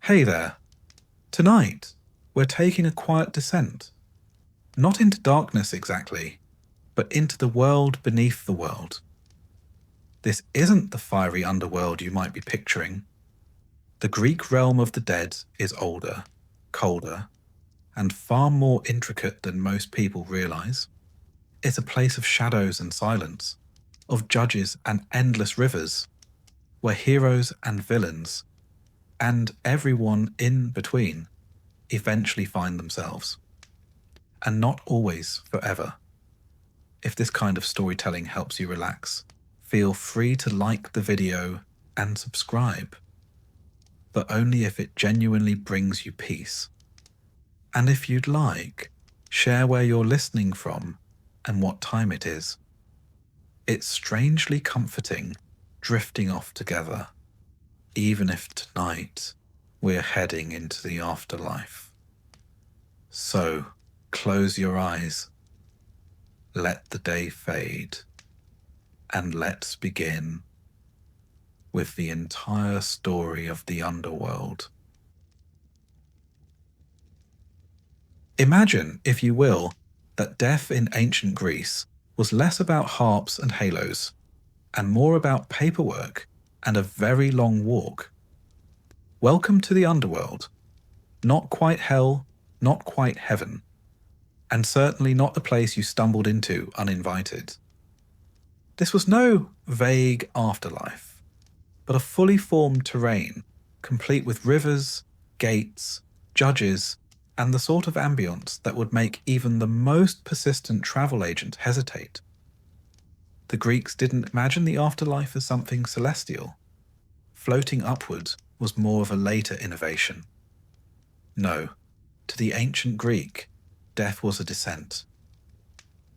Hey there. Tonight, we're taking a quiet descent. Not into darkness exactly, but into the world beneath the world. This isn't the fiery underworld you might be picturing. The Greek realm of the dead is older, colder, and far more intricate than most people realize. It's a place of shadows and silence, of judges and endless rivers, where heroes and villains, and everyone in between, eventually find themselves. And not always forever. If this kind of storytelling helps you relax, feel free to like the video and subscribe, but only if it genuinely brings you peace. And if you'd like, share where you're listening from and what time it is. It's strangely comforting drifting off together, even if tonight we're heading into the afterlife. So, close your eyes, let the day fade, and let's begin with the entire story of the underworld. Imagine, if you will, that death in ancient Greece was less about harps and halos, and more about paperwork and a very long walk. Welcome to the underworld. Not quite hell, not quite heaven, and certainly not the place you stumbled into uninvited. This was no vague afterlife, but a fully formed terrain, complete with rivers, gates, judges, and the sort of ambience that would make even the most persistent travel agent hesitate. The Greeks didn't imagine the afterlife as something celestial. Floating upward was more of a later innovation. No, to the ancient Greek, death was a descent.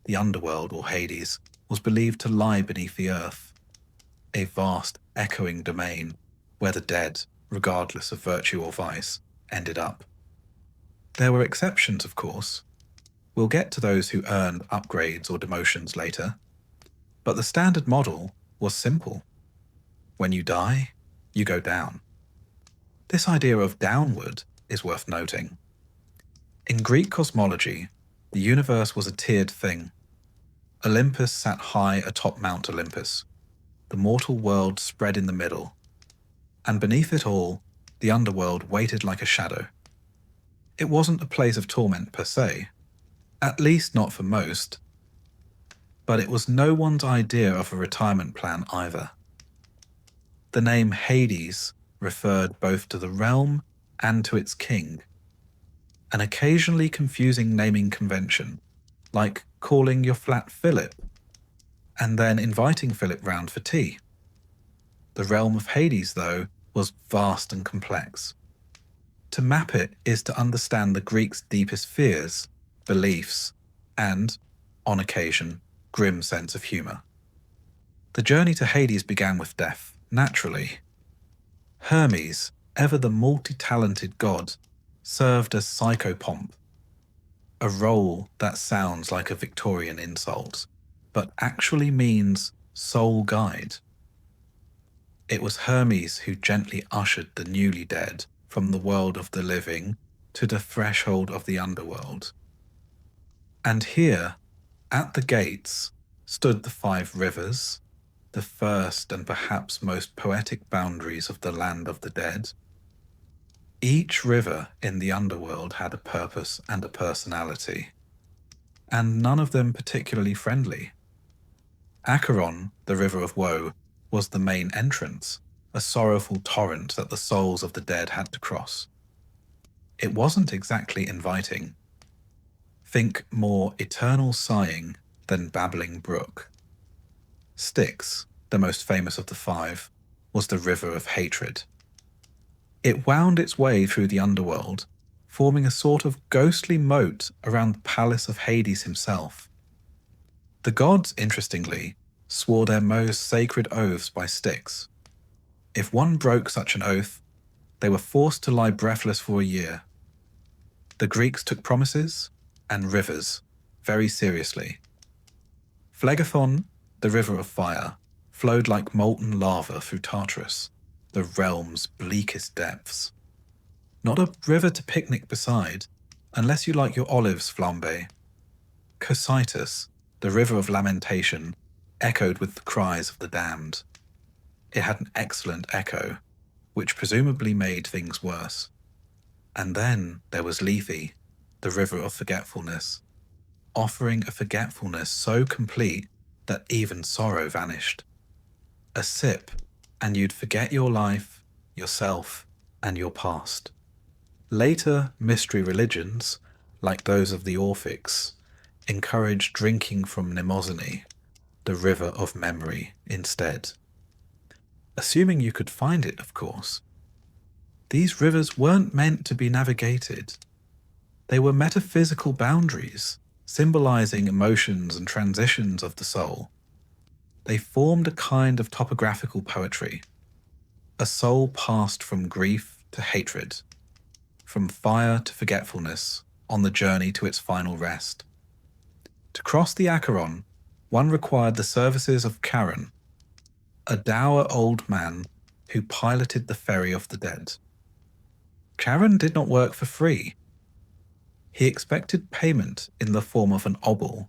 The underworld, or Hades, was believed to lie beneath the earth, a vast, echoing domain where the dead, regardless of virtue or vice, ended up. There were exceptions, of course. We'll get to those who earned upgrades or demotions later, but the standard model was simple. When you die, you go down. This idea of downward is worth noting. In Greek cosmology, the universe was a tiered thing. Olympus sat high atop Mount Olympus. The mortal world spread in the middle. And beneath it all, the underworld waited like a shadow. It wasn't a place of torment per se, at least not for most. But it was no one's idea of a retirement plan either. The name Hades referred both to the realm and to its king, an occasionally confusing naming convention, like calling your flat Philip, and then inviting Philip round for tea. The realm of Hades, though, was vast and complex. To map it is to understand the Greeks' deepest fears, beliefs, and, on occasion, grim sense of humour. The journey to Hades began with death, naturally. Hermes, ever the multi-talented god, served as psychopomp, a role that sounds like a Victorian insult, but actually means soul guide. It was Hermes who gently ushered the newly dead from the world of the living to the threshold of the underworld. And here, at the gates, stood the 5 rivers, the first and perhaps most poetic boundaries of the land of the dead. Each river in the underworld had a purpose and a personality, and none of them particularly friendly. Acheron, the river of woe, was the main entrance, a sorrowful torrent that the souls of the dead had to cross. It wasn't exactly inviting. Think more eternal sighing than babbling brook. Styx, the most famous of the 5, was the river of hatred. It wound its way through the underworld, forming a sort of ghostly moat around the palace of Hades himself. The gods, interestingly, swore their most sacred oaths by Styx. If one broke such an oath, they were forced to lie breathless for a year. The Greeks took promises and rivers very seriously. Phlegethon, the river of fire, flowed like molten lava through Tartarus, the realm's bleakest depths. Not a river to picnic beside, unless you like your olives flambe. Cocytus, the river of lamentation, echoed with the cries of the damned. It had an excellent echo, which presumably made things worse. And then there was Lethe, the river of forgetfulness, offering a forgetfulness so complete that even sorrow vanished. A sip, and you'd forget your life, yourself, and your past. Later mystery religions, like those of the Orphics, encouraged drinking from Mnemosyne, the river of memory, instead. Assuming you could find it, of course. These rivers weren't meant to be navigated. They were metaphysical boundaries, symbolizing emotions and transitions of the soul. They formed a kind of topographical poetry. A soul passed from grief to hatred, from fire to forgetfulness, on the journey to its final rest. To cross the Acheron, one required the services of Charon, a dour old man who piloted the ferry of the dead. Charon did not work for free. He expected payment in the form of an obol,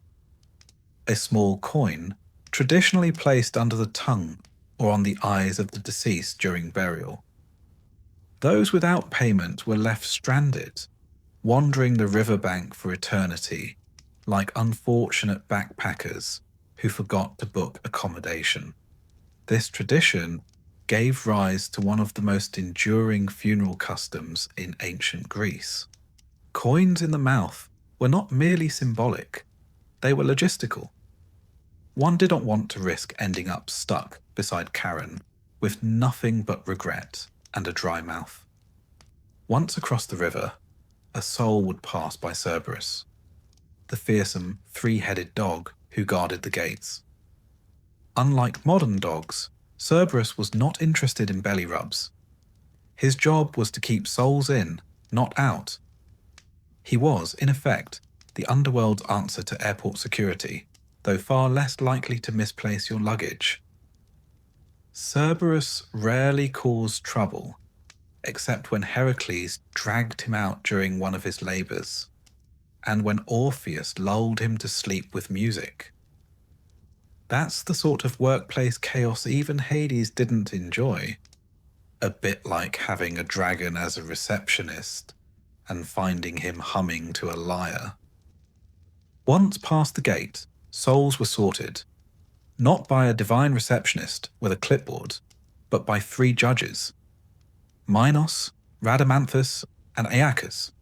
a small coin traditionally placed under the tongue or on the eyes of the deceased during burial. Those without payment were left stranded, wandering the riverbank for eternity, like unfortunate backpackers who forgot to book accommodation. This tradition gave rise to one of the most enduring funeral customs in ancient Greece. Coins in the mouth were not merely symbolic, they were logistical. One did not want to risk ending up stuck beside Charon with nothing but regret and a dry mouth. Once across the river, a soul would pass by Cerberus, the fearsome three-headed dog who guarded the gates. Unlike modern dogs, Cerberus was not interested in belly rubs. His job was to keep souls in, not out. He was, in effect, the underworld's answer to airport security, though far less likely to misplace your luggage. Cerberus rarely caused trouble, except when Heracles dragged him out during one of his labours, and when Orpheus lulled him to sleep with music. That's the sort of workplace chaos even Hades didn't enjoy. A bit like having a dragon as a receptionist and finding him humming to a lyre. Once past the gate, souls were sorted, not by a divine receptionist with a clipboard, but by 3 judges, Minos, Rhadamanthus, and Aeacus.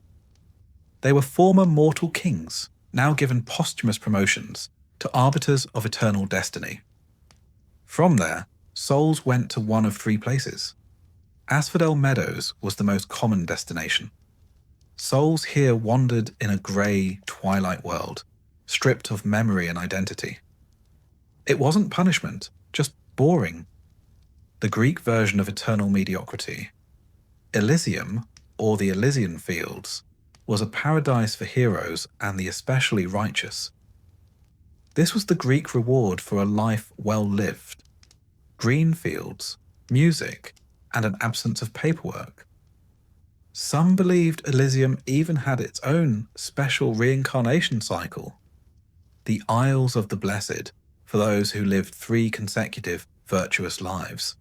They were former mortal kings, now given posthumous promotions to arbiters of eternal destiny. From there, souls went to one of 3 places. Asphodel Meadows was the most common destination. Souls here wandered in a grey, twilight world, stripped of memory and identity. It wasn't punishment, just boring. The Greek version of eternal mediocrity. Elysium, or the Elysian Fields, was a paradise for heroes and the especially righteous. This was the Greek reward for a life well lived. Green fields, music, and an absence of paperwork. Some believed Elysium even had its own special reincarnation cycle. The Isles of the Blessed, for those who lived 3 consecutive virtuous lives.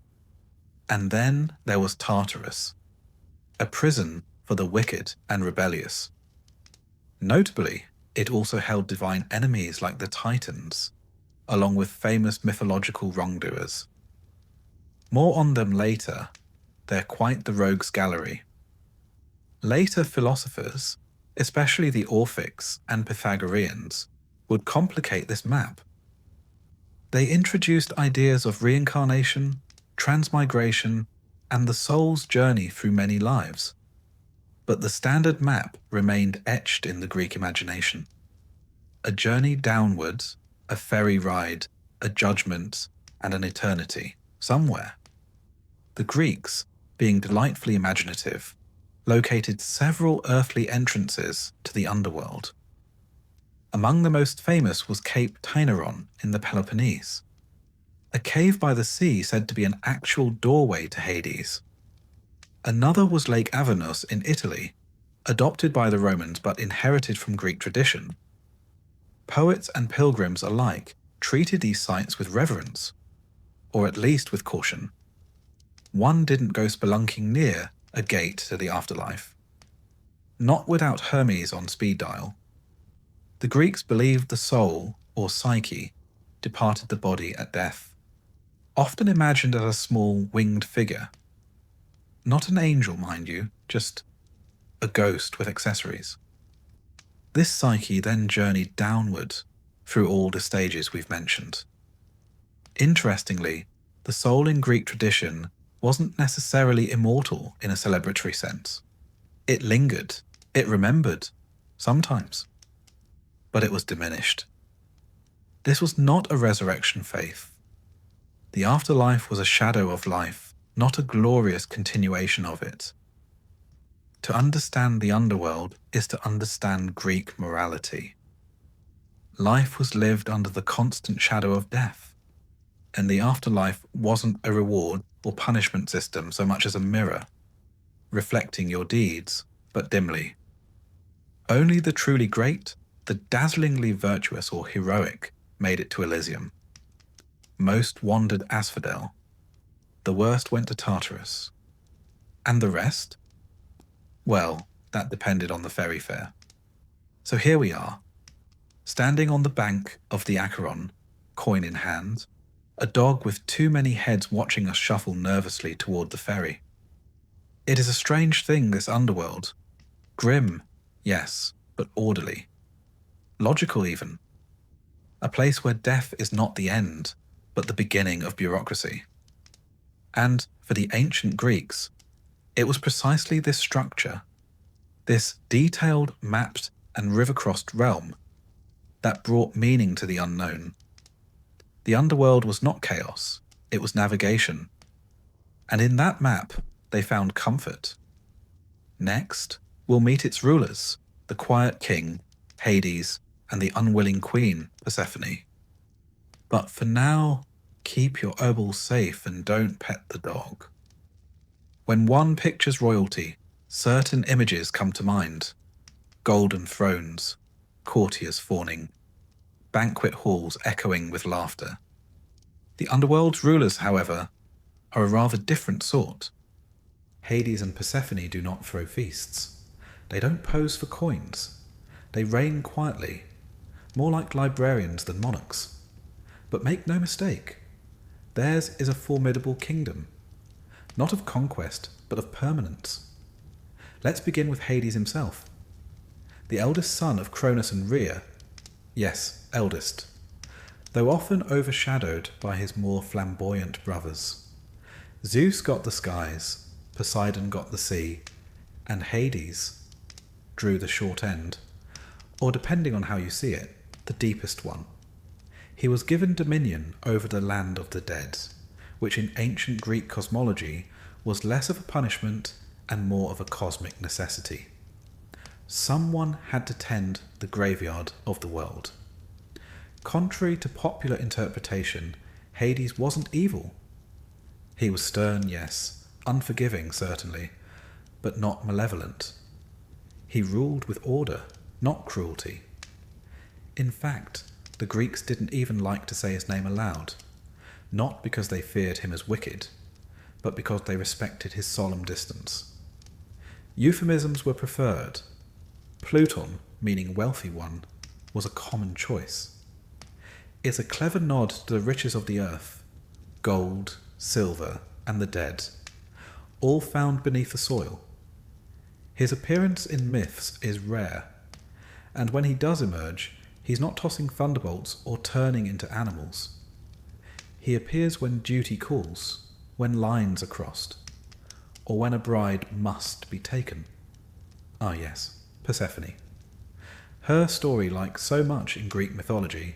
And then there was Tartarus, a prison for the wicked and rebellious. Notably, it also held divine enemies like the Titans, along with famous mythological wrongdoers. More on them later, they're quite the rogues gallery. Later philosophers, especially the Orphics and Pythagoreans, would complicate this map. They introduced ideas of reincarnation, transmigration, and the soul's journey through many lives. But the standard map remained etched in the Greek imagination. A journey downwards, a ferry ride, a judgment, and an eternity, somewhere. The Greeks, being delightfully imaginative, located several earthly entrances to the underworld. Among the most famous was Cape Tainaron in the Peloponnese, a cave by the sea said to be an actual doorway to Hades. Another was Lake Avernus in Italy, adopted by the Romans but inherited from Greek tradition. Poets and pilgrims alike treated these sites with reverence, or at least with caution. One didn't go spelunking near a gate to the afterlife. Not without Hermes on speed dial. The Greeks believed the soul, or psyche, departed the body at death, often imagined as a small winged figure. Not an angel, mind you, just a ghost with accessories. This psyche then journeyed downward through all the stages we've mentioned. Interestingly, the soul in Greek tradition wasn't necessarily immortal in a celebratory sense. It lingered, it remembered, sometimes. But it was diminished. This was not a resurrection faith. The afterlife was a shadow of life, not a glorious continuation of it. To understand the underworld is to understand Greek morality. Life was lived under the constant shadow of death, and the afterlife wasn't a reward or punishment system so much as a mirror, reflecting your deeds, but dimly. Only the truly great, the dazzlingly virtuous or heroic, made it to Elysium. Most wandered asphodel. The worst went to Tartarus. And the rest? Well, that depended on the ferry fare. So here we are, standing on the bank of the Acheron, coin in hand, a dog with too many heads watching us shuffle nervously toward the ferry. It is a strange thing, this underworld. Grim, yes, but orderly. Logical even. A place where death is not the end, but the beginning of bureaucracy. And for the ancient Greeks, it was precisely this structure, this detailed, mapped, and river-crossed realm, that brought meaning to the unknown. The underworld was not chaos, it was navigation. And in that map, they found comfort. Next, we'll meet its rulers, the quiet king, Hades, and the unwilling queen, Persephone. But for now, keep your obol safe and don't pet the dog. When one pictures royalty, certain images come to mind. Golden thrones, courtiers fawning, banquet halls echoing with laughter. The underworld's rulers, however, are a rather different sort. Hades and Persephone do not throw feasts. They don't pose for coins. They reign quietly, more like librarians than monarchs. But make no mistake, theirs is a formidable kingdom, not of conquest, but of permanence. Let's begin with Hades himself. The eldest son of Cronus and Rhea, yes, eldest, though often overshadowed by his more flamboyant brothers. Zeus got the skies, Poseidon got the sea, and Hades drew the short end, or depending on how you see it, the deepest one. He was given dominion over the land of the dead, which in ancient Greek cosmology was less of a punishment and more of a cosmic necessity. Someone had to tend the graveyard of the world. Contrary to popular interpretation, Hades wasn't evil. He was stern, yes, unforgiving, certainly, but not malevolent. He ruled with order, not cruelty. In fact, the Greeks didn't even like to say his name aloud, not because they feared him as wicked, but because they respected his solemn distance. Euphemisms were preferred. Pluton, meaning wealthy one, was a common choice. It's a clever nod to the riches of the earth, gold, silver, and the dead, all found beneath the soil. His appearance in myths is rare, and when he does emerge, he's not tossing thunderbolts or turning into animals. He appears when duty calls, when lines are crossed, or when a bride must be taken. Ah yes, Persephone. Her story, like so much in Greek mythology,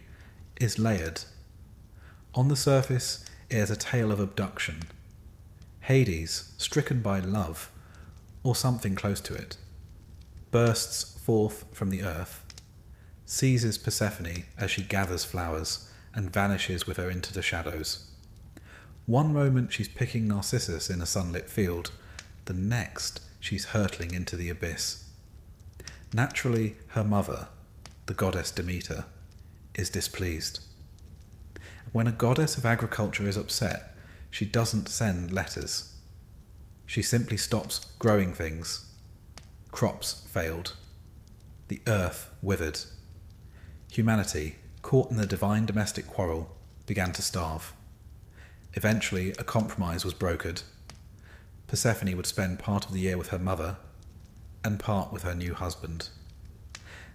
is layered. On the surface, it is a tale of abduction. Hades, stricken by love, or something close to it, bursts forth from the earth, seizes Persephone as she gathers flowers, and vanishes with her into the shadows. One moment she's picking narcissus in a sunlit field, the next she's hurtling into the abyss. Naturally, her mother, the goddess Demeter, is displeased. When a goddess of agriculture is upset, she doesn't send letters. She simply stops growing things. Crops failed. The earth withered. Humanity, caught in the divine domestic quarrel, began to starve. Eventually, a compromise was brokered. Persephone would spend part of the year with her mother and part with her new husband.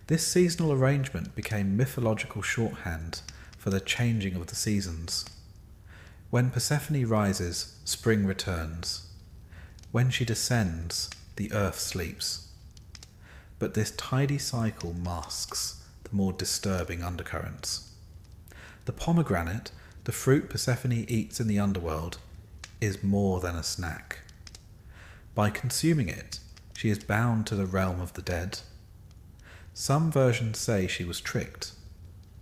This seasonal arrangement became mythological shorthand for the changing of the seasons. When Persephone rises, spring returns. When she descends, the earth sleeps. But this tidy cycle masks the more disturbing undercurrents. The pomegranate, the fruit Persephone eats in the underworld, is more than a snack. By consuming it, she is bound to the realm of the dead. Some versions say she was tricked,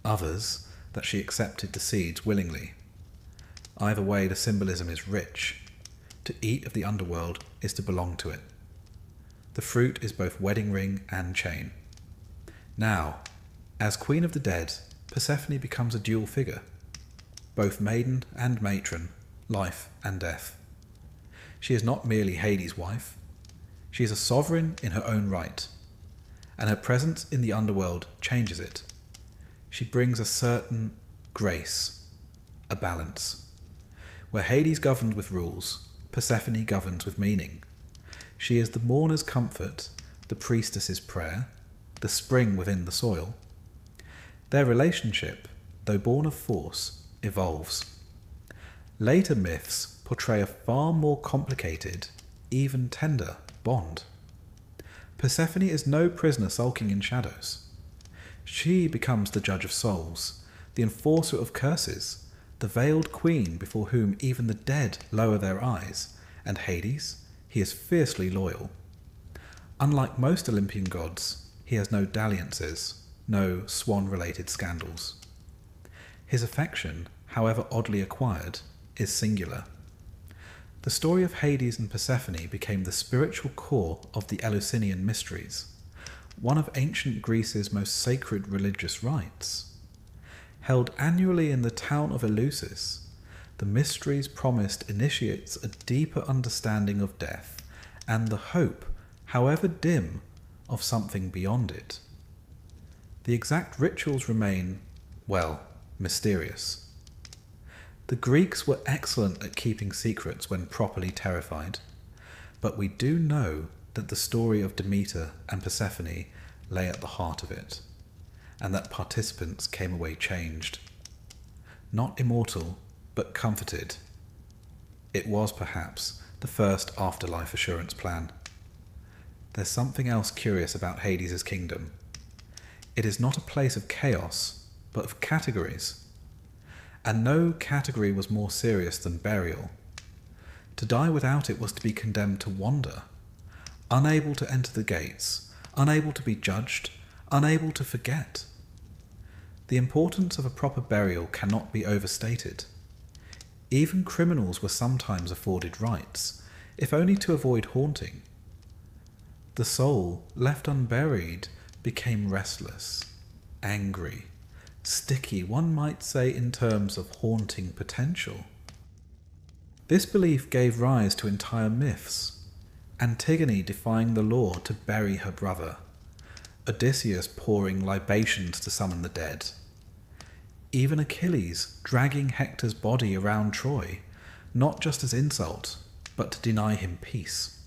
others that she accepted the seeds willingly. Either way, the symbolism is rich. To eat of the underworld is to belong to it. The fruit is both wedding ring and chain. Now, as Queen of the Dead, Persephone becomes a dual figure, both maiden and matron, life and death. She is not merely Hades' wife. She is a sovereign in her own right, and her presence in the underworld changes it. She brings a certain grace, a balance. Where Hades governs with rules, Persephone governs with meaning. She is the mourner's comfort, the priestess's prayer, the spring within the soil. Their relationship, though born of force, evolves. Later myths portray a far more complicated, even tender, bond. Persephone is no prisoner sulking in shadows. She becomes the judge of souls, the enforcer of curses, the veiled queen before whom even the dead lower their eyes, and Hades, he is fiercely loyal. Unlike most Olympian gods, he has no dalliances, no swan-related scandals. His affection, however oddly acquired, is singular. The story of Hades and Persephone became the spiritual core of the Eleusinian mysteries, one of ancient Greece's most sacred religious rites. Held annually in the town of Eleusis, the mysteries promised initiates a deeper understanding of death and the hope, however dim, of something beyond it. The exact rituals remain, well, mysterious. The Greeks were excellent at keeping secrets when properly terrified, but we do know that the story of Demeter and Persephone lay at the heart of it, and that participants came away changed. Not immortal, but comforted. It was perhaps the first afterlife assurance plan. There's something else curious about Hades' kingdom. It is not a place of chaos, but of categories. And no category was more serious than burial. To die without it was to be condemned to wander, unable to enter the gates, unable to be judged, unable to forget. The importance of a proper burial cannot be overstated. Even criminals were sometimes afforded rites, if only to avoid haunting. The soul, left unburied, became restless, angry, sticky, one might say in terms of haunting potential. This belief gave rise to entire myths. Antigone defying the law to bury her brother, Odysseus pouring libations to summon the dead, even Achilles dragging Hector's body around Troy, not just as insult, but to deny him peace.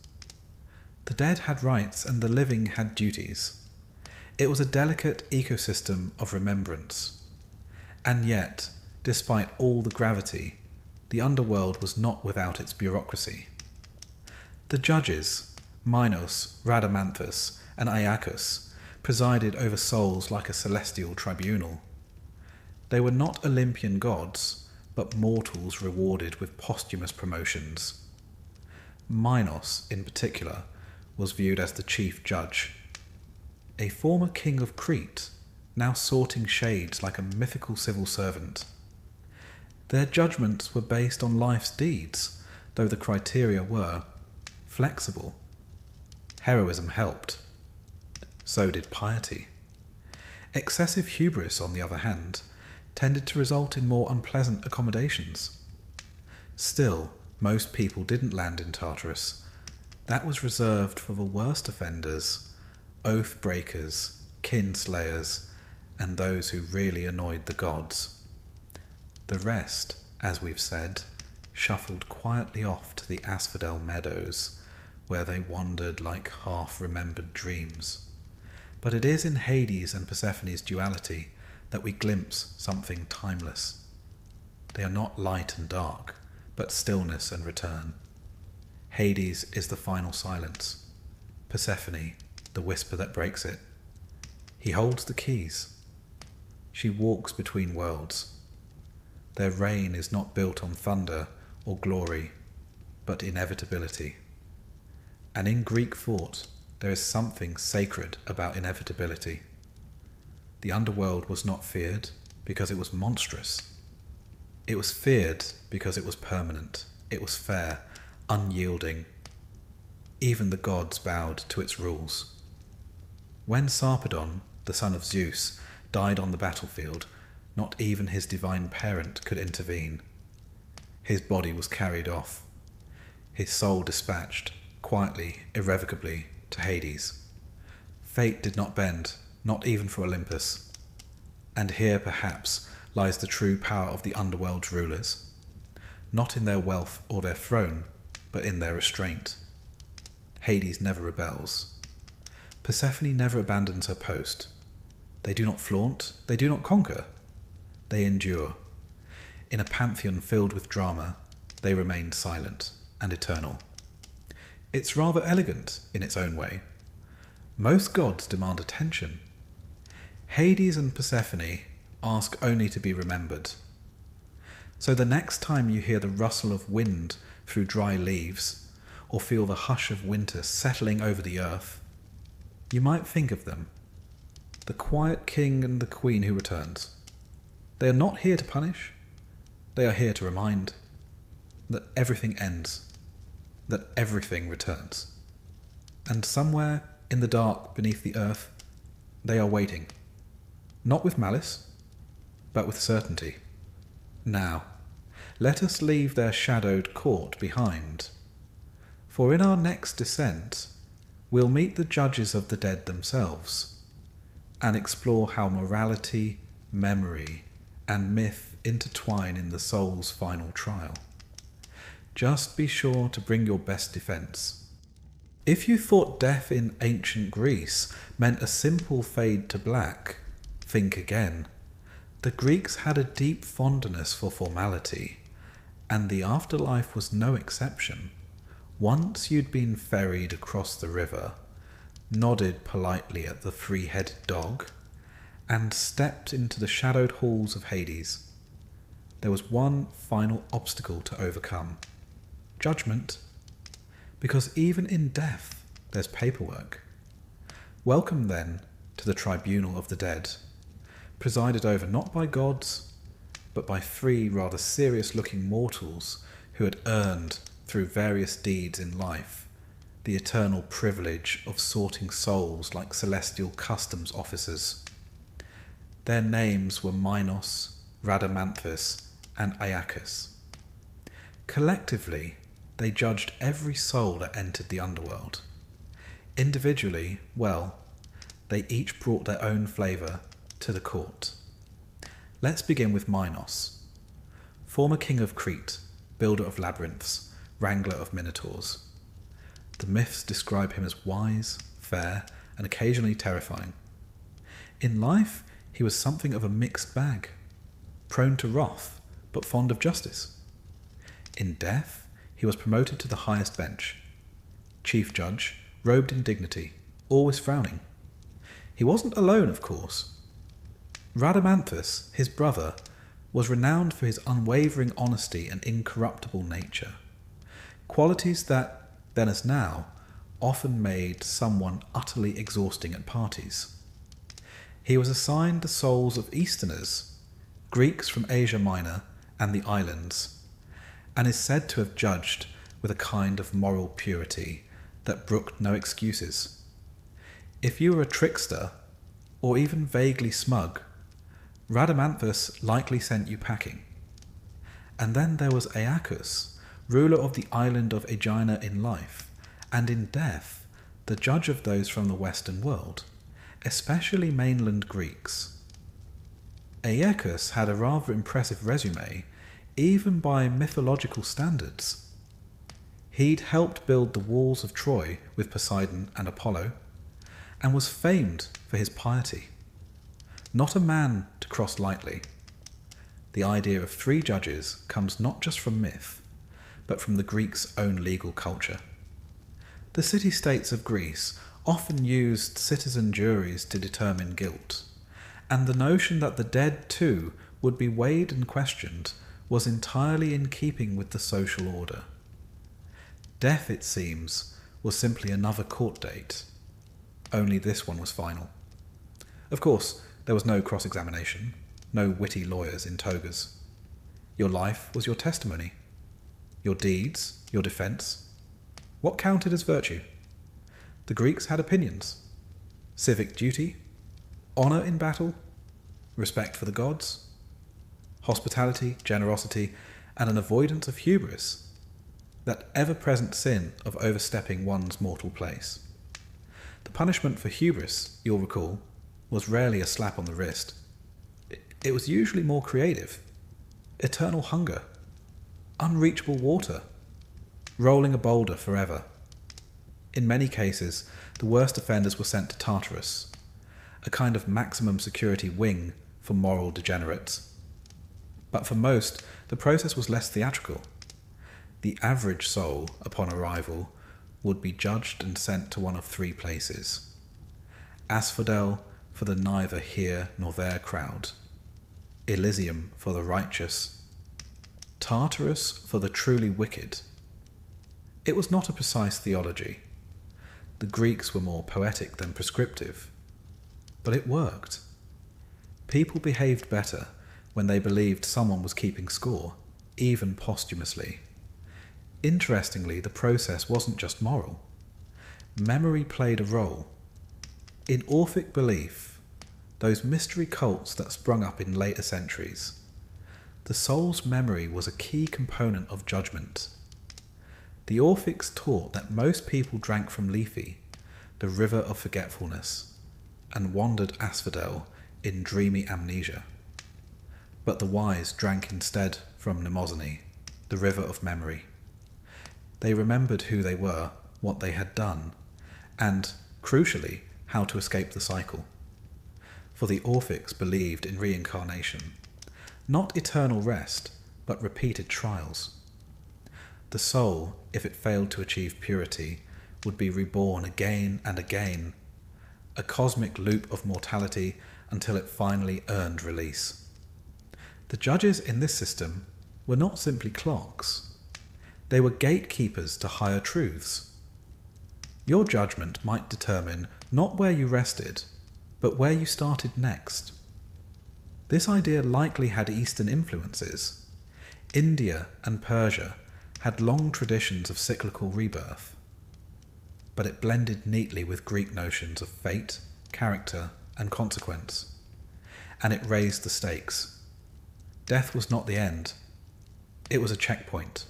The dead had rights and the living had duties. It was a delicate ecosystem of remembrance. And yet, despite all the gravity, the underworld was not without its bureaucracy. The judges, Minos, Rhadamanthus, and Iacchus, presided over souls like a celestial tribunal. They were not Olympian gods, but mortals rewarded with posthumous promotions. Minos, in particular, was viewed as the chief judge. A former king of Crete, now sorting shades like a mythical civil servant. Their judgments were based on life's deeds, though the criteria were flexible. Heroism helped. So did piety. Excessive hubris, on the other hand, tended to result in more unpleasant accommodations. Still, most people didn't land in Tartarus. That was reserved for the worst offenders, oath breakers, kinslayers, and those who really annoyed the gods. The rest, as we've said, shuffled quietly off to the asphodel meadows, where they wandered like half-remembered dreams. But it is in Hades and Persephone's duality that we glimpse something timeless. They are not light and dark, but stillness and return. Hades is the final silence. Persephone, the whisper that breaks it. He holds the keys. She walks between worlds. Their reign is not built on thunder or glory, but inevitability. And in Greek thought, there is something sacred about inevitability. The underworld was not feared because it was monstrous. It was feared because it was permanent. It was fair, unyielding. Even the gods bowed to its rules. When Sarpedon, the son of Zeus, died on the battlefield, not even his divine parent could intervene. His body was carried off, his soul dispatched, quietly, irrevocably, to Hades. Fate did not bend, not even for Olympus. And here, perhaps, lies the true power of the underworld's rulers, not in their wealth or their throne, but in their restraint. Hades never rebels. Persephone never abandons her post. They do not flaunt, they do not conquer. They endure. In a pantheon filled with drama, they remain silent and eternal. It's rather elegant in its own way. Most gods demand attention. Hades and Persephone ask only to be remembered. So the next time you hear the rustle of wind through dry leaves, or feel the hush of winter settling over the earth, you might think of them, the quiet king and the queen who returns. They are not here to punish. They are here to remind that everything ends, that everything returns. And somewhere in the dark beneath the earth, they are waiting, not with malice, but with certainty. Now, let us leave their shadowed court behind, for in our next descent, we'll meet the judges of the dead themselves, and explore how morality, memory, and myth intertwine in the soul's final trial. Just be sure to bring your best defense. If you thought death in ancient Greece meant a simple fade to black, think again. The Greeks had a deep fondness for formality, and the afterlife was no exception. Once you'd been ferried across the river, nodded politely at the three-headed dog, and stepped into the shadowed halls of Hades, there was one final obstacle to overcome: judgment. Because even in death, there's paperwork. Welcome, then, to the tribunal of the dead, presided over not by gods, but by three rather serious-looking mortals who had earned, through various deeds in life, the eternal privilege of sorting souls like celestial customs officers. Their names were Minos, Rhadamanthus, and Iacchus. Collectively, they judged every soul that entered the underworld. Individually, well, they each brought their own flavour to the court. Let's begin with Minos, former king of Crete, builder of labyrinths, wrangler of minotaurs. The myths describe him as wise, fair, and occasionally terrifying. In life, he was something of a mixed bag, prone to wrath, but fond of justice. In death, he was promoted to the highest bench, chief judge, robed in dignity, always frowning. He wasn't alone, of course. Rhadamanthus, his brother, was renowned for his unwavering honesty and incorruptible nature, qualities that, then as now, often made someone utterly exhausting at parties. He was assigned the souls of Easterners, Greeks from Asia Minor and the islands, and is said to have judged with a kind of moral purity that brooked no excuses. If you were a trickster, or even vaguely smug, Rhadamanthus likely sent you packing. And then there was Aeacus, ruler of the island of Aegina in life, and in death, the judge of those from the Western world, especially mainland Greeks. Aeacus had a rather impressive resume, even by mythological standards. He'd helped build the walls of Troy with Poseidon and Apollo, and was famed for his piety. Not a man to cross lightly. The idea of 3 judges comes not just from myth, but from the Greeks' own legal culture. The city-states of Greece often used citizen juries to determine guilt, and the notion that the dead too would be weighed and questioned was entirely in keeping with the social order. Death, it seems, was simply another court date, only this one was final. Of course, there was no cross-examination, no witty lawyers in togas. Your life was your testimony, your deeds, your defence. What counted as virtue? The Greeks had opinions. Civic duty, honour in battle, respect for the gods, hospitality, generosity, and an avoidance of hubris, that ever-present sin of overstepping one's mortal place. The punishment for hubris, you'll recall, was rarely a slap on the wrist. It was usually more creative. Eternal hunger, unreachable water, rolling a boulder forever. In many cases, the worst offenders were sent to Tartarus, a kind of maximum security wing for moral degenerates. But for most, the process was less theatrical. The average soul, upon arrival, would be judged and sent to one of 3 places. Asphodel for the neither here nor there crowd, Elysium for the righteous, Tartarus for the truly wicked. It was not a precise theology. The Greeks were more poetic than prescriptive, but it worked. People behaved better when they believed someone was keeping score, even posthumously. Interestingly, the process wasn't just moral. Memory played a role. In Orphic belief, those mystery cults that sprung up in later centuries, the soul's memory was a key component of judgment. The Orphics taught that most people drank from Lethe, the river of forgetfulness, and wandered asphodel in dreamy amnesia. But the wise drank instead from Mnemosyne, the river of memory. They remembered who they were, what they had done, and, crucially, how to escape the cycle. For the Orphics believed in reincarnation, not eternal rest, but repeated trials. The soul, if it failed to achieve purity, would be reborn again and again, a cosmic loop of mortality until it finally earned release. The judges in this system were not simply clocks. They were gatekeepers to higher truths. Your judgment might determine not where you rested, but where you started next. This idea likely had Eastern influences. India and Persia had long traditions of cyclical rebirth, but it blended neatly with Greek notions of fate, character, and consequence, and it raised the stakes. Death was not the end. It was a checkpoint.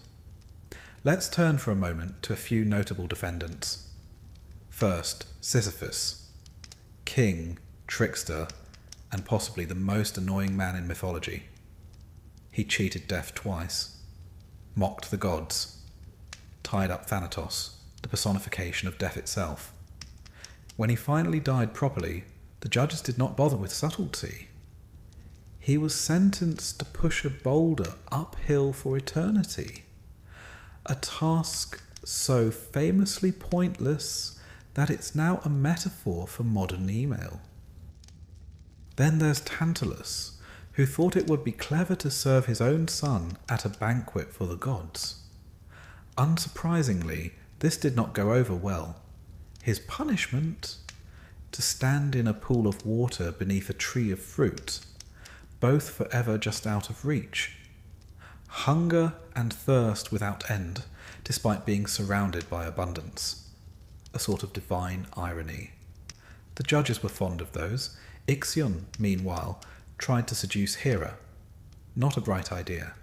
Let's turn for a moment to a few notable defendants. First, Sisyphus, king, trickster, and possibly the most annoying man in mythology. He cheated death twice, mocked the gods, tied up Thanatos, the personification of death itself. When he finally died properly, the judges did not bother with subtlety. He was sentenced to push a boulder uphill for eternity, a task so famously pointless that it's now a metaphor for modern email. Then there's Tantalus, who thought it would be clever to serve his own son at a banquet for the gods. Unsurprisingly, this did not go over well. His punishment? To stand in a pool of water beneath a tree of fruit, both forever just out of reach. Hunger and thirst without end despite being surrounded by abundance, a sort of divine irony. The judges were fond of those. Ixion, meanwhile, tried to seduce Hera. Not a bright idea.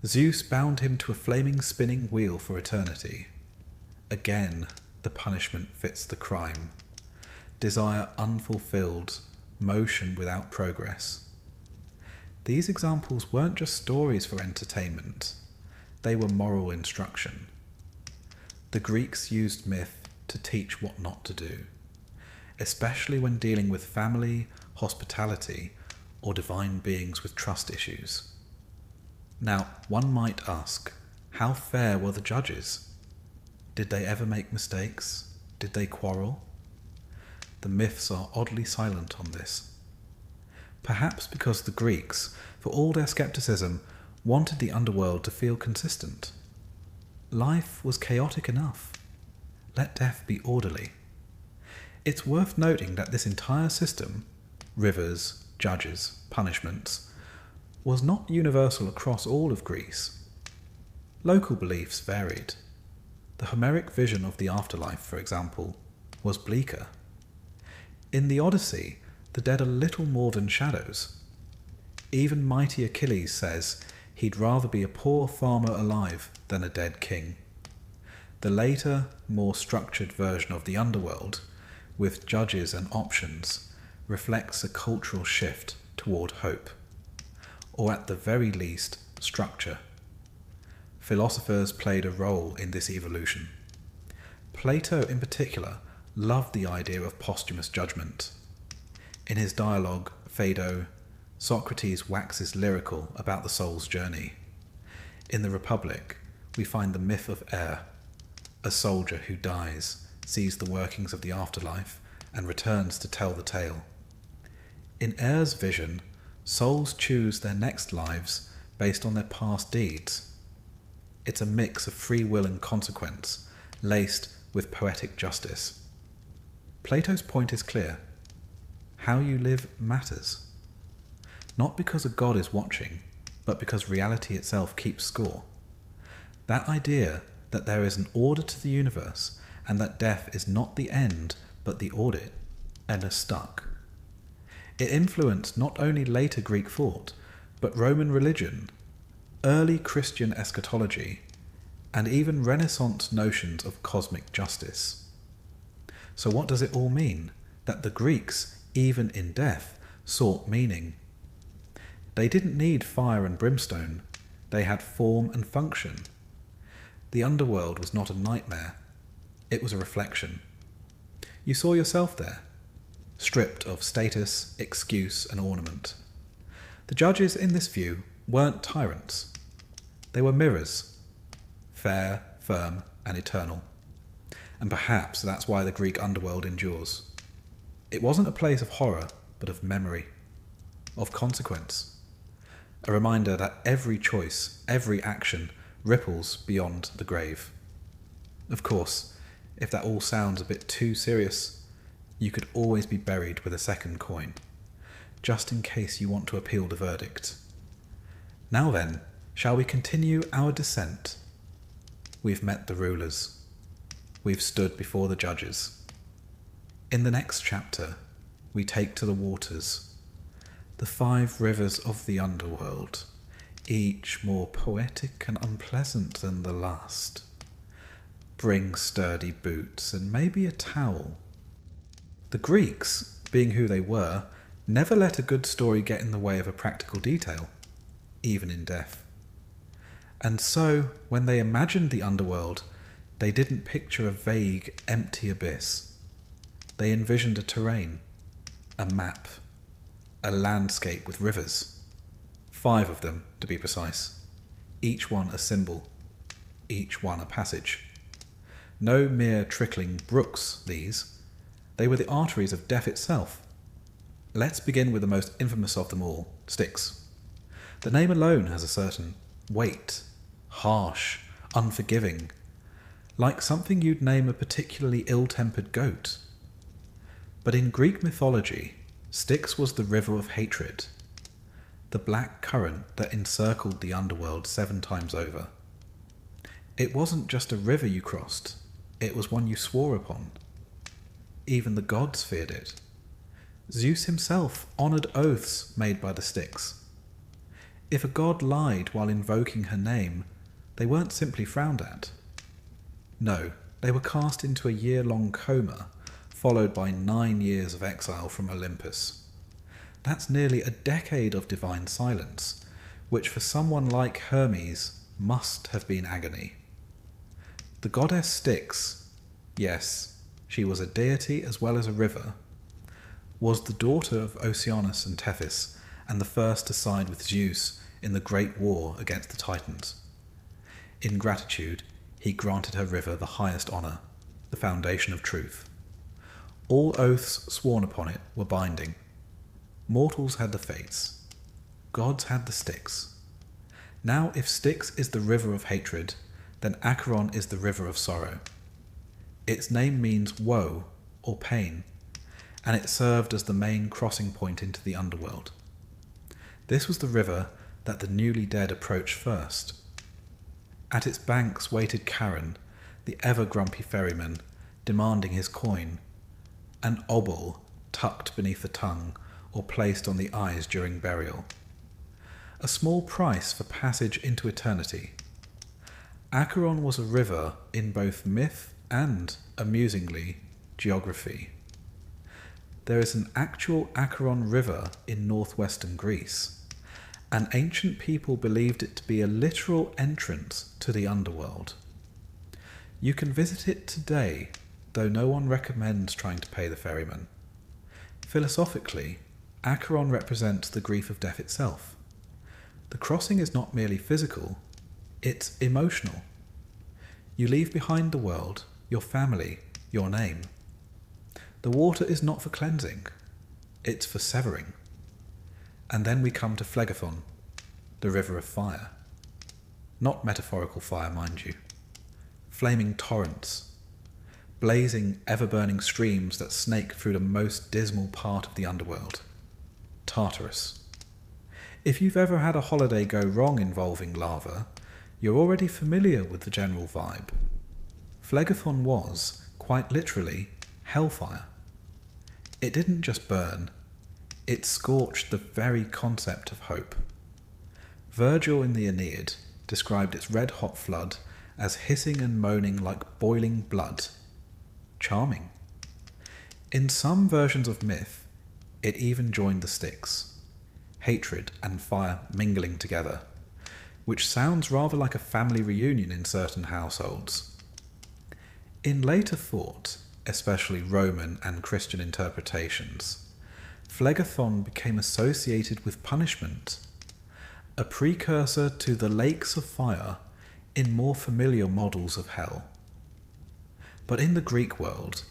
Zeus bound him to a flaming spinning wheel for eternity. Again, the punishment fits the crime. Desire unfulfilled, motion without progress. These examples weren't just stories for entertainment. They were moral instruction. The Greeks used myth to teach what not to do, especially when dealing with family, hospitality, or divine beings with trust issues. Now, one might ask, how fair were the judges? Did they ever make mistakes? Did they quarrel? The myths are oddly silent on this. Perhaps because the Greeks, for all their skepticism, wanted the underworld to feel consistent. Life was chaotic enough. Let death be orderly. It's worth noting that this entire system, rivers, judges, punishments, was not universal across all of Greece. Local beliefs varied. The Homeric vision of the afterlife, for example, was bleaker. In the Odyssey, the dead are little more than shadows. Even mighty Achilles says he'd rather be a poor farmer alive than a dead king. The later, more structured version of the underworld, with judges and options, reflects a cultural shift toward hope, or at the very least, structure. Philosophers played a role in this evolution. Plato, in particular, loved the idea of posthumous judgment. In his dialogue, Phaedo, Socrates waxes lyrical about the soul's journey. In the Republic, we find the myth of Air, a soldier who dies, sees the workings of the afterlife, and returns to tell the tale. In Air's vision, souls choose their next lives based on their past deeds. It's a mix of free will and consequence, laced with poetic justice. Plato's point is clear. How you live matters. Not because a god is watching, but because reality itself keeps score. That idea that there is an order to the universe and that death is not the end but the audit, and stuck. It influenced not only later Greek thought, but Roman religion, early Christian eschatology, and even Renaissance notions of cosmic justice. So what does it all mean? That the Greeks, even in death, sought meaning. They didn't need fire and brimstone. They had form and function. The underworld was not a nightmare. It was a reflection. You saw yourself there, stripped of status, excuse, and ornament. The judges in this view weren't tyrants. They were mirrors, fair, firm, and eternal. And perhaps that's why the Greek underworld endures. It wasn't a place of horror, but of memory, of consequence. A reminder that every choice, every action, ripples beyond the grave. Of course, if that all sounds a bit too serious, you could always be buried with a second coin, just in case you want to appeal the verdict. Now then, shall we continue our descent? We've met the rulers. We've stood before the judges. In the next chapter, we take to the waters, the 5 rivers of the underworld, each more poetic and unpleasant than the last. Bring sturdy boots and maybe a towel. The Greeks, being who they were, never let a good story get in the way of a practical detail, even in death. And so, when they imagined the underworld, they didn't picture a vague, empty abyss. They envisioned a terrain, a map, a landscape with rivers. 5 of them, to be precise. Each one a symbol, each one a passage. No mere trickling brooks, these. They were the arteries of death itself. Let's begin with the most infamous of them all, Styx. The name alone has a certain weight, harsh, unforgiving, like something you'd name a particularly ill-tempered goat. But in Greek mythology, Styx was the river of hatred, the black current that encircled the underworld 7 times over. It wasn't just a river you crossed, it was one you swore upon. Even the gods feared it. Zeus himself honoured oaths made by the Styx. If a god lied while invoking her name, they weren't simply frowned at. No, they were cast into a year-long coma, followed by 9 years of exile from Olympus. That's nearly a decade of divine silence, which for someone like Hermes must have been agony. The goddess Styx, yes, she was a deity as well as a river, was the daughter of Oceanus and Tethys, and the first to side with Zeus in the great war against the Titans. In gratitude, he granted her river the highest honour, the foundation of truth. All oaths sworn upon it were binding. Mortals had the fates. Gods had the Styx. Now if Styx is the river of hatred, then Acheron is the river of sorrow. Its name means woe or pain, and it served as the main crossing point into the underworld. This was the river that the newly dead approached first. At its banks waited Charon, the ever-grumpy ferryman, demanding his coin, an obol tucked beneath the tongue or placed on the eyes during burial. A small price for passage into eternity. Acheron was a river in both myth and, amusingly, geography. There is an actual Acheron river in northwestern Greece, and ancient people believed it to be a literal entrance to the underworld. You can visit it today, though no one recommends trying to pay the ferryman. Philosophically, Acheron represents the grief of death itself. The crossing is not merely physical, it's emotional. You leave behind the world, your family, your name. The water is not for cleansing, it's for severing. And then we come to Phlegathon, the river of fire. Not metaphorical fire, mind you. Flaming torrents, blazing, ever-burning streams that snake through the most dismal part of the underworld, Tartarus. If you've ever had a holiday go wrong involving lava, you're already familiar with the general vibe. Phlegathon was, quite literally, hellfire. It didn't just burn, it scorched the very concept of hope. Virgil in the Aeneid described its red-hot flood as hissing and moaning like boiling blood. Charming. In some versions of myth, it even joined the Styx. Hatred and fire mingling together, which sounds rather like a family reunion in certain households. In later thought, especially Roman and Christian interpretations, Phlegathon became associated with punishment, a precursor to the lakes of fire in more familiar models of hell. But in the Greek world,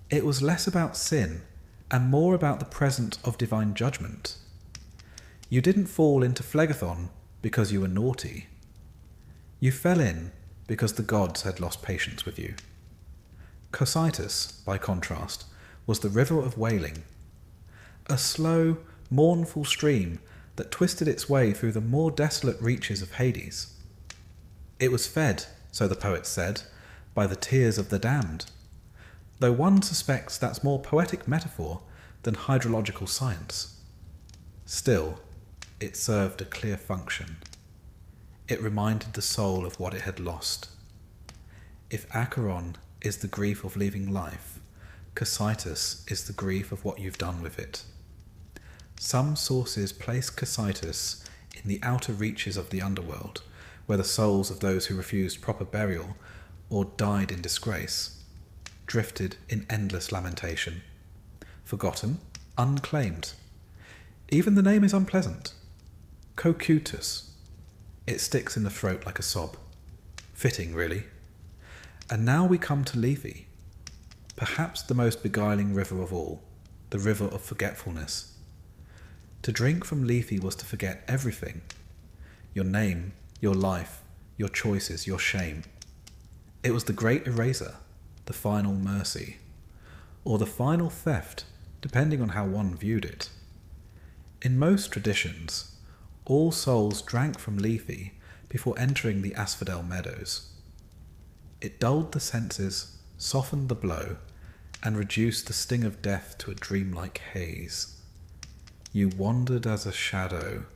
it was less about sin and more about the presence of divine judgment. You didn't fall into Phlegathon because you were naughty. You fell in because the gods had lost patience with you. Cocytus, by contrast, was the river of wailing, a slow, mournful stream that twisted its way through the more desolate reaches of Hades. It was fed, so the poets said, by the tears of the damned, though one suspects that's more poetic metaphor than hydrological science. Still, it served a clear function. It reminded the soul of what it had lost. If Acheron is the grief of leaving life, Cocytus is the grief of what you've done with it. Some sources place Cocytus in the outer reaches of the underworld, where the souls of those who refused proper burial or died in disgrace drifted in endless lamentation. Forgotten, unclaimed. Even the name is unpleasant. Cocytus. It sticks in the throat like a sob. Fitting, really. And now we come to Lethe, perhaps the most beguiling river of all, the river of forgetfulness. To drink from Lethe was to forget everything. Your name, your life, your choices, your shame. It was the great eraser, the final mercy, or the final theft, depending on how one viewed it. In most traditions, all souls drank from Lethe before entering the Asphodel meadows. It dulled the senses, softened the blow, and reduced the sting of death to a dreamlike haze. You wandered as a shadow,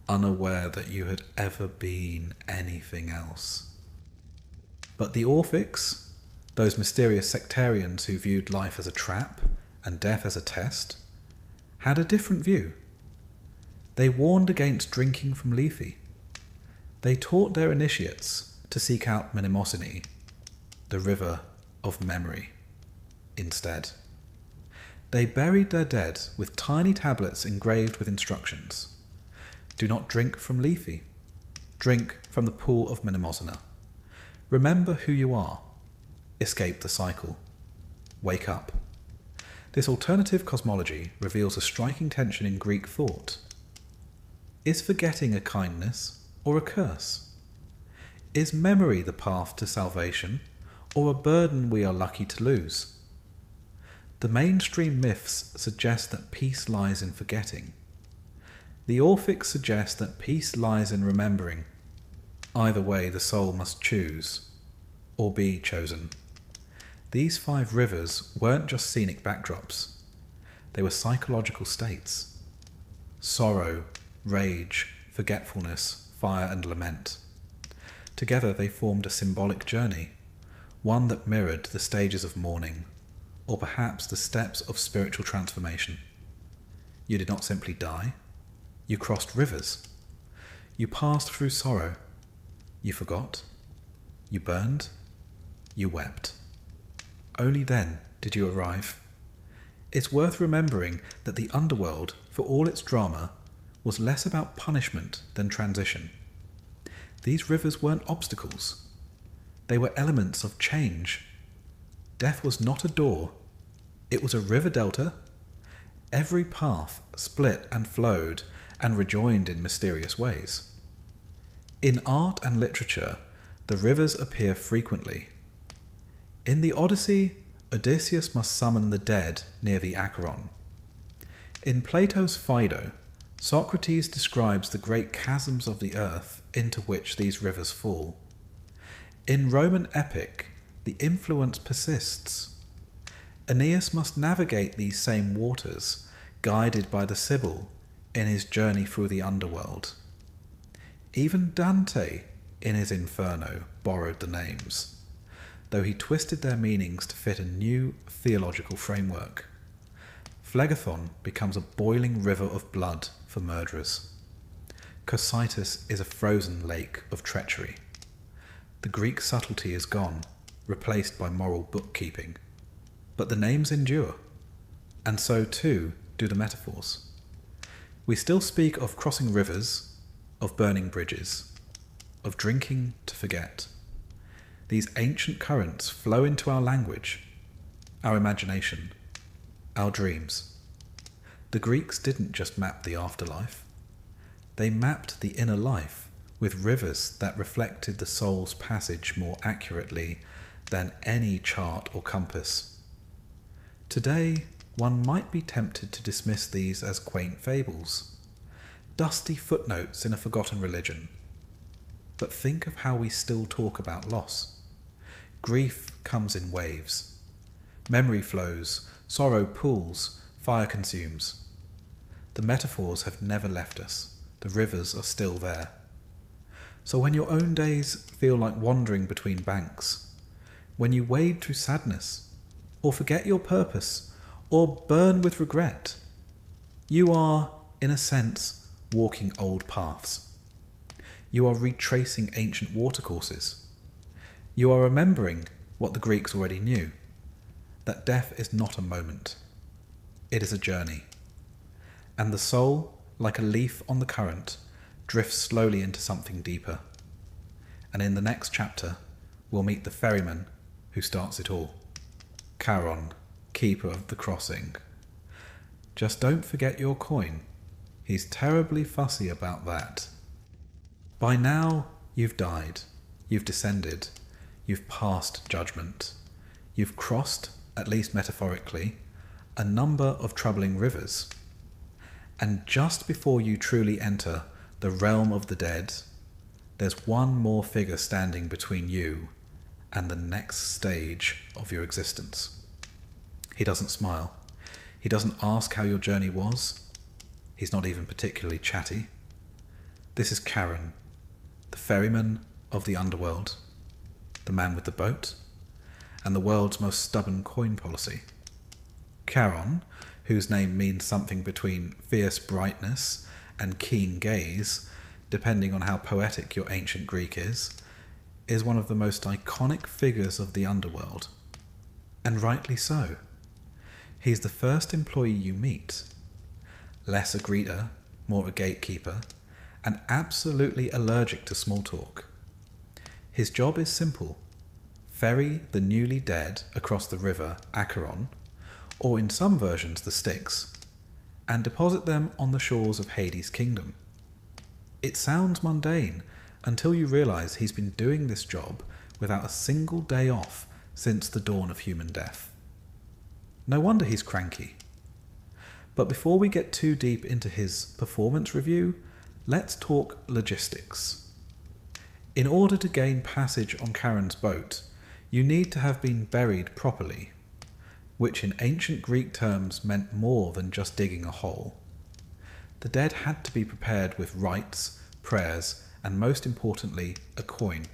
unaware that you had ever been anything else. But the Orphics, those mysterious sectarians who viewed life as a trap and death as a test, had a different view. They warned against drinking from Lethe. They taught their initiates to seek out Mnemosyne, the river of memory, instead. They buried their dead with tiny tablets engraved with instructions. Do not drink from Lethe. Drink from the pool of Mnemosyne. Remember who you are. Escape the cycle. Wake up. This alternative cosmology reveals a striking tension in Greek thought. Is forgetting a kindness or a curse? Is memory the path to salvation, or a burden we are lucky to lose? The mainstream myths suggest that peace lies in forgetting. The Orphics suggest that peace lies in remembering. Either way, the soul must choose, or be chosen. These 5 rivers weren't just scenic backdrops. They were psychological states. Sorrow, rage, forgetfulness, fire and lament. Together they formed a symbolic journey, one that mirrored the stages of mourning, or perhaps the steps of spiritual transformation. You did not simply die. You crossed rivers. You passed through sorrow. You forgot. You burned. You wept. Only then did you arrive. It's worth remembering that the underworld, for all its drama, was less about punishment than transition. These rivers weren't obstacles. They were elements of change. Death was not a door. It was a river delta. Every path split and flowed and rejoined in mysterious ways. In art and literature, the rivers appear frequently. In the Odyssey, Odysseus must summon the dead near the Acheron. In Plato's Phaedo, Socrates describes the great chasms of the earth into which these rivers fall. In Roman epic, the influence persists. Aeneas must navigate these same waters, guided by the Sibyl in his journey through the underworld. Even Dante, in his Inferno, borrowed the names, though he twisted their meanings to fit a new theological framework. Phlegethon becomes a boiling river of blood for murderers. Cocytus is a frozen lake of treachery. The Greek subtlety is gone, replaced by moral bookkeeping. But the names endure, and so too do the metaphors. We still speak of crossing rivers, of burning bridges, of drinking to forget. These ancient currents flow into our language, our imagination, our dreams. The Greeks didn't just map the afterlife. They mapped the inner life with rivers that reflected the soul's passage more accurately than any chart or compass. Today, one might be tempted to dismiss these as quaint fables, dusty footnotes in a forgotten religion. But think of how we still talk about loss. Grief comes in waves. Memory flows, sorrow pools, fire consumes. The metaphors have never left us. The rivers are still there. So when your own days feel like wandering between banks, when you wade through sadness, or forget your purpose, or burn with regret, you are, in a sense, walking old paths. You are retracing ancient watercourses. You are remembering what the Greeks already knew, that death is not a moment. It is a journey. And the soul, like a leaf on the current, drifts slowly into something deeper. And in the next chapter, we'll meet the ferryman who starts it all. Charon, keeper of the crossing. Just don't forget your coin. He's terribly fussy about that. By now, you've died. You've descended. You've passed judgment. You've crossed, at least metaphorically, a number of troubling rivers. And just before you truly enter the realm of the dead, there's one more figure standing between you and the next stage of your existence. He doesn't smile. He doesn't ask how your journey was. He's not even particularly chatty. This is Charon, the ferryman of the underworld, the man with the boat, and the world's most stubborn coin policy. Charon, whose name means something between fierce brightness and keen gaze, depending on how poetic your ancient Greek is one of the most iconic figures of the underworld. And rightly so. He's the first employee you meet. Less a greeter, more a gatekeeper, and absolutely allergic to small talk. His job is simple. Ferry the newly dead across the river Acheron, or in some versions the Styx, and deposit them on the shores of Hades' kingdom. It sounds mundane until you realise he's been doing this job without a single day off since the dawn of human death. No wonder he's cranky. But before we get too deep into his performance review, let's talk logistics. In order to gain passage on Charon's boat, you need to have been buried properly, which in ancient Greek terms meant more than just digging a hole. The dead had to be prepared with rites, prayers, and most importantly, a coin.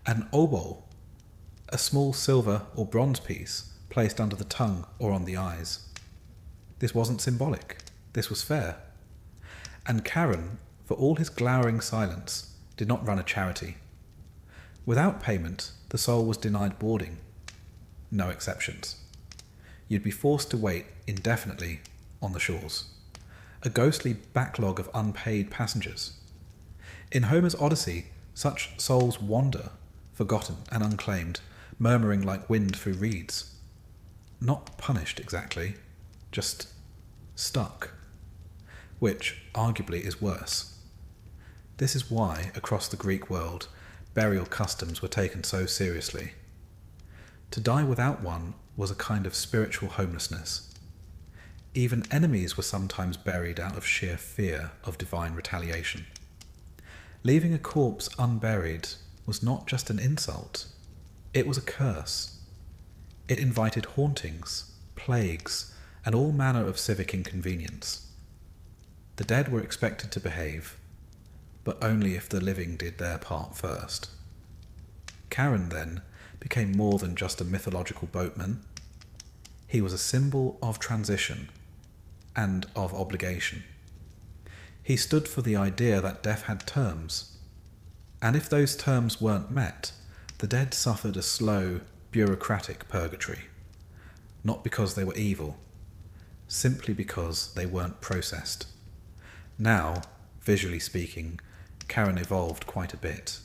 An obol, a small silver or bronze piece placed under the tongue or on the eyes. This wasn't symbolic, this was fair. And Charon, for all his glowering silence, did not run a charity. Without payment, the soul was denied boarding. No exceptions. You'd be forced to wait indefinitely on the shores. A ghostly backlog of unpaid passengers. In Homer's Odyssey, such souls wander, forgotten and unclaimed, murmuring like wind through reeds. Not punished exactly, just stuck. Which, arguably, is worse. This is why, across the Greek world, burial customs were taken so seriously. To die without one was a kind of spiritual homelessness. Even enemies were sometimes buried out of sheer fear of divine retaliation. Leaving a corpse unburied was not just an insult, it was a curse. It invited hauntings, plagues, and all manner of civic inconvenience. The dead were expected to behave, but only if the living did their part first. Charon, then, became more than just a mythological boatman. He was a symbol of transition and of obligation. He stood for the idea that death had terms, and if those terms weren't met, the dead suffered a slow, bureaucratic purgatory, not because they were evil, simply because they weren't processed. Now, visually speaking, Charon evolved quite a bit.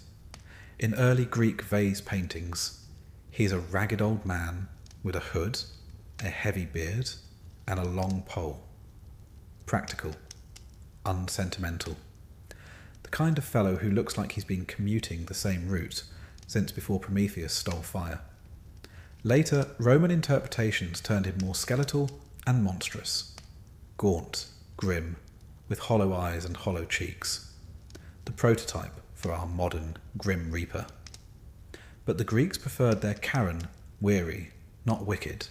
In early Greek vase paintings, he's a ragged old man with a hood, a heavy beard, and a long pole. Practical, unsentimental. The kind of fellow who looks like he's been commuting the same route since before Prometheus stole fire. Later, Roman interpretations turned him more skeletal and monstrous. Gaunt, grim, with hollow eyes and hollow cheeks. The prototype for our modern Grim Reaper. But the Greeks preferred their Charon weary, not wicked.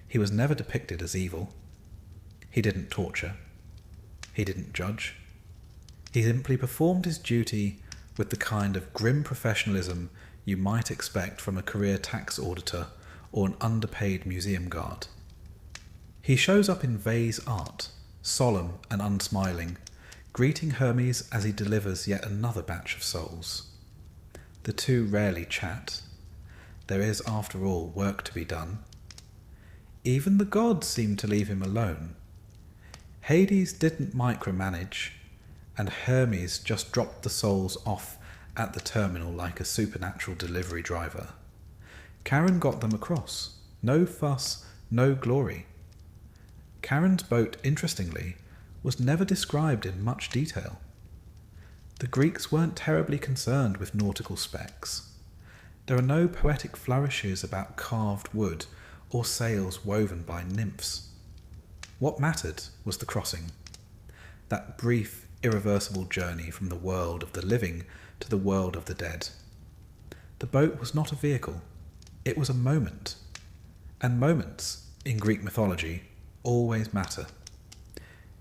He was never depicted as evil. He didn't torture. He didn't judge. He simply performed his duty with the kind of grim professionalism you might expect from a career tax auditor or an underpaid museum guard. He shows up in vase art, solemn and unsmiling, greeting Hermes as he delivers yet another batch of souls. The two rarely chat. There is, after all, work to be done. Even the gods seem to leave him alone. Hades didn't micromanage, and Hermes just dropped the souls off at the terminal like a supernatural delivery driver. Charon got them across. No fuss, no glory. Charon's boat, interestingly, was never described in much detail. The Greeks weren't terribly concerned with nautical specs. There are no poetic flourishes about carved wood or sails woven by nymphs. What mattered was the crossing, that brief, irreversible journey from the world of the living to the world of the dead. The boat was not a vehicle, it was a moment. And moments, in Greek mythology, always matter.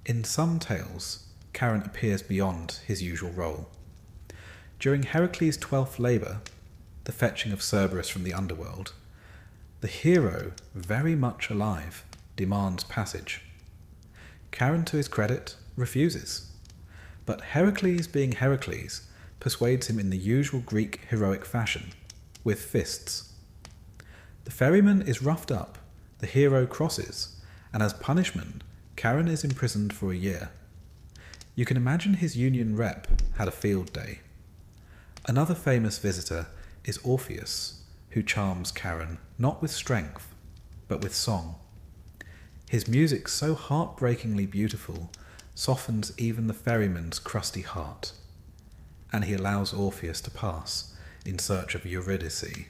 In some tales, Charon appears beyond his usual role. During Heracles' 12th labour, the fetching of Cerberus from the underworld, the hero, very much alive, demands passage. Charon, to his credit, refuses. But Heracles, being Heracles, persuades him in the usual Greek heroic fashion, with fists. The ferryman is roughed up, the hero crosses, and as punishment, Charon is imprisoned for a year. You can imagine his union rep had a field day. Another famous visitor is Orpheus, who charms Charon not with strength, but with song. His music, so heartbreakingly beautiful, softens even the ferryman's crusty heart, and he allows Orpheus to pass in search of Eurydice.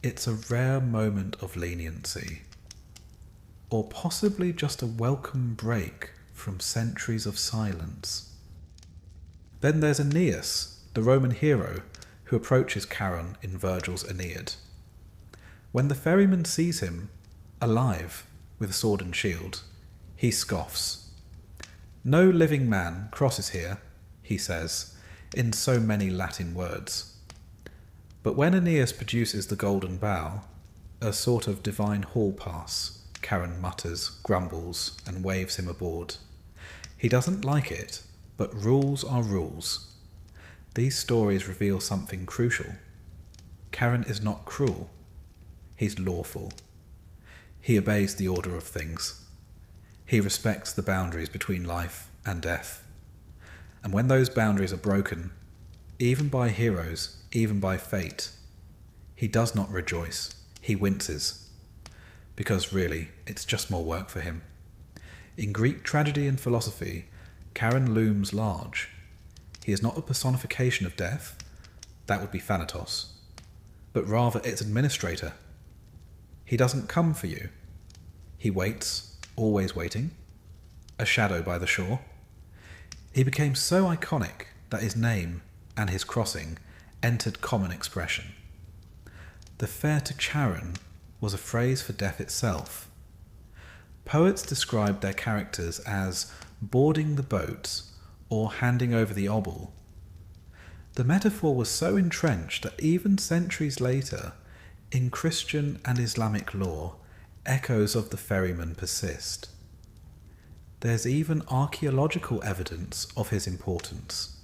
It's a rare moment of leniency, or possibly just a welcome break from centuries of silence. Then there's Aeneas, the Roman hero, who approaches Charon in Virgil's Aeneid. When the ferryman sees him, alive, with sword and shield, he scoffs. No living man crosses here, he says, in so many Latin words. But when Aeneas produces the golden bow, a sort of divine hall pass, Charon mutters, grumbles, and waves him aboard. He doesn't like it, but rules are rules. These stories reveal something crucial. Charon is not cruel. He's lawful. He obeys the order of things. He respects the boundaries between life and death. And when those boundaries are broken, even by heroes, even by fate, he does not rejoice. He winces. Because really, it's just more work for him. In Greek tragedy and philosophy, Charon looms large. He is not a personification of death, that would be Thanatos, but rather its administrator. He doesn't come for you. He waits, always waiting, a shadow by the shore. He became so iconic that his name and his crossing entered common expression. The fare to Charon was a phrase for death itself. Poets described their characters as boarding the boat or handing over the obol. The metaphor was so entrenched that even centuries later, in Christian and Islamic lore, echoes of the ferryman persist. There's even archaeological evidence of his importance.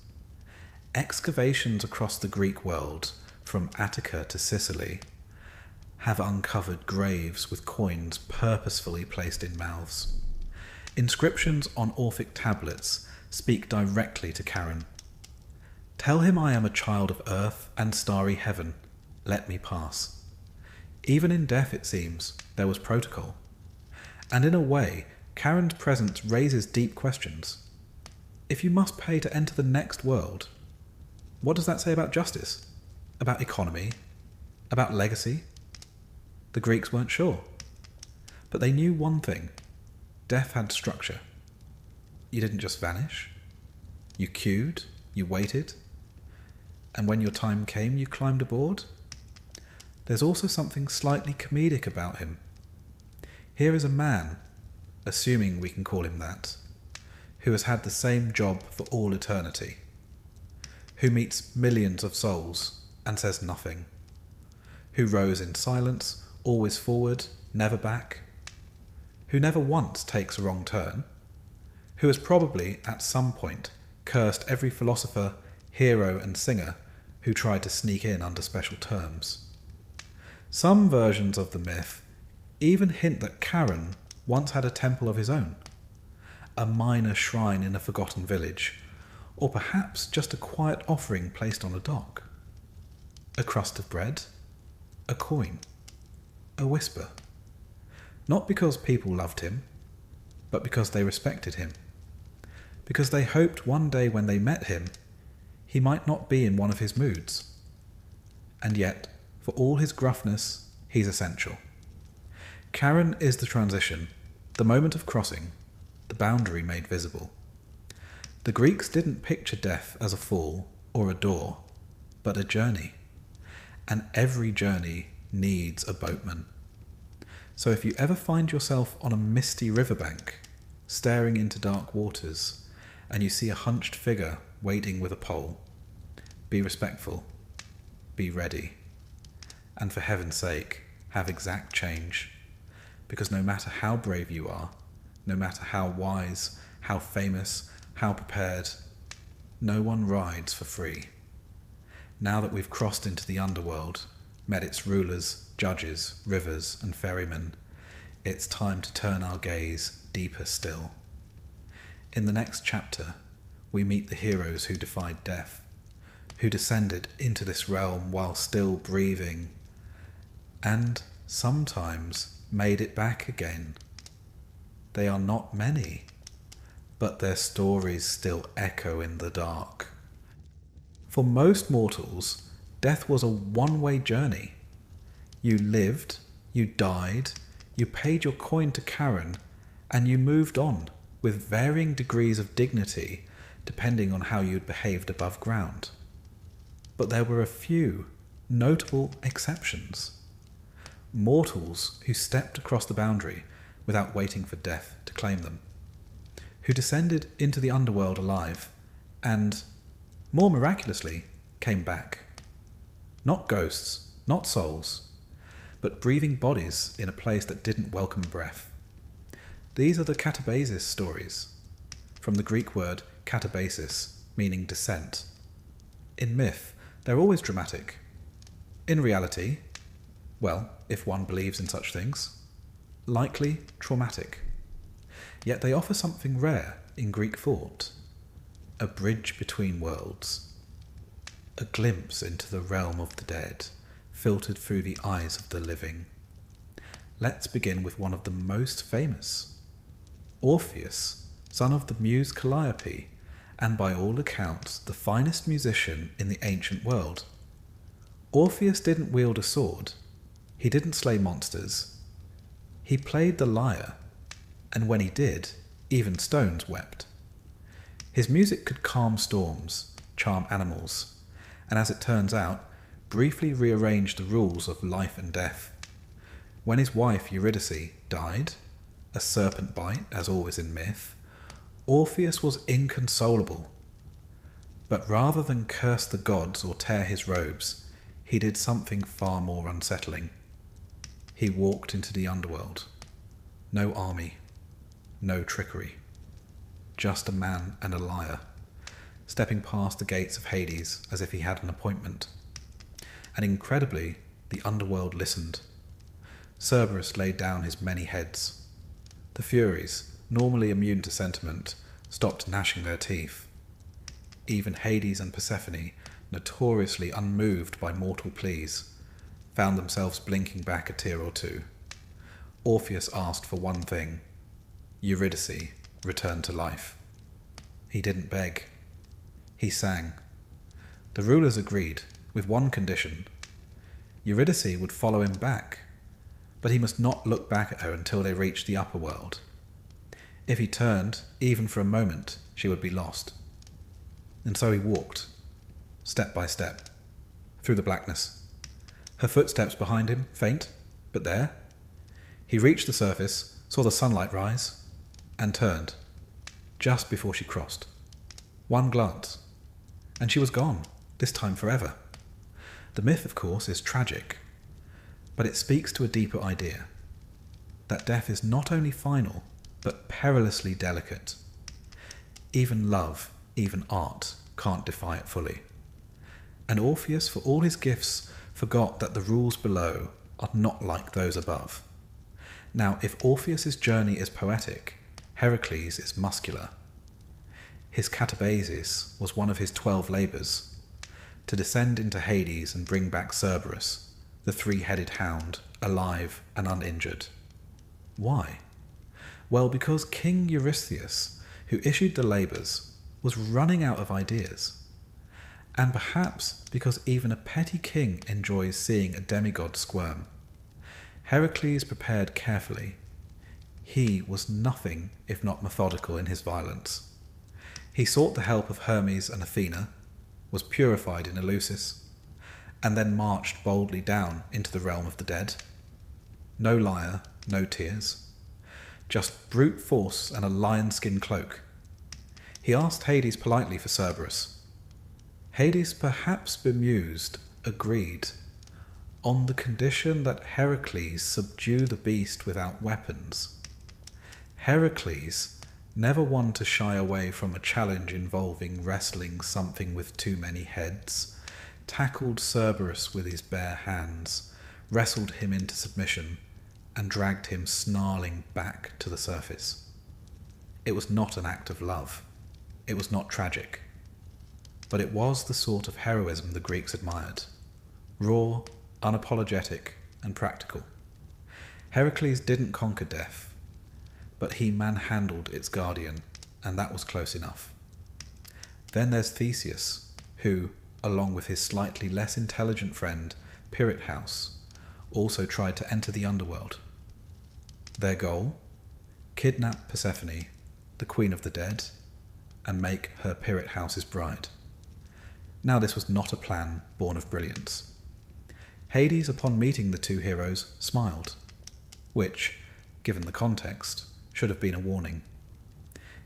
Excavations across the Greek world, from Attica to Sicily, have uncovered graves with coins purposefully placed in mouths. Inscriptions on Orphic tablets speak directly to Charon. Tell him I am a child of earth and starry heaven. Let me pass. Even in death, it seems, there was protocol. And in a way, Charon's presence raises deep questions. If you must pay to enter the next world, what does that say about justice? About economy? About legacy? The Greeks weren't sure. But they knew one thing. Death had structure. You didn't just vanish. You queued, you waited, and when your time came, you climbed aboard. There's also something slightly comedic about him. Here is a man, assuming we can call him that, who has had the same job for all eternity, who meets millions of souls and says nothing, who rows in silence, always forward, never back, who never once takes a wrong turn, who has probably, at some point, cursed every philosopher, hero and singer who tried to sneak in under special terms. Some versions of the myth even hint that Charon once had a temple of his own, a minor shrine in a forgotten village, or perhaps just a quiet offering placed on a dock. A crust of bread, a coin, a whisper. Not because people loved him, but because they respected him. Because they hoped one day when they met him, he might not be in one of his moods. And yet, for all his gruffness, he's essential. Charon is the transition, the moment of crossing, the boundary made visible. The Greeks didn't picture death as a fall or a door, but a journey. and every journey needs a boatman. So if you ever find yourself on a misty riverbank, staring into dark waters, and you see a hunched figure wading with a pole, be respectful, be ready, and for heaven's sake, have exact change, because no matter how brave you are, no matter how wise, how famous, how prepared, no one rides for free. Now that we've crossed into the underworld, met its rulers, judges, rivers, and ferrymen, it's time to turn our gaze deeper still. In the next chapter, we meet the heroes who defied death, who descended into this realm while still breathing, and sometimes made it back again. They are not many, but their stories still echo in the dark. For most mortals, death was a one-way journey. You lived, you died, you paid your coin to Charon, and you moved on with varying degrees of dignity depending on how you'd behaved above ground. But there were a few notable exceptions. Mortals who stepped across the boundary without waiting for death to claim them, who descended into the underworld alive and, more miraculously, came back. Not ghosts, not souls, but breathing bodies in a place that didn't welcome breath. These are the katabasis stories, from the Greek word katabasis, meaning descent. In myth, they're always dramatic. In reality, well, if one believes in such things, likely traumatic. Yet they offer something rare in Greek thought: a bridge between worlds, a glimpse into the realm of the dead, filtered through the eyes of the living. Let's begin with one of the most famous. Orpheus, son of the muse Calliope, and by all accounts the finest musician in the ancient world. Orpheus didn't wield a sword, he didn't slay monsters. He played the lyre, and when he did, even stones wept. His music could calm storms, charm animals, and as it turns out, briefly rearrange the rules of life and death. When his wife Eurydice died, a serpent bite, as always in myth, Orpheus was inconsolable. But rather than curse the gods or tear his robes, he did something far more unsettling. He walked into the underworld. No army, no trickery. Just a man and a lyre, stepping past the gates of Hades as if he had an appointment. And incredibly, the underworld listened. Cerberus laid down his many heads. The Furies, normally immune to sentiment, stopped gnashing their teeth. Even Hades and Persephone, notoriously unmoved by mortal pleas, found themselves blinking back a tear or two. Orpheus asked for one thing: Eurydice returned to life. He didn't beg. He sang. The rulers agreed, with one condition: Eurydice would follow him back, but he must not look back at her until they reached the upper world. If he turned, even for a moment, she would be lost. And so he walked, step by step, through the blackness. Her footsteps behind him, faint, but there. He reached the surface, saw the sunlight rise, and turned, just before she crossed. One glance, and she was gone, this time forever. The myth, of course, is tragic, but it speaks to a deeper idea, that death is not only final, but perilously delicate. Even love, even art, can't defy it fully. And Orpheus, for all his gifts, forgot that the rules below are not like those above. Now, if Orpheus's journey is poetic, Heracles is muscular. His katabasis was one of his 12 labours, to descend into Hades and bring back Cerberus, the three-headed hound, alive and uninjured. Why? Well, because King Eurystheus, who issued the labours, was running out of ideas. And perhaps because even a petty king enjoys seeing a demigod squirm. Heracles prepared carefully. He was nothing if not methodical in his violence. He sought the help of Hermes and Athena, was purified in Eleusis, and then marched boldly down into the realm of the dead. No lyre, no tears. Just brute force and a lion-skin cloak. He asked Hades politely for Cerberus. Hades, perhaps bemused, agreed, on the condition that Heracles subdue the beast without weapons. Heracles, never one to shy away from a challenge involving wrestling something with too many heads, tackled Cerberus with his bare hands, wrestled him into submission, and dragged him snarling back to the surface. It was not an act of love. It was not tragic. But it was the sort of heroism the Greeks admired. Raw, unapologetic, and practical. Heracles didn't conquer death, but he manhandled its guardian, and that was close enough. Then there's Theseus, who, along with his slightly less intelligent friend, Pirithous, also tried to enter the underworld. Their goal? Kidnap Persephone, the queen of the dead, and make her Pirithous' bride. Now this was not a plan born of brilliance. Hades, upon meeting the two heroes, smiled, which, given the context, should have been a warning.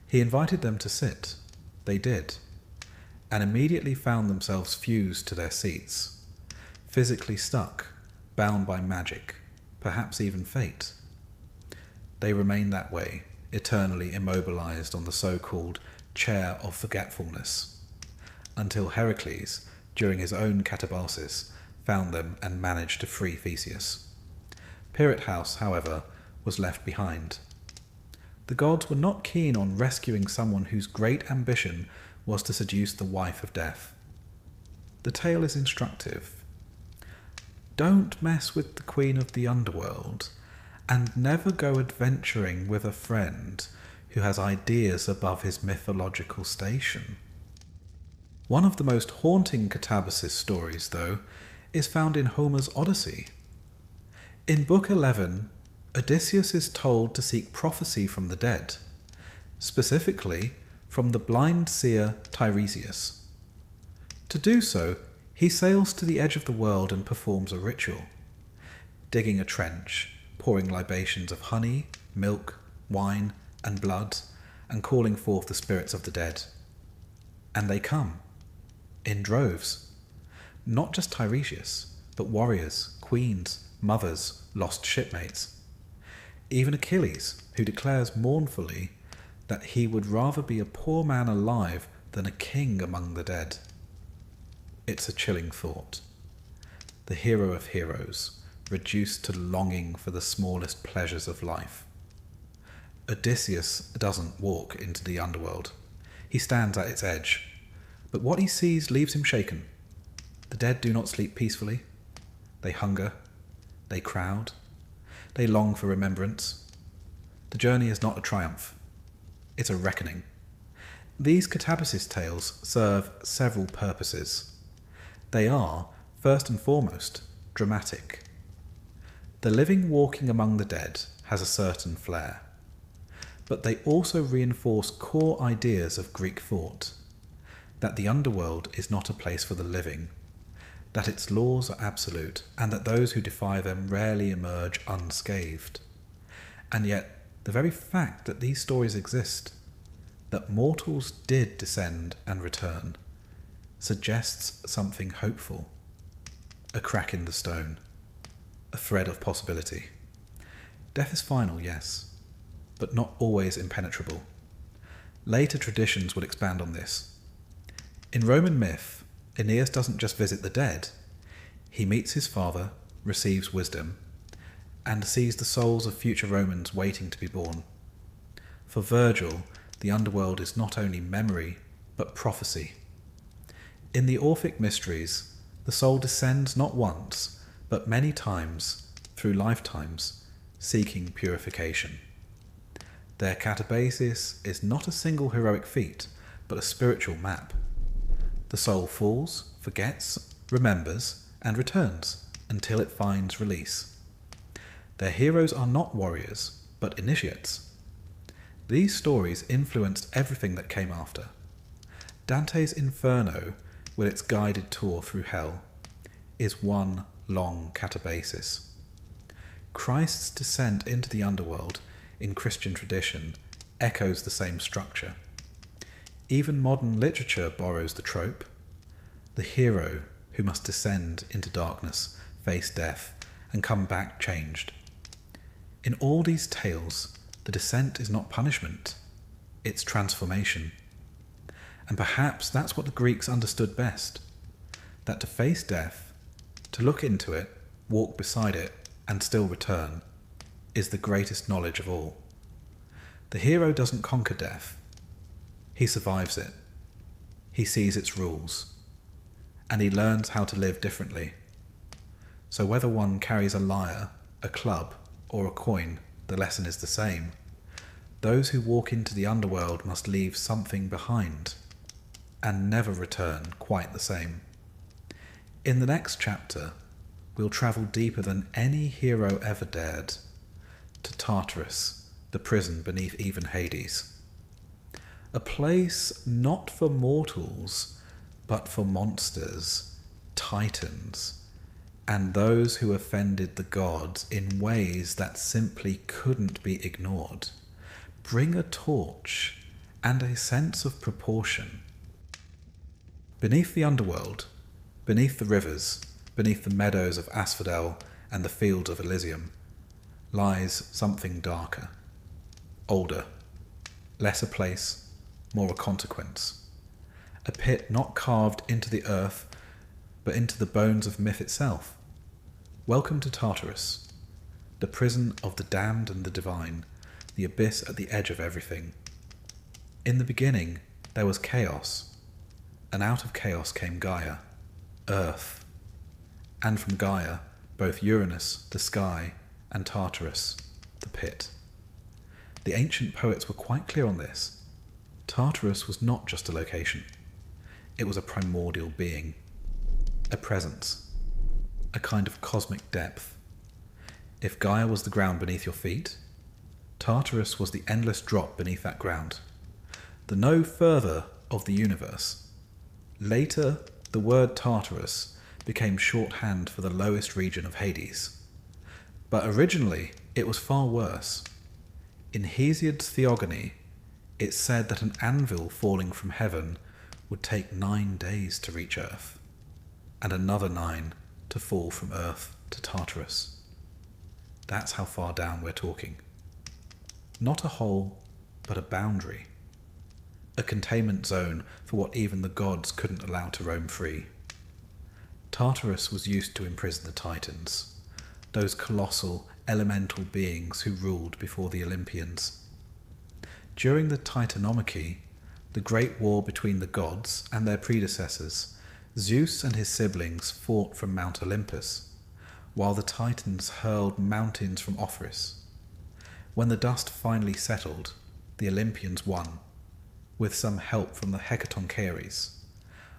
He invited them to sit. They did, and immediately found themselves fused to their seats, physically stuck, bound by magic, perhaps even fate. They remained that way, eternally immobilized on the so-called chair of forgetfulness, until Heracles, during his own catabasis, found them and managed to free Theseus. Pirithous, however, was left behind. The gods were not keen on rescuing someone whose great ambition was to seduce the wife of death. The tale is instructive. Don't mess with the queen of the underworld, and never go adventuring with a friend who has ideas above his mythological station. One of the most haunting catabasis stories, though, is found in Homer's Odyssey. In Book 11, Odysseus is told to seek prophecy from the dead, specifically from the blind seer Tiresias. To do so, he sails to the edge of the world and performs a ritual, digging a trench, pouring libations of honey, milk, wine, and blood, and calling forth the spirits of the dead. And they come, in droves. Not just Tiresias, but warriors, queens, mothers, lost shipmates. Even Achilles, who declares mournfully that he would rather be a poor man alive than a king among the dead. It's a chilling thought. The hero of heroes, reduced to longing for the smallest pleasures of life. Odysseus doesn't walk into the underworld. He stands at its edge, but what he sees leaves him shaken. The dead do not sleep peacefully. They hunger. They crowd. They long for remembrance. The journey is not a triumph. It's a reckoning. These catabasis tales serve several purposes. They are, first and foremost, dramatic. The living walking among the dead has a certain flair, but they also reinforce core ideas of Greek thought, that the underworld is not a place for the living, that its laws are absolute, and that those who defy them rarely emerge unscathed. And yet, the very fact that these stories exist, that mortals did descend and return, suggests something hopeful. A crack in the stone. A thread of possibility. Death is final, yes, but not always impenetrable. Later traditions would expand on this. In Roman myth, Aeneas doesn't just visit the dead. He meets his father, receives wisdom, and sees the souls of future Romans waiting to be born. For Virgil, the underworld is not only memory, but prophecy. In the Orphic Mysteries, the soul descends not once, but many times, through lifetimes, seeking purification. Their catabasis is not a single heroic feat, but a spiritual map. The soul falls, forgets, remembers, and returns until it finds release. Their heroes are not warriors, but initiates. These stories influenced everything that came after. Dante's Inferno, with its guided tour through hell, is one long catabasis. Christ's descent into the underworld in Christian tradition echoes the same structure. Even modern literature borrows the trope: the hero who must descend into darkness, face death, and come back changed. In all these tales, the descent is not punishment, it's transformation. And perhaps that's what the Greeks understood best, that to face death, to look into it, walk beside it, and still return, is the greatest knowledge of all. The hero doesn't conquer death, he survives it. He sees its rules, and he learns how to live differently. So whether one carries a lyre, a club, or a coin, the lesson is the same. Those who walk into the underworld must leave something behind, and never return quite the same. In the next chapter, we'll travel deeper than any hero ever dared, to Tartarus, the prison beneath even Hades. A place not for mortals, but for monsters, titans, and those who offended the gods in ways that simply couldn't be ignored. Bring a torch and a sense of proportion. Beneath the underworld, beneath the rivers, beneath the meadows of asphodel and the fields of Elysium, lies something darker, older, less a place, more a consequence. A pit not carved into the earth, but into the bones of myth itself. Welcome to Tartarus, the prison of the damned and the divine, the abyss at the edge of everything. In the beginning, there was chaos, and out of chaos came Gaia, Earth, and from Gaia, both Uranus, the sky, and Tartarus, the pit. The ancient poets were quite clear on this. Tartarus was not just a location. It was a primordial being, a presence, a kind of cosmic depth. If Gaia was the ground beneath your feet, Tartarus was the endless drop beneath that ground, the no further of the universe. Later, the word Tartarus became shorthand for the lowest region of Hades. But originally, it was far worse. In Hesiod's Theogony, it said that an anvil falling from heaven would take 9 days to reach Earth, and another 9 to fall from Earth to Tartarus. That's how far down we're talking. Not a hole, but a boundary. A containment zone for what even the gods couldn't allow to roam free. Tartarus was used to imprison the Titans, those colossal, elemental beings who ruled before the Olympians. During the Titanomachy, the great war between the gods and their predecessors, Zeus and his siblings fought from Mount Olympus, while the Titans hurled mountains from Ophrys. When the dust finally settled, the Olympians won, with some help from the Hecatoncheires,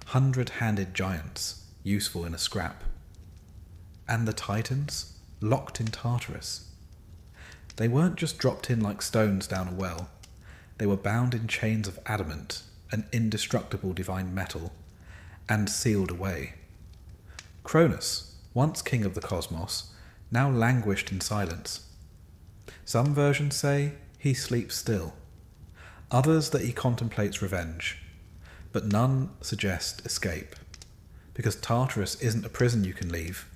100-handed giants, useful in a scrap. And the Titans, locked in Tartarus. They weren't just dropped in like stones down a well. They were bound in chains of adamant, an indestructible divine metal, and sealed away. Cronus, once king of the cosmos, now languished in silence. Some versions say he sleeps still, others that he contemplates revenge, but none suggest escape, because Tartarus isn't a prison you can leave,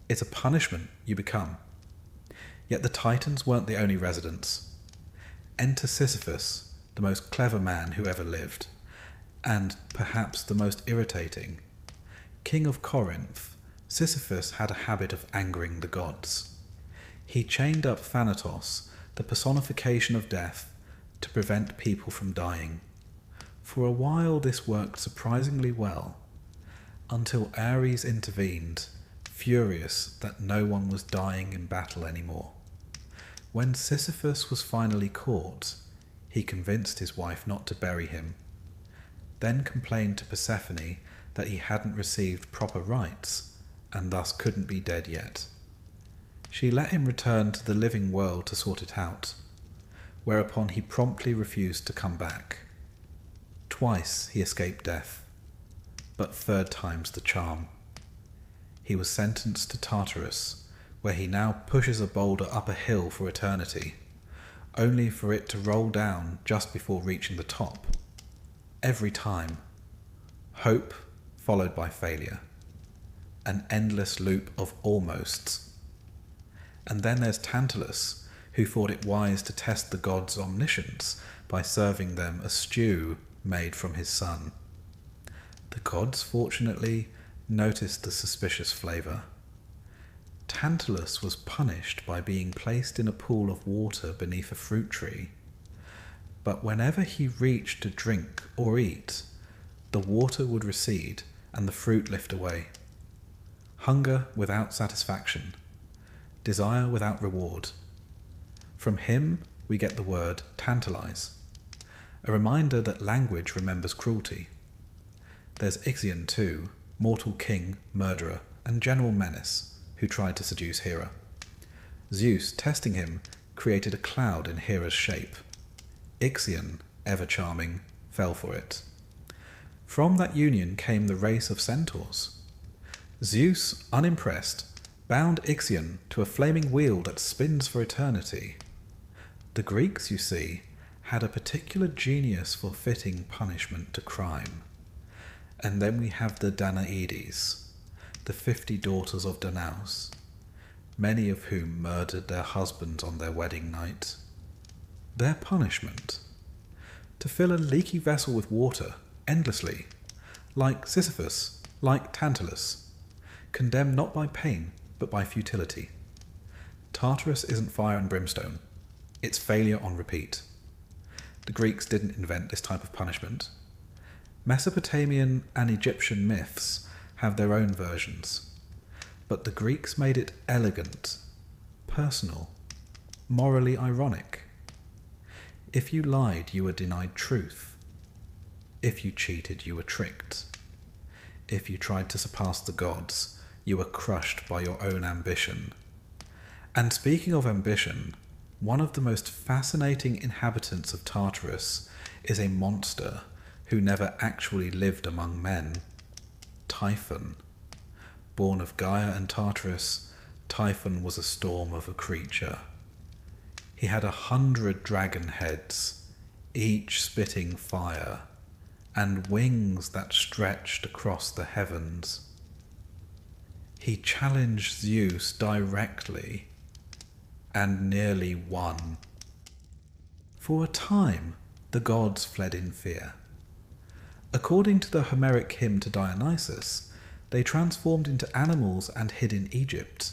it's a punishment you become. Yet the Titans weren't the only residents. Enter Sisyphus, the most clever man who ever lived, and perhaps the most irritating. King of Corinth, Sisyphus had a habit of angering the gods. He chained up Thanatos, the personification of death, to prevent people from dying. For a while this worked surprisingly well, until Ares intervened, furious that no one was dying in battle anymore. When Sisyphus was finally caught, he convinced his wife not to bury him, then complained to Persephone that he hadn't received proper rites and thus couldn't be dead yet. She let him return to the living world to sort it out, whereupon he promptly refused to come back. Twice he escaped death, but 3rd time's the charm. he was sentenced to Tartarus, where he now pushes a boulder up a hill for eternity, only for it to roll down just before reaching the top. Every time. Hope followed by failure. An endless loop of almosts. And then there's Tantalus, who thought it wise to test the gods' omniscience by serving them a stew made from his son. The gods, fortunately, noticed the suspicious flavour. Tantalus was punished by being placed in a pool of water beneath a fruit tree. But whenever he reached to drink or eat, the water would recede and the fruit lift away. Hunger without satisfaction. Desire without reward. From him we get the word tantalize, a reminder that language remembers cruelty. There's Ixion too, mortal king, murderer, and general menace, who tried to seduce Hera. Zeus, testing him, created a cloud in Hera's shape. Ixion, ever charming, fell for it. From that union came the race of centaurs. Zeus, unimpressed, bound Ixion to a flaming wheel that spins for eternity. The Greeks, you see, had a particular genius for fitting punishment to crime. And then we have the Danaïdes, the 50 daughters of Danaus, many of whom murdered their husbands on their wedding night. Their punishment? To fill a leaky vessel with water, endlessly, like Sisyphus, like Tantalus, condemned not by pain, but by futility. Tartarus isn't fire and brimstone. It's failure on repeat. The Greeks didn't invent this type of punishment. Mesopotamian and Egyptian myths have their own versions, but the Greeks made it elegant, personal, morally ironic. If you lied, you were denied truth. If you cheated, you were tricked. If you tried to surpass the gods, you were crushed by your own ambition. And speaking of ambition, one of the most fascinating inhabitants of Tartarus is a monster who never actually lived among men. Typhon. Born of Gaia and Tartarus, Typhon was a storm of a creature. He had 100 dragon heads, each spitting fire, and wings that stretched across the heavens. He challenged Zeus directly, and nearly won. For a time, the gods fled in fear. According to the Homeric hymn to Dionysus, they transformed into animals and hid in Egypt,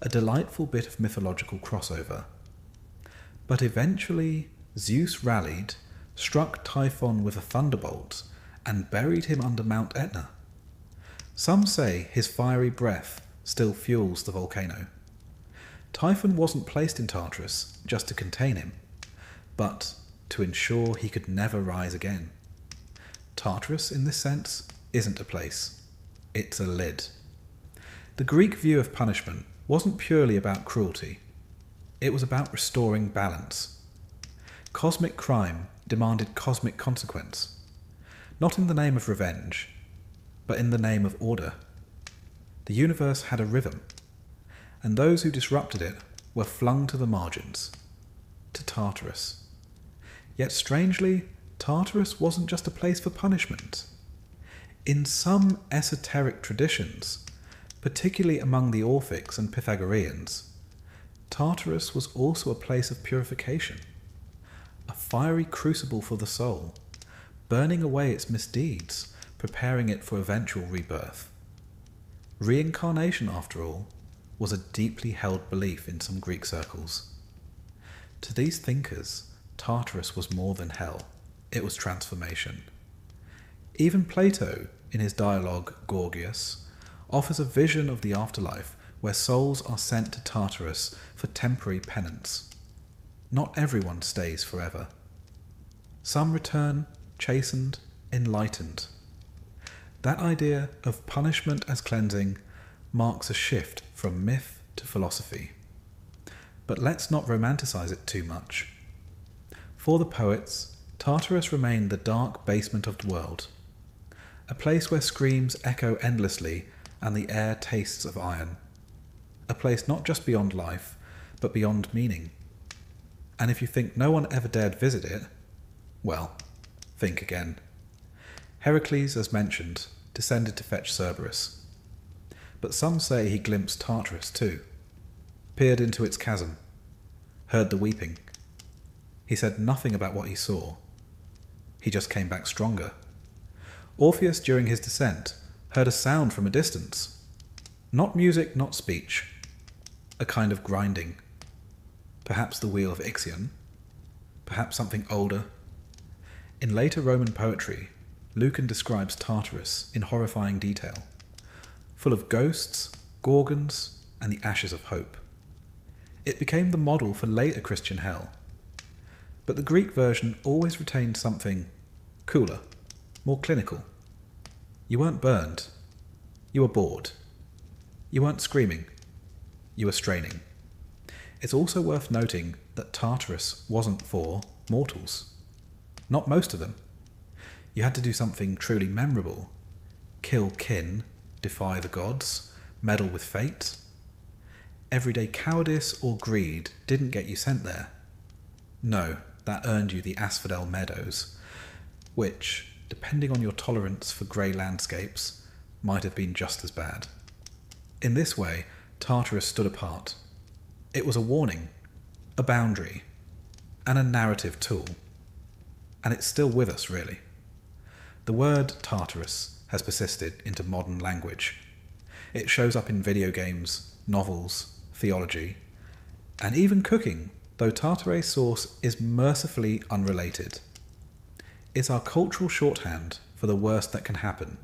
a delightful bit of mythological crossover. But eventually, Zeus rallied, struck Typhon with a thunderbolt, and buried him under Mount Etna. Some say his fiery breath still fuels the volcano. Typhon wasn't placed in Tartarus just to contain him, but to ensure he could never rise again. Tartarus, in this sense, isn't a place. It's a lid. The Greek view of punishment wasn't purely about cruelty. It was about restoring balance. Cosmic crime demanded cosmic consequence, not in the name of revenge, but in the name of order. The universe had a rhythm, and those who disrupted it were flung to the margins, to Tartarus. Yet strangely, Tartarus wasn't just a place for punishment. In some esoteric traditions, particularly among the Orphics and Pythagoreans, Tartarus was also a place of purification, a fiery crucible for the soul, burning away its misdeeds, preparing it for eventual rebirth. Reincarnation, after all, was a deeply held belief in some Greek circles. To these thinkers, Tartarus was more than hell. It was transformation. Even Plato, in his dialogue Gorgias, offers a vision of the afterlife where souls are sent to Tartarus for temporary penance. Not everyone stays forever. Some return chastened, enlightened. That idea of punishment as cleansing marks a shift from myth to philosophy. But let's not romanticize it too much. For the poets, Tartarus remained the dark basement of the world, a place where screams echo endlessly and the air tastes of iron. A place not just beyond life, but beyond meaning. And if you think no one ever dared visit it, well, think again. Heracles, as mentioned, descended to fetch Cerberus. But some say he glimpsed Tartarus too, peered into its chasm, heard the weeping. He said nothing about what he saw. He just came back stronger. Orpheus, during his descent, heard a sound from a distance. Not music, not speech. A kind of grinding. Perhaps the wheel of Ixion. Perhaps something older. In later Roman poetry, Lucan describes Tartarus in horrifying detail, full of ghosts, gorgons, and the ashes of hope. It became the model for later Christian hell. But the Greek version always retained something cooler, more clinical. You weren't burned. You were bored. You weren't screaming. You were straining. It's also worth noting that Tartarus wasn't for mortals. Not most of them. You had to do something truly memorable. Kill kin, defy the gods, meddle with fate. Everyday cowardice or greed didn't get you sent there. No, that earned you the Asphodel Meadows, which, depending on your tolerance for grey landscapes, might have been just as bad. In this way, Tartarus stood apart. It was a warning, a boundary, and a narrative tool. And it's still with us, really. The word Tartarus has persisted into modern language. It shows up in video games, novels, theology, and even cooking, though tartare sauce is mercifully unrelated. It's our cultural shorthand for the worst that can happen.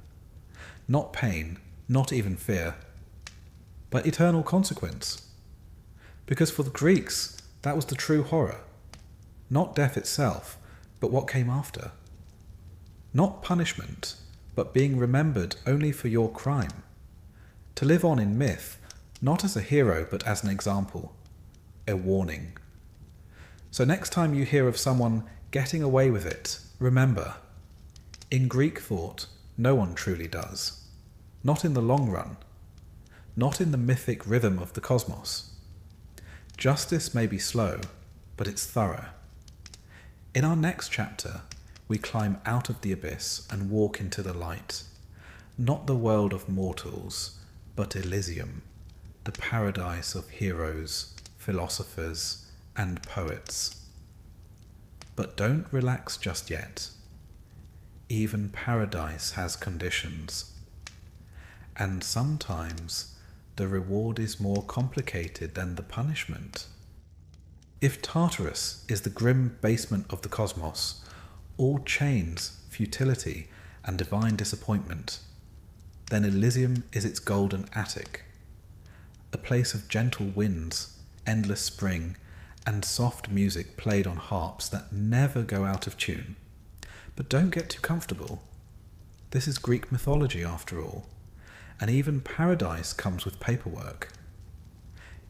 Not pain, not even fear, but eternal consequence. Because for the Greeks, that was the true horror. Not death itself, but what came after. Not punishment, but being remembered only for your crime. To live on in myth, not as a hero, but as an example, a warning. So next time you hear of someone getting away with it, remember, in Greek thought, no one truly does. Not in the long run. Not in the mythic rhythm of the cosmos. Justice may be slow, but it's thorough. In our next chapter, we climb out of the abyss and walk into the light. Not the world of mortals, but Elysium, the paradise of heroes, philosophers, and poets. But don't relax just yet. Even paradise has conditions. And sometimes the reward is more complicated than the punishment. If Tartarus is the grim basement of the cosmos, all chains, futility, and divine disappointment, then Elysium is its golden attic, a place of gentle winds, endless spring, and soft music played on harps that never go out of tune. But don't get too comfortable. This is Greek mythology after all, and even paradise comes with paperwork.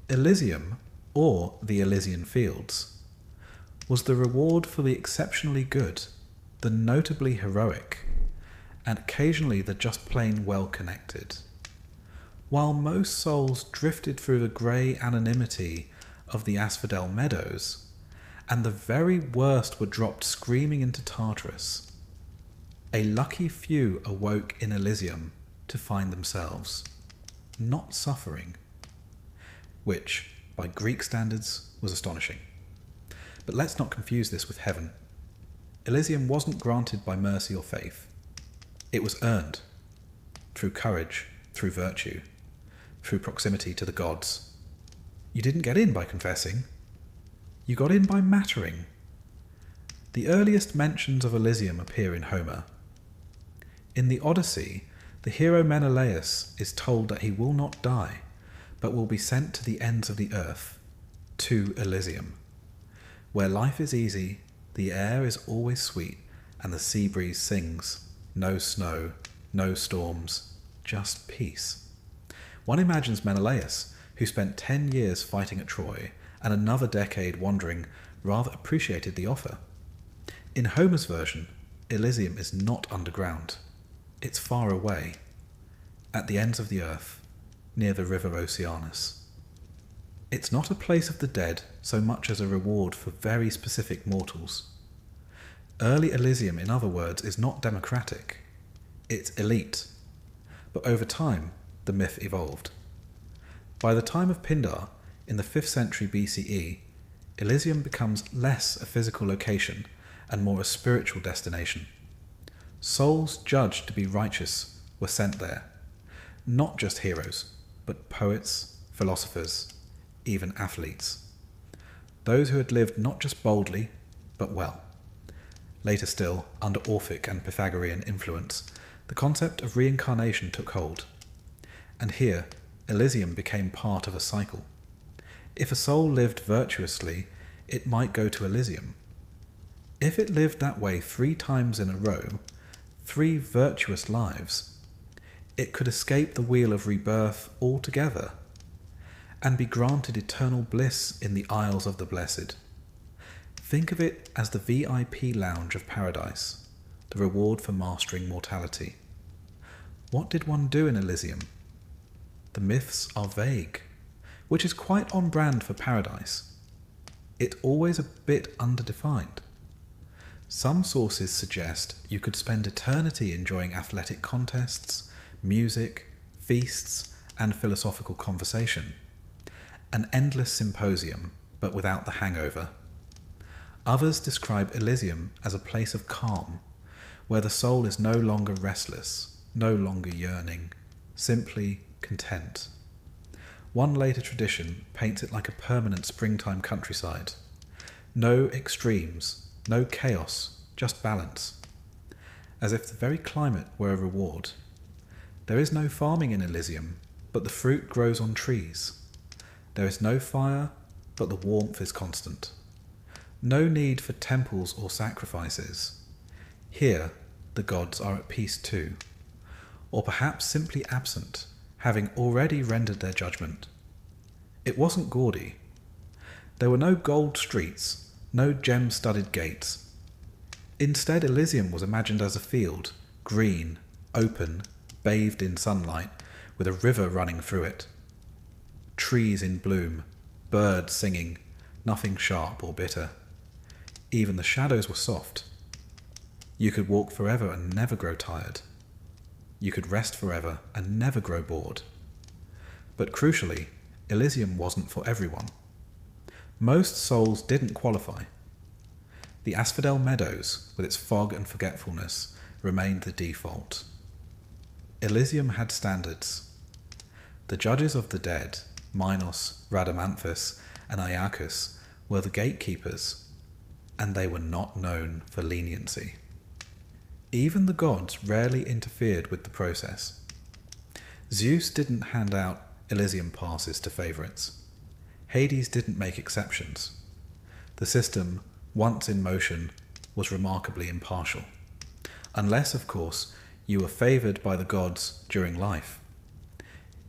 Elysium, or the Elysian Fields, was the reward for the exceptionally good, the notably heroic, and occasionally the just plain well-connected. While most souls drifted through the grey anonymity of the Asphodel Meadows, and the very worst were dropped screaming into Tartarus, a lucky few awoke in Elysium to find themselves not suffering, which, by Greek standards, was astonishing. But let's not confuse this with heaven. Elysium wasn't granted by mercy or faith. It was earned through courage, through virtue, through proximity to the gods. You didn't get in by confessing. You got in by mattering. The earliest mentions of Elysium appear in Homer. In the Odyssey, the hero Menelaus is told that he will not die, but will be sent to the ends of the earth, to Elysium, where life is easy, the air is always sweet, and the sea breeze sings. No snow, no storms, just peace. One imagines Menelaus, who spent 10 years fighting at Troy and another decade wandering, rather appreciated the offer. In Homer's version, Elysium is not underground. It's far away. at the ends of the earth, near the river Oceanus. It's not a place of the dead so much as a reward for very specific mortals. Early Elysium, in other words, is not democratic. It's elite. But over time, the myth evolved. By the time of Pindar, in the 5th century BCE, Elysium becomes less a physical location and more a spiritual destination. Souls judged to be righteous were sent there. Not just heroes, but poets, philosophers, even athletes. Those who had lived not just boldly, but well. Later still, under Orphic and Pythagorean influence, the concept of reincarnation took hold. And here, Elysium became part of a cycle. If a soul lived virtuously, it might go to Elysium. If it lived that way 3 times in a row, 3 virtuous lives, it could escape the wheel of rebirth altogether and be granted eternal bliss in the Isles of the Blessed. Think of it as the VIP lounge of paradise, the reward for mastering mortality. What did one do in Elysium? The myths are vague, which is quite on brand for paradise. It's always a bit underdefined. Some sources suggest you could spend eternity enjoying athletic contests, music, feasts, and philosophical conversation. An endless symposium, but without the hangover. Others describe Elysium as a place of calm, where the soul is no longer restless, no longer yearning, simply content. One later tradition paints it like a permanent springtime countryside. No extremes, no chaos, just balance. As if the very climate were a reward. There is no farming in Elysium, but the fruit grows on trees. There is no fire, but the warmth is constant. No need for temples or sacrifices. Here, the gods are at peace too, or perhaps simply absent, having already rendered their judgment. It wasn't gaudy. There were no gold streets, no gem-studded gates. Instead, Elysium was imagined as a field, green, open, bathed in sunlight, with a river running through it. Trees in bloom, birds singing, nothing sharp or bitter. Even the shadows were soft. You could walk forever and never grow tired. You could rest forever and never grow bored. But crucially, Elysium wasn't for everyone. Most souls didn't qualify. The Asphodel Meadows, with its fog and forgetfulness, remained the default. Elysium had standards. The judges of the dead, Minos, Rhadamanthus, and Iacchus, were the gatekeepers, and they were not known for leniency. Even the gods rarely interfered with the process. Zeus didn't hand out Elysium passes to favourites. Hades didn't make exceptions. The system, once in motion, was remarkably impartial. Unless, of course, you were favoured by the gods during life.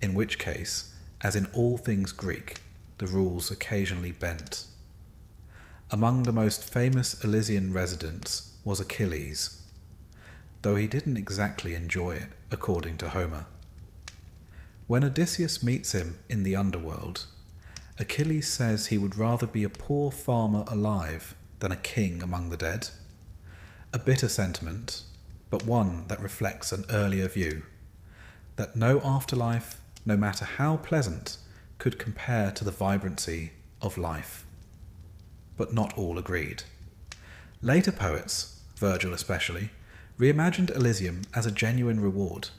In which case, as in all things Greek, the rules occasionally bent. Among the most famous Elysian residents was Achilles, though he didn't exactly enjoy it, according to Homer. When Odysseus meets him in the underworld, Achilles says he would rather be a poor farmer alive than a king among the dead. A bitter sentiment, but one that reflects an earlier view, that no afterlife, no matter how pleasant, could compare to the vibrancy of life. But not all agreed. Later poets, Virgil especially, reimagined Elysium as a genuine reward.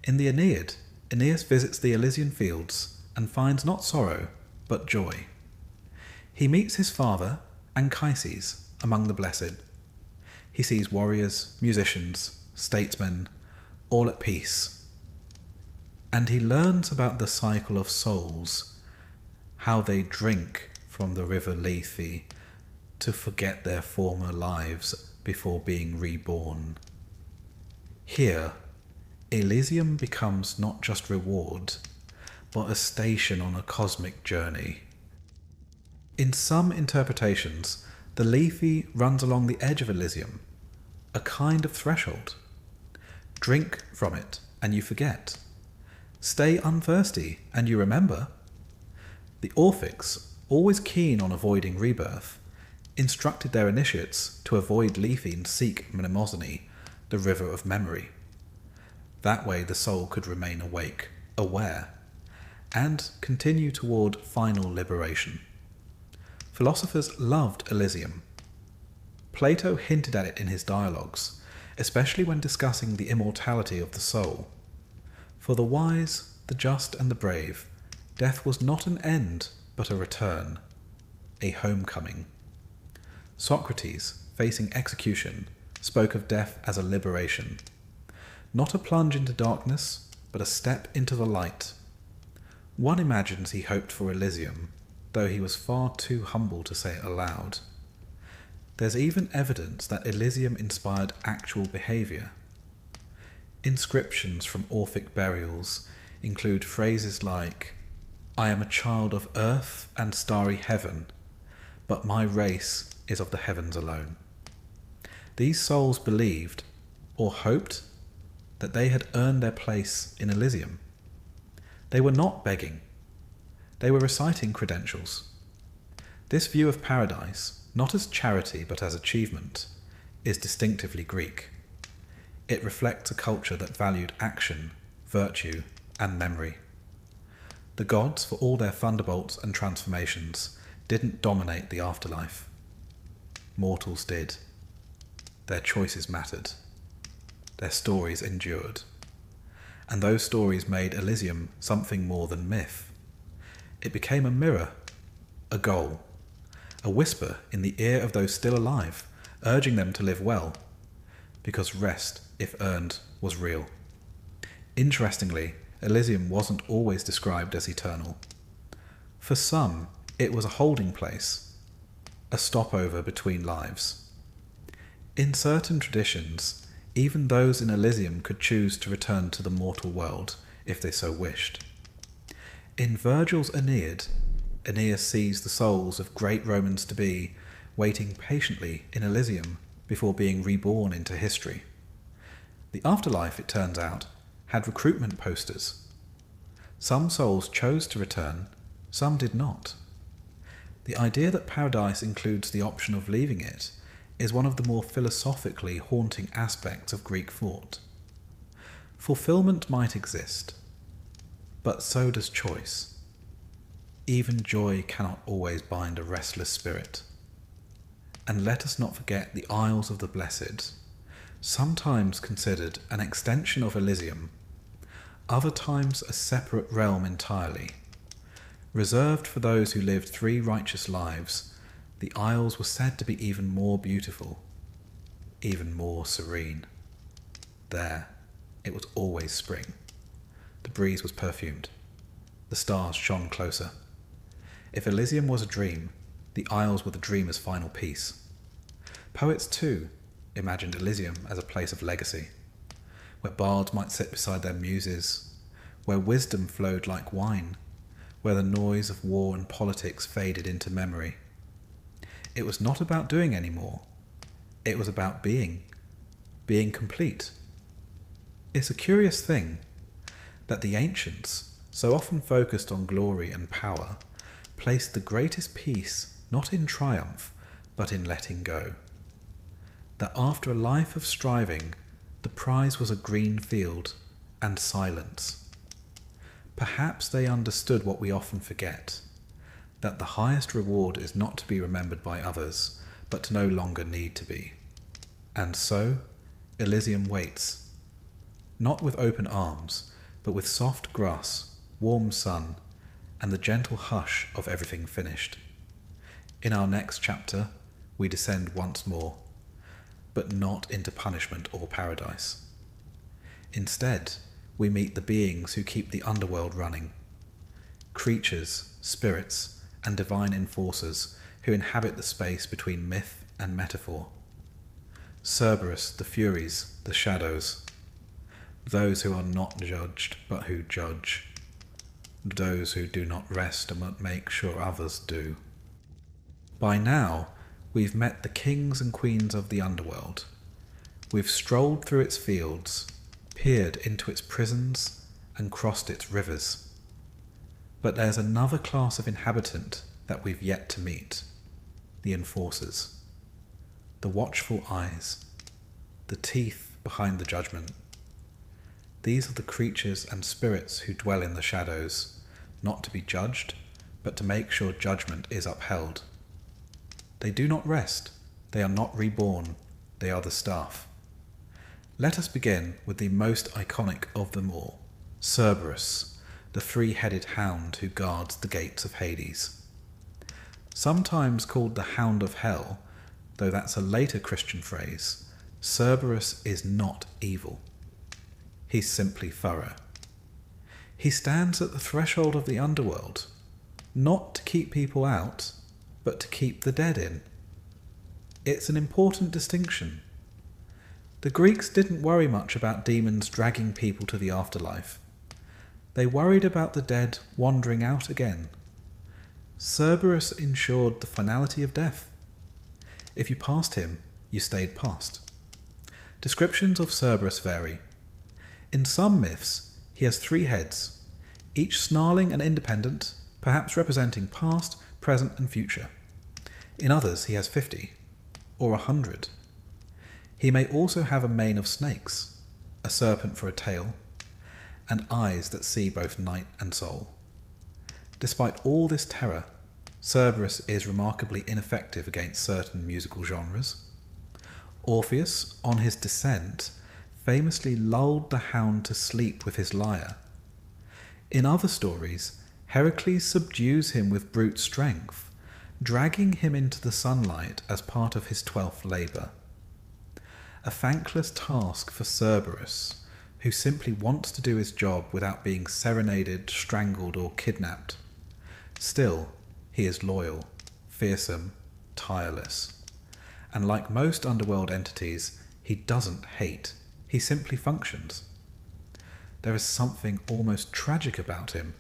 In the Aeneid, Aeneas visits the Elysian Fields and finds not sorrow, but joy. He meets his father, Anchises, among the blessed. He sees warriors, musicians, statesmen, all at peace. And he learns about the cycle of souls, how they drink from the river Lethe to forget their former lives before being reborn. Here, Elysium becomes not just reward, but a station on a cosmic journey. In some interpretations, the Lethe runs along the edge of Elysium, a kind of threshold. Drink from it, and you forget. Stay unthirsty, and you remember. The Orphics, always keen on avoiding rebirth, instructed their initiates to avoid Lethe and seek Mnemosyne, the river of memory. That way the soul could remain awake, aware, and continue toward final liberation. Philosophers loved Elysium. Plato hinted at it in his dialogues, especially when discussing the immortality of the soul. For the wise, the just, and the brave, death was not an end, but a return, a homecoming. Socrates, facing execution, spoke of death as a liberation. Not a plunge into darkness, but a step into the light. One imagines he hoped for Elysium, though he was far too humble to say it aloud. There's even evidence that Elysium inspired actual behaviour. Inscriptions from Orphic burials include phrases like, "I am a child of earth and starry heaven, but my race is of the heavens alone." These souls believed, or hoped, that they had earned their place in Elysium. They were not begging. They were reciting credentials. This view of paradise, not as charity but as achievement, is distinctively Greek. It reflects a culture that valued action, virtue, and memory. The gods, for all their thunderbolts and transformations, didn't dominate the afterlife. Mortals did. Their choices mattered. Their stories endured. And those stories made Elysium something more than myth. It became a mirror, a goal, a whisper in the ear of those still alive, urging them to live well, because rest, if earned, was real. Interestingly, Elysium wasn't always described as eternal. For some, it was a holding place, a stopover between lives. In certain traditions, even those in Elysium could choose to return to the mortal world if they so wished. In Virgil's Aeneid, Aeneas sees the souls of great Romans to be waiting patiently in Elysium before being reborn into history. The afterlife, it turns out, had recruitment posters. Some souls chose to return, some did not. The idea that paradise includes the option of leaving it is one of the more philosophically haunting aspects of Greek thought. Fulfillment might exist, but so does choice. Even joy cannot always bind a restless spirit. And let us not forget the Isles of the Blessed, sometimes considered an extension of Elysium, other times a separate realm entirely. Reserved for those who lived 3 righteous lives, the Isles were said to be even more beautiful, even more serene. There, it was always spring. The breeze was perfumed. The stars shone closer. If Elysium was a dream, the Isles were the dreamer's final piece. Poets, too, imagined Elysium as a place of legacy, where bards might sit beside their muses, where wisdom flowed like wine, where the noise of war and politics faded into memory. It was not about doing any more. It was about being complete. It's a curious thing that the ancients, so often focused on glory and power, placed the greatest peace not in triumph, but in letting go. That after a life of striving, the prize was a green field and silence. Perhaps they understood what we often forget, that the highest reward is not to be remembered by others, but to no longer need to be. And so, Elysium waits, not with open arms, but with soft grass, warm sun, and the gentle hush of everything finished. In our next chapter, we descend once more, but not into punishment or paradise. Instead, we meet the beings who keep the underworld running. Creatures, spirits, and divine enforcers who inhabit the space between myth and metaphor. Cerberus, the Furies, the Shadows. Those who are not judged, but who judge. Those who do not rest and make sure others do. By now, we've met the kings and queens of the underworld. We've strolled through its fields, peered into its prisons and crossed its rivers. But there's another class of inhabitant that we've yet to meet. The enforcers. The watchful eyes. The teeth behind the judgment. These are the creatures and spirits who dwell in the shadows, not to be judged, but to make sure judgment is upheld. They do not rest. They are not reborn. They are the staff. Let us begin with the most iconic of them all, Cerberus, the three-headed hound who guards the gates of Hades. Sometimes called the Hound of Hell, though that's a later Christian phrase, Cerberus is not evil. He's simply thorough. He stands at the threshold of the underworld, not to keep people out, but to keep the dead in. It's an important distinction. The Greeks didn't worry much about demons dragging people to the afterlife. They worried about the dead wandering out again. Cerberus ensured the finality of death. If you passed him, you stayed past. Descriptions of Cerberus vary. In some myths, he has 3 heads, each snarling and independent, perhaps representing past, present and future. In others, he has 50, or 100. He may also have a mane of snakes, a serpent for a tail, and eyes that see both night and soul. Despite all this terror, Cerberus is remarkably ineffective against certain musical genres. Orpheus, on his descent, famously lulled the hound to sleep with his lyre. In other stories, Heracles subdues him with brute strength, dragging him into the sunlight as part of his 12th labour. A thankless task for Cerberus, who simply wants to do his job without being serenaded, strangled or kidnapped. Still, he is loyal, fearsome, tireless. And like most underworld entities, he doesn't hate, he simply functions. There is something almost tragic about him.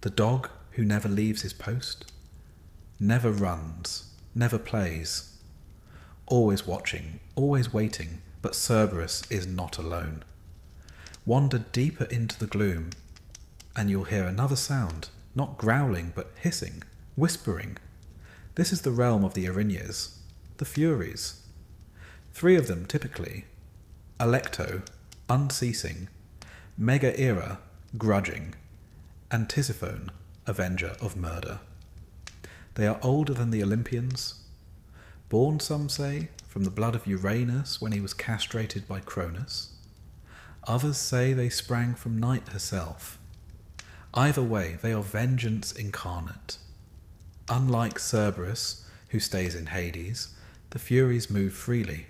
The dog who never leaves his post, never runs, never plays. Always watching, always waiting, but Cerberus is not alone. Wander deeper into the gloom, and you'll hear another sound, not growling, but hissing, whispering. This is the realm of the Erinyes, the Furies. 3 of them typically: Alecto, unceasing; Megaera, grudging; and Tisiphone, avenger of murder. They are older than the Olympians, born, some say, from the blood of Uranus when he was castrated by Cronus. Others say they sprang from Night herself. Either way, they are vengeance incarnate. Unlike Cerberus, who stays in Hades, the Furies move freely.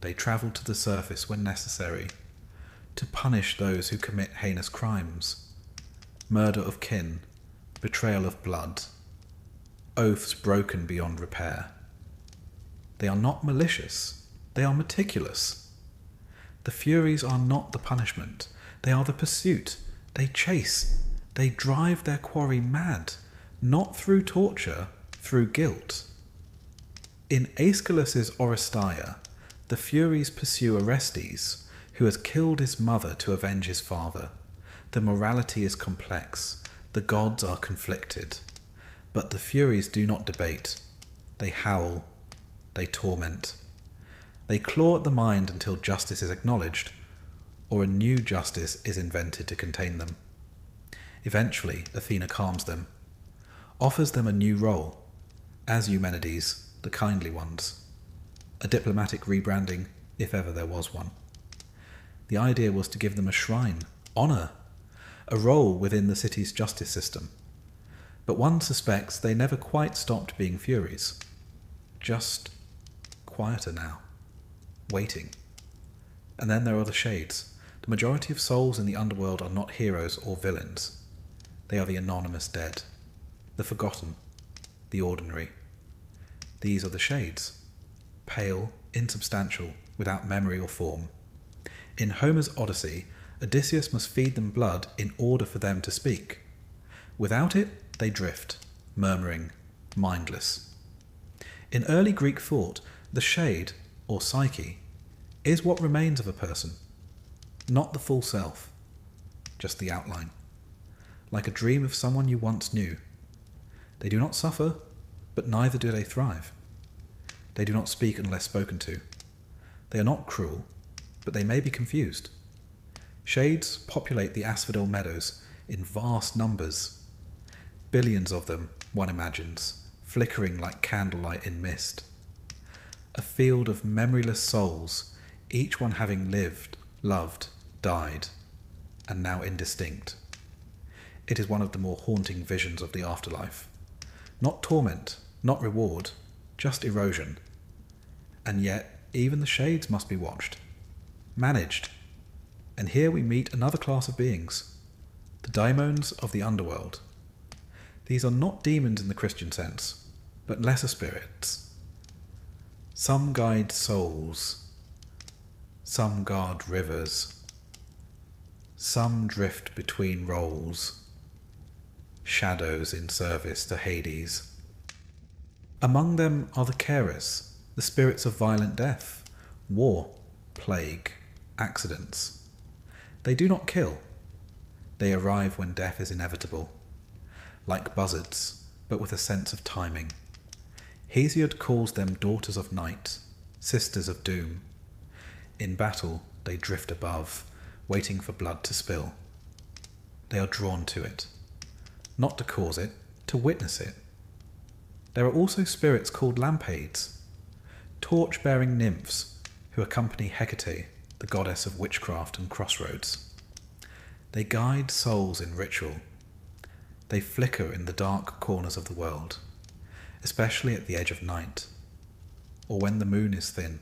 They travel to the surface when necessary, to punish those who commit heinous crimes, murder of kin, betrayal of blood, oaths broken beyond repair. They are not malicious, they are meticulous. The Furies are not the punishment, they are the pursuit. They chase, they drive their quarry mad, not through torture, through guilt. In Aeschylus's Oresteia, the Furies pursue Orestes, who has killed his mother to avenge his father. The morality is complex, the gods are conflicted. But the Furies do not debate. They howl, they torment. They claw at the mind until justice is acknowledged, or a new justice is invented to contain them. Eventually, Athena calms them, offers them a new role, as Eumenides, the kindly ones. A diplomatic rebranding, if ever there was one. The idea was to give them a shrine, honour, a role within the city's justice system. But one suspects they never quite stopped being Furies. Just quieter now, waiting. And then there are the Shades. The majority of souls in the underworld are not heroes or villains. They are the anonymous dead, the forgotten, the ordinary. These are the Shades, pale, insubstantial, without memory or form. In Homer's Odyssey, Odysseus must feed them blood in order for them to speak. Without it, they drift, murmuring, mindless. In early Greek thought, the shade, or psyche, is what remains of a person. Not the full self, just the outline, like a dream of someone you once knew. They do not suffer, but neither do they thrive. They do not speak unless spoken to. They are not cruel, but they may be confused. Shades populate the asphodel meadows in vast numbers. Billions of them, one imagines, flickering like candlelight in mist. A field of memoryless souls, each one having lived, loved, died, and now indistinct. It is one of the more haunting visions of the afterlife. Not torment, not reward, just erosion. And yet, even the shades must be watched, managed. And here we meet another class of beings, the daimons of the underworld. These are not demons in the Christian sense, but lesser spirits. Some guide souls, some guard rivers, some drift between roles, shadows in service to Hades. Among them are the carers, the spirits of violent death, war, plague, accidents. They do not kill. They arrive when death is inevitable, like buzzards, but with a sense of timing. Hesiod calls them daughters of night, sisters of doom. In battle, they drift above, waiting for blood to spill. They are drawn to it, not to cause it, to witness it. There are also spirits called lampades, torch-bearing nymphs who accompany Hecate, the goddess of witchcraft and crossroads. They guide souls in ritual. They flicker in the dark corners of the world, especially at the edge of night, or when the moon is thin.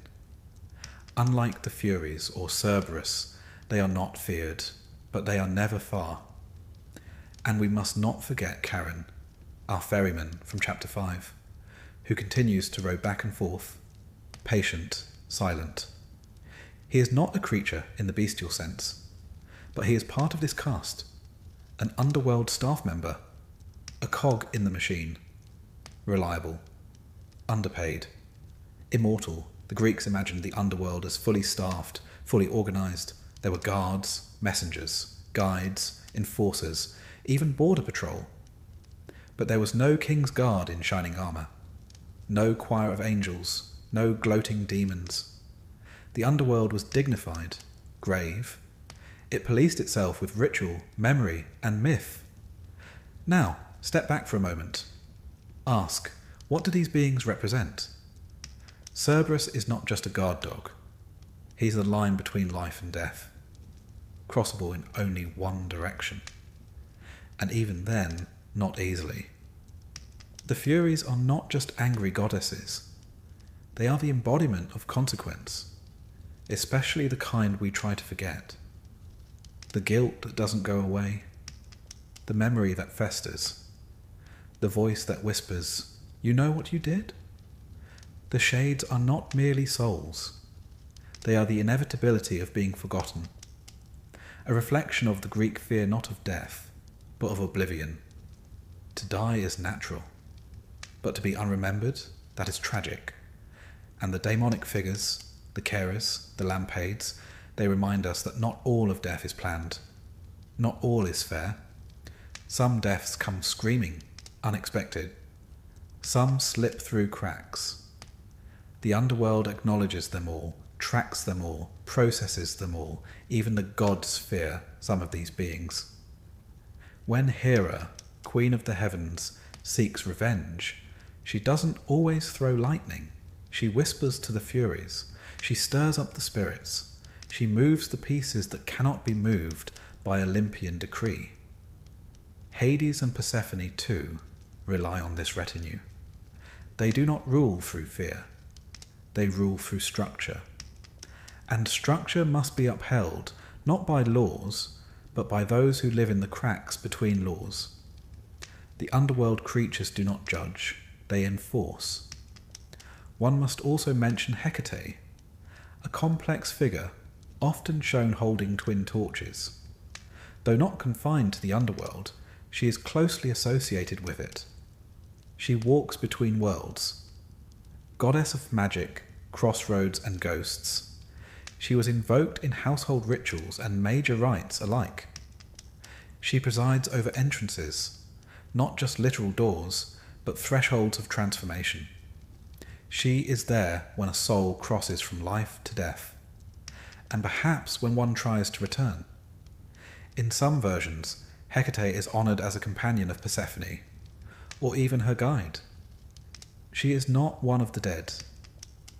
Unlike the Furies or Cerberus, they are not feared, but they are never far. And we must not forget Charon, our ferryman from chapter 5, who continues to row back and forth, patient, silent. He is not a creature in the bestial sense, but he is part of this cast, an underworld staff member, a cog in the machine, reliable, underpaid, immortal. The Greeks imagined the underworld as fully staffed, fully organized. There were guards, messengers, guides, enforcers, even border patrol. But there was no king's guard in shining armor, no choir of angels, no gloating demons. The underworld was dignified, grave. It policed itself with ritual, memory, and myth. Now, step back for a moment. Ask, what do these beings represent? Cerberus is not just a guard dog. He's the line between life and death, crossable in only one direction. And even then, not easily. The Furies are not just angry goddesses. They are the embodiment of consequence, especially the kind we try to forget. The guilt that doesn't go away, the memory that festers, the voice that whispers, "You know what you did?" The shades are not merely souls. They are the inevitability of being forgotten, a reflection of the Greek fear not of death, but of oblivion. To die is natural, but to be unremembered, that is tragic. And the daemonic figures, the carers, the lampades, they remind us that not all of death is planned. Not all is fair. Some deaths come screaming, unexpected. Some slip through cracks. The underworld acknowledges them all, tracks them all, processes them all. Even the gods fear some of these beings. When Hera, queen of the heavens, seeks revenge, she doesn't always throw lightning. She whispers to the Furies. She stirs up the spirits. She moves the pieces that cannot be moved by Olympian decree. Hades and Persephone, too, rely on this retinue. They do not rule through fear. They rule through structure. And structure must be upheld, not by laws, but by those who live in the cracks between laws. The underworld creatures do not judge, they enforce. One must also mention Hecate, a complex figure, often shown holding twin torches. Though not confined to the underworld, she is closely associated with it. She walks between worlds. Goddess of magic, crossroads and ghosts. She was invoked in household rituals and major rites alike. She presides over entrances, not just literal doors, but thresholds of transformation. She is there when a soul crosses from life to death, and perhaps when one tries to return. In some versions, Hecate is honoured as a companion of Persephone, or even her guide. She is not one of the dead,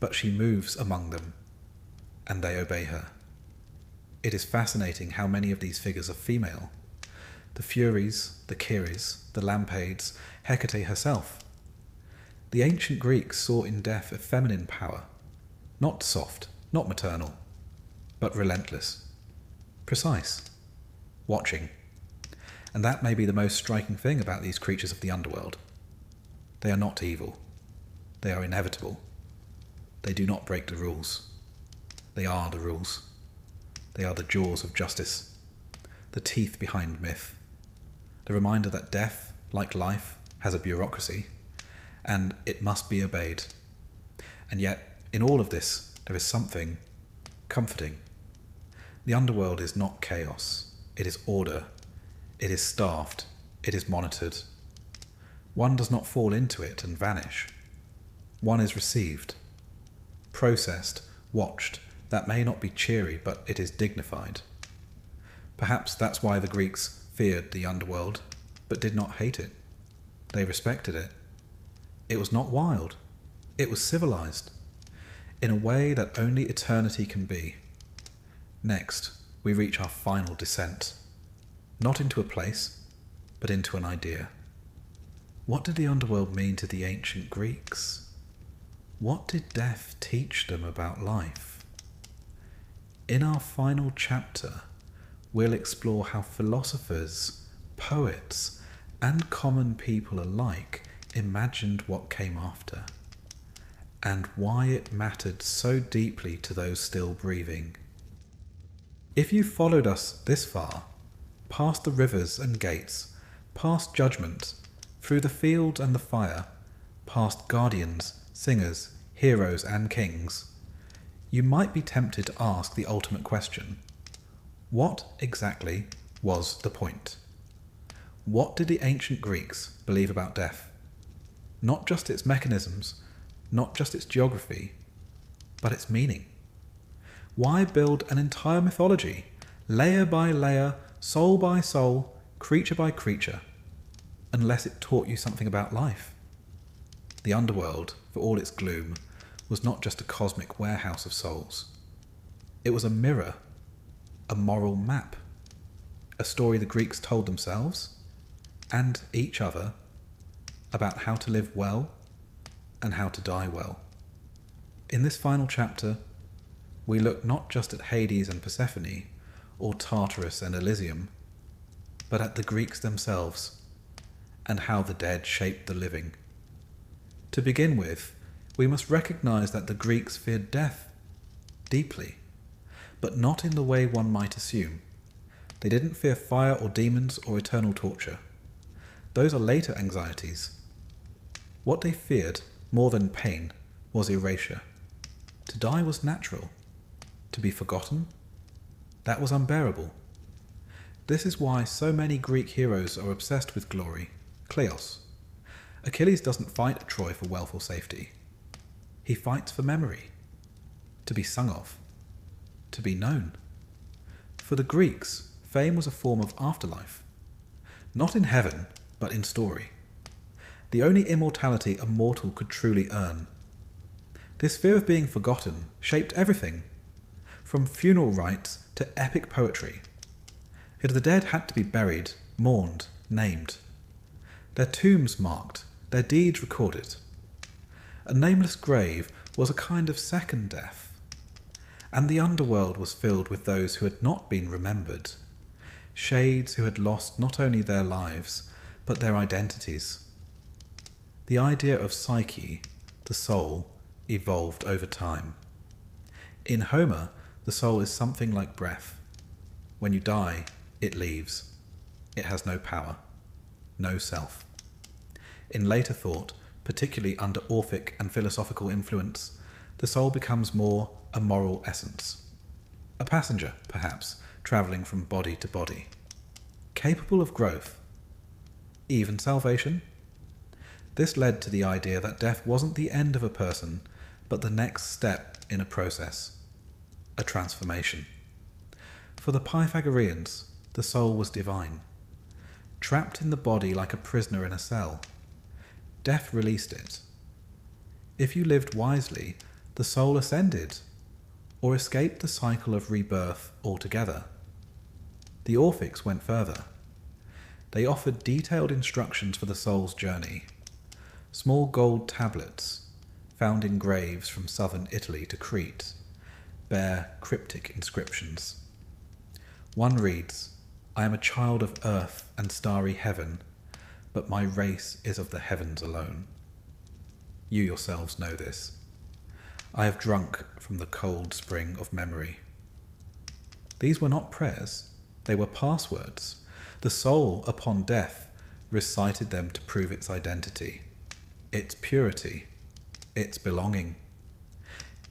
but she moves among them, and they obey her. It is fascinating how many of these figures are female. The Furies, the Kyries, the Lampades, Hecate herself. The ancient Greeks saw in death a feminine power, not soft, not maternal, but relentless, precise, watching. And that may be the most striking thing about these creatures of the underworld. They are not evil. They are inevitable. They do not break the rules. They are the rules. They are the jaws of justice, the teeth behind myth, the reminder that death, like life, has a bureaucracy, and it must be obeyed. And yet, in all of this, there is something comforting. The underworld is not chaos. It is order. It is staffed. It is monitored. One does not fall into it and vanish. One is received, processed, watched. That may not be cheery, but it is dignified. Perhaps that's why the Greeks feared the underworld, but did not hate it. They respected it. It was not wild. It was civilized, in a way that only eternity can be. Next, we reach our final descent, not into a place, but into an idea. What did the underworld mean to the ancient Greeks? What did death teach them about life? In our final chapter, we'll explore how philosophers, poets, and common people alike imagined what came after, and why it mattered so deeply to those still breathing. If you followed us this far, past the rivers and gates, past judgment, through the field and the fire, past guardians, singers, heroes, and kings, you might be tempted to ask the ultimate question: what exactly was the point? What did the ancient Greeks believe about death? Not just its mechanisms, not just its geography, but its meaning. Why build an entire mythology, layer by layer, soul by soul, creature by creature, unless it taught you something about life? The underworld, for all its gloom, was not just a cosmic warehouse of souls. It was a mirror, a moral map, a story the Greeks told themselves and each other about how to live well and how to die well. In this final chapter, we look not just at Hades and Persephone, or Tartarus and Elysium, but at the Greeks themselves, and how the dead shaped the living. To begin with, we must recognize that the Greeks feared death deeply, but not in the way one might assume. They didn't fear fire or demons or eternal torture. Those are later anxieties. What they feared, more than pain, was erasure. To die was natural. To be forgotten? That was unbearable. This is why so many Greek heroes are obsessed with glory, kleos. Achilles doesn't fight at Troy for wealth or safety. He fights for memory, to be sung of, to be known. For the Greeks, fame was a form of afterlife. Not in heaven, but in story. The only immortality a mortal could truly earn. This fear of being forgotten shaped everything, from funeral rites to epic poetry. Yet the dead had to be buried, mourned, named. Their tombs marked, their deeds recorded. A nameless grave was a kind of second death, and the underworld was filled with those who had not been remembered, shades who had lost not only their lives, but their identities. The idea of psyche, the soul, evolved over time. In Homer, the soul is something like breath. When you die, it leaves. It has no power, no self. In later thought, particularly under Orphic and philosophical influence, the soul becomes more a moral essence, A passenger, perhaps, travelling from body to body. Capable of growth. Even salvation? This led to the idea that death wasn't the end of a person, but the next step in a process. A transformation. For the Pythagoreans, the soul was divine. Trapped in the body like a prisoner in a cell. Death released it. If you lived wisely, the soul ascended, or escaped the cycle of rebirth altogether. The Orphics went further. They offered detailed instructions for the soul's journey. Small gold tablets, found in graves from southern Italy to Crete, bear cryptic inscriptions. One reads, "I am a child of earth and starry heaven, but my race is of the heavens alone." You yourselves know this. I have drunk from the cold spring of memory. These were not prayers, they were passwords. The soul, upon death, recited them to prove its identity, its purity, its belonging.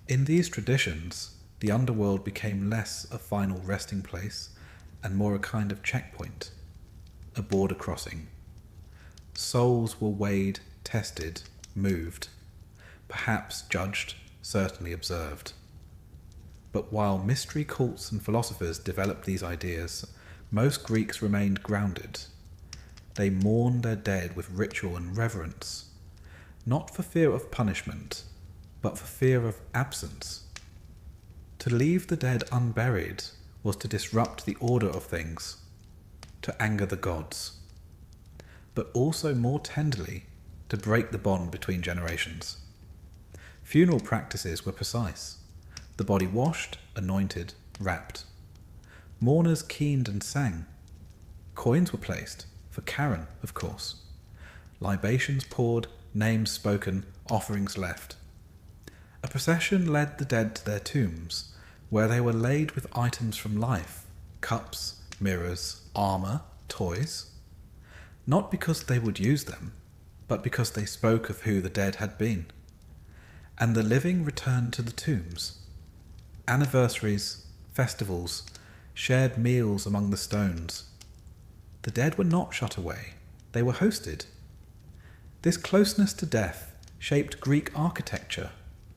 In these traditions, the underworld became less a final resting place and more a kind of checkpoint, a border crossing. Souls were weighed, tested, moved, perhaps judged, certainly observed. But while mystery cults and philosophers developed these ideas, most Greeks remained grounded. They mourned their dead with ritual and reverence, not for fear of punishment, but for fear of absence. To leave the dead unburied was to disrupt the order of things, to anger the gods, but also more tenderly to break the bond between generations. Funeral practices were precise. The body washed, anointed, wrapped. Mourners keened and sang. Coins were placed, for Charon, of course. Libations poured, names spoken, offerings left. A procession led the dead to their tombs, where they were laid with items from life, cups, mirrors, armour, toys. Not because they would use them, but because they spoke of who the dead had been. And the living returned to the tombs. Anniversaries, festivals, shared meals among the stones. The dead were not shut away, they were hosted. This closeness to death shaped Greek architecture,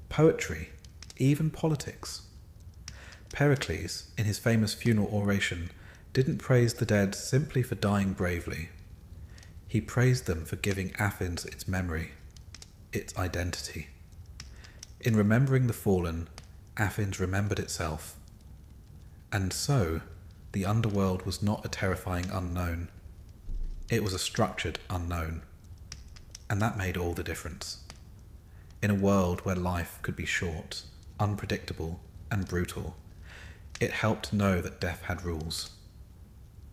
poetry, even politics. Pericles, in his famous funeral oration, didn't praise the dead simply for dying bravely. He praised them for giving Athens its memory, its identity. In remembering the fallen, Athens remembered itself. And so, the underworld was not a terrifying unknown. It was a structured unknown. And that made all the difference. In a world where life could be short, unpredictable, and brutal, it helped to know that death had rules.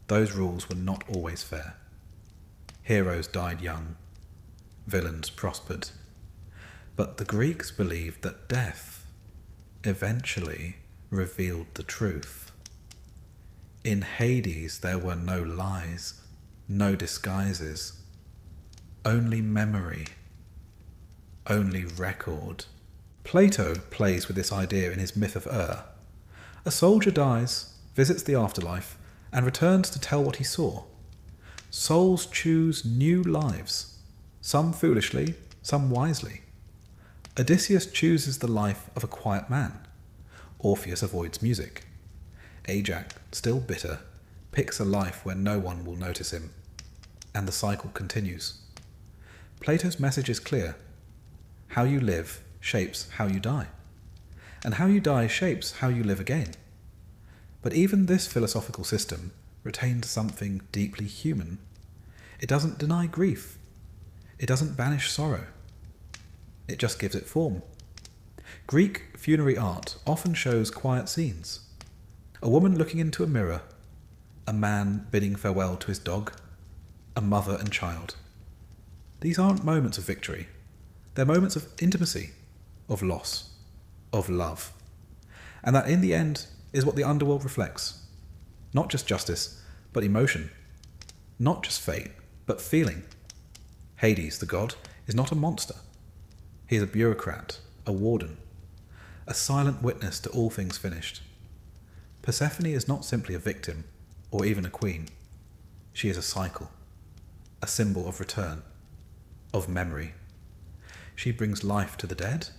Those rules were not always fair. Heroes died young, villains prospered. But the Greeks believed that death eventually revealed the truth. In Hades there were no lies, no disguises, only memory, only record. Plato plays with this idea in his Myth of A soldier dies, visits the afterlife, and returns to tell what he saw. Souls choose new lives, some foolishly, some wisely. Odysseus chooses the life of a quiet man. Orpheus avoids music. Ajax, still bitter, picks a life where no one will notice him. And the cycle continues. Plato's message is clear. How you live shapes how you die. And how you die shapes how you live again. But even this philosophical system retains something deeply human. It doesn't deny grief. It doesn't banish sorrow. It just gives it form. Greek funerary art often shows quiet scenes. A woman looking into a mirror, a man bidding farewell to his dog, a mother and child. These aren't moments of victory. They're moments of intimacy, of loss, of love. And that in the end is what the underworld reflects. Not just justice, but emotion. Not just fate, but feeling. Hades, the god, is not a monster. He is a bureaucrat, a warden, a silent witness to all things finished. Persephone is not simply a victim, or even a queen. She is a cycle, a symbol of return, of memory. She brings life to the dead,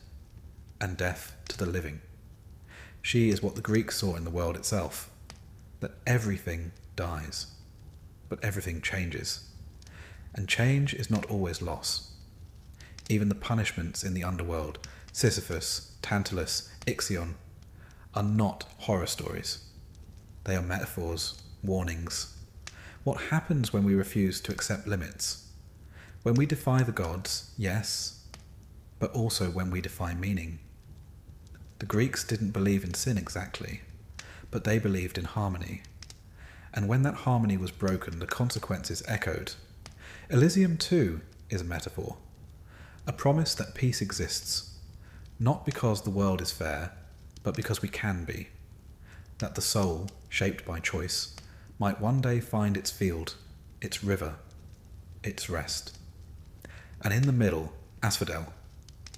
and death to the living. She is what the Greeks saw in the world itself, that everything dies, but everything changes. And change is not always loss. Even the punishments in the underworld, Sisyphus, Tantalus, Ixion, are not horror stories. They are metaphors, warnings. What happens when we refuse to accept limits? When we defy the gods, yes, but also when we defy meaning. The Greeks didn't believe in sin exactly, but they believed in harmony. And when that harmony was broken, the consequences echoed. Elysium too is a metaphor, a promise that peace exists, not because the world is fair, but because we can be, that the soul, shaped by choice, might one day find its field, its river, its rest. And in the middle, asphodel,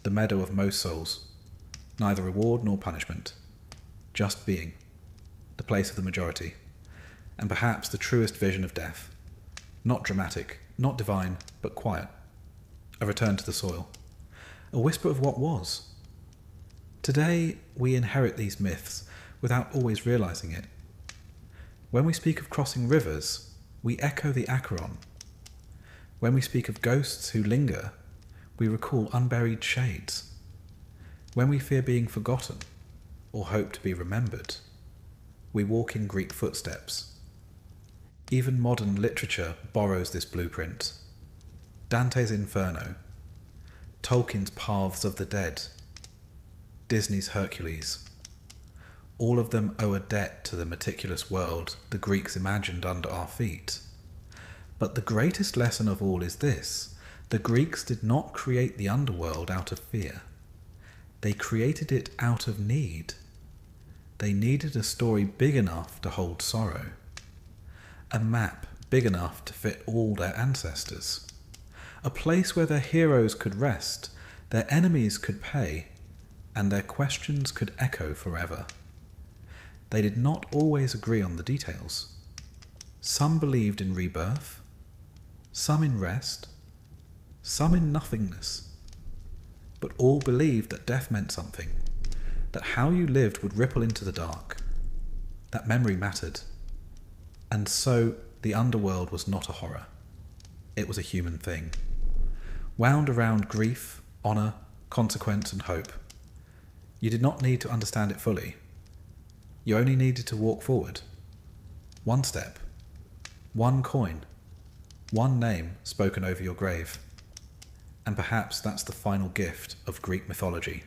the meadow of most souls, neither reward nor punishment, just being, the place of the majority, and perhaps the truest vision of death, not dramatic, not divine, but quiet, a return to the soil, a whisper of what was. Today, we inherit these myths without always realizing it. When we speak of crossing rivers, we echo the Acheron. When we speak of ghosts who linger, we recall unburied shades. When we fear being forgotten, or hope to be remembered, we walk in Greek footsteps. Even modern literature borrows this blueprint. Dante's Inferno, Tolkien's Paths of the Dead, Disney's Hercules. All of them owe a debt to the meticulous world the Greeks imagined under our feet. But the greatest lesson of all is this: the Greeks did not create the underworld out of fear. They created it out of need. They needed a story big enough to hold sorrow, a map big enough to fit all their ancestors, a place where their heroes could rest, their enemies could pay, and their questions could echo forever. They did not always agree on the details. Some believed in rebirth, some in rest, some in nothingness. But all believed that death meant something, that how you lived would ripple into the dark, that memory mattered. And so the underworld was not a horror. It was a human thing, wound around grief, honour, consequence and hope. You did not need to understand it fully. You only needed to walk forward. One step, one coin, one name spoken over your grave. And perhaps that's the final gift of Greek mythology.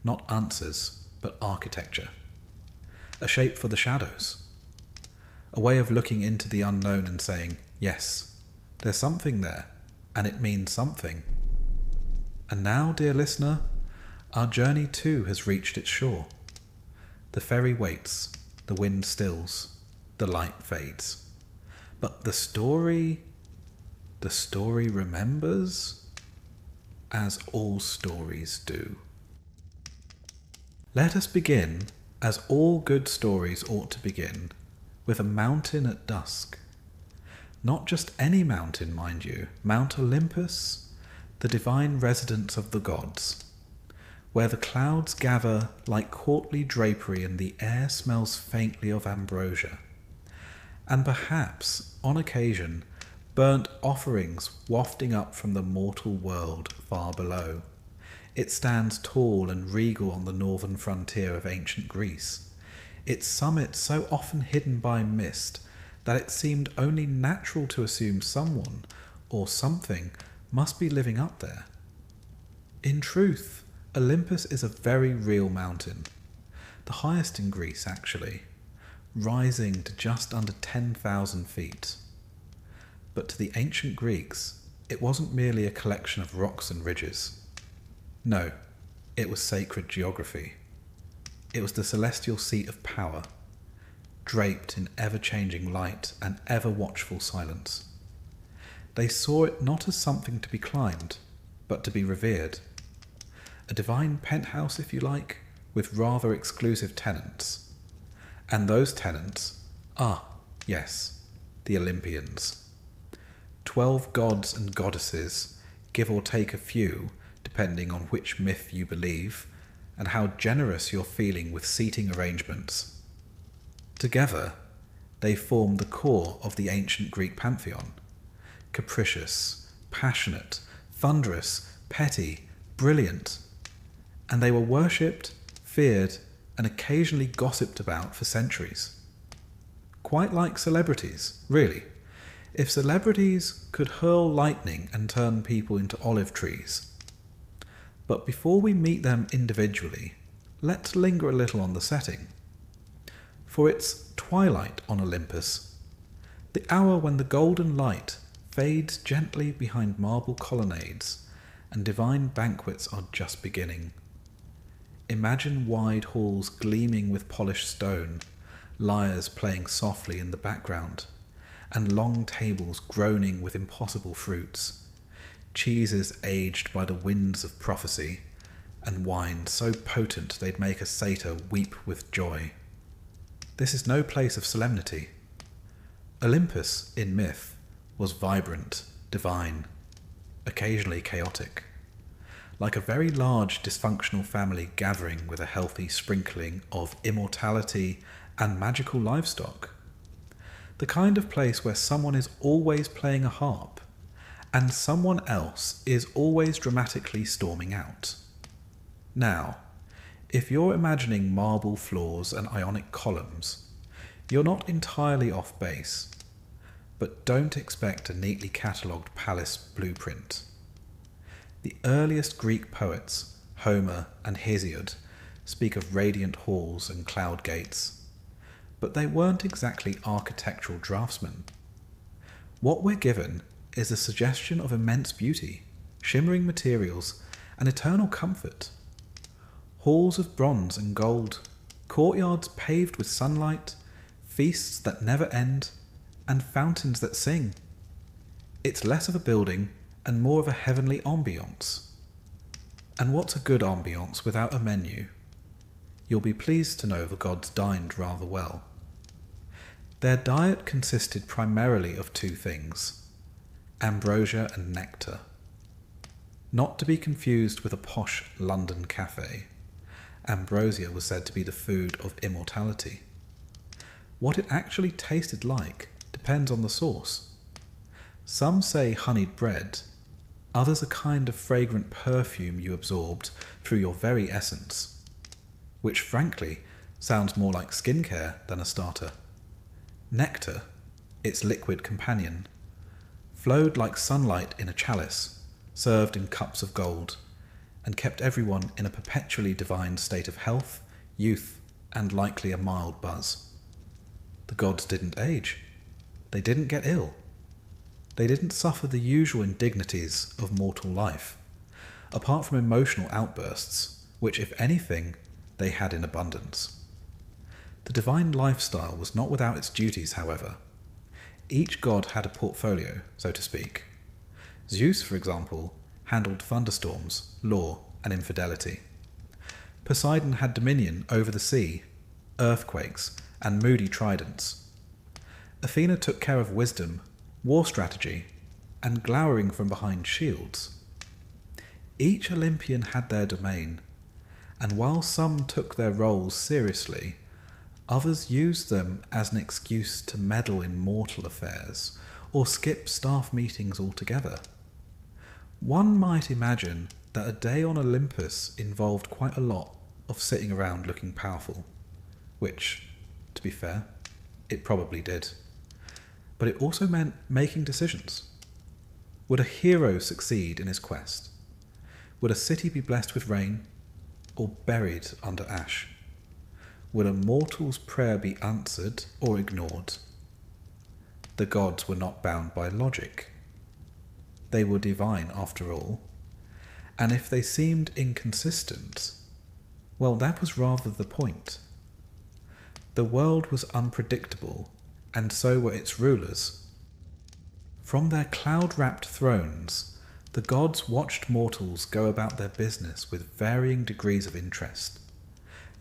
Not answers, but architecture. A shape for the shadows. A way of looking into the unknown and saying, yes, there's something there, and it means something. And now, dear listener, our journey too has reached its shore. The ferry waits, the wind stills, the light fades. But the story remembers, as all stories do. Let us begin, as all good stories ought to begin, with a mountain at dusk. Not just any mountain, mind you, Mount Olympus, the divine residence of the gods, where the clouds gather like courtly drapery and the air smells faintly of ambrosia, and perhaps, on occasion, burnt offerings wafting up from the mortal world far below. It stands tall and regal on the northern frontier of ancient Greece, its summit so often hidden by mist that it seemed only natural to assume someone or something must be living up there. In truth, Olympus is a very real mountain, the highest in Greece actually, rising to just under 10,000 feet. But to the ancient Greeks, it wasn't merely a collection of rocks and ridges. No, it was sacred geography. It was the celestial seat of power, draped in ever-changing light and ever-watchful silence. They saw it not as something to be climbed, but to be revered. A divine penthouse, if you like, with rather exclusive tenants. And those tenants are, yes, the Olympians. 12 gods and goddesses, give or take a few, depending on which myth you believe, and how generous you're feeling with seating arrangements. Together, they form the core of the ancient Greek pantheon. Capricious, passionate, thunderous, petty, brilliant. And they were worshipped, feared, and occasionally gossiped about for centuries. Quite like celebrities, really. If celebrities could hurl lightning and turn people into olive trees. But before we meet them individually, let's linger a little on the setting. For it's twilight on Olympus, the hour when the golden light fades gently behind marble colonnades and divine banquets are just beginning. Imagine wide halls gleaming with polished stone, lyres playing softly in the background, and long tables groaning with impossible fruits, cheeses aged by the winds of prophecy, and wine so potent they'd make a satyr weep with joy. This is no place of solemnity. Olympus, in myth, was vibrant, divine, occasionally chaotic, like a very large dysfunctional family gathering with a healthy sprinkling of immortality and magical livestock. The kind of place where someone is always playing a harp, and someone else is always dramatically storming out. Now, if you're imagining marble floors and ionic columns, you're not entirely off base, but don't expect a neatly catalogued palace blueprint. The earliest Greek poets, Homer and Hesiod, speak of radiant halls and cloud gates, but they weren't exactly architectural draftsmen. What we're given is a suggestion of immense beauty, shimmering materials, and eternal comfort. Halls of bronze and gold, courtyards paved with sunlight, feasts that never end, and fountains that sing. It's less of a building and more of a heavenly ambience. And what's a good ambience without a menu? You'll be pleased to know the gods dined rather well. Their diet consisted primarily of two things: ambrosia and nectar. Not to be confused with a posh London cafe. Ambrosia was said to be the food of immortality. What it actually tasted like depends on the source. Some say honeyed bread, others a kind of fragrant perfume you absorbed through your very essence, which frankly sounds more like skincare than a starter. Nectar, its liquid companion, flowed like sunlight in a chalice, served in cups of gold, and kept everyone in a perpetually divine state of health, youth, and likely a mild buzz. The gods didn't age. They didn't get ill. They didn't suffer the usual indignities of mortal life, apart from emotional outbursts, which, if anything, they had in abundance. The divine lifestyle was not without its duties, however. Each god had a portfolio, so to speak. Zeus, for example, handled thunderstorms, law, and infidelity. Poseidon had dominion over the sea, earthquakes, and moody tridents. Athena took care of wisdom, war strategy, and glowering from behind shields. Each Olympian had their domain, and while some took their roles seriously, others used them as an excuse to meddle in mortal affairs or skip staff meetings altogether. One might imagine that a day on Olympus involved quite a lot of sitting around looking powerful, which, to be fair, it probably did. But it also meant making decisions. Would a hero succeed in his quest? Would a city be blessed with rain, or buried under ash? Would a mortal's prayer be answered or ignored? The gods were not bound by logic. They were divine after all, and if they seemed inconsistent, well, that was rather the point. The world was unpredictable, and so were its rulers. From their cloud-wrapped thrones, the gods watched mortals go about their business with varying degrees of interest.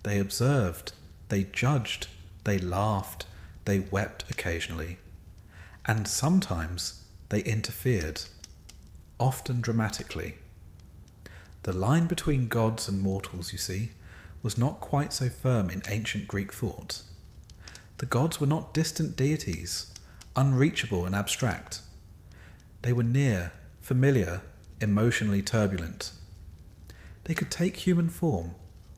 They observed, they judged, They laughed, they wept occasionally, and sometimes they interfered, often dramatically. The line between gods and mortals, you see, was not quite so firm in ancient Greek thought. The gods were not distant deities, unreachable and abstract. They were near, familiar, emotionally turbulent. They could take human form,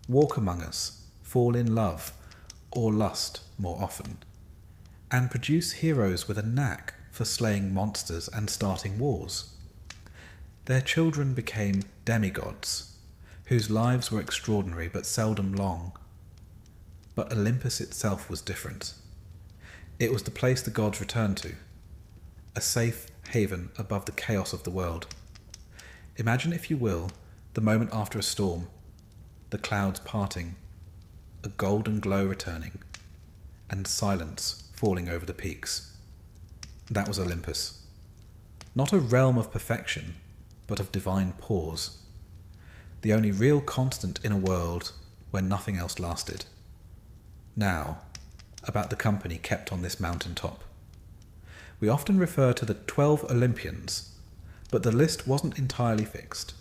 walk among us, fall in love, or lust more often, and produce heroes with a knack for slaying monsters and starting wars. Their children became demigods, whose lives were extraordinary but seldom long. But Olympus itself was different. It was the place the gods returned to, a safe haven above the chaos of the world. Imagine, if you will, the moment after a storm, the clouds parting, a golden glow returning, and silence falling over the peaks. That was Olympus. Not a realm of perfection, but of divine pause. The only real constant in a world where nothing else lasted. Now, about the company kept on this mountain top. We often refer to the 12 Olympians, but the list wasn't entirely fixed.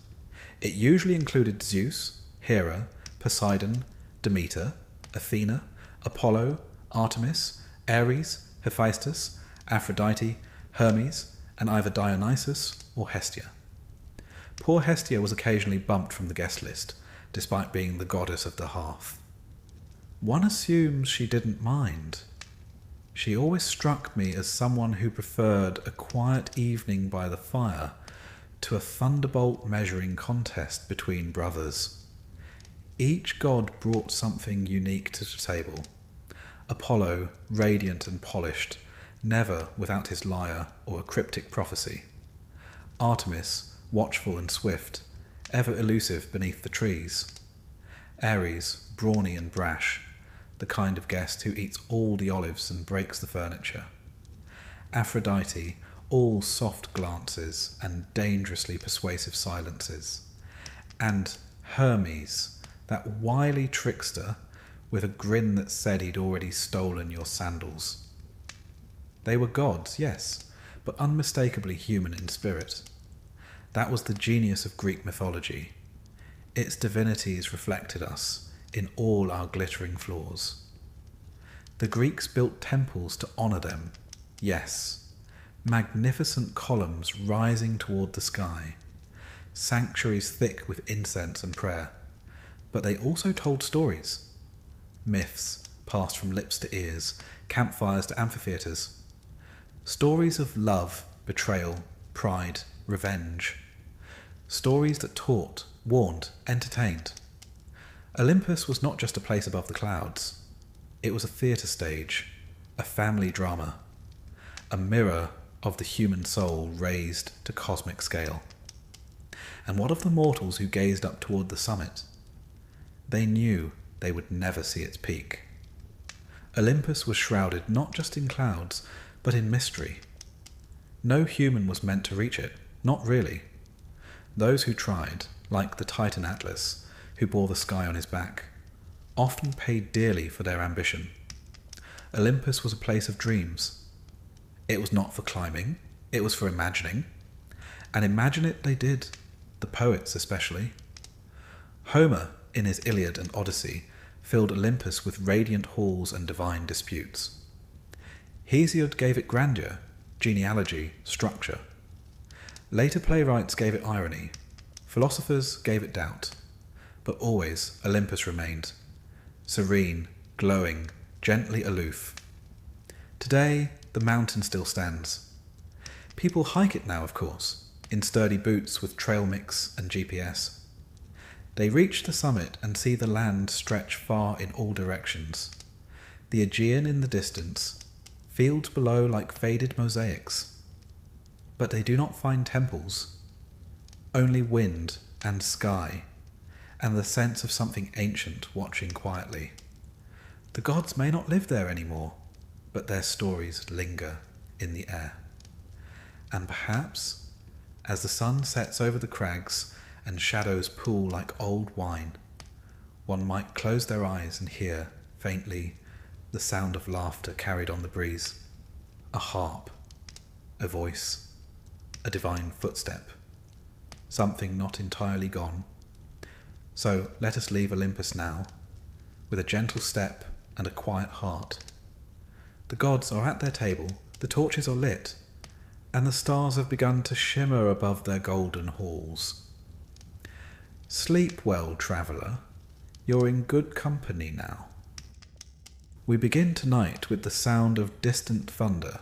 It usually included Zeus, Hera, Poseidon, Demeter, Athena, Apollo, Artemis, Ares, Hephaestus, Aphrodite, Hermes, and either Dionysus or Hestia. Poor Hestia was occasionally bumped from the guest list, despite being the goddess of the hearth. One assumes she didn't mind. She always struck me as someone who preferred a quiet evening by the fire to a thunderbolt measuring contest between brothers. Each god brought something unique to the table. Apollo, radiant and polished, never without his lyre or a cryptic prophecy. Artemis, watchful and swift, ever elusive beneath the trees. Ares, brawny and brash, the kind of guest who eats all the olives and breaks the furniture. Aphrodite, all soft glances and dangerously persuasive silences. And Hermes, that wily trickster with a grin that said he'd already stolen your sandals. They were gods, yes, but unmistakably human in spirit. That was the genius of Greek mythology. Its divinities reflected us in all our glittering flaws. The Greeks built temples to honour them, yes, magnificent columns rising toward the sky, sanctuaries thick with incense and prayer, but they also told stories. Myths passed from lips to ears, campfires to amphitheatres. Stories of love, betrayal, pride, revenge. Stories that taught, warned, entertained. Olympus was not just a place above the clouds. It was a theatre stage, a family drama, a mirror of the human soul raised to cosmic scale. And what of the mortals who gazed up toward the summit? They knew they would never see its peak. Olympus was shrouded not just in clouds, but in mystery. No human was meant to reach it, not really. Those who tried, like the Titan Atlas, who bore the sky on his back, often paid dearly for their ambition. Olympus was a place of dreams. It was not for climbing, it was for imagining. And imagine it they did, the poets especially. Homer, in his Iliad and Odyssey, filled Olympus with radiant halls and divine disputes. Hesiod gave it grandeur, genealogy, structure. Later playwrights gave it irony, philosophers gave it doubt, but always Olympus remained, serene, glowing, gently aloof. Today, the mountain still stands. People hike it now, of course, in sturdy boots with trail mix and GPS. They reach the summit and see the land stretch far in all directions. The Aegean in the distance, fields below like faded mosaics. But they do not find temples, only wind and sky, and the sense of something ancient watching quietly. The gods may not live there anymore, but their stories linger in the air. And perhaps, as the sun sets over the crags and shadows pool like old wine, one might close their eyes and hear, faintly, the sound of laughter carried on the breeze, a harp, a voice, a divine footstep, something not entirely gone. So let us leave Olympus now, with a gentle step and a quiet heart. The gods are at their table, the torches are lit, and the stars have begun to shimmer above their golden halls. Sleep well, traveller, you're in good company now. We begin tonight with the sound of distant thunder.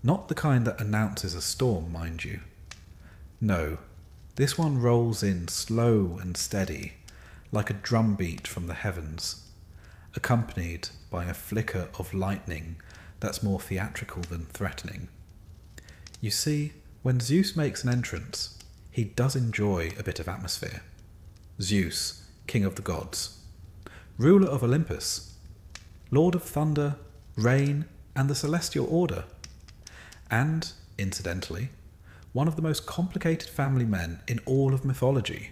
Not the kind that announces a storm, mind you. No, this one rolls in slow and steady, like a drumbeat from the heavens, accompanied by a flicker of lightning that's more theatrical than threatening. You see, when Zeus makes an entrance, he does enjoy a bit of atmosphere. Zeus, king of the gods, ruler of Olympus, lord of thunder, rain, and the celestial order, and, incidentally, one of the most complicated family men in all of mythology,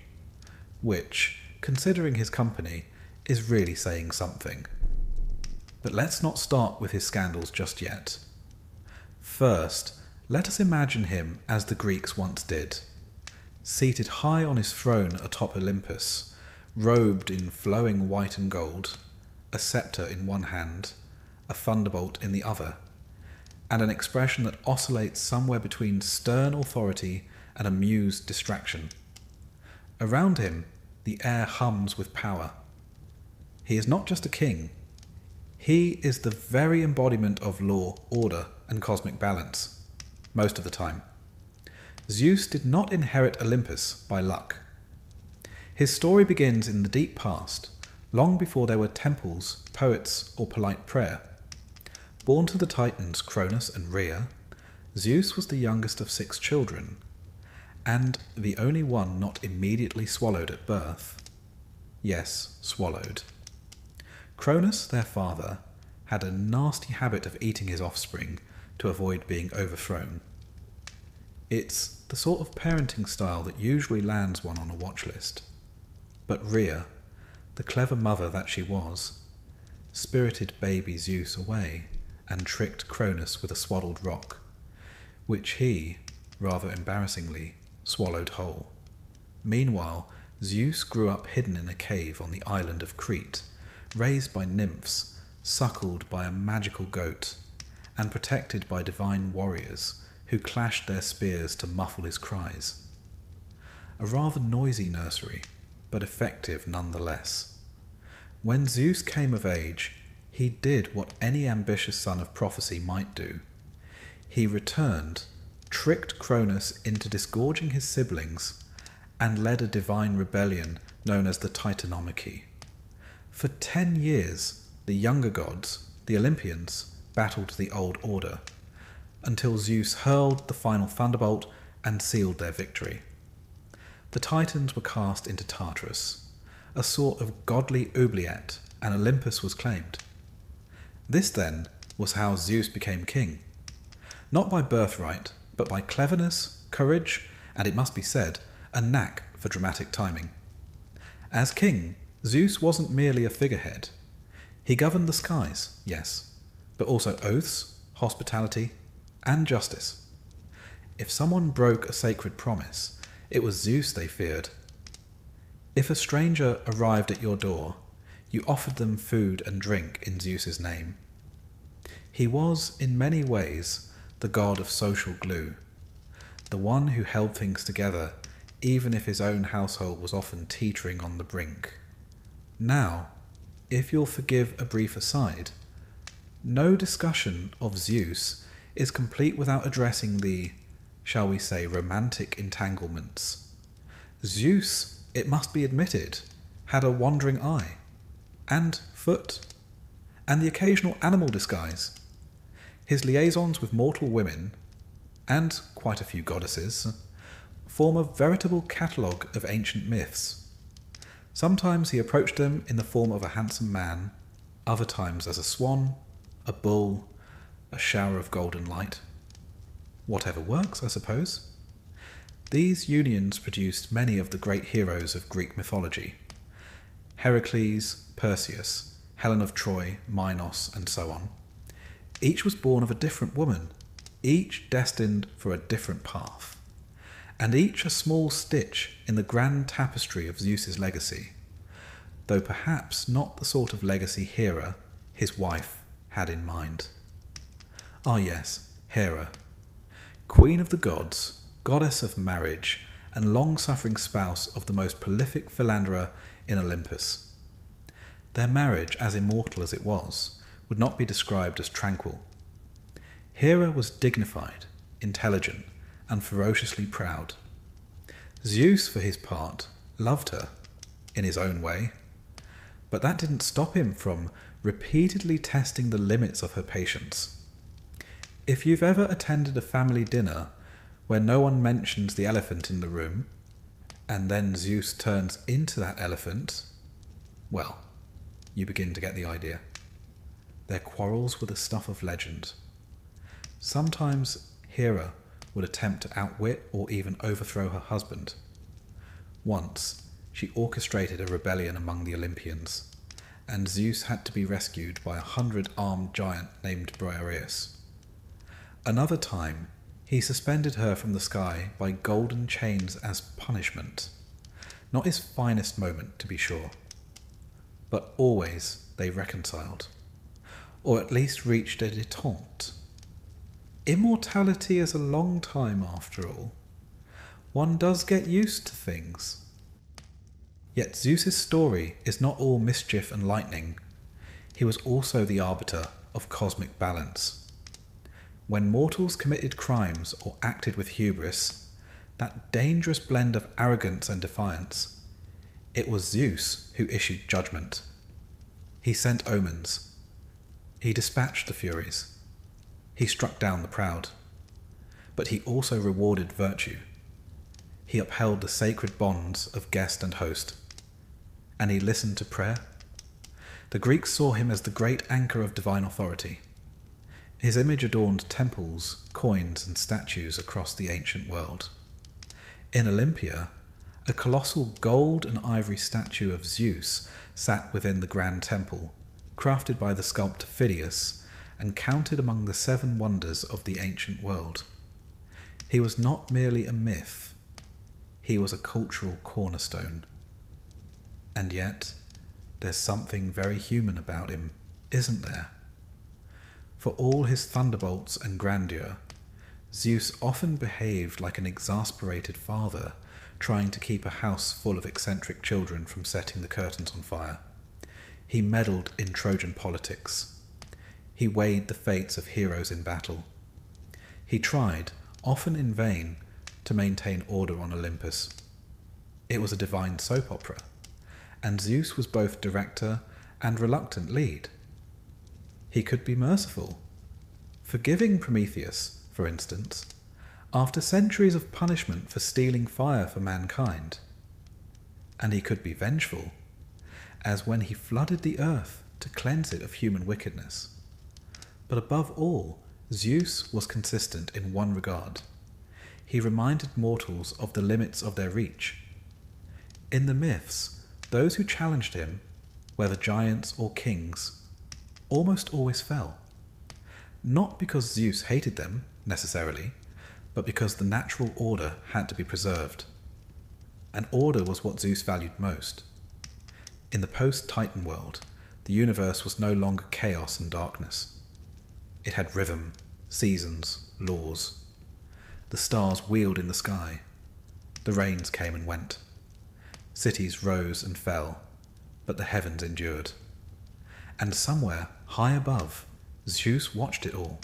which, considering his company, is really saying something. But let's not start with his scandals just yet. First, let us imagine him as the Greeks once did, seated high on his throne atop Olympus, robed in flowing white and gold, a sceptre in one hand, a thunderbolt in the other, and an expression that oscillates somewhere between stern authority and amused distraction. Around him, the air hums with power. He is not just a king. He is the very embodiment of law, order, and cosmic balance, most of the time. Zeus did not inherit Olympus by luck. His story begins in the deep past, long before there were temples, poets, or polite prayer. Born to the Titans Cronus and Rhea, Zeus was the youngest of 6 children, and the only one not immediately swallowed at birth. Yes, swallowed. Cronus, their father, had a nasty habit of eating his offspring to avoid being overthrown. It's the sort of parenting style that usually lands one on a watch list. But Rhea, the clever mother that she was, spirited baby Zeus away and tricked Cronus with a swaddled rock, which he, rather embarrassingly, swallowed whole. Meanwhile, Zeus grew up hidden in a cave on the island of Crete, raised by nymphs, suckled by a magical goat, and protected by divine warriors who clashed their spears to muffle his cries. A rather noisy nursery, but effective nonetheless. When Zeus came of age, he did what any ambitious son of prophecy might do. He returned, tricked Cronus into disgorging his siblings, and led a divine rebellion known as the Titanomachy. For 10 years, the younger gods, the Olympians, battled the old order, until Zeus hurled the final thunderbolt and sealed their victory. The Titans were cast into Tartarus, a sort of godly oubliette, and Olympus was claimed. This, then, was how Zeus became king. Not by birthright, but by cleverness, courage, and it must be said, a knack for dramatic timing. As king, Zeus wasn't merely a figurehead. He governed the skies, yes, but also oaths, hospitality, and justice. If someone broke a sacred promise, it was Zeus they feared. If a stranger arrived at your door, you offered them food and drink in Zeus's name. He was, in many ways, the god of social glue, the one who held things together even if his own household was often teetering on the brink. Now, if you'll forgive a brief aside, no discussion of Zeus is complete without addressing the, shall we say, romantic entanglements. Zeus, it must be admitted, had a wandering eye, and foot, and the occasional animal disguise. His liaisons with mortal women, and quite a few goddesses, form a veritable catalogue of ancient myths. Sometimes he approached them in the form of a handsome man, other times as a swan, a bull, a shower of golden light. Whatever works, I suppose. These unions produced many of the great heroes of Greek mythology. Heracles, Perseus, Helen of Troy, Minos, and so on. Each was born of a different woman, each destined for a different path, and each a small stitch in the grand tapestry of Zeus's legacy, though perhaps not the sort of legacy Hera, his wife, had in mind. Ah yes, Hera, queen of the gods, goddess of marriage, and long-suffering spouse of the most prolific philanderer in Olympus. Their marriage, as immortal as it was, would not be described as tranquil. Hera was dignified, intelligent, and ferociously proud. Zeus, for his part, loved her, in his own way, but that didn't stop him from repeatedly testing the limits of her patience. If you've ever attended a family dinner where no one mentions the elephant in the room, and then Zeus turns into that elephant, well, you begin to get the idea. Their quarrels were the stuff of legend. Sometimes Hera would attempt to outwit or even overthrow her husband. Once, she orchestrated a rebellion among the Olympians, and Zeus had to be rescued by a 100-armed giant named Briareus. Another time, he suspended her from the sky by golden chains as punishment. Not his finest moment, to be sure. But always they reconciled, or at least reached a détente. Immortality is a long time, after all. One does get used to things. Yet Zeus's story is not all mischief and lightning. He was also the arbiter of cosmic balance. When mortals committed crimes or acted with hubris, that dangerous blend of arrogance and defiance, it was Zeus who issued judgment. He sent omens. He dispatched the Furies. He struck down the proud. But he also rewarded virtue. He upheld the sacred bonds of guest and host. And he listened to prayer. The Greeks saw him as the great anchor of divine authority. His image adorned temples, coins, and statues across the ancient world. In Olympia, a colossal gold and ivory statue of Zeus sat within the grand temple, crafted by the sculptor Phidias and counted among the 7 wonders of the ancient world. He was not merely a myth, he was a cultural cornerstone. And yet, there's something very human about him, isn't there? For all his thunderbolts and grandeur, Zeus often behaved like an exasperated father trying to keep a house full of eccentric children from setting the curtains on fire. He meddled in Trojan politics. He weighed the fates of heroes in battle. He tried, often in vain, to maintain order on Olympus. It was a divine soap opera, and Zeus was both director and reluctant lead. He could be merciful, forgiving Prometheus, for instance, after centuries of punishment for stealing fire for mankind. And he could be vengeful, as when he flooded the earth to cleanse it of human wickedness. But above all, Zeus was consistent in one regard. He reminded mortals of the limits of their reach. In the myths, those who challenged him, whether giants or kings, almost always fell. Not because Zeus hated them, necessarily, but because the natural order had to be preserved. And order was what Zeus valued most. In the post-Titan world, the universe was no longer chaos and darkness. It had rhythm, seasons, laws. The stars wheeled in the sky. The rains came and went. Cities rose and fell, but the heavens endured. And somewhere, high above, Zeus watched it all.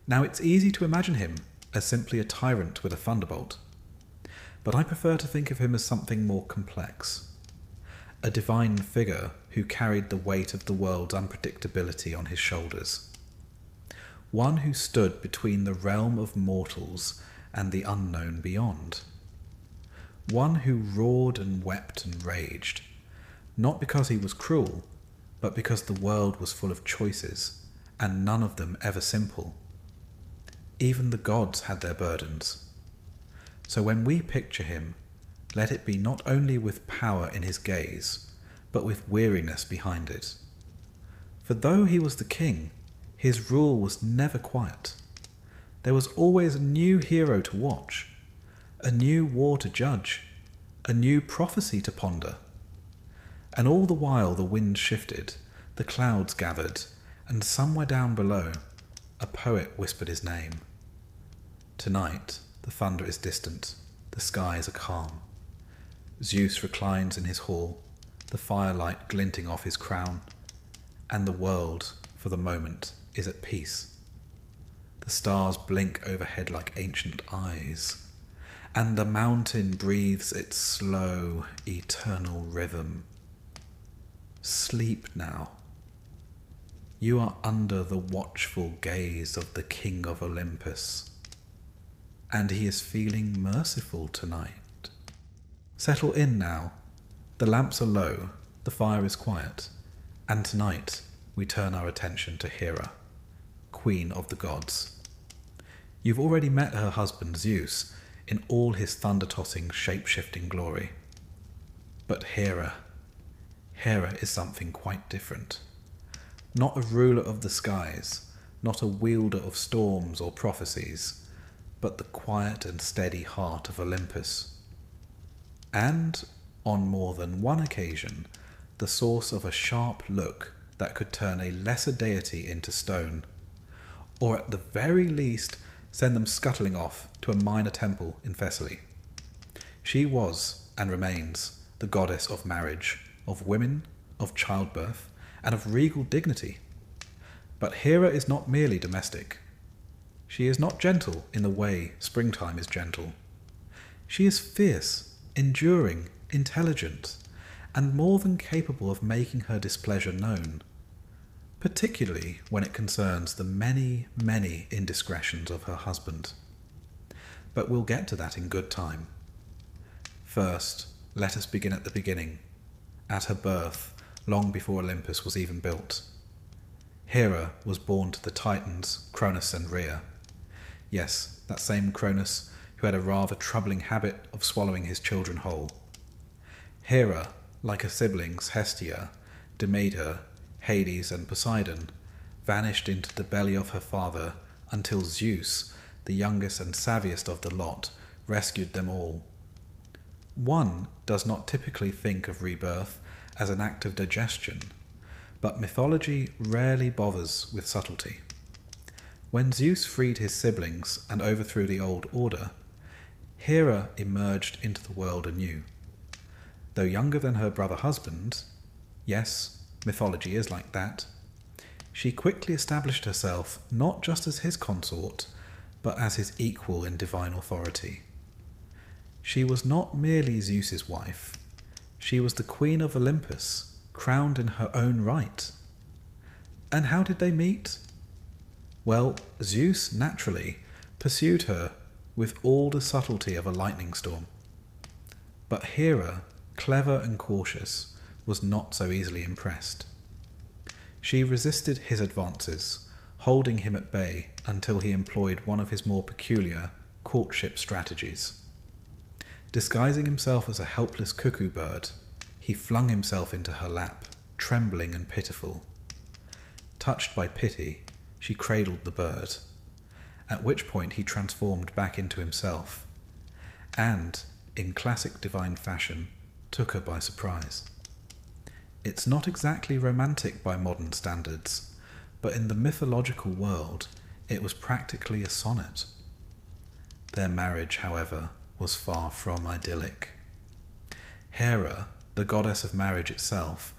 Now it's easy to imagine him as simply a tyrant with a thunderbolt, but I prefer to think of him as something more complex. A divine figure who carried the weight of the world's unpredictability on his shoulders. One who stood between the realm of mortals and the unknown beyond. One who roared and wept and raged, not because he was cruel, but because the world was full of choices, and none of them ever simple. Even the gods had their burdens. So when we picture him, let it be not only with power in his gaze, but with weariness behind it. For though he was the king, his rule was never quiet. There was always a new hero to watch, a new war to judge, a new prophecy to ponder. And all the while the wind shifted, the clouds gathered, and somewhere down below, a poet whispered his name. Tonight, the thunder is distant, the skies are calm. Zeus reclines in his hall, the firelight glinting off his crown, and the world, for the moment, is at peace. The stars blink overhead like ancient eyes, and the mountain breathes its slow, eternal rhythm. Sleep now. You are under the watchful gaze of the King of Olympus, and he is feeling merciful tonight. Settle in now. The lamps are low, the fire is quiet, and tonight we turn our attention to Hera, Queen of the Gods. You've already met her husband Zeus in all his thunder-tossing, shape-shifting glory. But Hera is something quite different. Not a ruler of the skies, not a wielder of storms or prophecies, but the quiet and steady heart of Olympus. And, on more than one occasion, the source of a sharp look that could turn a lesser deity into stone, or at the very least send them scuttling off to a minor temple in Thessaly. She was, and remains, the goddess of marriage, of women, of childbirth, and of regal dignity. But Hera is not merely domestic. She is not gentle in the way springtime is gentle. She is fierce, enduring, intelligent, and more than capable of making her displeasure known, particularly when it concerns the many, many indiscretions of her husband. But we'll get to that in good time. First, let us begin at the beginning, at her birth, long before Olympus was even built. Hera was born to the Titans Cronus and Rhea. Yes, that same Cronus who had a rather troubling habit of swallowing his children whole. Hera, like her siblings Hestia, Demeter, Hades and Poseidon, vanished into the belly of her father until Zeus, the youngest and savviest of the lot, rescued them all. One does not typically think of rebirth as an act of digestion, but mythology rarely bothers with subtlety. When Zeus freed his siblings and overthrew the old order, Hera emerged into the world anew. Though younger than her brother husband, yes, mythology is like that, she quickly established herself not just as his consort, but as his equal in divine authority. She was not merely Zeus's wife, she was the Queen of Olympus, crowned in her own right. And how did they meet? Well, Zeus, naturally, pursued her with all the subtlety of a lightning storm. But Hera, clever and cautious, was not so easily impressed. She resisted his advances, holding him at bay until he employed one of his more peculiar courtship strategies. Disguising himself as a helpless cuckoo bird, he flung himself into her lap, trembling and pitiful. Touched by pity, she cradled the bird, at which point he transformed back into himself, and, in classic divine fashion, took her by surprise. It's not exactly romantic by modern standards, but in the mythological world, it was practically a sonnet. Their marriage, however, was far from idyllic. Hera, the goddess of marriage itself,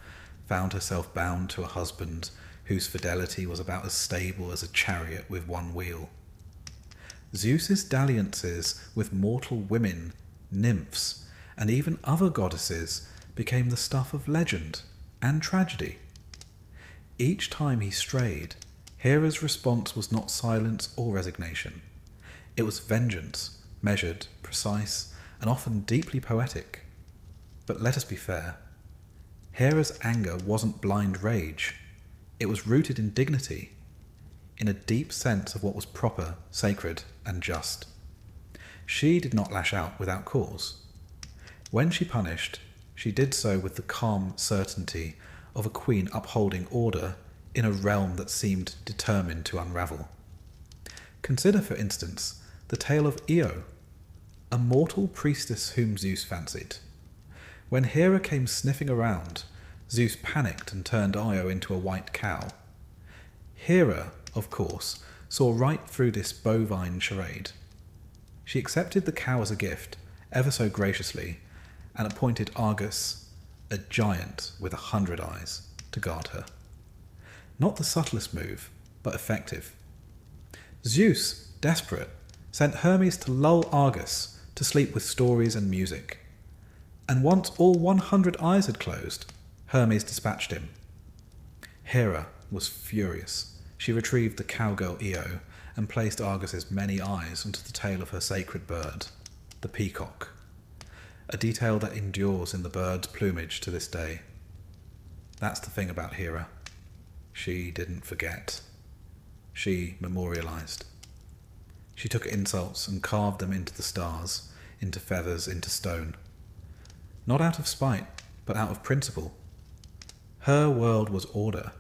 found herself bound to a husband whose fidelity was about as stable as a chariot with one wheel. Zeus's dalliances with mortal women, nymphs, and even other goddesses became the stuff of legend and tragedy. Each time he strayed, Hera's response was not silence or resignation. It was vengeance, measured, precise, and often deeply poetic. But let us be fair. Hera's anger wasn't blind rage. It was rooted in dignity, in a deep sense of what was proper, sacred, and just. She did not lash out without cause. When she punished, she did so with the calm certainty of a queen upholding order in a realm that seemed determined to unravel. Consider, for instance, the tale of Io, a mortal priestess whom Zeus fancied. When Hera came sniffing around, Zeus panicked and turned Io into a white cow. Hera, of course, saw right through this bovine charade. She accepted the cow as a gift, ever so graciously, and appointed Argus, a giant with 100 eyes, to guard her. Not the subtlest move, but effective. Zeus, desperate, sent Hermes to lull Argus to sleep with stories and music. And once all 100 eyes had closed, Hermes dispatched him. Hera was furious. She retrieved the cowgirl Io and placed Argus's many eyes onto the tail of her sacred bird, the peacock, a detail that endures in the bird's plumage to this day. That's the thing about Hera. She didn't forget. She memorialized. She took insults and carved them into the stars, into feathers, into stone. Not out of spite, but out of principle. Her world was order,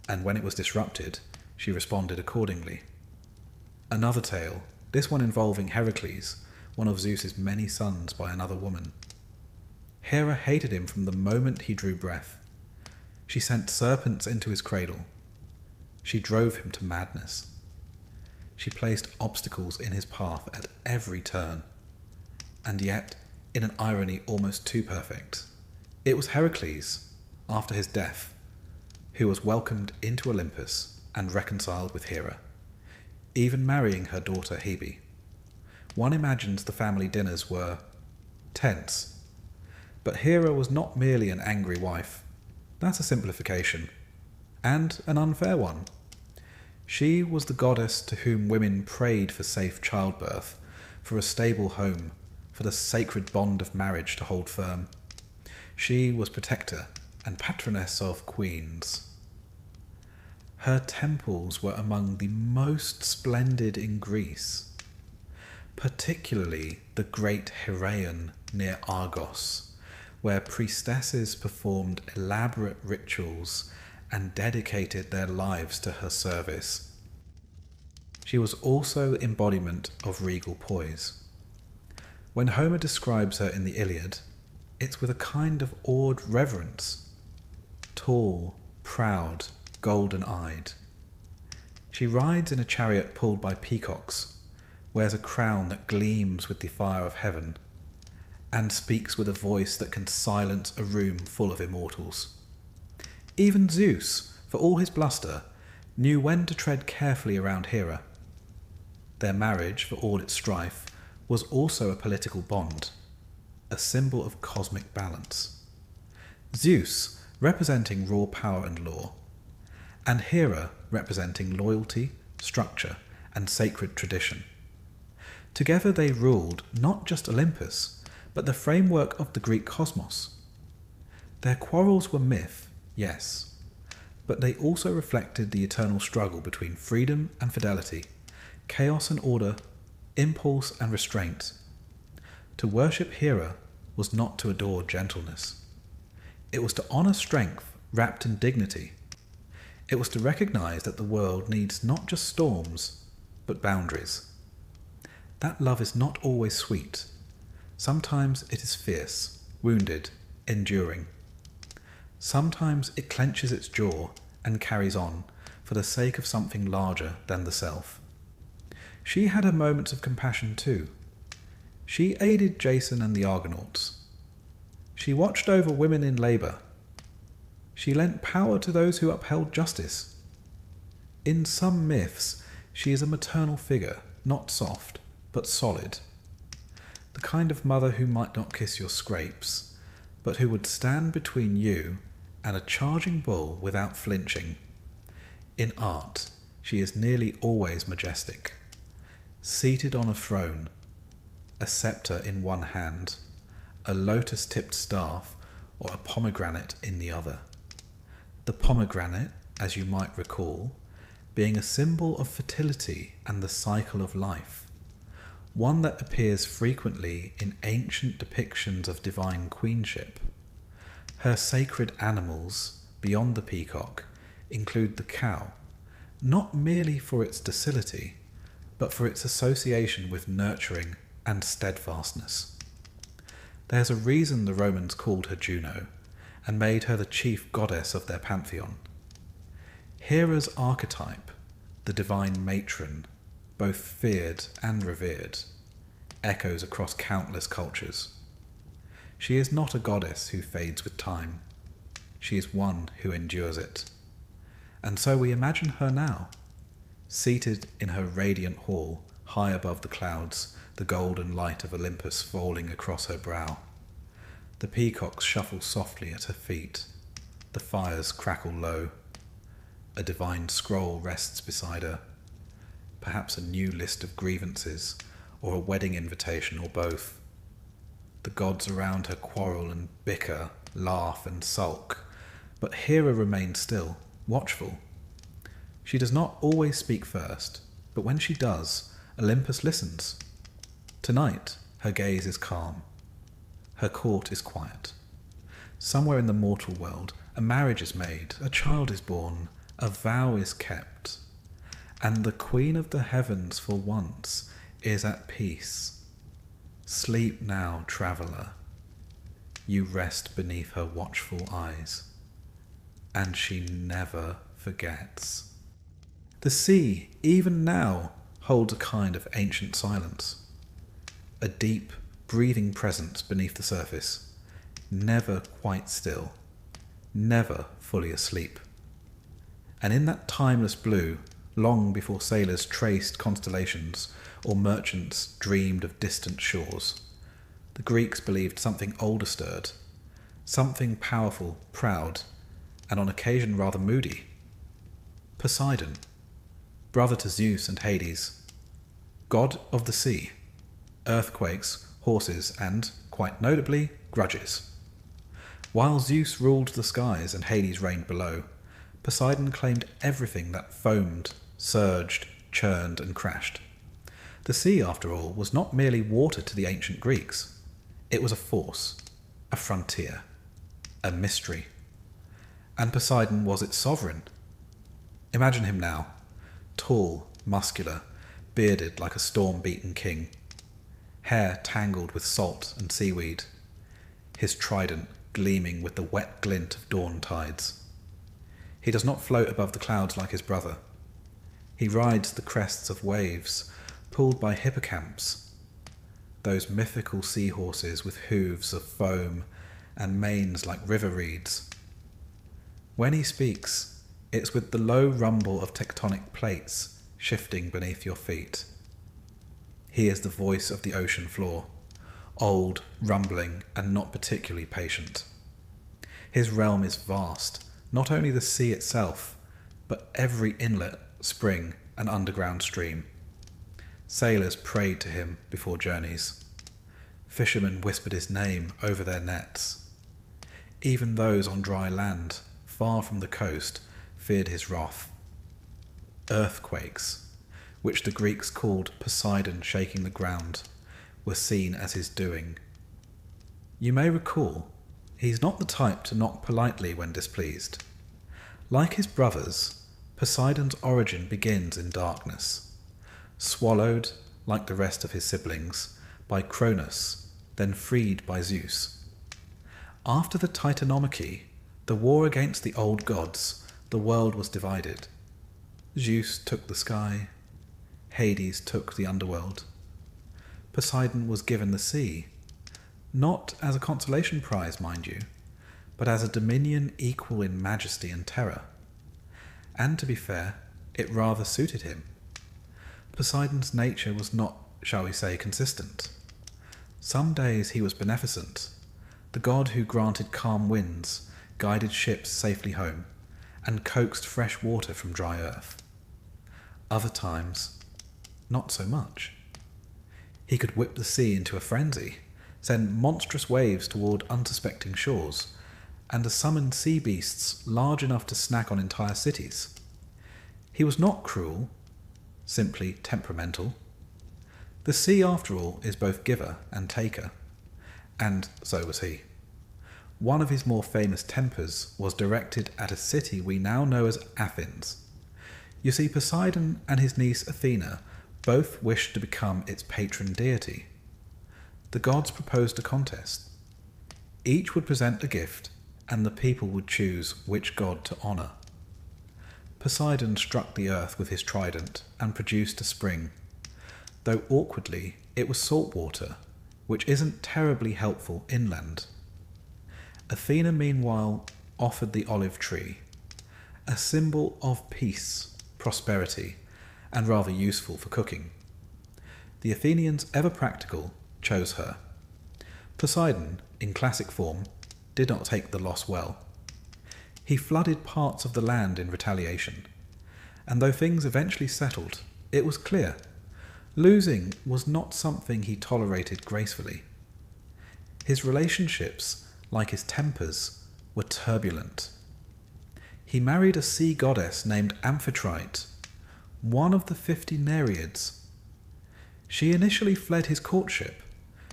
and when it was disrupted, she responded accordingly. Another tale, this one involving Heracles, one of Zeus's many sons by another woman. Hera hated him from the moment he drew breath. She sent serpents into his cradle. She drove him to madness. She placed obstacles in his path at every turn. And yet, in an irony almost too perfect, it was Heracles, after his death, who was welcomed into Olympus and reconciled with Hera, even marrying her daughter Hebe. One imagines the family dinners were tense, but Hera was not merely an angry wife. That's a simplification, and an unfair one. She was the goddess to whom women prayed for safe childbirth, for a stable home, for the sacred bond of marriage to hold firm. She was protector and patroness of queens. Her temples were among the most splendid in Greece, particularly the great Heraion near Argos, where priestesses performed elaborate rituals and dedicated their lives to her service. She was also embodiment of regal poise. When Homer describes her in the Iliad, it's with a kind of awed reverence. Tall, proud, golden-eyed. She rides in a chariot pulled by peacocks, wears a crown that gleams with the fire of heaven, and speaks with a voice that can silence a room full of immortals. Even Zeus, for all his bluster, knew when to tread carefully around Hera. Their marriage, for all its strife, was also a political bond, a symbol of cosmic balance. Zeus representing raw power and law, and Hera representing loyalty, structure, and sacred tradition. Together they ruled not just Olympus, but the framework of the Greek cosmos. Their quarrels were myth, yes, but they also reflected the eternal struggle between freedom and fidelity, chaos and order, impulse and restraint. To worship Hera was not to adore gentleness. It was to honor strength wrapped in dignity. It was to recognize that the world needs not just storms, but boundaries. That love is not always sweet. Sometimes it is fierce, wounded, enduring. Sometimes it clenches its jaw and carries on for the sake of something larger than the self. She had her moments of compassion too. She aided Jason and the Argonauts. She watched over women in labor. She lent power to those who upheld justice. In some myths, she is a maternal figure, not soft, but solid. The kind of mother who might not kiss your scrapes, but who would stand between you and a charging bull without flinching. In art, she is nearly always majestic, seated on a throne, a scepter in one hand, a lotus-tipped staff, or a pomegranate in the other. The pomegranate, as you might recall, being a symbol of fertility and the cycle of life, one that appears frequently in ancient depictions of divine queenship. Her sacred animals, beyond the peacock, include the cow, not merely for its docility, but for its association with nurturing and steadfastness. There's a reason the Romans called her Juno and made her the chief goddess of their pantheon. Hera's archetype, the divine matron, both feared and revered, echoes across countless cultures. She is not a goddess who fades with time. She is one who endures it. And so we imagine her now, seated in her radiant hall, high above the clouds, the golden light of Olympus falling across her brow. The peacocks shuffle softly at her feet. The fires crackle low. A divine scroll rests beside her, perhaps a new list of grievances, or a wedding invitation, or both. The gods around her quarrel and bicker, laugh and sulk, but Hera remains still, watchful. She does not always speak first, but when she does, Olympus listens. Tonight, her gaze is calm. Her court is quiet. Somewhere in the mortal world, a marriage is made, a child is born, a vow is kept, and the Queen of the Heavens for once is at peace. Sleep now, traveller. You rest beneath her watchful eyes, and she never forgets. The sea, even now, holds a kind of ancient silence, a deep, breathing presence beneath the surface, never quite still, never fully asleep. And in that timeless blue, long before sailors traced constellations or merchants dreamed of distant shores, the Greeks believed something older stirred, something powerful, proud, and on occasion rather moody. Poseidon, brother to Zeus and Hades, god of the sea, earthquakes, horses, and, quite notably, grudges. While Zeus ruled the skies and Hades reigned below, Poseidon claimed everything that foamed, surged, churned, and crashed. The sea, after all, was not merely water to the ancient Greeks. It was a force, a frontier, a mystery. And Poseidon was its sovereign. Imagine him now, tall, muscular, bearded like a storm-beaten king, hair tangled with salt and seaweed, his trident gleaming with the wet glint of dawn tides. He does not float above the clouds like his brother. He rides the crests of waves, pulled by hippocamps, those mythical seahorses with hooves of foam and manes like river reeds. When he speaks, it's with the low rumble of tectonic plates shifting beneath your feet. He is the voice of the ocean floor, old, rumbling, and not particularly patient. His realm is vast, not only the sea itself, but every inlet, spring, and underground stream. Sailors prayed to him before journeys. Fishermen whispered his name over their nets. Even those on dry land, far from the coast, feared his wrath. Earthquakes, which the Greeks called Poseidon shaking the ground, were seen as his doing. You may recall, he's not the type to knock politely when displeased. Like his brothers, Poseidon's origin begins in darkness, swallowed, like the rest of his siblings, by Cronus, then freed by Zeus. After the Titanomachy, the war against the old gods, the world was divided. Zeus took the sky, Hades took the underworld. Poseidon was given the sea, not as a consolation prize, mind you, but as a dominion equal in majesty and terror. And to be fair, it rather suited him. Poseidon's nature was not, shall we say, consistent. Some days he was beneficent, the god who granted calm winds, guided ships safely home, and coaxed fresh water from dry earth. Other times, not so much. He could whip the sea into a frenzy, send monstrous waves toward unsuspecting shores, and summon sea beasts large enough to snack on entire cities. He was not cruel, simply temperamental. The sea, after all, is both giver and taker, and so was he. One of his more famous tempers was directed at a city we now know as Athens. You see, Poseidon and his niece Athena both wished to become its patron deity. The gods proposed a contest. Each would present a gift, and the people would choose which god to honour. Poseidon struck the earth with his trident and produced a spring. Though awkwardly, it was salt water, which isn't terribly helpful inland. Athena, meanwhile, offered the olive tree, a symbol of peace, prosperity, and rather useful for cooking. The Athenians, ever practical, chose her. Poseidon, in classic form, did not take the loss well. He flooded parts of the land in retaliation, and though things eventually settled, it was clear losing was not something he tolerated gracefully. His relationships, like his tempers, were turbulent. He married a sea goddess named Amphitrite, one of the 50 Nereids. She initially fled his courtship,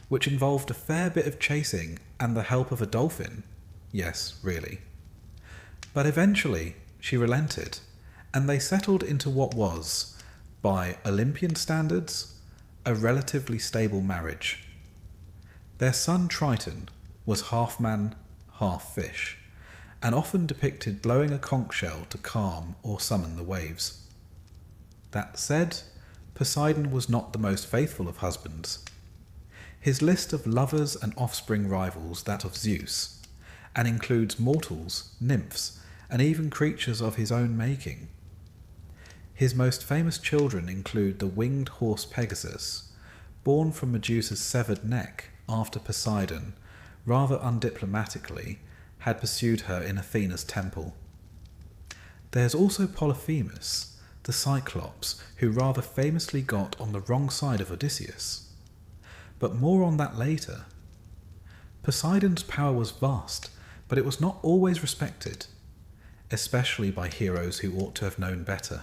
which involved a fair bit of chasing and the help of a dolphin. Yes, really. But eventually she relented, and they settled into what was, by Olympian standards, a relatively stable marriage. Their son Triton was half man, half fish, and often depicted blowing a conch shell to calm or summon the waves. That said, Poseidon was not the most faithful of husbands. His list of lovers and offspring rivals that of Zeus, and includes mortals, nymphs, and even creatures of his own making. His most famous children include the winged horse Pegasus, born from Medusa's severed neck after Poseidon, rather undiplomatically, had pursued her in Athena's temple. There's also Polyphemus, the Cyclops, who rather famously got on the wrong side of Odysseus. But more on that later. Poseidon's power was vast, but it was not always respected, especially by heroes who ought to have known better.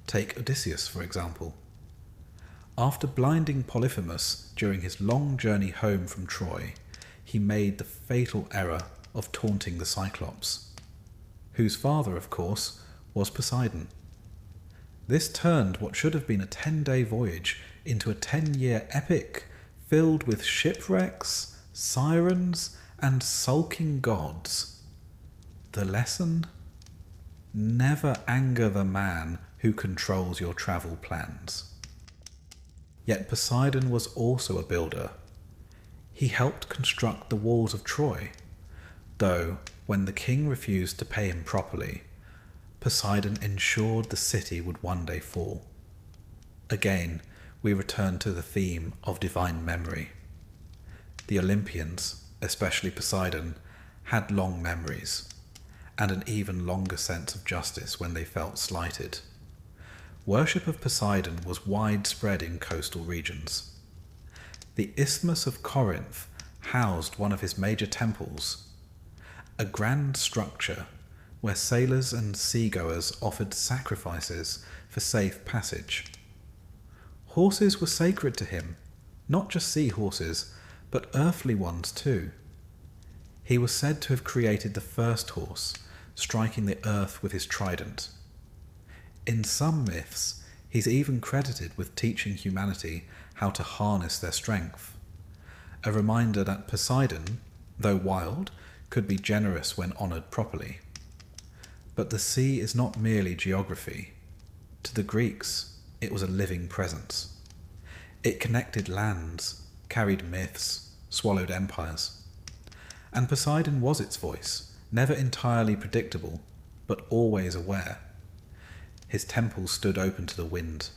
Take Odysseus, for example. After blinding Polyphemus during his long journey home from Troy, he made the fatal error of taunting the Cyclops, whose father, of course, was Poseidon. This turned what should have been a 10-day voyage into a 10-year epic filled with shipwrecks, sirens, and sulking gods. The lesson? Never anger the man who controls your travel plans. Yet Poseidon was also a builder. He helped construct the walls of Troy, though when the king refused to pay him properly, Poseidon ensured the city would one day fall. Again, we return to the theme of divine memory. The Olympians, especially Poseidon, had long memories, and an even longer sense of justice when they felt slighted. Worship of Poseidon was widespread in coastal regions. The Isthmus of Corinth housed one of his major temples, a grand structure where sailors and seagoers offered sacrifices for safe passage. Horses were sacred to him, not just sea horses, but earthly ones too. He was said to have created the first horse, striking the earth with his trident. In some myths, he's even credited with teaching humanity how to harness their strength. A reminder that Poseidon, though wild, could be generous when honoured properly. But the sea is not merely geography. To the Greeks, it was a living presence. It connected lands, carried myths, swallowed empires. And Poseidon was its voice, never entirely predictable, but always aware. His temples stood open to the wind.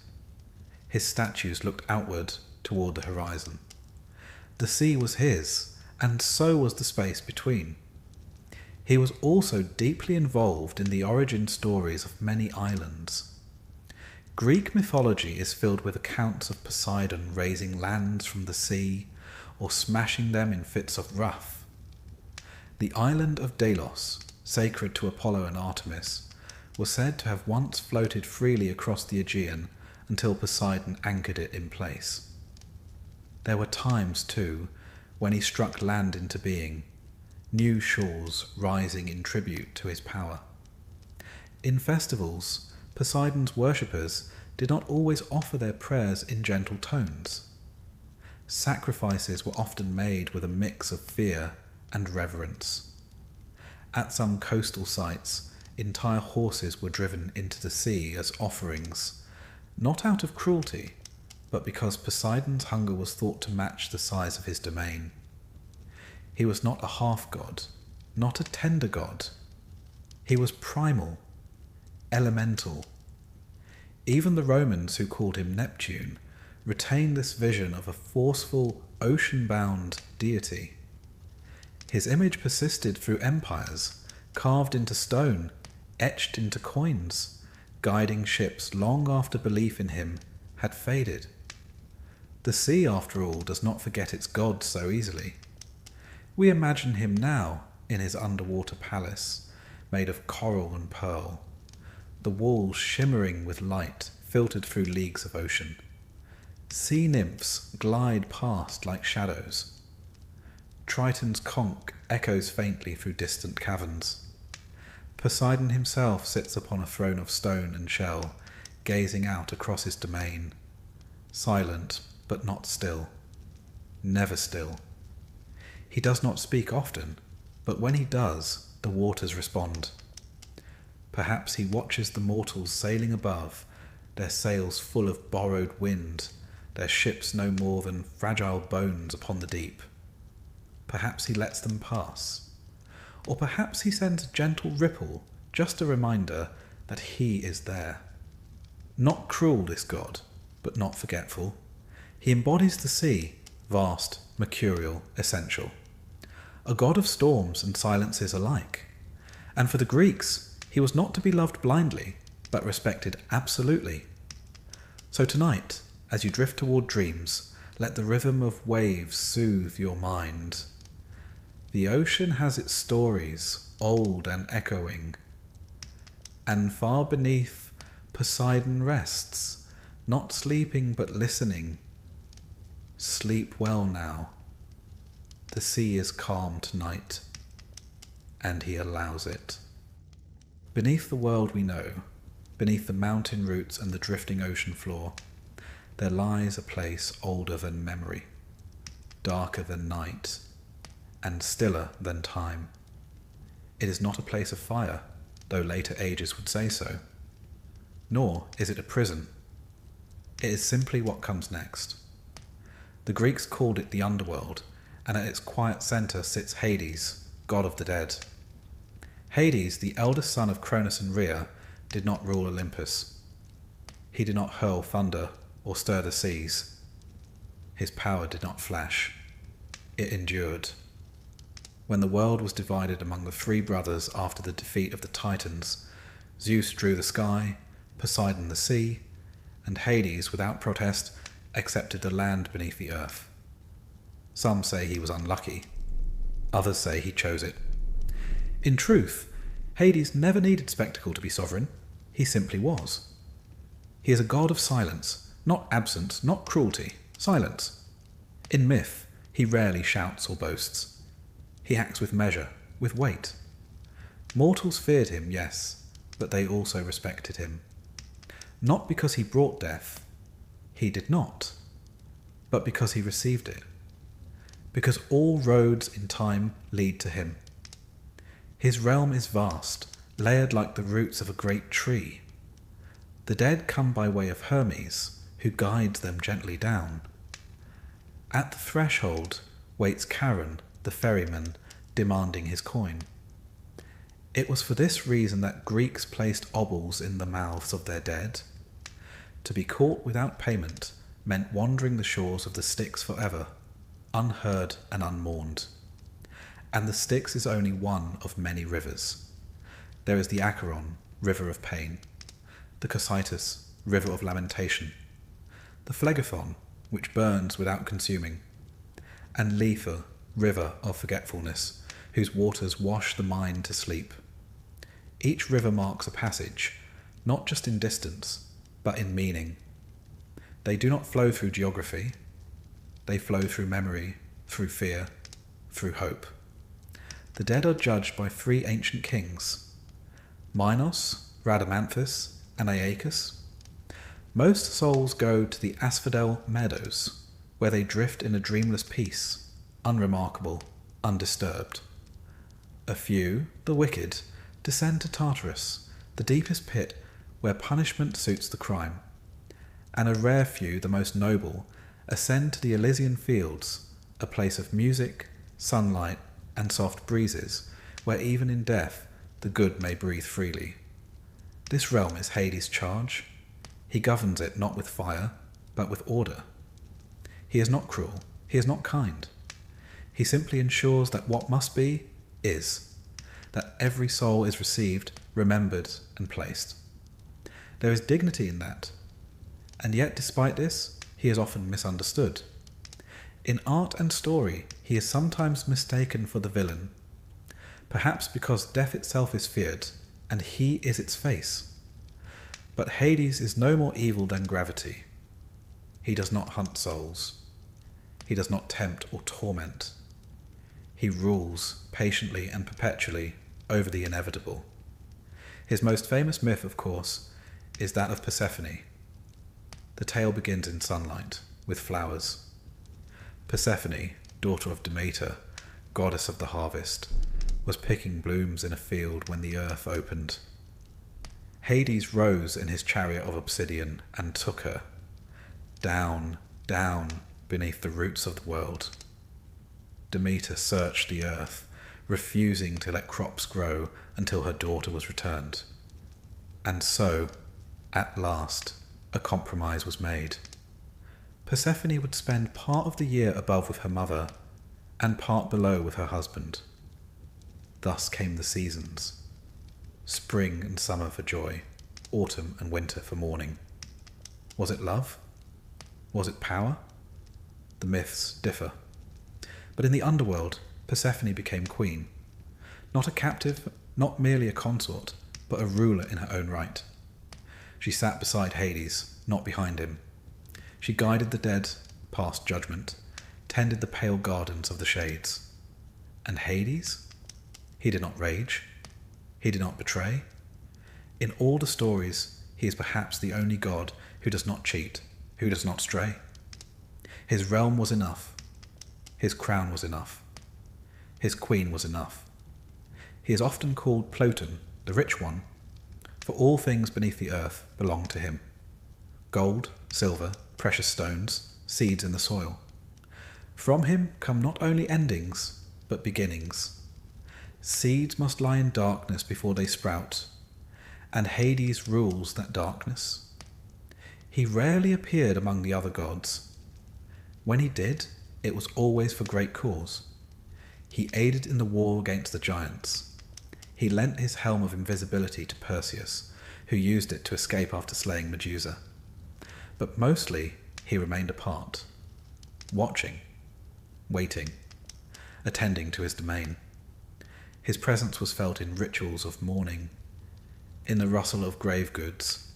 His statues looked outward toward the horizon. The sea was his, and so was the space between. He was also deeply involved in the origin stories of many islands. Greek mythology is filled with accounts of Poseidon raising lands from the sea or smashing them in fits of wrath. The island of Delos, sacred to Apollo and Artemis, was said to have once floated freely across the Aegean until Poseidon anchored it in place. There were times, too, when he struck land into being, new shores rising in tribute to his power. In festivals, Poseidon's worshippers did not always offer their prayers in gentle tones. Sacrifices were often made with a mix of fear and reverence. At some coastal sites, entire horses were driven into the sea as offerings, not out of cruelty, but because Poseidon's hunger was thought to match the size of his domain. He was not a half-god, not a tender god. He was primal, elemental. Even the Romans, who called him Neptune, retained this vision of a forceful, ocean-bound deity. His image persisted through empires, carved into stone, etched into coins, guiding ships long after belief in him had faded. The sea, after all, does not forget its god so easily. We imagine him now in his underwater palace, made of coral and pearl, the walls shimmering with light filtered through leagues of ocean. Sea nymphs glide past like shadows. Triton's conch echoes faintly through distant caverns. Poseidon himself sits upon a throne of stone and shell, gazing out across his domain, silent but not still, never still. He does not speak often, but when he does, the waters respond. Perhaps he watches the mortals sailing above, their sails full of borrowed wind, their ships no more than fragile bones upon the deep. Perhaps he lets them pass. Or perhaps he sends a gentle ripple, just a reminder that he is there. Not cruel, this god, but not forgetful. He embodies the sea, vast, mercurial, essential. A god of storms and silences alike. And for the Greeks, he was not to be loved blindly, but respected absolutely. So tonight, as you drift toward dreams, let the rhythm of waves soothe your mind. The ocean has its stories, old and echoing, and far beneath Poseidon rests, not sleeping but listening. Sleep well now. The sea is calm tonight, and he allows it. Beneath the world we know, beneath the mountain roots and the drifting ocean floor, there lies a place older than memory, darker than night, and stiller than time. It is not a place of fire, though later ages would say so. Nor is it a prison. It is simply what comes next. The Greeks called it the Underworld, and at its quiet centre sits Hades, god of the dead. Hades, the eldest son of Cronus and Rhea, did not rule Olympus. He did not hurl thunder or stir the seas. His power did not flash. It endured. When the world was divided among the three brothers after the defeat of the Titans, Zeus drew the sky, Poseidon the sea, and Hades, without protest, accepted the land beneath the earth. Some say he was unlucky. Others say he chose it. In truth, Hades never needed spectacle to be sovereign. He simply was. He is a god of silence, not absence, not cruelty, silence. In myth, he rarely shouts or boasts. He acts with measure, with weight. Mortals feared him, yes, but they also respected him. Not because he brought death, he did not, but because he received it. Because all roads in time lead to him. His realm is vast, layered like the roots of a great tree. The dead come by way of Hermes, who guides them gently down. At the threshold waits Charon, the ferryman, demanding his coin. It was for this reason that Greeks placed obols in the mouths of their dead. To be caught without payment meant wandering the shores of the Styx forever, unheard and unmourned. And the Styx is only one of many rivers. There is the Acheron, river of pain, the Cocytus, river of lamentation, the Phlegethon, which burns without consuming, and Lethe, river of forgetfulness, whose waters wash the mind to sleep. Each river marks a passage, not just in distance, but in meaning. They do not flow through geography. They flow through memory, through fear, through hope. The dead are judged by 3 ancient kings, Minos, Rhadamanthus, and Aeacus. Most souls go to the Asphodel Meadows, where they drift in a dreamless peace, unremarkable, undisturbed. A few, the wicked, descend to Tartarus, the deepest pit where punishment suits the crime. And a rare few, the most noble, ascend to the Elysian Fields, a place of music, sunlight, and soft breezes, where even in death the good may breathe freely. This realm is Hades' charge. He governs it not with fire, but with order. He is not cruel, he is not kind. He simply ensures that what must be, is. That every soul is received, remembered, and placed. There is dignity in that. And yet, despite this, he is often misunderstood. In art and story, he is sometimes mistaken for the villain, perhaps because death itself is feared, and he is its face. But Hades is no more evil than gravity. He does not hunt souls. He does not tempt or torment. He rules patiently and perpetually over the inevitable. His most famous myth, of course, is that of Persephone. The tale begins in sunlight, with flowers. Persephone, daughter of Demeter, goddess of the harvest, was picking blooms in a field when the earth opened. Hades rose in his chariot of obsidian and took her, down, down beneath the roots of the world. Demeter searched the earth, refusing to let crops grow until her daughter was returned. And so, at last, a compromise was made. Persephone would spend part of the year above with her mother, and part below with her husband. Thus came the seasons. Spring and summer for joy, autumn and winter for mourning. Was it love? Was it power? The myths differ. But in the underworld, Persephone became queen. Not a captive, not merely a consort, but a ruler in her own right. She sat beside Hades, not behind him. She guided the dead, past judgment, tended the pale gardens of the shades. And Hades? He did not rage. He did not betray. In all the stories, he is perhaps the only god who does not cheat, who does not stray. His realm was enough. His crown was enough. His queen was enough. He is often called Ploton, the rich one, for all things beneath the earth belong to him. Gold, silver, precious stones, seeds in the soil. From him come not only endings, but beginnings. Seeds must lie in darkness before they sprout, and Hades rules that darkness. He rarely appeared among the other gods. When he did, it was always for great cause. He aided in the war against the giants. He lent his helm of invisibility to Perseus, who used it to escape after slaying Medusa. But mostly, he remained apart, watching, waiting, attending to his domain. His presence was felt in rituals of mourning, in the rustle of grave goods,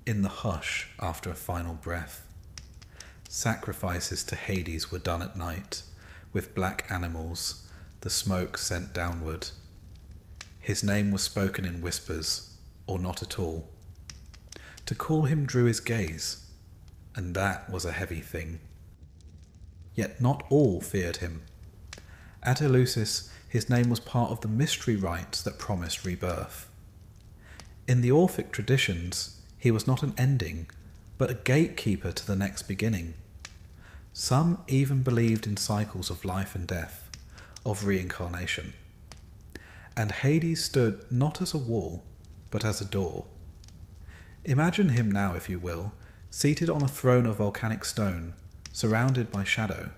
in the hush after a final breath. Sacrifices to Hades were done at night, with black animals, the smoke sent downward. His name was spoken in whispers, or not at all. To call him drew his gaze, and that was a heavy thing. Yet not all feared him. At Eleusis, his name was part of the mystery rites that promised rebirth. In the Orphic traditions, he was not an ending, but a gatekeeper to the next beginning. Some even believed in cycles of life and death, of reincarnation. And Hades stood not as a wall, but as a door. Imagine him now, if you will, seated on a throne of volcanic stone, surrounded by shadow,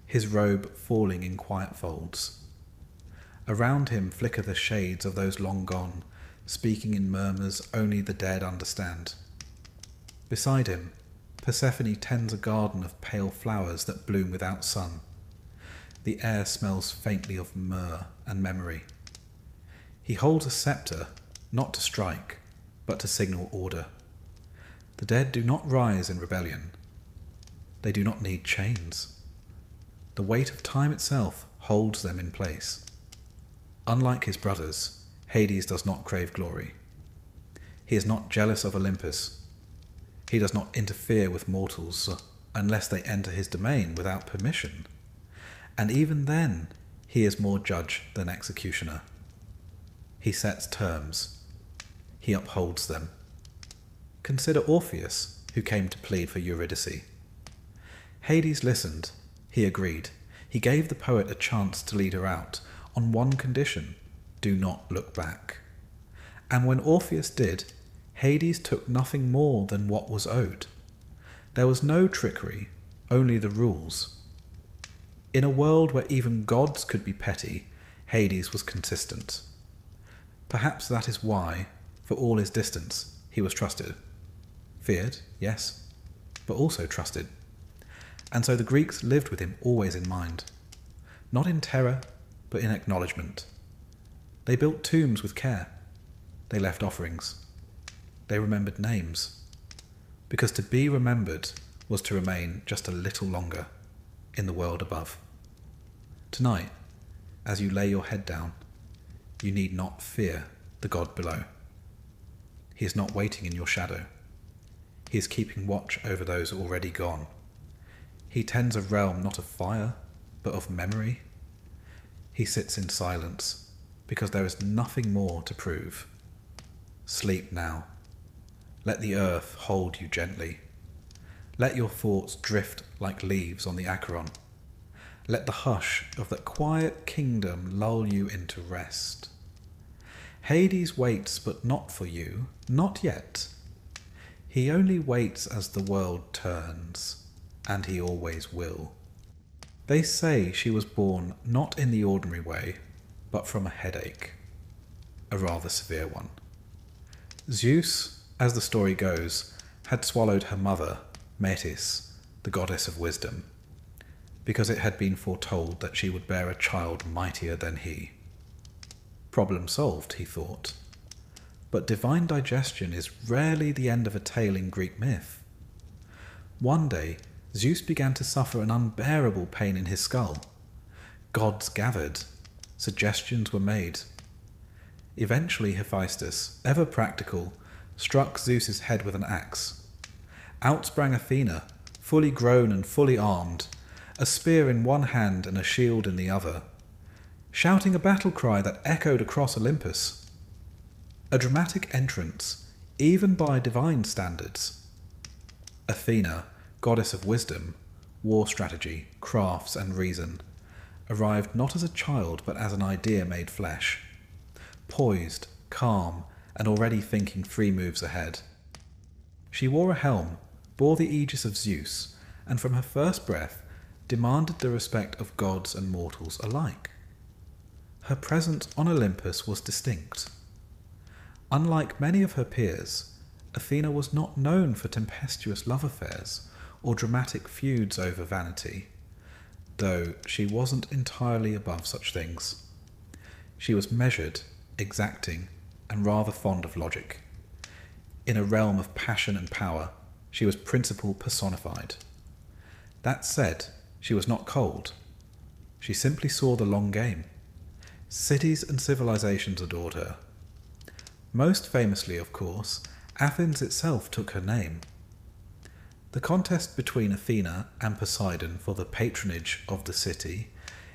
his robe falling in quiet folds. Around him flicker the shades of those long gone, speaking in murmurs only the dead understand. Beside him, Persephone tends a garden of pale flowers that bloom without sun. The air smells faintly of myrrh and memory. He holds a scepter, not to strike, but to signal order. The dead do not rise in rebellion. They do not need chains. The weight of time itself holds them in place. Unlike his brothers, Hades does not crave glory. He is not jealous of Olympus. He does not interfere with mortals unless they enter his domain without permission. And even then, he is more judge than executioner. He sets terms. He upholds them. Consider Orpheus, who came to plead for Eurydice. Hades listened. He agreed. He gave the poet a chance to lead her out, on one condition: do not look back. And when Orpheus did, Hades took nothing more than what was owed. There was no trickery, only the rules. In a world where even gods could be petty, Hades was consistent. Perhaps that is why, for all his distance, he was trusted. Feared, yes, but also trusted. And so the Greeks lived with him always in mind. Not in terror, but in acknowledgement. They built tombs with care. They left offerings. They remembered names. Because to be remembered was to remain just a little longer in the world above. Tonight, as you lay your head down, you need not fear the God below. He is not waiting in your shadow. He is keeping watch over those already gone. He tends a realm not of fire, but of memory. He sits in silence, because there is nothing more to prove. Sleep now. Let the earth hold you gently. Let your thoughts drift like leaves on the Acheron. Let the hush of that quiet kingdom lull you into rest. Hades waits, but not for you, not yet. He only waits as the world turns, and he always will. They say she was born not in the ordinary way, but from a headache, a rather severe one. Zeus, as the story goes, had swallowed her mother, Metis, the goddess of wisdom, because it had been foretold that she would bear a child mightier than he. Problem solved, he thought. But divine digestion is rarely the end of a tale in Greek myth. One day, Zeus began to suffer an unbearable pain in his skull. Gods gathered. Suggestions were made. Eventually Hephaestus, ever practical, struck Zeus's head with an axe. Out sprang Athena, fully grown and fully armed, a spear in one hand and a shield in the other, shouting a battle cry that echoed across Olympus. A dramatic entrance, even by divine standards. Athena, goddess of wisdom, war strategy, crafts and reason, arrived not as a child but as an idea made flesh, poised, calm, and already thinking 3 moves ahead. She wore a helm, bore the aegis of Zeus, and from her first breath demanded the respect of gods and mortals alike. Her presence on Olympus was distinct. Unlike many of her peers, Athena was not known for tempestuous love affairs or dramatic feuds over vanity, though she wasn't entirely above such things. She was measured, exacting, and rather fond of logic. In a realm of passion and power, she was principle personified. That said, she was not cold. She simply saw the long game. Cities and civilizations adored her. Most famously, of course, Athens itself took her name. The contest between Athena and Poseidon for the patronage of the city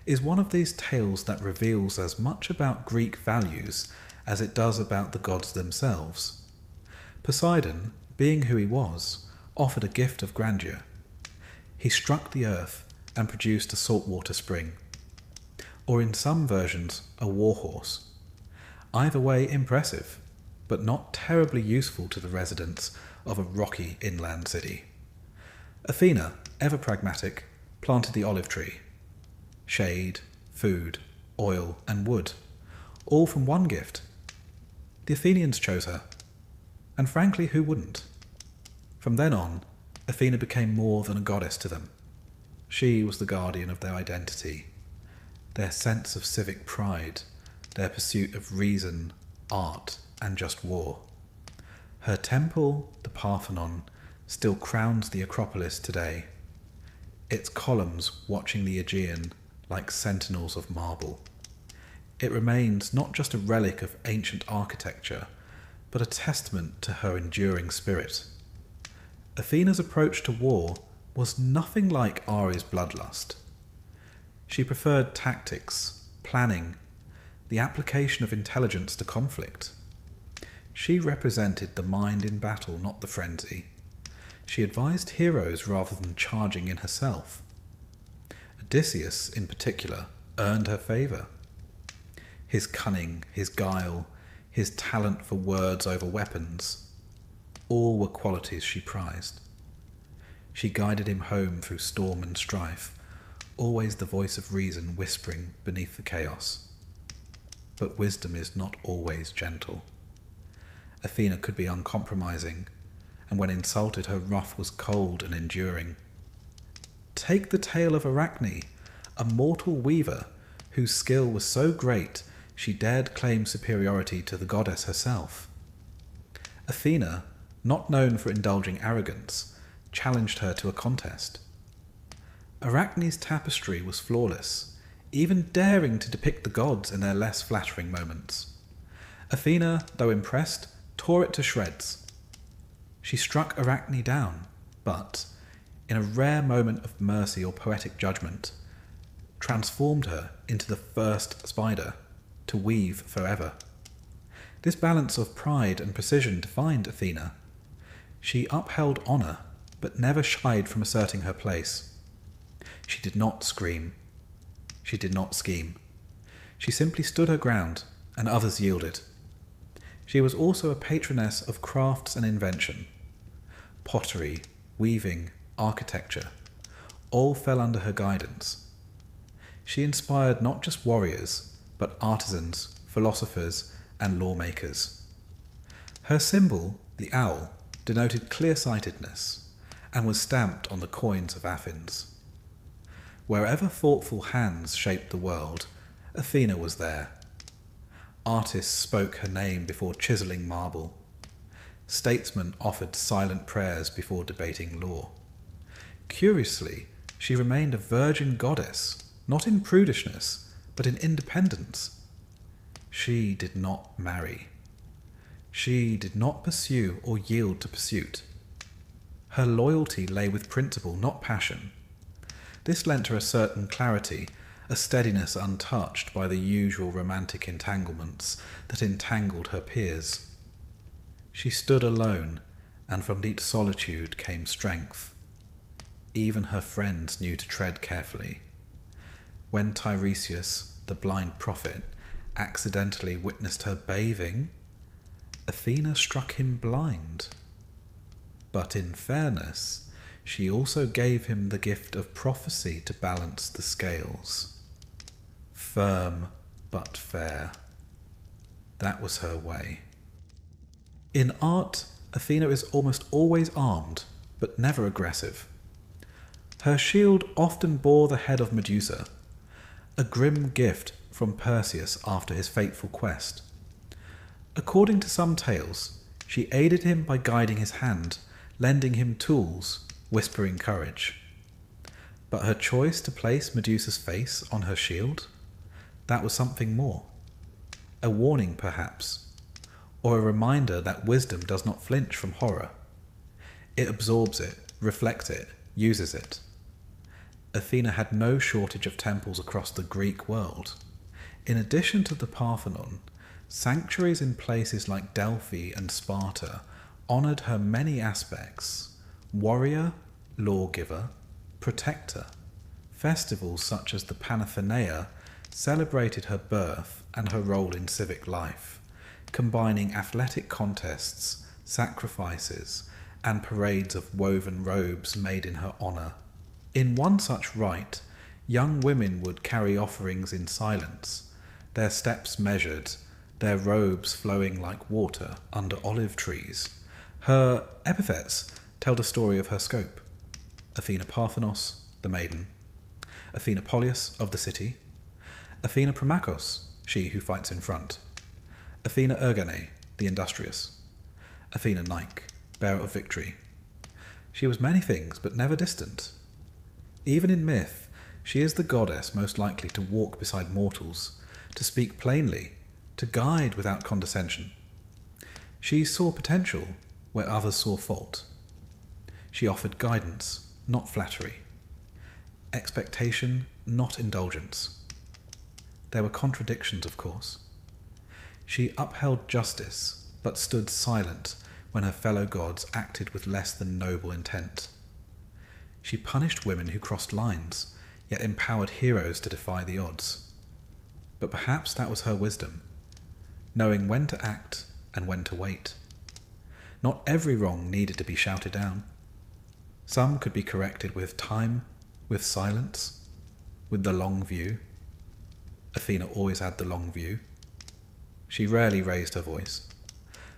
is one of these tales that reveals as much about Greek values as it does about the gods themselves. Poseidon, being who he was, offered a gift of grandeur. He struck the earth and produced a saltwater spring, or in some versions, a warhorse. Either way impressive, but not terribly useful to the residents of a rocky inland city. Athena, ever pragmatic, planted the olive tree. Shade, food, oil, and wood, all from one gift. The Athenians chose her, and frankly, who wouldn't? From then on, Athena became more than a goddess to them. She was the guardian of their identity, their sense of civic pride, their pursuit of reason, art, and just war. Her temple, the Parthenon, still crowns the Acropolis today, its columns watching the Aegean like sentinels of marble. It remains not just a relic of ancient architecture, but a testament to her enduring spirit. Athena's approach to war was nothing like Ares' bloodlust. She preferred tactics, planning, the application of intelligence to conflict. She represented the mind in battle, not the frenzy. She advised heroes rather than charging in herself. Odysseus, in particular, earned her favour. His cunning, his guile, his talent for words over weapons, all were qualities she prized. She guided him home through storm and strife, always the voice of reason whispering beneath the chaos. But wisdom is not always gentle. Athena could be uncompromising, and when insulted her wrath was cold and enduring. Take the tale of Arachne, a mortal weaver whose skill was so great she dared claim superiority to the goddess herself. Athena, not known for indulging arrogance, challenged her to a contest. Arachne's tapestry was flawless, even daring to depict the gods in their less flattering moments. Athena, though impressed, tore it to shreds. She struck Arachne down, but, in a rare moment of mercy or poetic judgment, transformed her into the first spider, to weave forever. This balance of pride and precision defined Athena. She upheld honour, but never shied from asserting her place. She did not scream. She did not scheme. She simply stood her ground, and others yielded. She was also a patroness of crafts and invention. Pottery, weaving, architecture, all fell under her guidance. She inspired not just warriors, but artisans, philosophers, and lawmakers. Her symbol, the owl, denoted clear-sightedness, and was stamped on the coins of Athens. Wherever thoughtful hands shaped the world, Athena was there. Artists spoke her name before chiselling marble. Statesmen offered silent prayers before debating law. Curiously, she remained a virgin goddess, not in prudishness, but in independence. She did not marry. She did not pursue or yield to pursuit. Her loyalty lay with principle, not passion. This lent her a certain clarity, a steadiness untouched by the usual romantic entanglements that entangled her peers. She stood alone, and from deep solitude came strength. Even her friends knew to tread carefully. When Tiresias, the blind prophet, accidentally witnessed her bathing, Athena struck him blind. But in fairness, she also gave him the gift of prophecy to balance the scales. Firm but fair. That was her way. In art, Athena is almost always armed, but never aggressive. Her shield often bore the head of Medusa, a grim gift from Perseus after his fateful quest. According to some tales, she aided him by guiding his hand, lending him tools, whispering courage. But her choice to place Medusa's face on her shield, that was something more. A warning, perhaps, or a reminder that wisdom does not flinch from horror. It absorbs it, reflects it, uses it. Athena had no shortage of temples across the Greek world. In addition to the Parthenon, sanctuaries in places like Delphi and Sparta honoured her many aspects: warrior, lawgiver, protector. Festivals such as the Panathenea celebrated her birth and her role in civic life, combining athletic contests, sacrifices, and parades of woven robes made in her honour. In one such rite, young women would carry offerings in silence, their steps measured, their robes flowing like water under olive trees. Her epithets tell the story of her scope: Athena Parthenos, the maiden; Athena Polias, of the city; Athena Promachos, she who fights in front; Athena Ergane, the industrious; Athena Nike, bearer of victory. She was many things, but never distant. Even in myth, she is the goddess most likely to walk beside mortals, to speak plainly, to guide without condescension. She saw potential where others saw fault. She offered guidance, not flattery. Expectation, not indulgence. There were contradictions, of course. She upheld justice, but stood silent when her fellow gods acted with less than noble intent. She punished women who crossed lines, yet empowered heroes to defy the odds. But perhaps that was her wisdom, knowing when to act and when to wait. Not every wrong needed to be shouted down. Some could be corrected with time, with silence, with the long view. Athena always had the long view. She rarely raised her voice,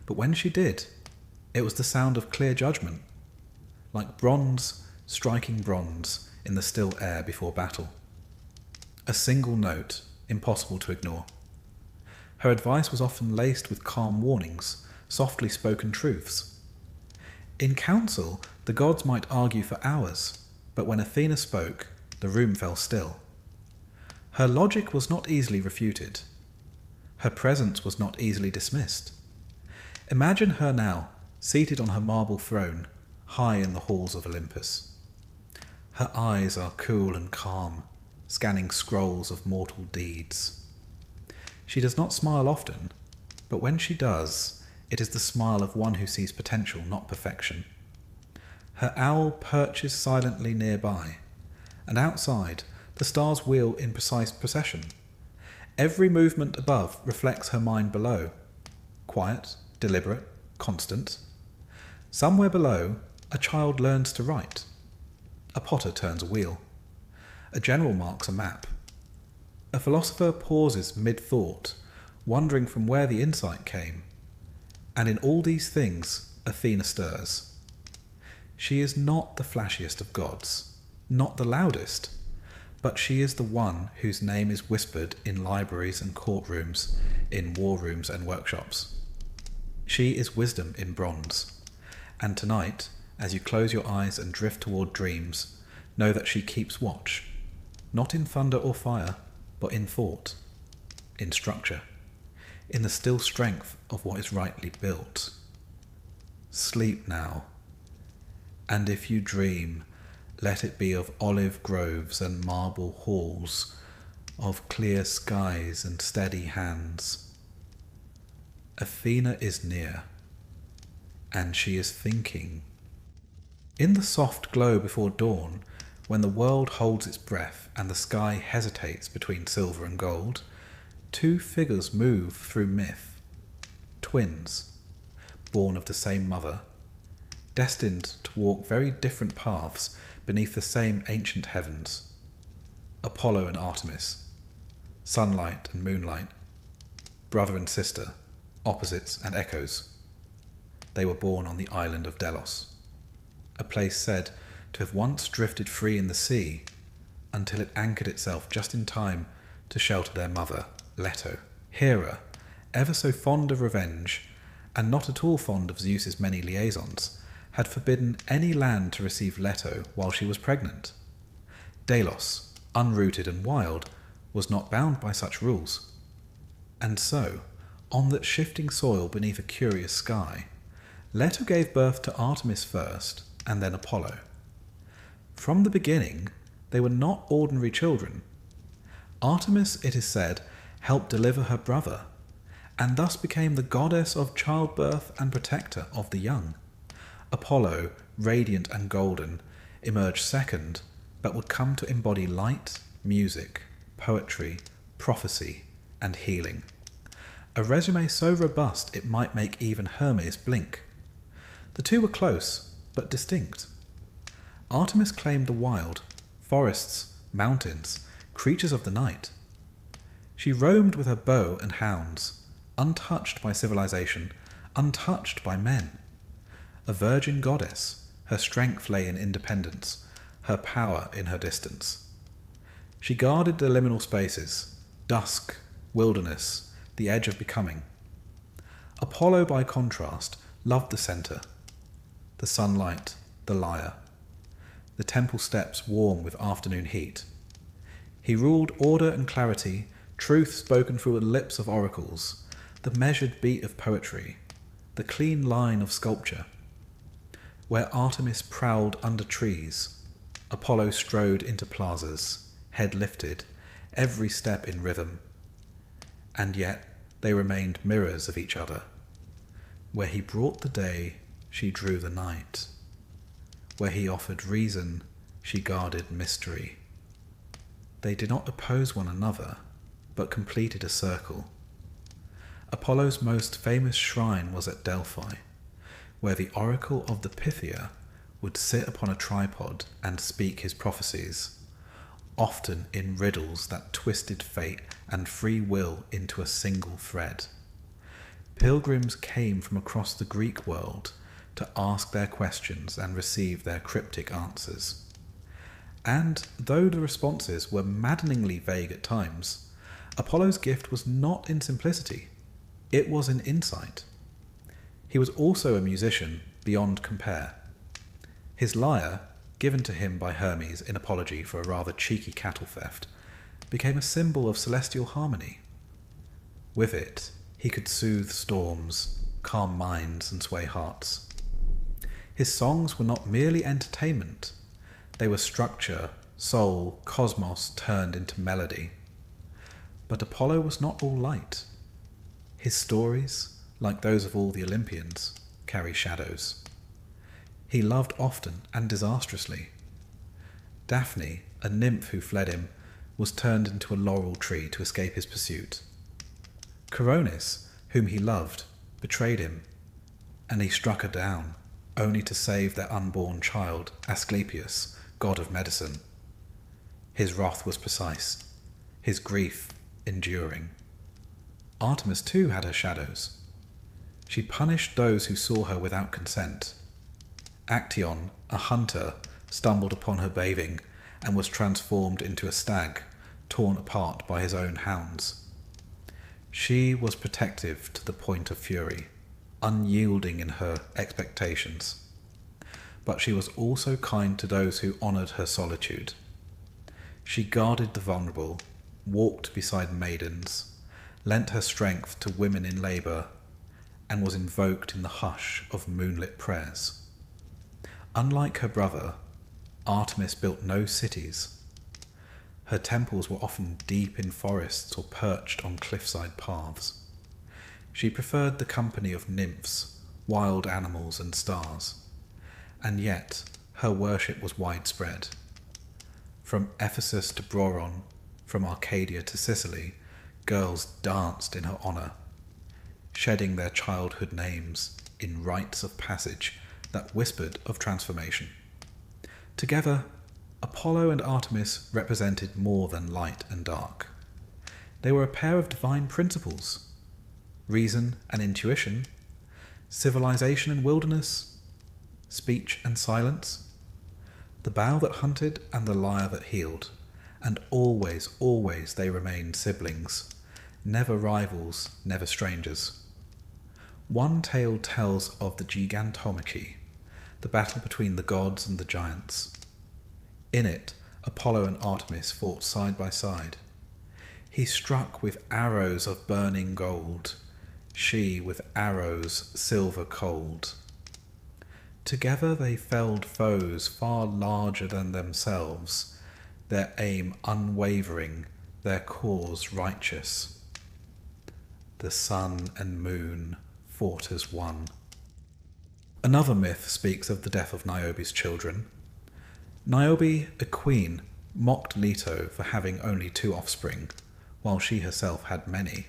but when she did, it was the sound of clear judgment, like bronze striking bronze in the still air before battle. A single note, impossible to ignore. Her advice was often laced with calm warnings, softly spoken truths. In council, the gods might argue for hours, but when Athena spoke, the room fell still. Her logic was not easily refuted. Her presence was not easily dismissed. Imagine her now, seated on her marble throne, high in the halls of Olympus. Her eyes are cool and calm, scanning scrolls of mortal deeds. She does not smile often, but when she does, it is the smile of one who sees potential, not perfection. Her owl perches silently nearby, and outside, the stars wheel in precise procession. Every movement above reflects her mind below. Quiet, deliberate, constant. Somewhere below, a child learns to write. A potter turns a wheel. A general marks a map. A philosopher pauses mid-thought, wondering from where the insight came. And in all these things, Athena stirs. She is not the flashiest of gods, not the loudest, but she is the one whose name is whispered in libraries and courtrooms, in war rooms and workshops. She is wisdom in bronze. And tonight, as you close your eyes and drift toward dreams, know that she keeps watch, not in thunder or fire, but in thought, in structure, in the still strength of what is rightly built. Sleep now, and if you dream, let it be of olive groves and marble halls, of clear skies and steady hands. Athena is near, and she is thinking. In the soft glow before dawn, when the world holds its breath and the sky hesitates between silver and gold, two figures move through myth, twins, born of the same mother, destined to walk very different paths beneath the same ancient heavens. Apollo and Artemis, sunlight and moonlight, brother and sister, opposites and echoes. They were born on the island of Delos, a place said to have once drifted free in the sea until it anchored itself just in time to shelter their mother, Leto. Hera, ever so fond of revenge and not at all fond of Zeus's many liaisons, had forbidden any land to receive Leto while she was pregnant. Delos, unrooted and wild, was not bound by such rules. And so, on that shifting soil beneath a curious sky, Leto gave birth to Artemis first, and then Apollo. From the beginning, they were not ordinary children. Artemis, it is said, helped deliver her brother, and thus became the goddess of childbirth and protector of the young. Apollo, radiant and golden, emerged second, but would come to embody light, music, poetry, prophecy, and healing. A resume so robust it might make even Hermes blink. The two were close, but distinct. Artemis claimed the wild, forests, mountains, creatures of the night. She roamed with her bow and hounds, untouched by civilization, untouched by men. A virgin goddess, her strength lay in independence, her power in her distance. She guarded the liminal spaces, dusk, wilderness, the edge of becoming. Apollo, by contrast, loved the centre, the sunlight, the lyre, the temple steps warm with afternoon heat. He ruled order and clarity truth spoken through the lips of oracles, the measured beat of poetry, the clean line of sculpture. Where Artemis prowled under trees, Apollo strode into plazas, head lifted, every step in rhythm. And yet they remained mirrors of each other. Where he brought the day, she drew the night. Where he offered reason, she guarded mystery. They did not oppose one another, but completed a circle. Apollo's most famous shrine was at Delphi, where the oracle of the Pythia would sit upon a tripod and speak his prophecies, often in riddles that twisted fate and free will into a single thread. Pilgrims came from across the Greek world to ask their questions and receive their cryptic answers. And though the responses were maddeningly vague at times, Apollo's gift was not in simplicity, it was in insight. He was also a musician beyond compare. His lyre, given to him by Hermes in apology for a rather cheeky cattle theft, became a symbol of celestial harmony. With it, he could soothe storms, calm minds, and sway hearts. His songs were not merely entertainment, they were structure, soul, cosmos turned into melody. But Apollo was not all light. His stories, like those of all the Olympians, carry shadows. He loved often and disastrously. Daphne, a nymph who fled him, was turned into a laurel tree to escape his pursuit. Coronis, whom he loved, betrayed him, and he struck her down, only to save their unborn child, Asclepius, god of medicine. His wrath was precise, his grief enduring. Artemis too had her shadows. She punished those who saw her without consent. Actaeon, a hunter, stumbled upon her bathing and was transformed into a stag, torn apart by his own hounds. She was protective to the point of fury, unyielding in her expectations. But she was also kind to those who honoured her solitude. She guarded the vulnerable, walked beside maidens, lent her strength to women in labour, and was invoked in the hush of moonlit prayers. Unlike her brother, Artemis built no cities. Her temples were often deep in forests or perched on cliffside paths. She preferred the company of nymphs, wild animals and stars. And yet, her worship was widespread. From Ephesus to Broron, from Arcadia to Sicily, girls danced in her honour, shedding their childhood names in rites of passage that whispered of transformation. Together, Apollo and Artemis represented more than light and dark. They were a pair of divine principles: reason and intuition, civilization and wilderness, speech and silence, the bow that hunted and the lyre that healed, and always, always they remained siblings, never rivals, never strangers. One tale tells of the Gigantomachy, the battle between the gods and the giants. In it, Apollo and Artemis fought side by side. He struck with arrows of burning gold, she with arrows silver cold. Together they felled foes far larger than themselves, their aim unwavering, their cause righteous. The sun and moon fought as one. Another myth speaks of the death of Niobe's children. Niobe, a queen, mocked Leto for having only 2 offspring, while she herself had many.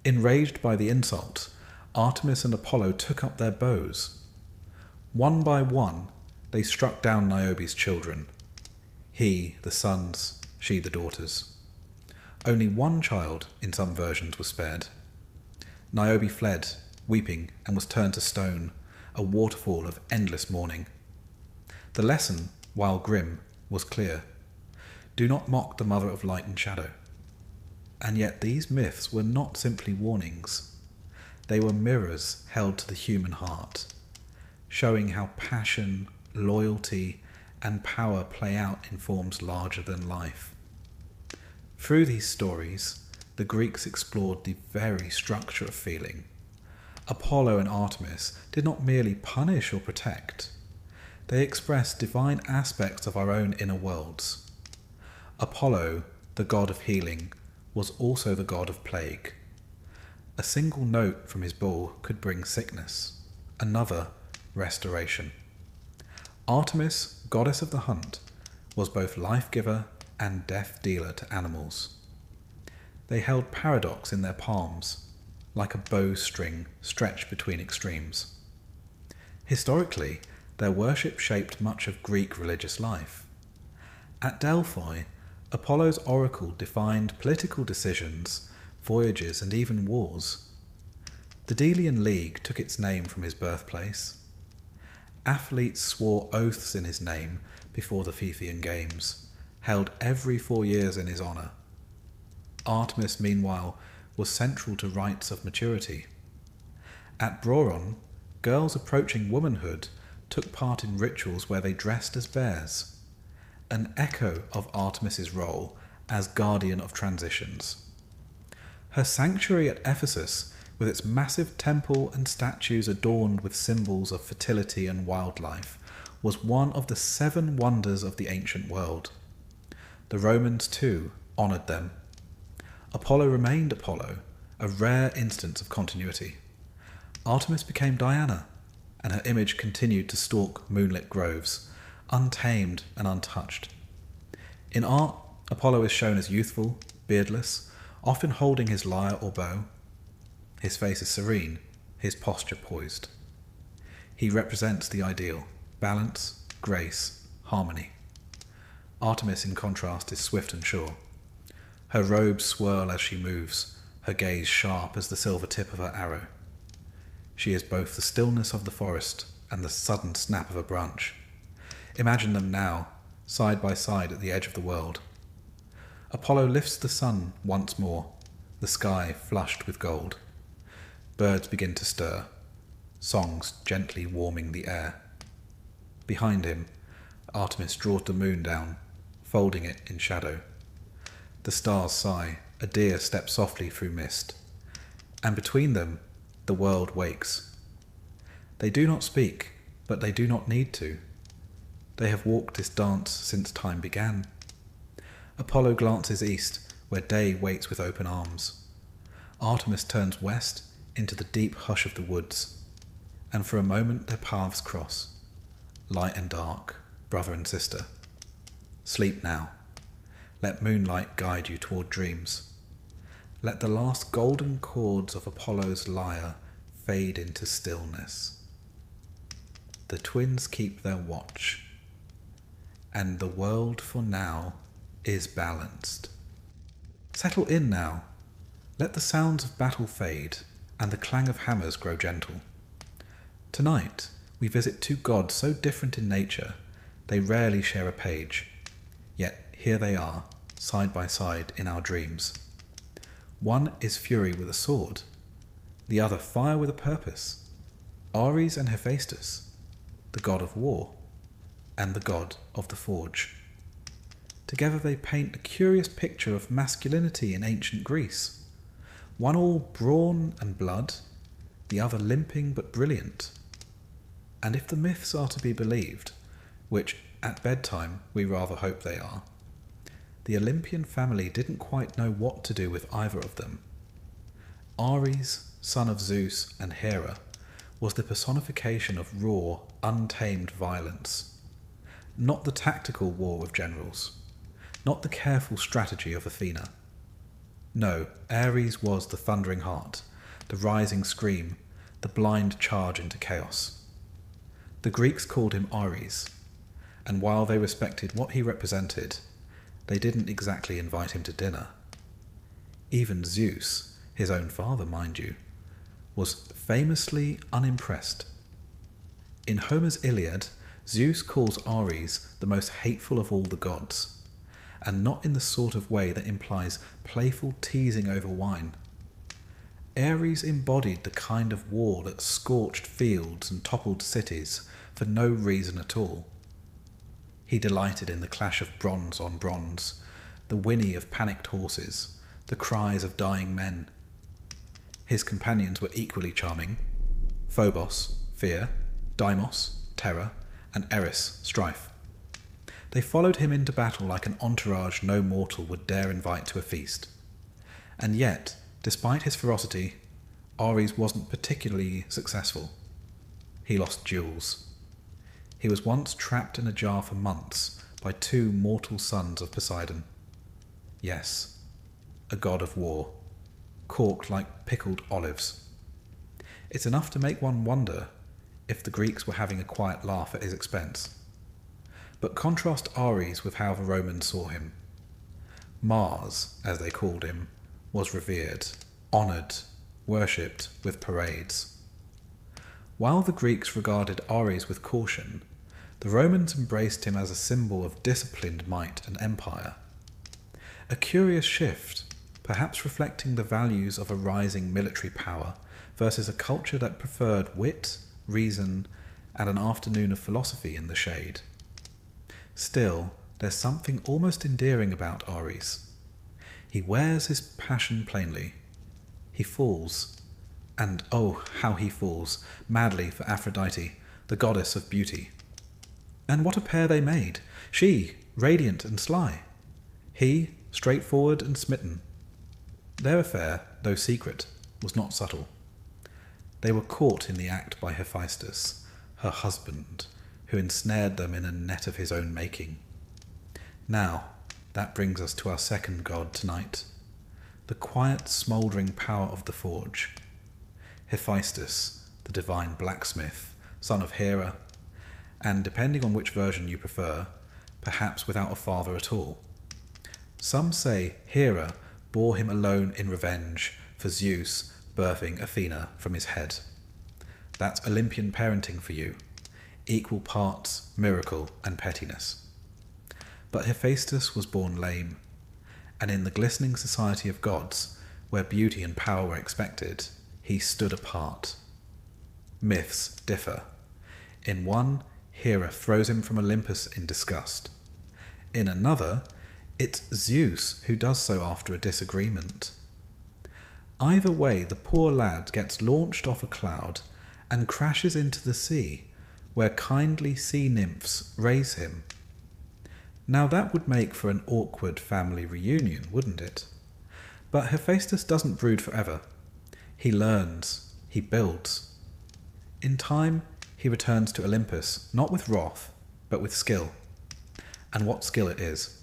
Enraged by the insult, Artemis and Apollo took up their bows. One by one, they struck down Niobe's children. He, the sons, she, the daughters. Only one child, in some versions, was spared. Niobe fled, weeping, and was turned to stone, a waterfall of endless mourning. The lesson, while grim, was clear. Do not mock the mother of light and shadow. And yet these myths were not simply warnings. They were mirrors held to the human heart, showing how passion, loyalty, and power play out in forms larger than life. Through these stories, the Greeks explored the very structure of feeling. Apollo and Artemis did not merely punish or protect. They expressed divine aspects of our own inner worlds. Apollo, the god of healing, was also the god of plague. A single note from his bow could bring sickness, another restoration. Artemis, goddess of the hunt, was both life-giver and death-dealer to animals. They held paradox in their palms, like a bowstring stretched between extremes. Historically, their worship shaped much of Greek religious life. At Delphi, Apollo's oracle defined political decisions, voyages, and even wars. The Delian League took its name from his birthplace. Athletes swore oaths in his name before the Pythian Games, held every 4 years in his honour. Artemis, meanwhile, was central to rites of maturity. At Broron, girls approaching womanhood took part in rituals where they dressed as bears, an echo of Artemis's role as guardian of transitions. Her sanctuary at Ephesus, with its massive temple and statues adorned with symbols of fertility and wildlife, was one of the 7 wonders of the ancient world. The Romans, too, honoured them. Apollo remained Apollo, a rare instance of continuity. Artemis became Diana, and her image continued to stalk moonlit groves, untamed and untouched. In art, Apollo is shown as youthful, beardless, often holding his lyre or bow. His face is serene, his posture poised. He represents the ideal: balance, grace, harmony. Artemis, in contrast, is swift and sure. Her robes swirl as she moves, her gaze sharp as the silver tip of her arrow. She is both the stillness of the forest and the sudden snap of a branch. Imagine them now, side by side at the edge of the world. Apollo lifts the sun once more, the sky flushed with gold. Birds begin to stir, songs gently warming the air. Behind him, Artemis draws the moon down, folding it in shadow. The stars sigh, a deer steps softly through mist, and between them, the world wakes. They do not speak, but they do not need to. They have walked this dance since time began. Apollo glances east, where day waits with open arms. Artemis turns west into the deep hush of the woods, and for a moment their paths cross, light and dark, brother and sister. Sleep now. Let moonlight guide you toward dreams. Let the last golden chords of Apollo's lyre fade into stillness. The twins keep their watch, and the world for now is balanced. Settle in now. Let the sounds of battle fade, and the clang of hammers grow gentle. Tonight, we visit 2 gods so different in nature, they rarely share a page. Yet here they are, side by side in our dreams. One is fury with a sword, the other fire with a purpose. Ares and Hephaestus, the god of war, and the god of the forge. Together they paint a curious picture of masculinity in ancient Greece. One all brawn and blood, the other limping but brilliant. And if the myths are to be believed, which at bedtime we rather hope they are, the Olympian family didn't quite know what to do with either of them. Ares, son of Zeus and Hera, was the personification of raw, untamed violence. Not the tactical war of generals, not the careful strategy of Athena. No, Ares was the thundering heart, the rising scream, the blind charge into chaos. The Greeks called him Ares, and while they respected what he represented, they didn't exactly invite him to dinner. Even Zeus, his own father, mind you, was famously unimpressed. In Homer's Iliad, Zeus calls Ares the most hateful of all the gods, and not in the sort of way that implies playful teasing over wine. Ares embodied the kind of war that scorched fields and toppled cities for no reason at all. He delighted in the clash of bronze on bronze, the whinny of panicked horses, the cries of dying men. His companions were equally charming: Phobos, fear; Deimos, terror; and Eris, strife. They followed him into battle like an entourage no mortal would dare invite to a feast. And yet, despite his ferocity, Ares wasn't particularly successful. He lost duels. He was once trapped in a jar for months by 2 mortal sons of Poseidon. Yes, a god of war, corked like pickled olives. It's enough to make one wonder if the Greeks were having a quiet laugh at his expense. But contrast Ares with how the Romans saw him. Mars, as they called him, was revered, honoured, worshipped with parades. While the Greeks regarded Ares with caution, the Romans embraced him as a symbol of disciplined might and empire. A curious shift, perhaps reflecting the values of a rising military power versus a culture that preferred wit, reason, and an afternoon of philosophy in the shade. Still, there's something almost endearing about Ares. He wears his passion plainly. He falls, and oh, how he falls, madly for Aphrodite, the goddess of beauty. And what a pair they made! She, radiant and sly; he, straightforward and smitten. Their affair, though secret, was not subtle. They were caught in the act by Hephaestus, her husband, who ensnared them in a net of his own making. Now, that brings us to our second god tonight, the quiet, smouldering power of the forge. Hephaestus, the divine blacksmith, son of Hera, and, depending on which version you prefer, perhaps without a father at all. Some say Hera bore him alone in revenge for Zeus birthing Athena from his head. That's Olympian parenting for you, equal parts miracle and pettiness. But Hephaestus was born lame, and in the glistening society of gods, where beauty and power were expected, he stood apart. Myths differ. In one, Hera throws him from Olympus in disgust. In another, it's Zeus who does so after a disagreement. Either way, the poor lad gets launched off a cloud and crashes into the sea, where kindly sea nymphs raise him. Now that would make for an awkward family reunion, wouldn't it? But Hephaestus doesn't brood forever. He learns, he builds. In time, he returns to Olympus, not with wrath, but with skill. And what skill it is.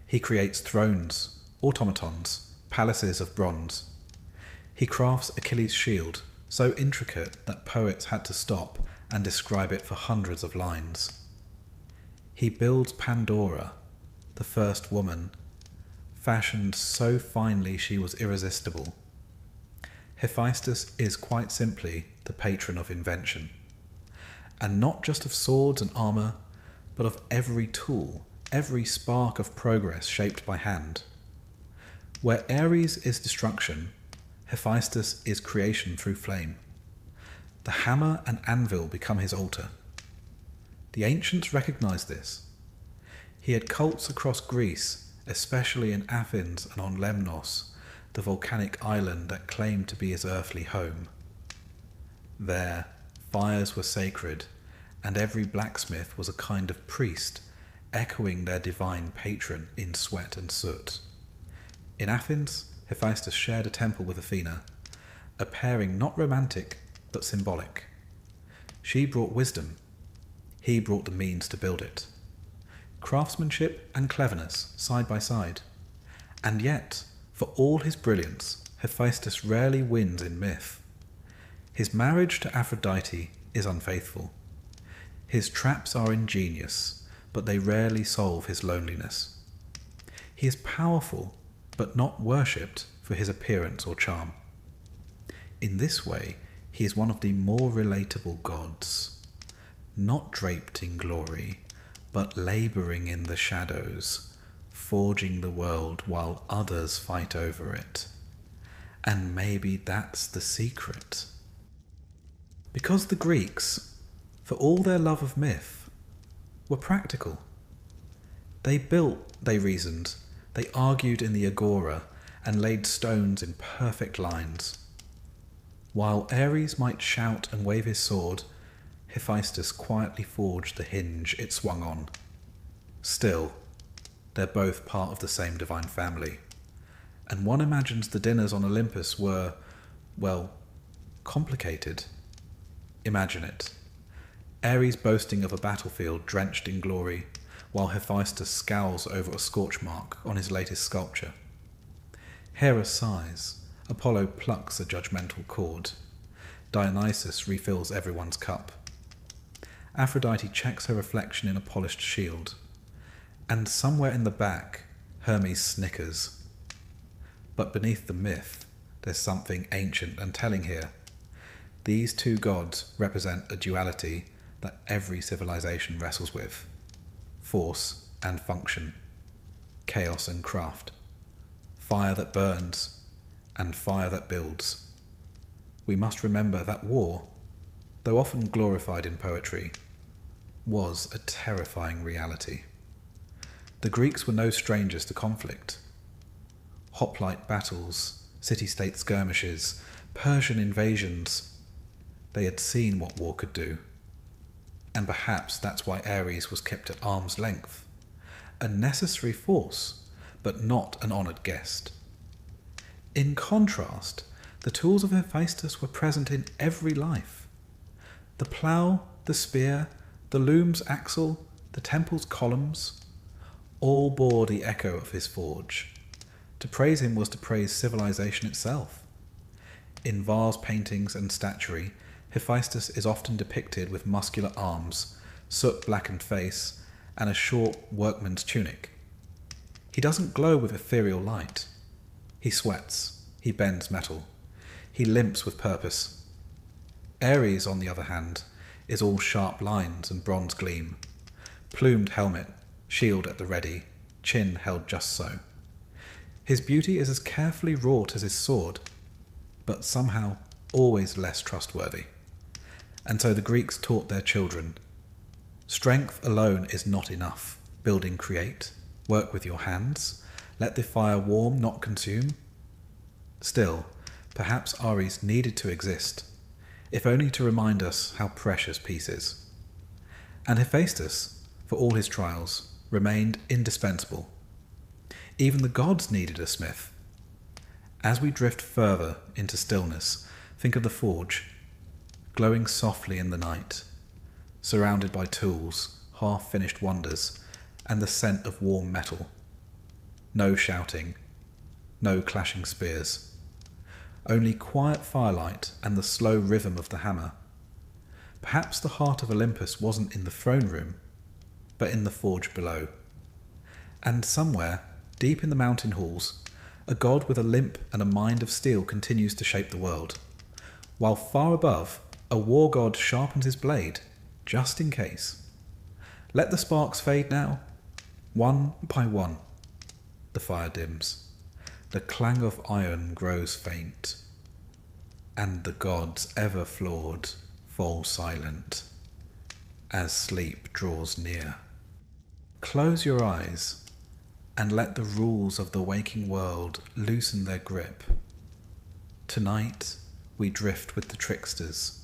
He creates thrones, automatons, palaces of bronze. He crafts Achilles' shield, so intricate that poets had to stop and describe it for hundreds of lines. He builds Pandora, the first woman, fashioned so finely she was irresistible. Hephaestus is quite simply the patron of invention. And not just of swords and armour, but of every tool, every spark of progress shaped by hand. Where Ares is destruction, Hephaestus is creation through flame. The hammer and anvil become his altar. The ancients recognized this. He had cults across Greece, especially in Athens and on Lemnos, the volcanic island that claimed to be his earthly home. There, fires were sacred, and every blacksmith was a kind of priest, echoing their divine patron in sweat and soot. In Athens, Hephaestus shared a temple with Athena, a pairing not romantic, but symbolic. She brought wisdom. He brought the means to build it. Craftsmanship and cleverness side by side. And yet, for all his brilliance, Hephaestus rarely wins in myth. His marriage to Aphrodite is unfaithful. His traps are ingenious, but they rarely solve his loneliness. He is powerful, but not worshipped for his appearance or charm. In this way, he is one of the more relatable gods, not draped in glory, but labouring in the shadows, forging the world while others fight over it. And maybe that's the secret. Because the Greeks, for all their love of myth, were practical. They built, they reasoned, They argued in the agora and laid stones in perfect lines. While Ares might shout and wave his sword, Hephaestus quietly forged the hinge it swung on. Still, they're both part of the same divine family, and one imagines the dinners on Olympus were, well, complicated. Imagine it. Ares boasting of a battlefield drenched in glory, while Hephaestus scowls over a scorch mark on his latest sculpture. Hera sighs, Apollo plucks a judgmental chord. Dionysus refills everyone's cup. Aphrodite checks her reflection in a polished shield. And somewhere in the back, Hermes snickers. But beneath the myth, there's something ancient and telling here. These two gods represent a duality that every civilization wrestles with: force and function, chaos and craft, fire that burns and fire that builds. We must remember that war, though often glorified in poetry, was a terrifying reality. The Greeks were no strangers to conflict. Hoplite battles, city-state skirmishes, Persian invasions. They had seen what war could do. And perhaps that's why Ares was kept at arm's length. A necessary force, but not an honoured guest. In contrast, the tools of Hephaestus were present in every life. The plough, the spear, the loom's axle, the temple's columns, all bore the echo of his forge. To praise him was to praise civilization itself. In vase paintings and statuary, Hephaestus is often depicted with muscular arms, soot-blackened face, and a short workman's tunic. He doesn't glow with ethereal light. He sweats, he bends metal, he limps with purpose. Ares, on the other hand, is all sharp lines and bronze gleam, plumed helmet, shield at the ready, chin held just so. His beauty is as carefully wrought as his sword, but somehow always less trustworthy. And so the Greeks taught their children, strength alone is not enough. Building create, work with your hands, let the fire warm, not consume. Still, perhaps Ares needed to exist, if only to remind us how precious peace is. And Hephaestus, for all his trials, remained indispensable. Even the gods needed a smith. As we drift further into stillness, think of the forge, glowing softly in the night, surrounded by tools, half-finished wonders, and the scent of warm metal. No shouting, no clashing spears, only quiet firelight and the slow rhythm of the hammer. Perhaps the heart of Olympus wasn't in the throne room, but in the forge below. And somewhere, deep in the mountain halls, a god with a limp and a mind of steel continues to shape the world, while far above, a war god sharpens his blade, just in case. Let the sparks fade now. One by one, the fire dims. The clang of iron grows faint, and the gods ever flawed fall silent as sleep draws near. Close your eyes and let the rules of the waking world loosen their grip. Tonight we drift with the tricksters,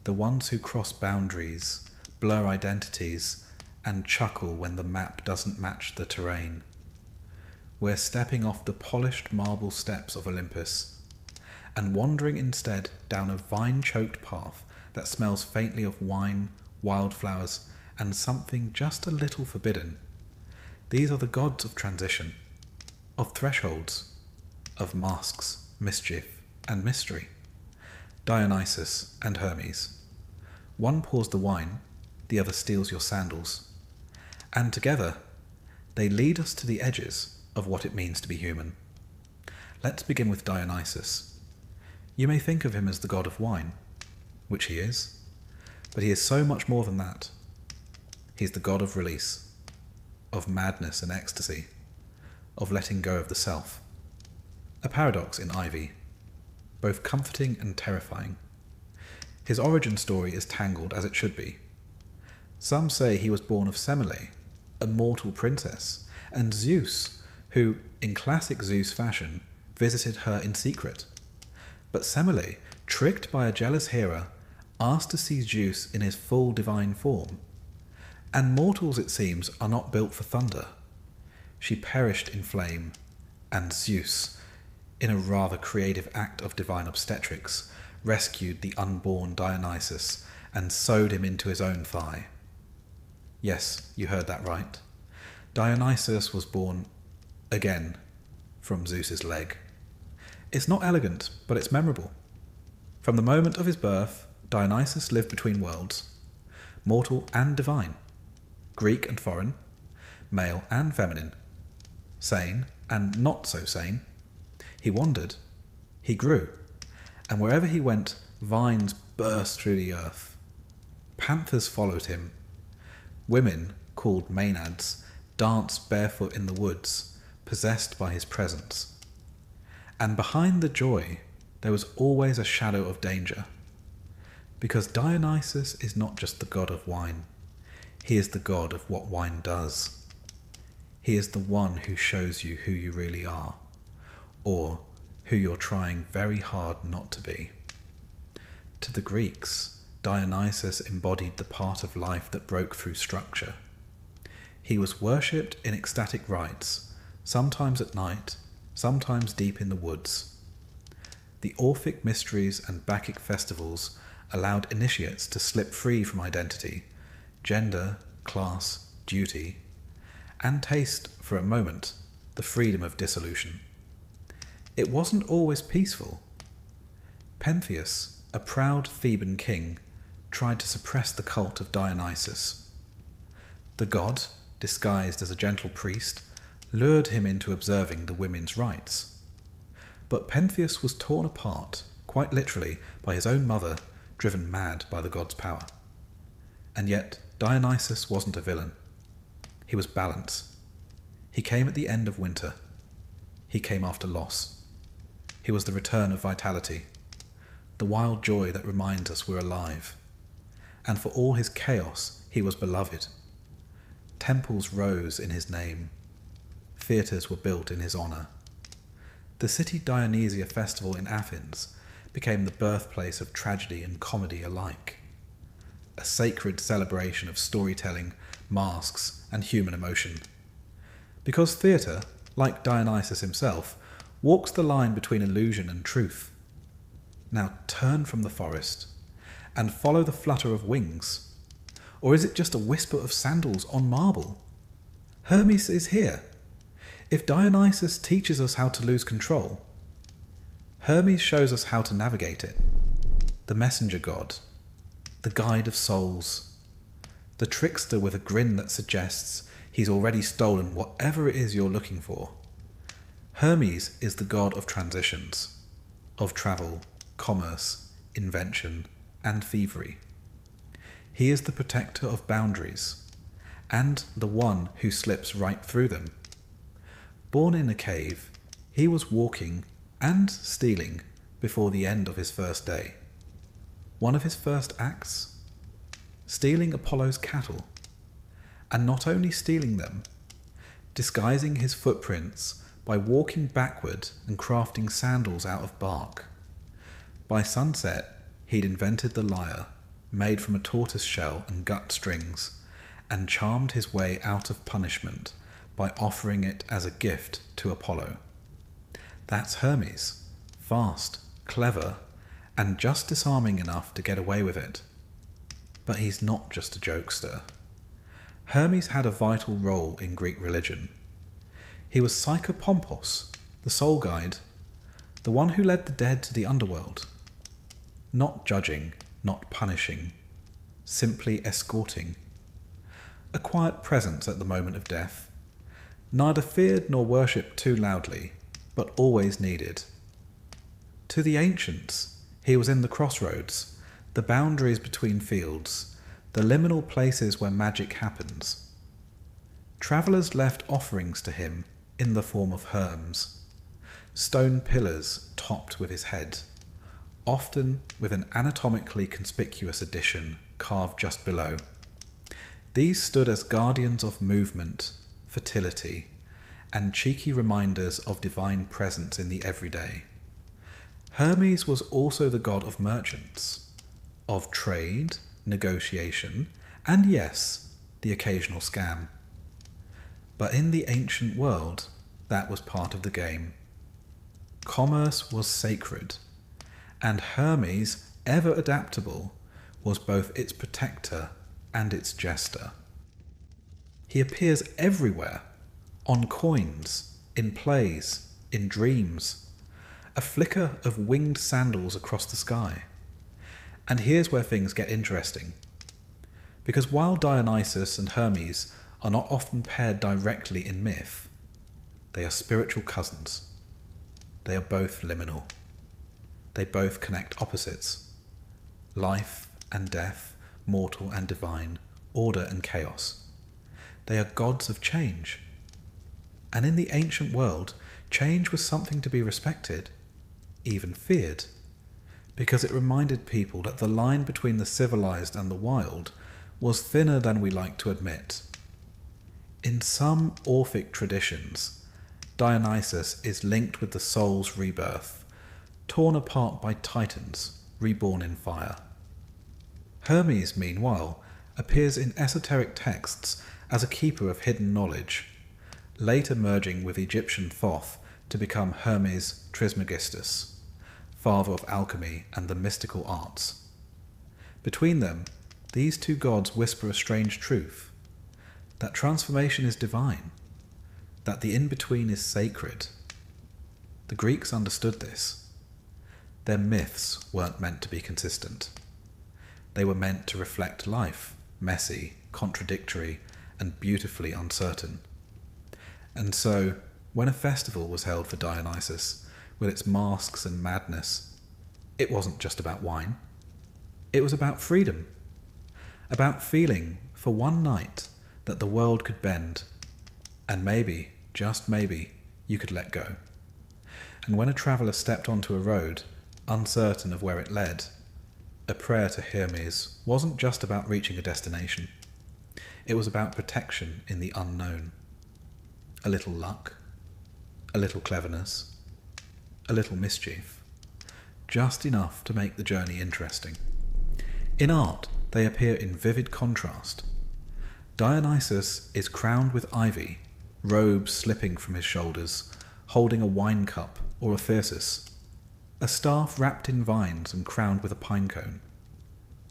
the ones who cross boundaries, blur identities, and chuckle when the map doesn't match the terrain. We're stepping off the polished marble steps of Olympus and wandering instead down a vine-choked path that smells faintly of wine, wildflowers, and something just a little forbidden. These are the gods of transition, of thresholds, of masks, mischief, and mystery. Dionysus and Hermes. One pours the wine, the other steals your sandals. And together, they lead us to the edges of what it means to be human. Let's begin with Dionysus. You may think of him as the god of wine, which he is, but he is so much more than that. He's the god of release, of madness and ecstasy, of letting go of the self. A paradox in Ivy, both comforting and terrifying. His origin story is tangled as it should be. Some say he was born of Semele, a mortal princess, and Zeus, who, in classic Zeus fashion, visited her in secret. But Semele, tricked by a jealous Hera, asked to see Zeus in his full divine form. And mortals, it seems, are not built for thunder. She perished in flame, and Zeus, in a rather creative act of divine obstetrics, rescued the unborn Dionysus and sewed him into his own thigh. Yes, you heard that right. Dionysus was born again from Zeus's leg. It's not elegant, but it's memorable. From the moment of his birth, Dionysus lived between worlds, mortal and divine, Greek and foreign, male and feminine, sane and not so sane. He wandered, he grew, and wherever he went, vines burst through the earth. Panthers followed him. Women, called maenads, danced barefoot in the woods, possessed by his presence. And behind the joy, there was always a shadow of danger. Because Dionysus is not just the god of wine, he is the god of what wine does. He is the one who shows you who you really are, or who you're trying very hard not to be. To the Greeks, Dionysus embodied the part of life that broke through structure. He was worshipped in ecstatic rites, sometimes at night, sometimes deep in the woods. The Orphic mysteries and Bacchic festivals allowed initiates to slip free from identity, gender, class, duty, and taste, for a moment, the freedom of dissolution. It wasn't always peaceful. Pentheus, a proud Theban king, tried to suppress the cult of Dionysus. The god, disguised as a gentle priest, lured him into observing the women's rites. But Pentheus was torn apart, quite literally, by his own mother, driven mad by the god's power. And yet, Dionysus wasn't a villain. He was balance. He came at the end of winter. He came after loss. He was the return of vitality, the wild joy that reminds us we're alive. And for all his chaos, he was beloved. Temples rose in his name. Theatres were built in his honour. The City Dionysia festival in Athens became the birthplace of tragedy and comedy alike, a sacred celebration of storytelling, masks, and human emotion. Because theatre, like Dionysus himself, walks the line between illusion and truth. Now turn from the forest and follow the flutter of wings. Or is it just a whisper of sandals on marble? Hermes is here. If Dionysus teaches us how to lose control, Hermes shows us how to navigate it. The messenger god, the guide of souls, the trickster with a grin that suggests he's already stolen whatever it is you're looking for. Hermes is the god of transitions, of travel, commerce, invention, and thievery. He is the protector of boundaries, and the one who slips right through them. Born in a cave, he was walking and stealing before the end of his first day. One of his first acts? Stealing Apollo's cattle. And not only stealing them, disguising his footprints by walking backward and crafting sandals out of bark. By sunset, he'd invented the lyre, made from a tortoise shell and gut strings, and charmed his way out of punishment by offering it as a gift to Apollo. That's Hermes, fast, clever, and just disarming enough to get away with it. But he's not just a jokester. Hermes had a vital role in Greek religion. He was Psychopompos, the soul guide, the one who led the dead to the underworld. Not judging, not punishing, simply escorting. A quiet presence at the moment of death, neither feared nor worshipped too loudly, but always needed. To the ancients, he was in the crossroads, the boundaries between fields, the liminal places where magic happens. Travellers left offerings to him in the form of herms, stone pillars topped with his head, often with an anatomically conspicuous addition carved just below. These stood as guardians of movement, fertility, and cheeky reminders of divine presence in the everyday. Hermes was also the god of merchants, of trade, negotiation, and yes, the occasional scam. But in the ancient world, that was part of the game. Commerce was sacred, and Hermes, ever adaptable, was both its protector and its jester. He appears everywhere, on coins, in plays, in dreams, a flicker of winged sandals across the sky. And here's where things get interesting. Because while Dionysus and Hermes are not often paired directly in myth, they are spiritual cousins. They are both liminal. They both connect opposites. Life and death, mortal and divine, order and chaos. They are gods of change. And in the ancient world, change was something to be respected, even feared, because it reminded people that the line between the civilized and the wild was thinner than we like to admit. In some Orphic traditions, Dionysus is linked with the soul's rebirth, torn apart by titans, reborn in fire. Hermes, meanwhile, appears in esoteric texts as a keeper of hidden knowledge, later merging with Egyptian Thoth to become Hermes Trismegistus, father of alchemy and the mystical arts. Between them, these two gods whisper a strange truth, that transformation is divine, that the in-between is sacred. The Greeks understood this. Their myths weren't meant to be consistent. They were meant to reflect life, messy, contradictory, and beautifully uncertain. And so, when a festival was held for Dionysus, with its masks and madness, it wasn't just about wine. It was about freedom, about feeling, for one night, that the world could bend, and maybe, just maybe, you could let go. And when a traveller stepped onto a road, uncertain of where it led, a prayer to Hermes wasn't just about reaching a destination. It was about protection in the unknown. A little luck, a little cleverness, a little mischief, just enough to make the journey interesting. In art, they appear in vivid contrast. Dionysus is crowned with ivy, robes slipping from his shoulders, holding a wine cup or a thyrsus, a staff wrapped in vines and crowned with a pine cone.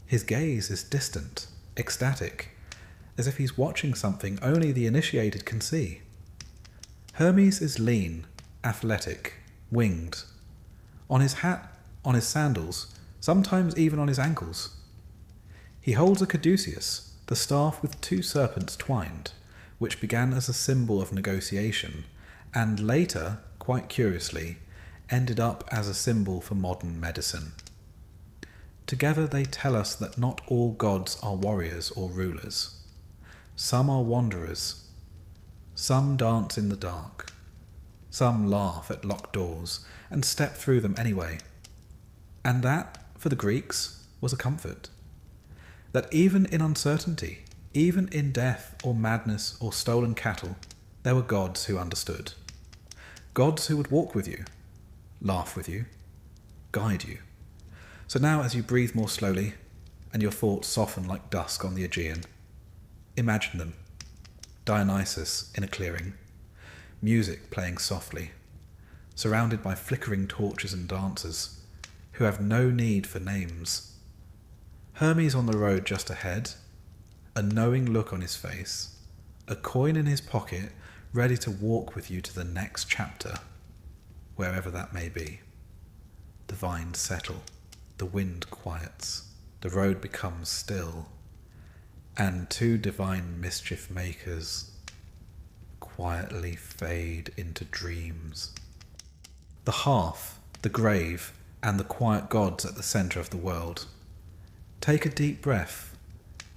His gaze is distant, ecstatic, as if he's watching something only the initiated can see. Hermes is lean, athletic, winged. On his hat, on his sandals, sometimes even on his ankles. He holds a caduceus, the staff with two serpents twined, which began as a symbol of negotiation, and later, quite curiously, ended up as a symbol for modern medicine. Together they tell us that not all gods are warriors or rulers. Some are wanderers. Some dance in the dark. Some laugh at locked doors and step through them anyway. And that, for the Greeks, was a comfort. That even in uncertainty, even in death or madness or stolen cattle, there were gods who understood. Gods who would walk with you, laugh with you, guide you. So now as you breathe more slowly and your thoughts soften like dusk on the Aegean, imagine them. Dionysus in a clearing, music playing softly, surrounded by flickering torches and dancers who have no need for names. Hermes on the road just ahead, a knowing look on his face, a coin in his pocket, ready to walk with you to the next chapter, wherever that may be. The vines settle, the wind quiets, the road becomes still, and two divine mischief makers quietly fade into dreams. The hearth, the grave, and the quiet gods at the centre of the world. Take a deep breath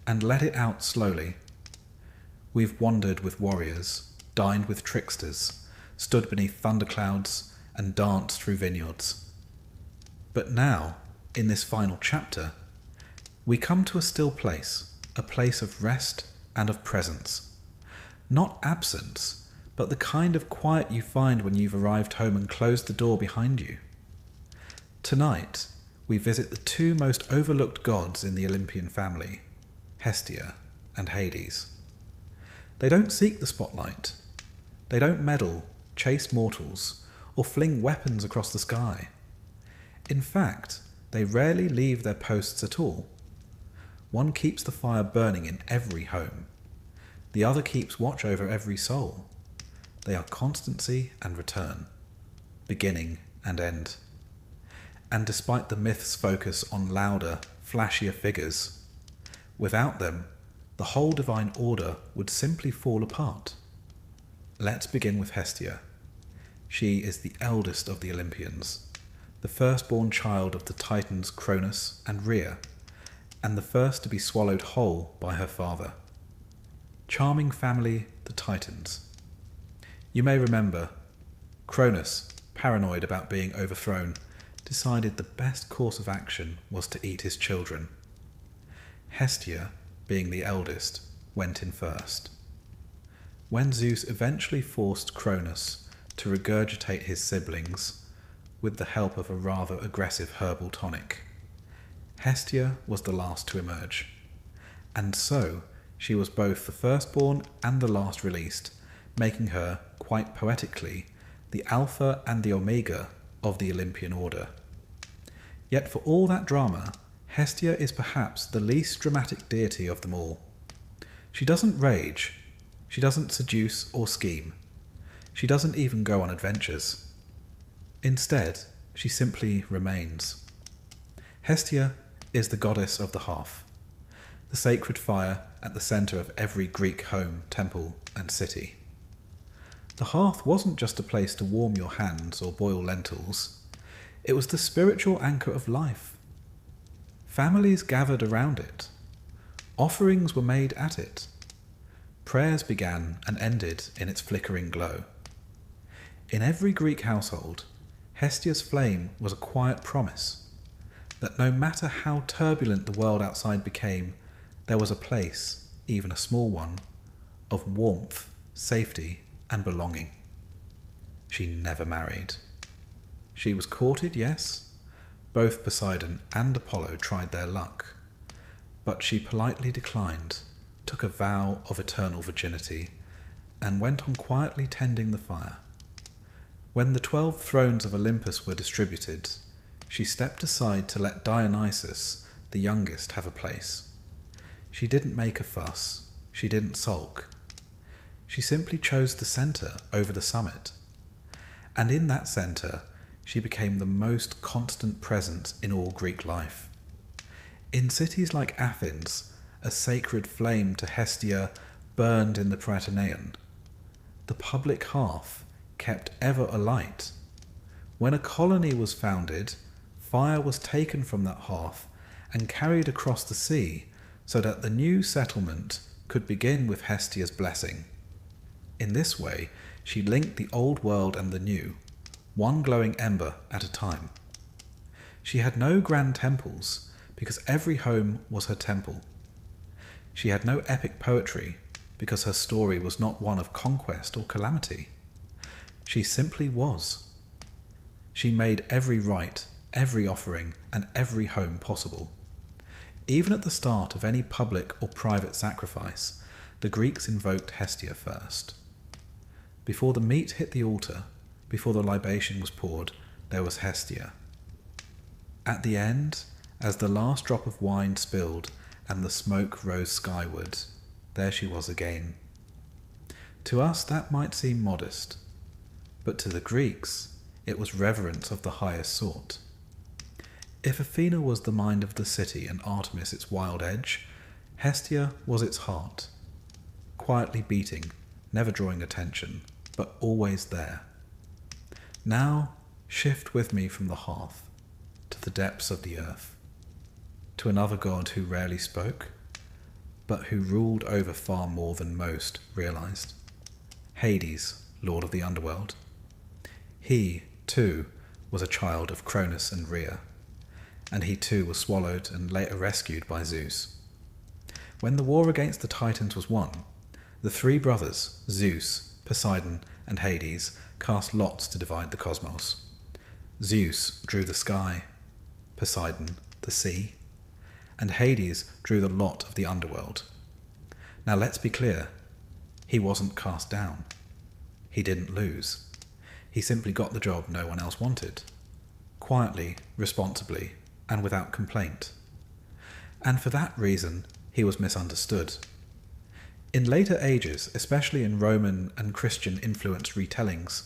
and let it out slowly. We've wandered with warriors, dined with tricksters, stood beneath thunderclouds, and danced through vineyards. But now, in this final chapter, we come to a still place, a place of rest and of presence. Not absence, but the kind of quiet you find when you've arrived home and closed the door behind you. Tonight, we visit the two most overlooked gods in the Olympian family, Hestia and Hades. They don't seek the spotlight. They don't meddle, chase mortals, or fling weapons across the sky. In fact, they rarely leave their posts at all. One keeps the fire burning in every home. The other keeps watch over every soul. They are constancy and return, beginning and end. And despite the myth's focus on louder, flashier figures, without them, the whole divine order would simply fall apart. Let's begin with Hestia. She is the eldest of the Olympians, the firstborn child of the Titans Cronus and Rhea, and the first to be swallowed whole by her father. Charming family, the Titans. You may remember, Cronus, paranoid about being overthrown, decided the best course of action was to eat his children. Hestia, being the eldest, went in first. When Zeus eventually forced Cronus to regurgitate his siblings with the help of a rather aggressive herbal tonic, Hestia was the last to emerge, and so she was both the firstborn and the last released, making her, quite poetically, the Alpha and the Omega of the Olympian order. Yet for all that drama, Hestia is perhaps the least dramatic deity of them all. She doesn't rage, she doesn't seduce or scheme, she doesn't even go on adventures. Instead, she simply remains. Hestia is the goddess of the hearth, the sacred fire at the centre of every Greek home, temple, and city. The hearth wasn't just a place to warm your hands or boil lentils. It was the spiritual anchor of life. Families gathered around it. Offerings were made at it. Prayers began and ended in its flickering glow. In every Greek household, Hestia's flame was a quiet promise that no matter how turbulent the world outside became, there was a place, even a small one, of warmth, safety, and belonging. She never married. She was courted, yes. Both Poseidon and Apollo tried their luck. But she politely declined, took a vow of eternal virginity, and went on quietly tending the fire. When the 12 thrones of Olympus were distributed, she stepped aside to let Dionysus, the youngest, have a place. She didn't make a fuss. She didn't sulk. She simply chose the centre over the summit. And in that centre, she became the most constant presence in all Greek life. In cities like Athens, a sacred flame to Hestia burned in the Prytaneum. The public hearth kept ever alight. When a colony was founded, fire was taken from that hearth and carried across the sea so that the new settlement could begin with Hestia's blessing. In this way, she linked the old world and the new, one glowing ember at a time. She had no grand temples, because every home was her temple. She had no epic poetry, because her story was not one of conquest or calamity. She simply was. She made every rite, every offering, and every home possible. Even at the start of any public or private sacrifice, the Greeks invoked Hestia first. Before the meat hit the altar, before the libation was poured, there was Hestia. At the end, as the last drop of wine spilled and the smoke rose skyward, there she was again. To us that might seem modest, but to the Greeks it was reverence of the highest sort. If Athena was the mind of the city and Artemis its wild edge, Hestia was its heart, quietly beating, never drawing attention, but always there. Now shift with me from the hearth to the depths of the earth, to another god who rarely spoke, but who ruled over far more than most realized. Hades, lord of the underworld. He, too, was a child of Cronus and Rhea, and he too was swallowed and later rescued by Zeus. When the war against the Titans was won, the three brothers, Zeus, Poseidon, and Hades cast lots to divide the cosmos. Zeus drew the sky, Poseidon the sea, and Hades drew the lot of the underworld. Now let's be clear, he wasn't cast down. He didn't lose. He simply got the job no one else wanted. Quietly, responsibly, and without complaint. And for that reason, he was misunderstood. In later ages, especially in Roman and Christian-influenced retellings,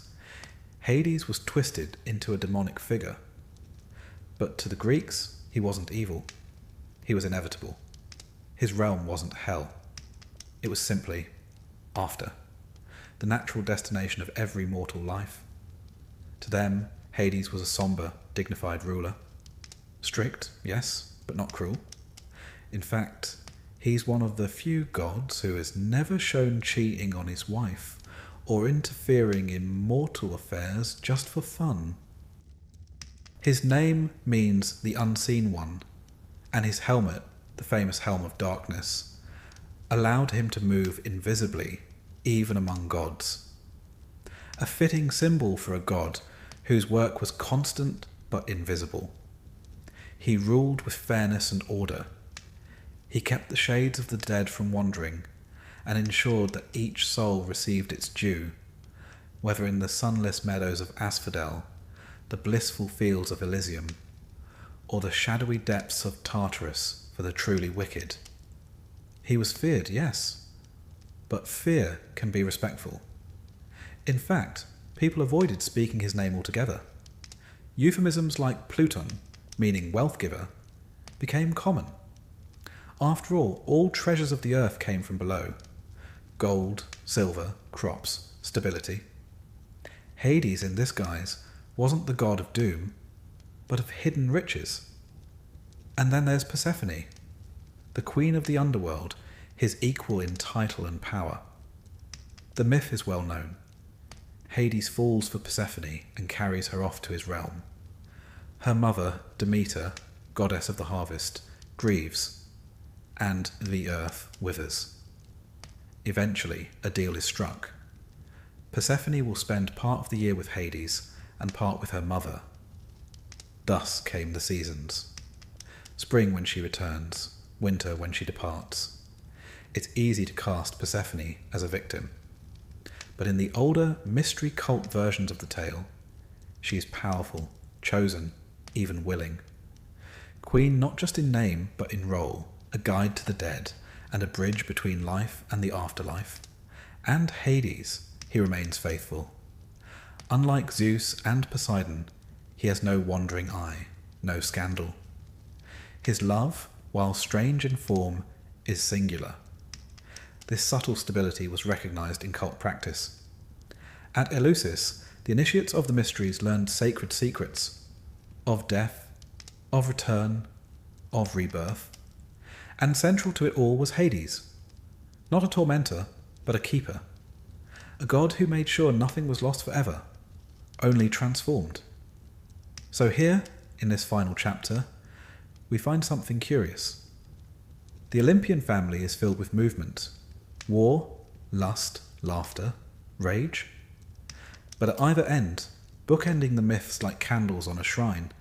Hades was twisted into a demonic figure. But to the Greeks, he wasn't evil. He was inevitable. His realm wasn't hell. It was simply after, the natural destination of every mortal life. To them, Hades was a somber, dignified ruler. Strict, yes, but not cruel. In fact, he's one of the few gods who is never shown cheating on his wife or interfering in mortal affairs just for fun. His name means the unseen one, and his helmet, the famous helm of darkness, allowed him to move invisibly, even among gods. A fitting symbol for a god whose work was constant but invisible. He ruled with fairness and order. He kept the shades of the dead from wandering, and ensured that each soul received its due, whether in the sunless meadows of Asphodel, the blissful fields of Elysium, or the shadowy depths of Tartarus for the truly wicked. He was feared, yes, but fear can be respectful. In fact, people avoided speaking his name altogether. Euphemisms like Pluton, meaning wealth giver, became common. After all treasures of the earth came from below. Gold, silver, crops, stability. Hades, in this guise, wasn't the god of doom, but of hidden riches. And then there's Persephone, the queen of the underworld, his equal in title and power. The myth is well known. Hades falls for Persephone and carries her off to his realm. Her mother, Demeter, goddess of the harvest, grieves, and the earth withers. Eventually, a deal is struck. Persephone will spend part of the year with Hades and part with her mother. Thus came the seasons. Spring when she returns, winter when she departs. It's easy to cast Persephone as a victim. But in the older mystery cult versions of the tale, she is powerful, chosen, even willing. Queen not just in name, but in role, a guide to the dead, and a bridge between life and the afterlife. And Hades, he remains faithful. Unlike Zeus and Poseidon, he has no wandering eye, no scandal. His love, while strange in form, is singular. This subtle stability was recognized in cult practice. At Eleusis, the initiates of the mysteries learned sacred secrets of death, of return, of rebirth. And central to it all was Hades, not a tormentor, but a keeper, a god who made sure nothing was lost forever, only transformed. So here, in this final chapter, we find something curious. The Olympian family is filled with movement, war, lust, laughter, rage. But at either end, bookending the myths like candles on a shrine,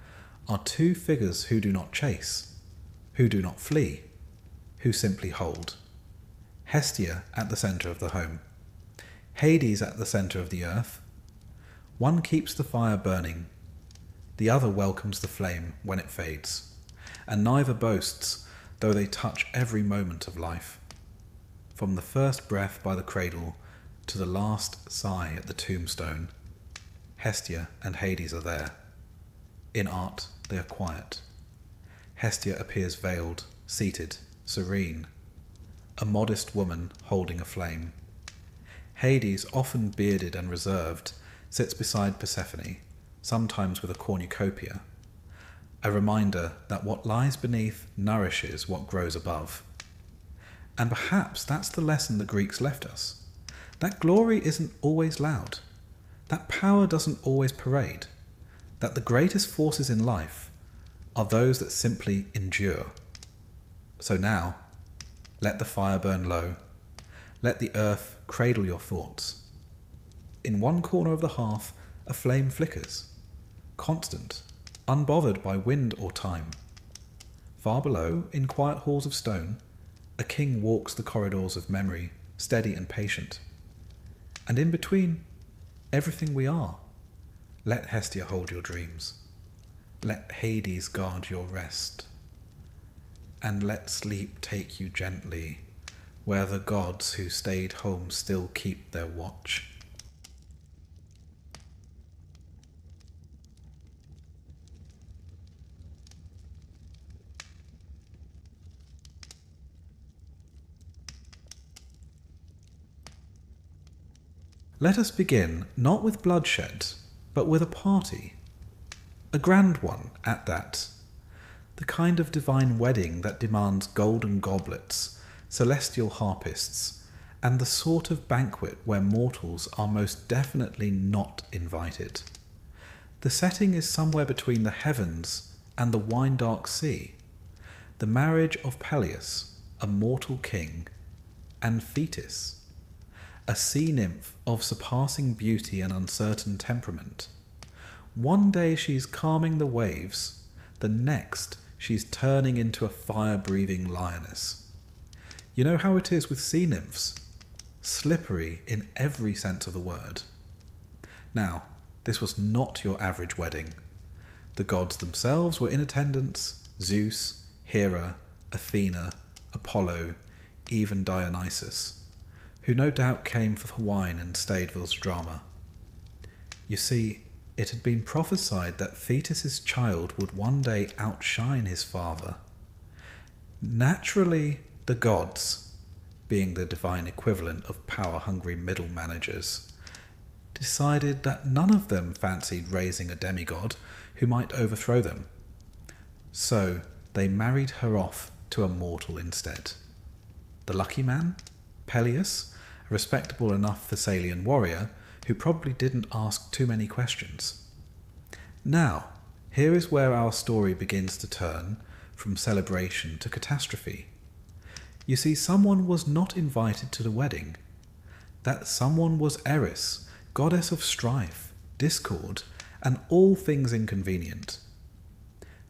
are two figures who do not chase, who do not flee, who simply hold. Hestia at the centre of the home, Hades at the centre of the earth. One keeps the fire burning, the other welcomes the flame when it fades, and neither boasts, though they touch every moment of life. From the first breath by the cradle to the last sigh at the tombstone, Hestia and Hades are there. In art, they are quiet. Hestia appears veiled, seated, serene, a modest woman holding a flame. Hades, often bearded and reserved, sits beside Persephone, sometimes with a cornucopia, a reminder that what lies beneath nourishes what grows above. And perhaps that's the lesson the Greeks left us. That glory isn't always loud, that power doesn't always parade, that the greatest forces in life are those that simply endure. So now, let the fire burn low, let the earth cradle your thoughts, in one corner of the hearth, a flame flickers, constant, unbothered by wind or time. Far below, in quiet halls of stone, a king walks the corridors of memory, steady and patient. And in between, everything we are. Let Hestia hold your dreams. Let Hades guard your rest. And let sleep take you gently, where the gods who stayed home still keep their watch. Let us begin not with bloodshed, but with a party. A grand one at that. The kind of divine wedding that demands golden goblets, celestial harpists, and the sort of banquet where mortals are most definitely not invited. The setting is somewhere between the heavens and the wine-dark sea. The marriage of Peleus, a mortal king, and Thetis, a sea nymph of surpassing beauty and uncertain temperament. One day she's calming the waves, the next she's turning into a fire-breathing lioness. You know how it is with sea nymphs? Slippery in every sense of the word. Now, this was not your average wedding. The gods themselves were in attendance: Zeus, Hera, Athena, Apollo, even Dionysus, who no doubt came for wine and stayed for the drama. You see, it had been prophesied that Thetis' child would one day outshine his father. Naturally, the gods, being the divine equivalent of power-hungry middle managers, decided that none of them fancied raising a demigod who might overthrow them. So they married her off to a mortal instead. The lucky man? Peleus, a respectable enough Thessalian warrior who probably didn't ask too many questions. Now, here is where our story begins to turn from celebration to catastrophe. You see, someone was not invited to the wedding. That someone was Eris, goddess of strife, discord, and all things inconvenient.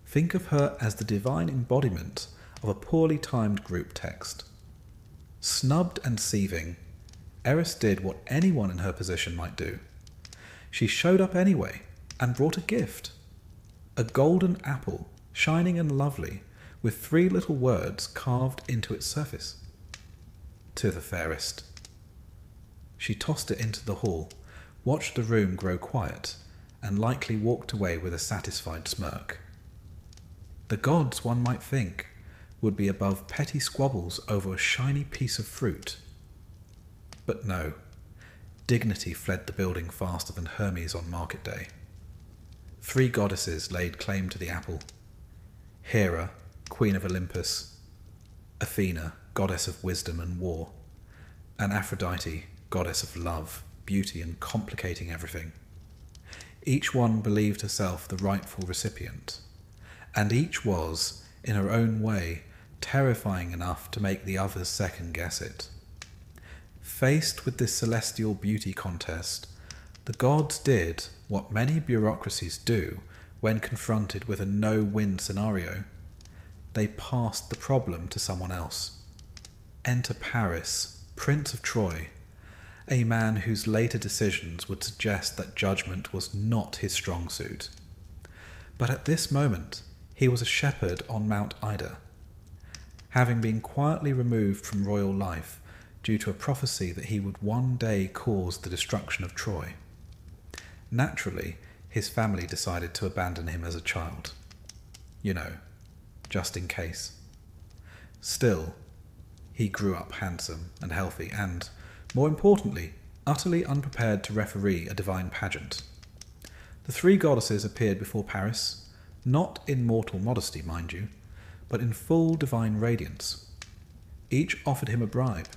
Think of her as the divine embodiment of a poorly timed group text. Snubbed and seething, Eris did what anyone in her position might do. She showed up anyway and brought a gift. A golden apple, shining and lovely, with 3 little words carved into its surface. To the fairest. She tossed it into the hall, watched the room grow quiet, and likely walked away with a satisfied smirk. The gods, one might think, would be above petty squabbles over a shiny piece of fruit. But no, dignity fled the building faster than Hermes on market day. 3 goddesses laid claim to the apple. Hera, queen of Olympus; Athena, goddess of wisdom and war; and Aphrodite, goddess of love, beauty, and complicating everything. Each one believed herself the rightful recipient, and each was, in her own way, terrifying enough to make the others second-guess it. Faced with this celestial beauty contest, the gods did what many bureaucracies do when confronted with a no-win scenario. They passed the problem to someone else. Enter Paris, Prince of Troy, a man whose later decisions would suggest that judgment was not his strong suit. But at this moment, he was a shepherd on Mount Ida, having been quietly removed from royal life due to a prophecy that he would one day cause the destruction of Troy. Naturally, his family decided to abandon him as a child. You know, just in case. Still, he grew up handsome and healthy and, more importantly, utterly unprepared to referee a divine pageant. The 3 goddesses appeared before Paris, not in mortal modesty, mind you, but in full divine radiance. Each offered him a bribe.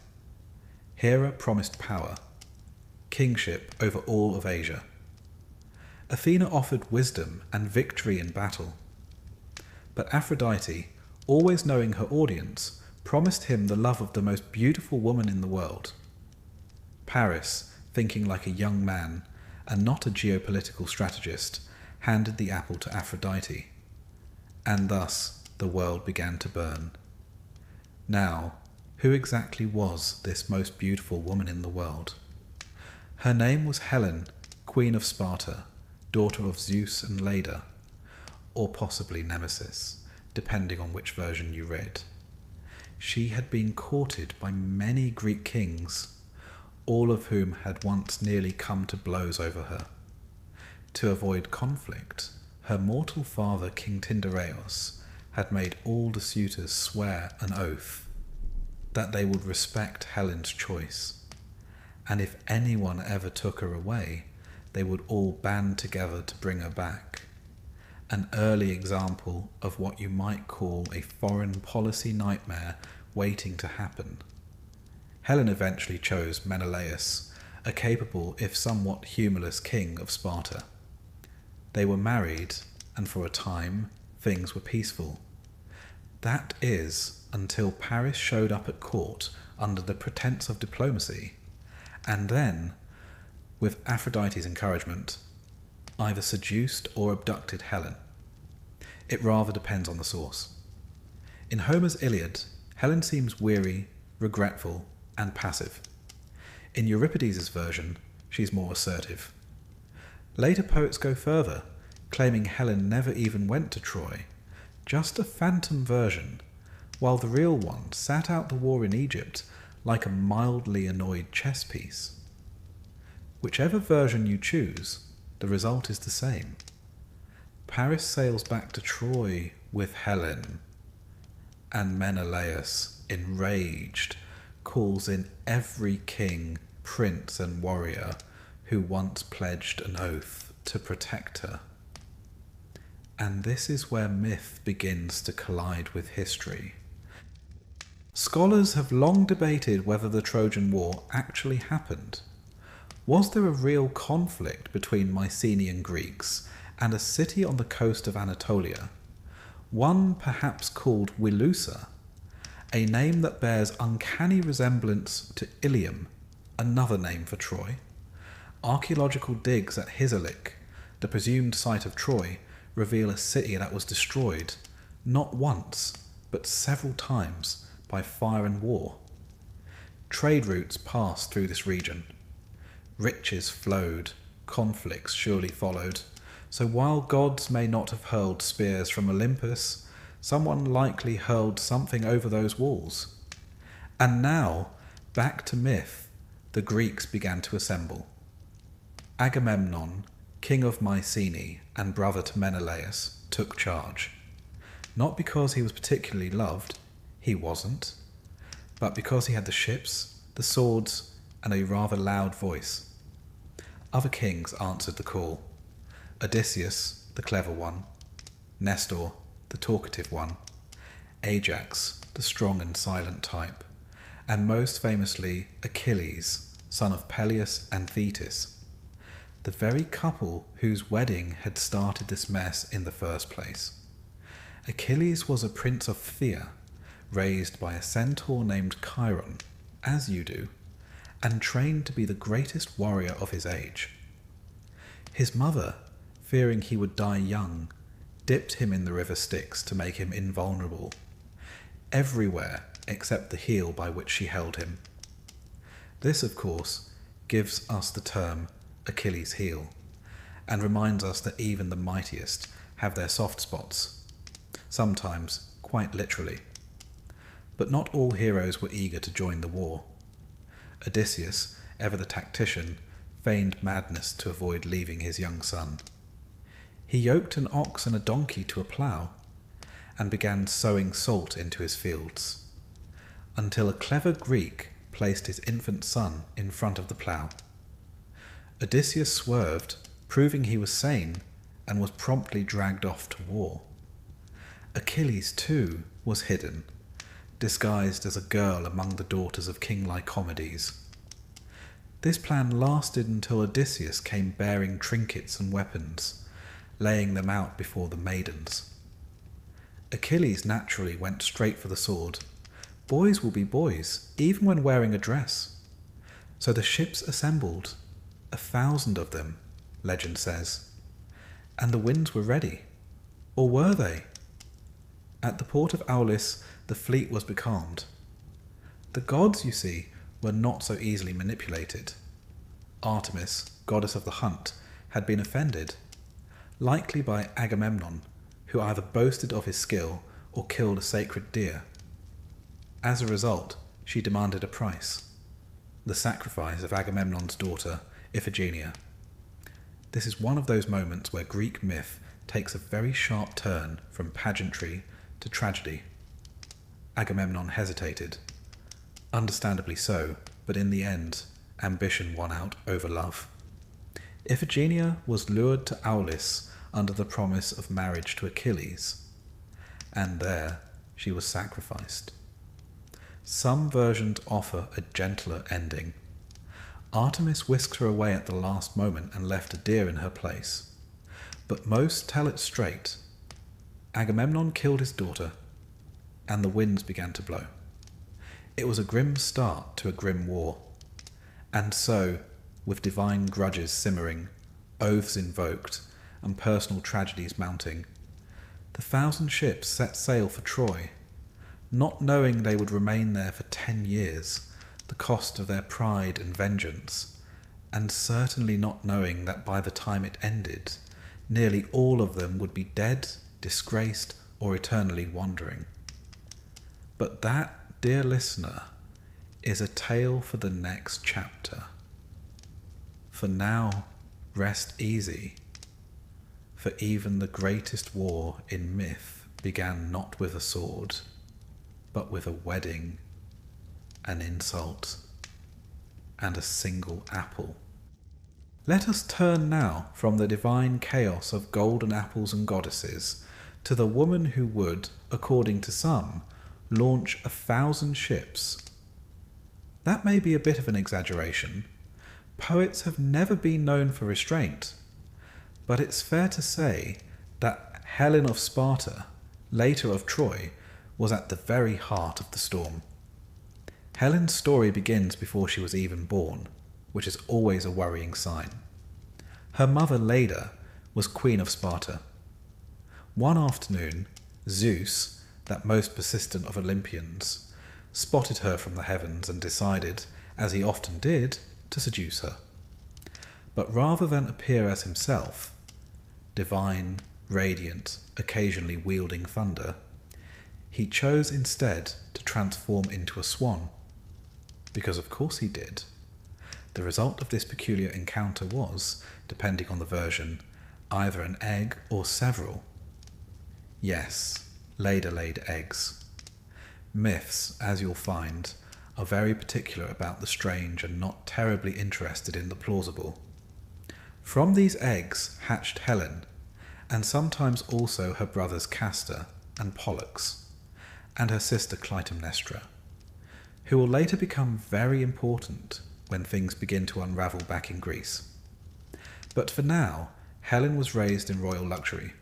Hera promised power, kingship over all of Asia. Athena offered wisdom and victory in battle. But Aphrodite, always knowing her audience, promised him the love of the most beautiful woman in the world. Paris, thinking like a young man and not a geopolitical strategist, handed the apple to Aphrodite, and thus the world began to burn. Now, who exactly was this most beautiful woman in the world? Her name was Helen, Queen of Sparta, daughter of Zeus and Leda, or possibly Nemesis, depending on which version you read. She had been courted by many Greek kings, all of whom had once nearly come to blows over her. To avoid conflict, her mortal father, King Tyndareos, had made all the suitors swear an oath that they would respect Helen's choice, and if anyone ever took her away, they would all band together to bring her back. An early example of what you might call a foreign policy nightmare waiting to happen. Helen eventually chose Menelaus, a capable if somewhat humorless king of Sparta. They were married, and for a time, things were peaceful. That is, until Paris showed up at court under the pretense of diplomacy, and then, with Aphrodite's encouragement, either seduced or abducted Helen. It rather depends on the source. In Homer's Iliad, Helen seems weary, regretful, and passive. In Euripides' version, she's more assertive. Later poets go further, claiming Helen never even went to Troy, just a phantom version, while the real one sat out the war in Egypt like a mildly annoyed chess piece. Whichever version you choose, the result is the same. Paris sails back to Troy with Helen, and Menelaus, enraged, calls in every king, prince, and warrior who once pledged an oath to protect her. And this is where myth begins to collide with history. Scholars have long debated whether the Trojan War actually happened. Was there a real conflict between Mycenaean Greeks and a city on the coast of Anatolia, one perhaps called Wilusa, a name that bears uncanny resemblance to Ilium, another name for Troy? Archaeological digs at Hisarlik, the presumed site of Troy, reveal a city that was destroyed, not once, but several times, by fire and war. Trade routes passed through this region. Riches flowed, conflicts surely followed, so while gods may not have hurled spears from Olympus, someone likely hurled something over those walls. And now, back to myth, the Greeks began to assemble. Agamemnon, king of Mycenae and brother to Menelaus, took charge. Not because he was particularly loved, he wasn't, but because he had the ships, the swords, and a rather loud voice. Other kings answered the call. Odysseus, the clever one, Nestor, the talkative one, Ajax, the strong and silent type, and most famously Achilles, son of Peleus and Thetis, the very couple whose wedding had started this mess in the first place. Achilles was a prince of Phthia, raised by a centaur named Chiron, as you do, and trained to be the greatest warrior of his age. His mother, fearing he would die young, dipped him in the River Styx to make him invulnerable, everywhere except the heel by which she held him. This, of course, gives us the term Achilles' heel, and reminds us that even the mightiest have their soft spots, sometimes quite literally. But not all heroes were eager to join the war. Odysseus, ever the tactician, feigned madness to avoid leaving his young son. He yoked an ox and a donkey to a plough, and began sowing salt into his fields, until a clever Greek placed his infant son in front of the plough. Odysseus swerved, proving he was sane, and was promptly dragged off to war. Achilles, too, was hidden, disguised as a girl among the daughters of King Lycomedes. This plan lasted until Odysseus came bearing trinkets and weapons, laying them out before the maidens. Achilles naturally went straight for the sword. Boys will be boys, even when wearing a dress. So the ships assembled, 1,000 of them, legend says. And the winds were ready. Or were they? At the port of Aulis, the fleet was becalmed. The gods, you see, were not so easily manipulated. Artemis, goddess of the hunt, had been offended, likely by Agamemnon, who either boasted of his skill or killed a sacred deer. As a result, she demanded a price: the sacrifice of Agamemnon's daughter, Iphigenia. This is one of those moments where Greek myth takes a very sharp turn from pageantry to tragedy. Agamemnon hesitated. Understandably so, but in the end, ambition won out over love. Iphigenia was lured to Aulis under the promise of marriage to Achilles, and there she was sacrificed. Some versions offer a gentler ending. Artemis whisked her away at the last moment and left a deer in her place. But most tell it straight. Agamemnon killed his daughter, and the winds began to blow. It was a grim start to a grim war. And so, with divine grudges simmering, oaths invoked, and personal tragedies mounting, the 1,000 ships set sail for Troy, not knowing they would remain there for 10 years, the cost of their pride and vengeance, and certainly not knowing that by the time it ended, nearly all of them would be dead, disgraced, or eternally wandering. But that, dear listener, is a tale for the next chapter. For now, rest easy, for even the greatest war in myth began not with a sword, but with a wedding, an insult, and a single apple. Let us turn now from the divine chaos of golden apples and goddesses to the woman who would, according to some, launch 1,000 ships. That may be a bit of an exaggeration. Poets have never been known for restraint, but it's fair to say that Helen of Sparta, later of Troy, was at the very heart of the storm. Helen's story begins before she was even born, which is always a worrying sign. Her mother Leda was queen of Sparta. One afternoon, Zeus, that most persistent of Olympians, spotted her from the heavens and decided, as he often did, to seduce her. But rather than appear as himself, divine, radiant, occasionally wielding thunder, he chose instead to transform into a swan. Because of course he did. The result of this peculiar encounter was, depending on the version, either an egg or several. Yes, Leda laid eggs. Myths, as you'll find, are very particular about the strange and not terribly interested in the plausible. From these eggs hatched Helen, and sometimes also her brothers Castor and Pollux, and her sister Clytemnestra, who will later become very important when things begin to unravel back in Greece. But for now, Helen was raised in royal luxury.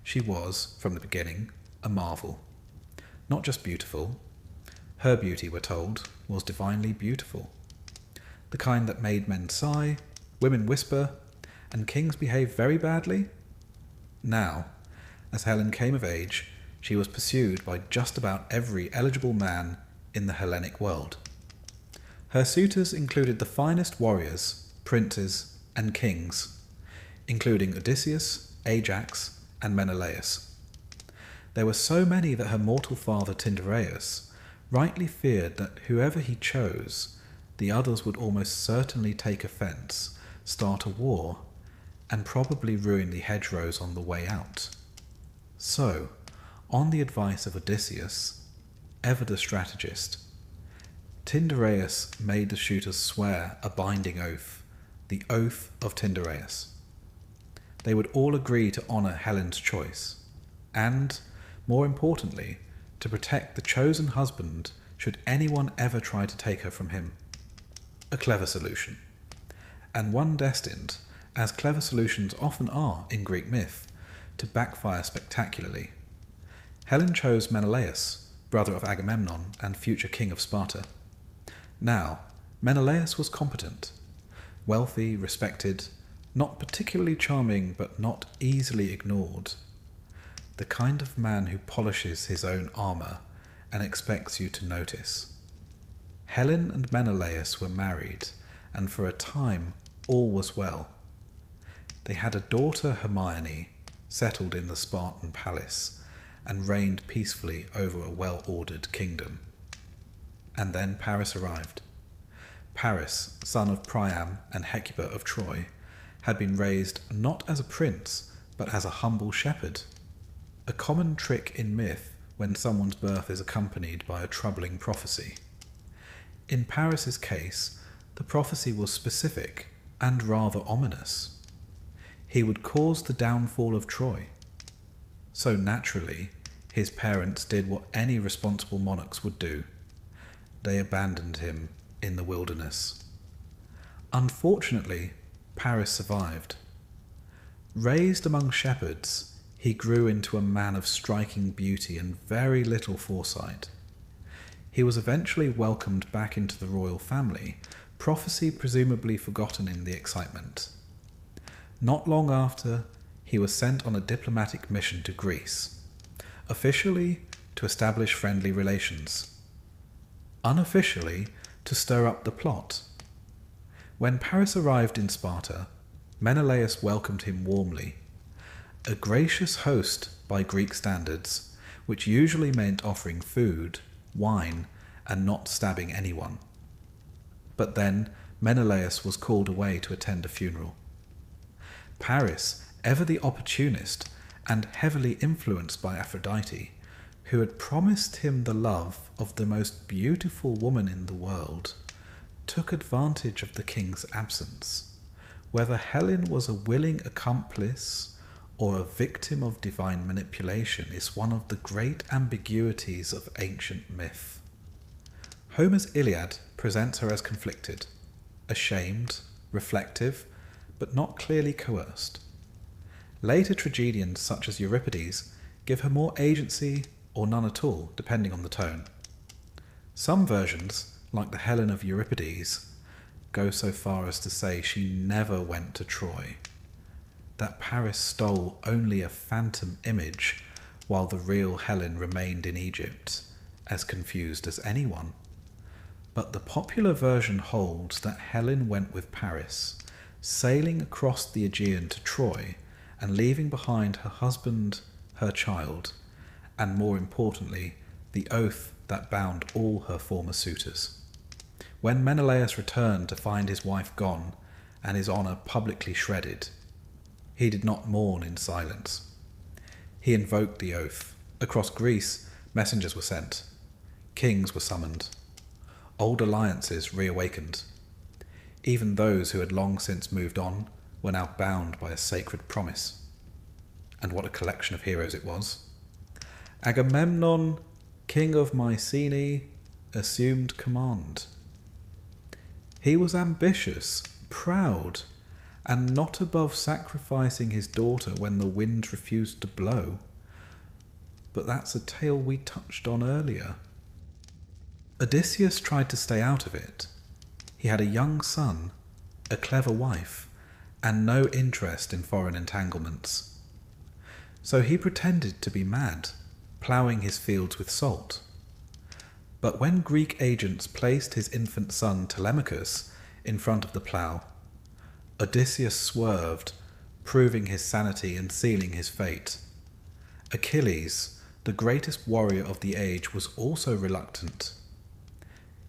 She was, from the beginning, a marvel. Not just beautiful. Her beauty, we're told, was divinely beautiful. The kind that made men sigh, women whisper, and kings behave very badly. Now, as Helen came of age, she was pursued by just about every eligible man in the Hellenic world. Her suitors included the finest warriors, princes, and kings, including Odysseus, Ajax, and Menelaus. There were so many that her mortal father Tyndareus rightly feared that whoever he chose, the others would almost certainly take offence, start a war, and probably ruin the hedgerows on the way out. So, on the advice of Odysseus, ever the strategist, Tyndareus made the suitors swear a binding oath, the oath of Tyndareus. They would all agree to honour Helen's choice, and, more importantly, to protect the chosen husband should anyone ever try to take her from him. A clever solution, and one destined, as clever solutions often are in Greek myth, to backfire spectacularly. Helen chose Menelaus, brother of Agamemnon and future king of Sparta. Now, Menelaus was competent. Wealthy, respected, not particularly charming but not easily ignored. The kind of man who polishes his own armour and expects you to notice. Helen and Menelaus were married, and for a time all was well. They had a daughter, Hermione, settled in the Spartan palace, and reigned peacefully over a well-ordered kingdom. And then Paris arrived. Paris, son of Priam and Hecuba of Troy, had been raised not as a prince, but as a humble shepherd, a common trick in myth when someone's birth is accompanied by a troubling prophecy. In Paris's case, the prophecy was specific and rather ominous. He would cause the downfall of Troy. So naturally, his parents did what any responsible monarchs would do. They abandoned him in the wilderness. Unfortunately, Paris survived. Raised among shepherds, he grew into a man of striking beauty and very little foresight. He was eventually welcomed back into the royal family, prophecy presumably forgotten in the excitement. Not long after, he was sent on a diplomatic mission to Greece, officially to establish friendly relations, unofficially to stir up the plot. When Paris arrived in Sparta, Menelaus welcomed him warmly, a gracious host by Greek standards, which usually meant offering food, wine, and not stabbing anyone. But then Menelaus was called away to attend a funeral. Paris, ever the opportunist and heavily influenced by Aphrodite, who had promised him the love of the most beautiful woman in the world, took advantage of the king's absence. Whether Helen was a willing accomplice or a victim of divine manipulation is one of the great ambiguities of ancient myth. Homer's Iliad presents her as conflicted, ashamed, reflective, but not clearly coerced. Later tragedians such as Euripides give her more agency or none at all, depending on the tone. Some versions, like the Helen of Euripides, go so far as to say she never went to Troy, that Paris stole only a phantom image while the real Helen remained in Egypt, as confused as anyone. But the popular version holds that Helen went with Paris, sailing across the Aegean to Troy and leaving behind her husband, her child, and more importantly, the oath that bound all her former suitors. When Menelaus returned to find his wife gone and his honour publicly shredded, he did not mourn in silence. He invoked the oath. Across Greece, messengers were sent. Kings were summoned. Old alliances reawakened. Even those who had long since moved on were now bound by a sacred promise. And what a collection of heroes it was. Agamemnon, king of Mycenae, assumed command. He was ambitious, proud, and not above sacrificing his daughter when the wind refused to blow. But that's a tale we touched on earlier. Odysseus tried to stay out of it. He had a young son, a clever wife, and no interest in foreign entanglements. So he pretended to be mad, ploughing his fields with salt. But when Greek agents placed his infant son Telemachus in front of the plough, Odysseus swerved, proving his sanity and sealing his fate. Achilles, the greatest warrior of the age, was also reluctant.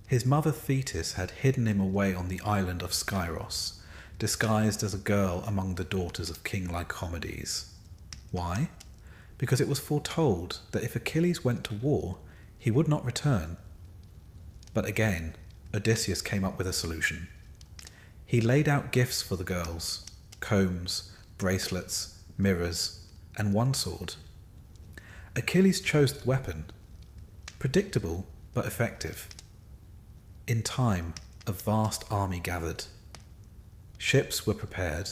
His mother Thetis had hidden him away on the island of Skyros, disguised as a girl among the daughters of King Lycomedes. Why? Because it was foretold that if Achilles went to war, he would not return. But again, Odysseus came up with a solution. He laid out gifts for the girls: combs, bracelets, mirrors, and one sword. Achilles chose the weapon. Predictable, but effective. In time, a vast army gathered. Ships were prepared.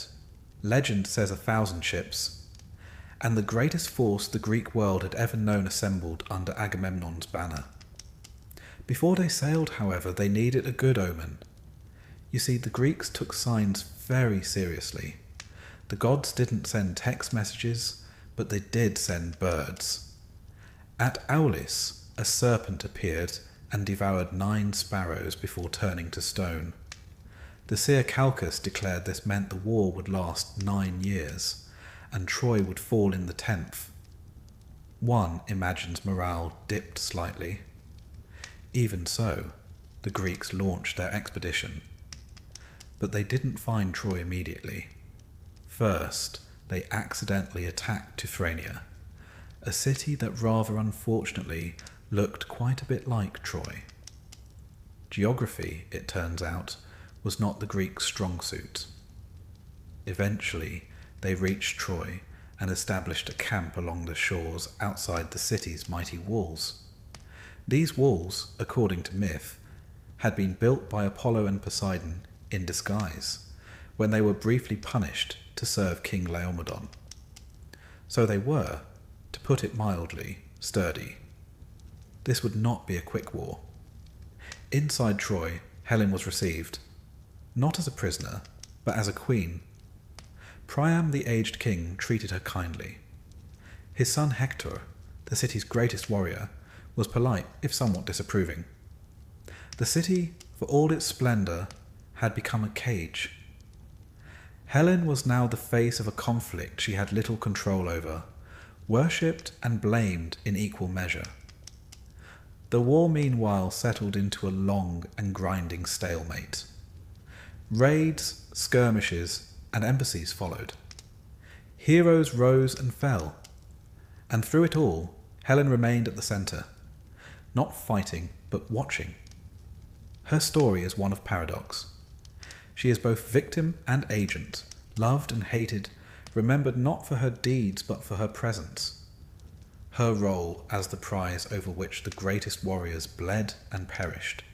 Legend says 1,000 ships. And the greatest force the Greek world had ever known assembled under Agamemnon's banner. Before they sailed, however, they needed a good omen. You see, the Greeks took signs very seriously. The gods didn't send text messages, but they did send birds. At Aulis, a serpent appeared and devoured 9 sparrows before turning to stone. The seer Calchas declared this meant the war would last 9 years, and Troy would fall in the 10th. One imagines morale dipped slightly. Even so, the Greeks launched their expedition. But they didn't find Troy immediately. First, they accidentally attacked Teuphronia, a city that rather unfortunately looked quite a bit like Troy. Geography, it turns out, was not the Greeks' strong suit. Eventually, they reached Troy and established a camp along the shores outside the city's mighty walls. These walls, according to myth, had been built by Apollo and Poseidon in disguise when they were briefly punished to serve King Laomedon. So they were, to put it mildly, sturdy. This would not be a quick war. Inside Troy, Helen was received, not as a prisoner, but as a queen. Priam, the aged king, treated her kindly. His son Hector, the city's greatest warrior, was polite, if somewhat disapproving. The city, for all its splendour, had become a cage. Helen was now the face of a conflict she had little control over, worshipped and blamed in equal measure. The war, meanwhile, settled into a long and grinding stalemate. Raids, skirmishes, and embassies followed. Heroes rose and fell, and through it all, Helen remained at the centre, not fighting, but watching. Her story is one of paradox. She is both victim and agent, loved and hated, remembered not for her deeds but for her presence. Her role as the prize over which the greatest warriors bled and perished.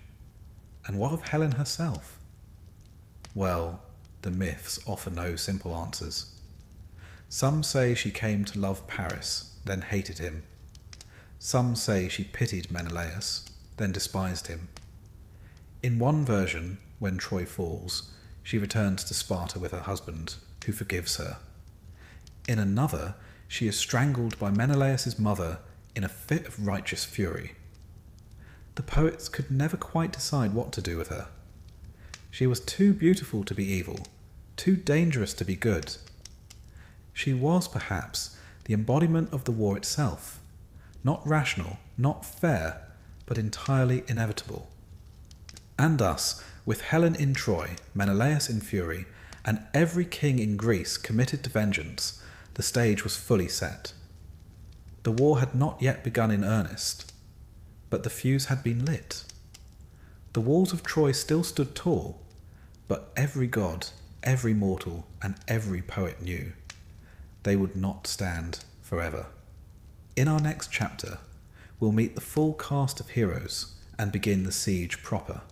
And what of Helen herself? Well, the myths offer no simple answers. Some say she came to love Paris, then hated him. Some say she pitied Menelaus, then despised him. In one version, when Troy falls, she returns to Sparta with her husband, who forgives her. In another, she is strangled by Menelaus' mother in a fit of righteous fury. The poets could never quite decide what to do with her. She was too beautiful to be evil, too dangerous to be good. She was, perhaps, the embodiment of the war itself, not rational, not fair, but entirely inevitable. And thus, with Helen in Troy, Menelaus in fury, and every king in Greece committed to vengeance, the stage was fully set. The war had not yet begun in earnest, but the fuse had been lit. The walls of Troy still stood tall, but every god, every mortal, and every poet knew they would not stand forever. In our next chapter, we'll meet the full cast of heroes and begin the siege proper,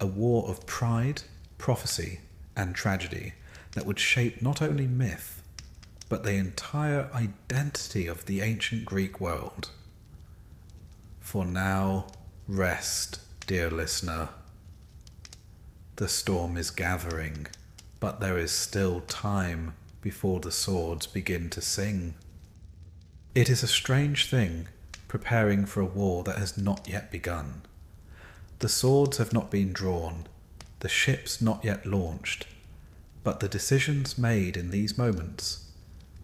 a war of pride, prophecy, and tragedy that would shape not only myth, but the entire identity of the ancient Greek world. For now, rest, dear listener. The storm is gathering, but there is still time before the swords begin to sing. It is a strange thing, preparing for a war that has not yet begun. The swords have not been drawn, the ships not yet launched, but the decisions made in these moments,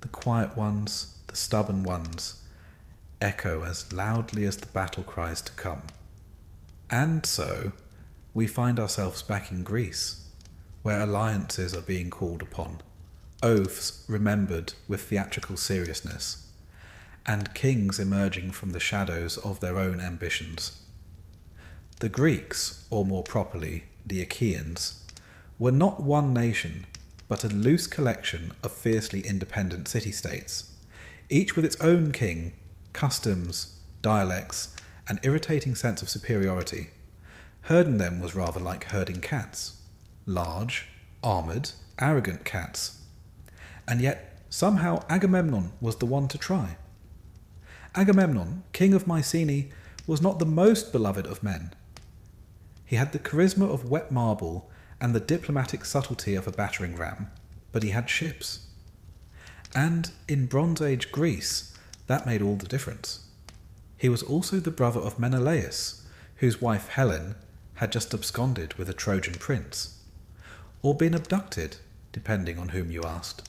the quiet ones, the stubborn ones, echo as loudly as the battle cries to come. And so, we find ourselves back in Greece, where alliances are being called upon, oaths remembered with theatrical seriousness, and kings emerging from the shadows of their own ambitions. The Greeks, or more properly, the Achaeans, were not one nation, but a loose collection of fiercely independent city-states, each with its own king, customs, dialects, and irritating sense of superiority. Herding them was rather like herding cats. Large, armoured, arrogant cats. And yet, somehow Agamemnon was the one to try. Agamemnon, king of Mycenae, was not the most beloved of men. He had the charisma of wet marble and the diplomatic subtlety of a battering ram, but he had ships. And in Bronze Age Greece, that made all the difference. He was also the brother of Menelaus, whose wife Helen had just absconded with a Trojan prince, or been abducted, depending on whom you asked.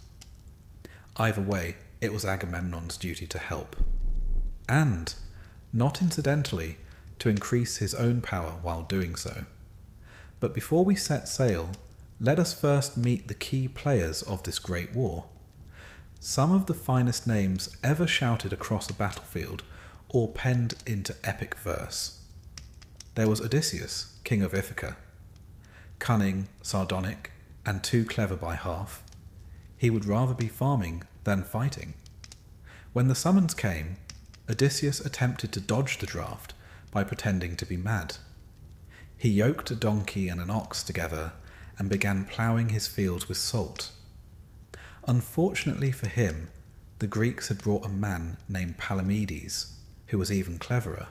Either way, it was Agamemnon's duty to help. And, not incidentally, to increase his own power while doing so. But before we set sail, let us first meet the key players of this great war. Some of the finest names ever shouted across a battlefield or penned into epic verse. There was Odysseus, king of Ithaca. Cunning, sardonic, and too clever by half, he would rather be farming than fighting. When the summons came, Odysseus attempted to dodge the draft by pretending to be mad. He yoked a donkey and an ox together and began ploughing his fields with salt. Unfortunately for him, the Greeks had brought a man named Palamedes, who was even cleverer.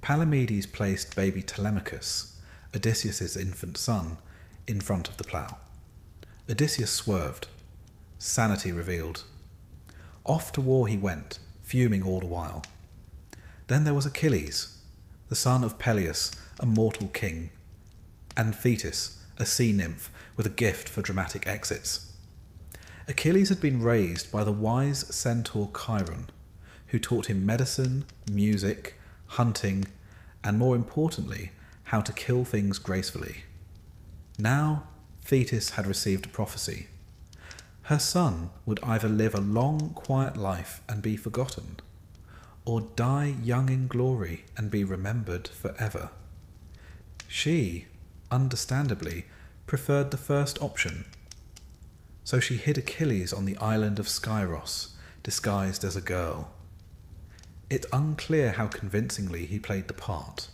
Palamedes placed baby Telemachus, Odysseus's infant son, in front of the plough. Odysseus swerved. Sanity revealed. Off to war he went, fuming all the while. Then there was Achilles, the son of Peleus, a mortal king, and Thetis, a sea nymph with a gift for dramatic exits. Achilles had been raised by the wise centaur Chiron, who taught him medicine, music, hunting, and more importantly, how to kill things gracefully. Now, Thetis had received a prophecy. Her son would either live a long, quiet life and be forgotten, or die young in glory and be remembered forever. She, understandably, preferred the first option. So she hid Achilles on the island of Skyros, disguised as a girl. It's unclear how convincingly he played the part,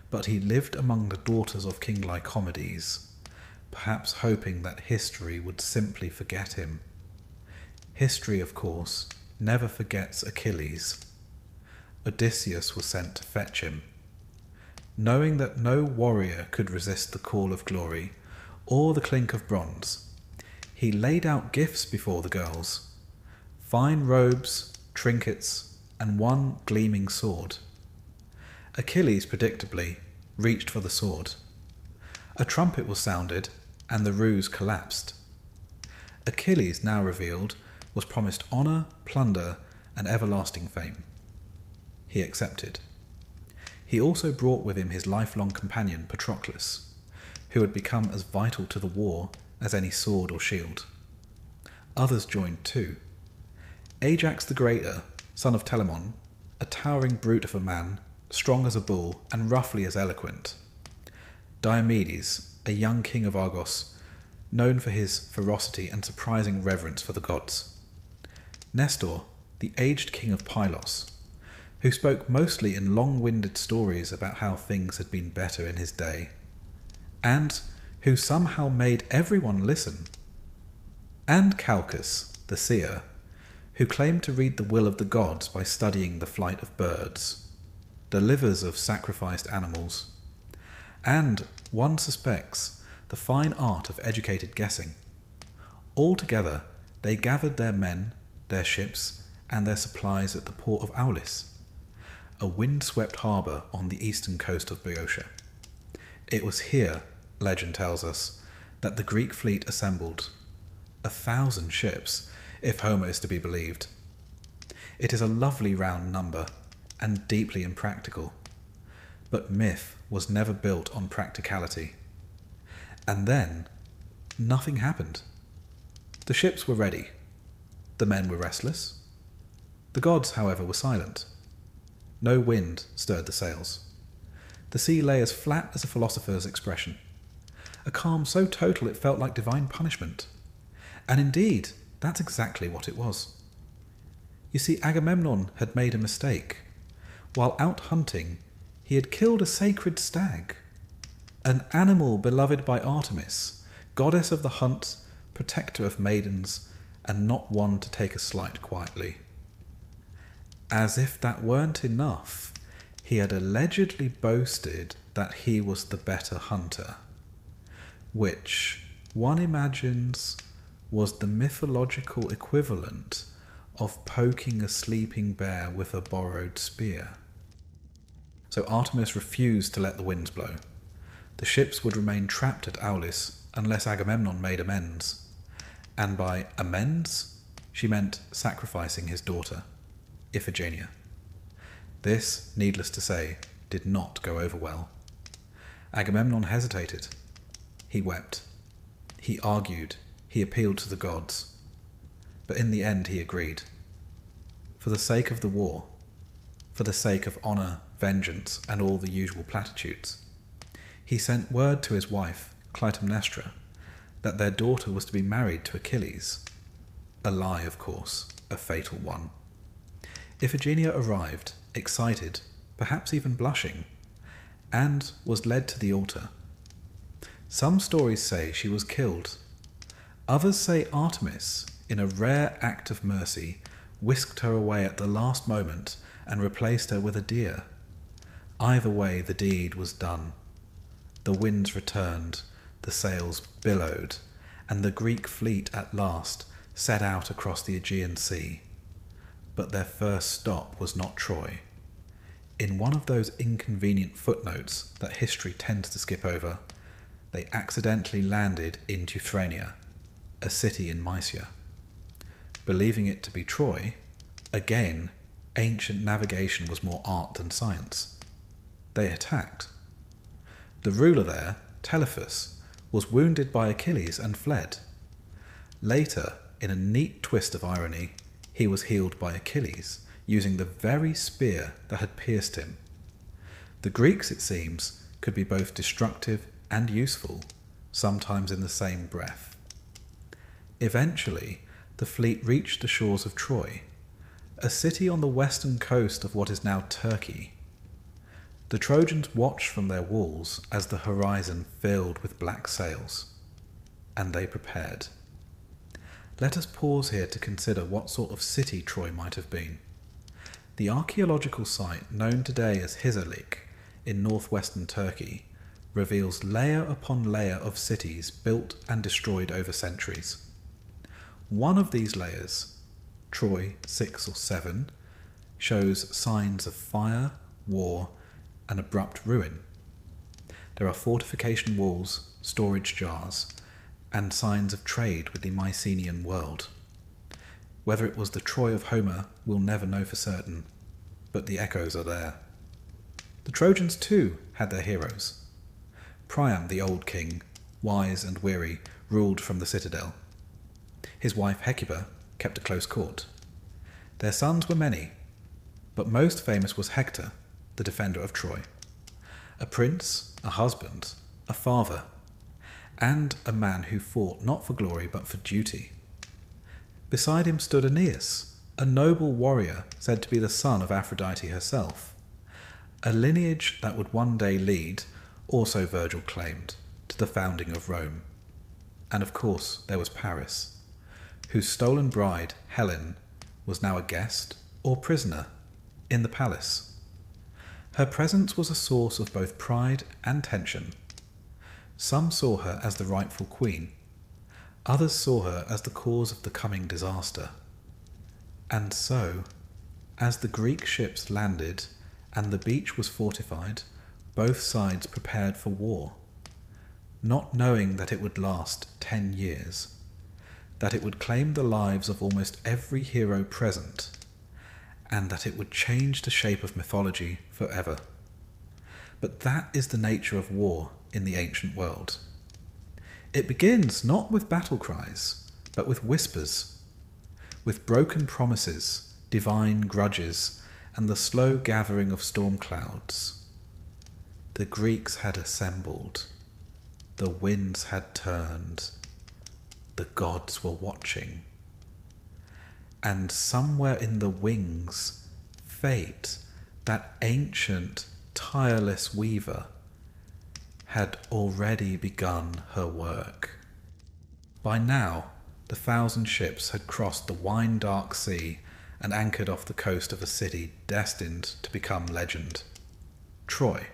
but he lived among the daughters of King Lycomedes, perhaps hoping that history would simply forget him. History, of course, never forgets Achilles. Odysseus was sent to fetch him. Knowing that no warrior could resist the call of glory or the clink of bronze, he laid out gifts before the girls, fine robes, trinkets, and one gleaming sword. Achilles, predictably, reached for the sword. A trumpet was sounded, and the ruse collapsed. Achilles, now revealed, was promised honour, plunder, and everlasting fame. He accepted. He also brought with him his lifelong companion, Patroclus, who had become as vital to the war as any sword or shield. Others joined too. Ajax the Greater, son of Telamon, a towering brute of a man, strong as a bull and roughly as eloquent. Diomedes, a young king of Argos, known for his ferocity and surprising reverence for the gods. Nestor, the aged king of Pylos, who spoke mostly in long-winded stories about how things had been better in his day, and who somehow made everyone listen. And Calchas, the seer, who claimed to read the will of the gods by studying the flight of birds, the livers of sacrificed animals, and, one suspects, the fine art of educated guessing. Altogether, they gathered their men, their ships, and their supplies at the port of Aulis, a wind-swept harbour on the eastern coast of Boeotia. It was here, legend tells us, that the Greek fleet assembled. 1,000 ships, if Homer is to be believed. It is a lovely round number, and deeply impractical. But myth was never built on practicality. And then, nothing happened. The ships were ready. The men were restless. The gods, however, were silent. No wind stirred the sails. The sea lay as flat as a philosopher's expression. A calm so total it felt like divine punishment. And indeed, that's exactly what it was. You see, Agamemnon had made a mistake. While out hunting, he had killed a sacred stag, an animal beloved by Artemis, goddess of the hunt, protector of maidens, and not one to take a slight quietly. As if that weren't enough, he had allegedly boasted that he was the better hunter. which one imagines was the mythological equivalent of poking a sleeping bear with a borrowed spear. So Artemis refused to let the winds blow. The ships would remain trapped at Aulis unless Agamemnon made amends. And by amends, she meant sacrificing his daughter, Iphigenia. This, needless to say, did not go over well. Agamemnon hesitated. He wept. He argued. He appealed to the gods. But in the end he agreed. For the sake of the war, for the sake of honour, vengeance, and all the usual platitudes, he sent word to his wife, Clytemnestra, that their daughter was to be married to Achilles. A lie, of course, a fatal one. Iphigenia arrived, excited, perhaps even blushing, and was led to the altar. Some stories say she was killed. Others say Artemis, in a rare act of mercy, whisked her away at the last moment and replaced her with a deer. Either way, the deed was done. The winds returned, the sails billowed, and the Greek fleet at last set out across the Aegean Sea. But their first stop was not Troy. In one of those inconvenient footnotes that history tends to skip over, they accidentally landed in Teuthrania, a city in Mysia. Believing it to be Troy, again, ancient navigation was more art than science. They attacked. The ruler there, Telephus, was wounded by Achilles and fled. Later, in a neat twist of irony, he was healed by Achilles, using the very spear that had pierced him. The Greeks, it seems, could be both destructive and useful, sometimes in the same breath. Eventually, the fleet reached the shores of Troy, a city on the western coast of what is now Turkey. The Trojans watched from their walls as the horizon filled with black sails, and they prepared. Let us pause here to consider what sort of city Troy might have been. The archaeological site known today as Hizarlik in northwestern Turkey reveals layer upon layer of cities built and destroyed over centuries. One of these layers, Troy 6 or 7, shows signs of fire, war, and abrupt ruin. There are fortification walls, storage jars, and signs of trade with the Mycenaean world. Whether it was the Troy of Homer, we'll never know for certain, but the echoes are there. The Trojans too had their heroes. Priam, the old king, wise and weary, ruled from the citadel. His wife Hecuba kept a close court. Their sons were many, but most famous was Hector, the defender of Troy. A prince, a husband, a father, and a man who fought not for glory but for duty. Beside him stood Aeneas, a noble warrior said to be the son of Aphrodite herself, a lineage that would one day lead, also Virgil claimed, to the founding of Rome. And of course there was Paris, whose stolen bride, Helen, was now a guest or prisoner in the palace. Her presence was a source of both pride and tension. Some saw her as the rightful queen. Others saw her as the cause of the coming disaster. And so, as the Greek ships landed and the beach was fortified, both sides prepared for war, not knowing that it would last 10 years, that it would claim the lives of almost every hero present, and that it would change the shape of mythology forever. But that is the nature of war in the ancient world. It begins not with battle cries, but with whispers, with broken promises, divine grudges, and the slow gathering of storm clouds. The Greeks had assembled. The winds had turned. The gods were watching. And somewhere in the wings, fate, that ancient, tireless weaver, had already begun her work. By now, the 1,000 ships had crossed the wine-dark sea and anchored off the coast of a city destined to become legend. Troy,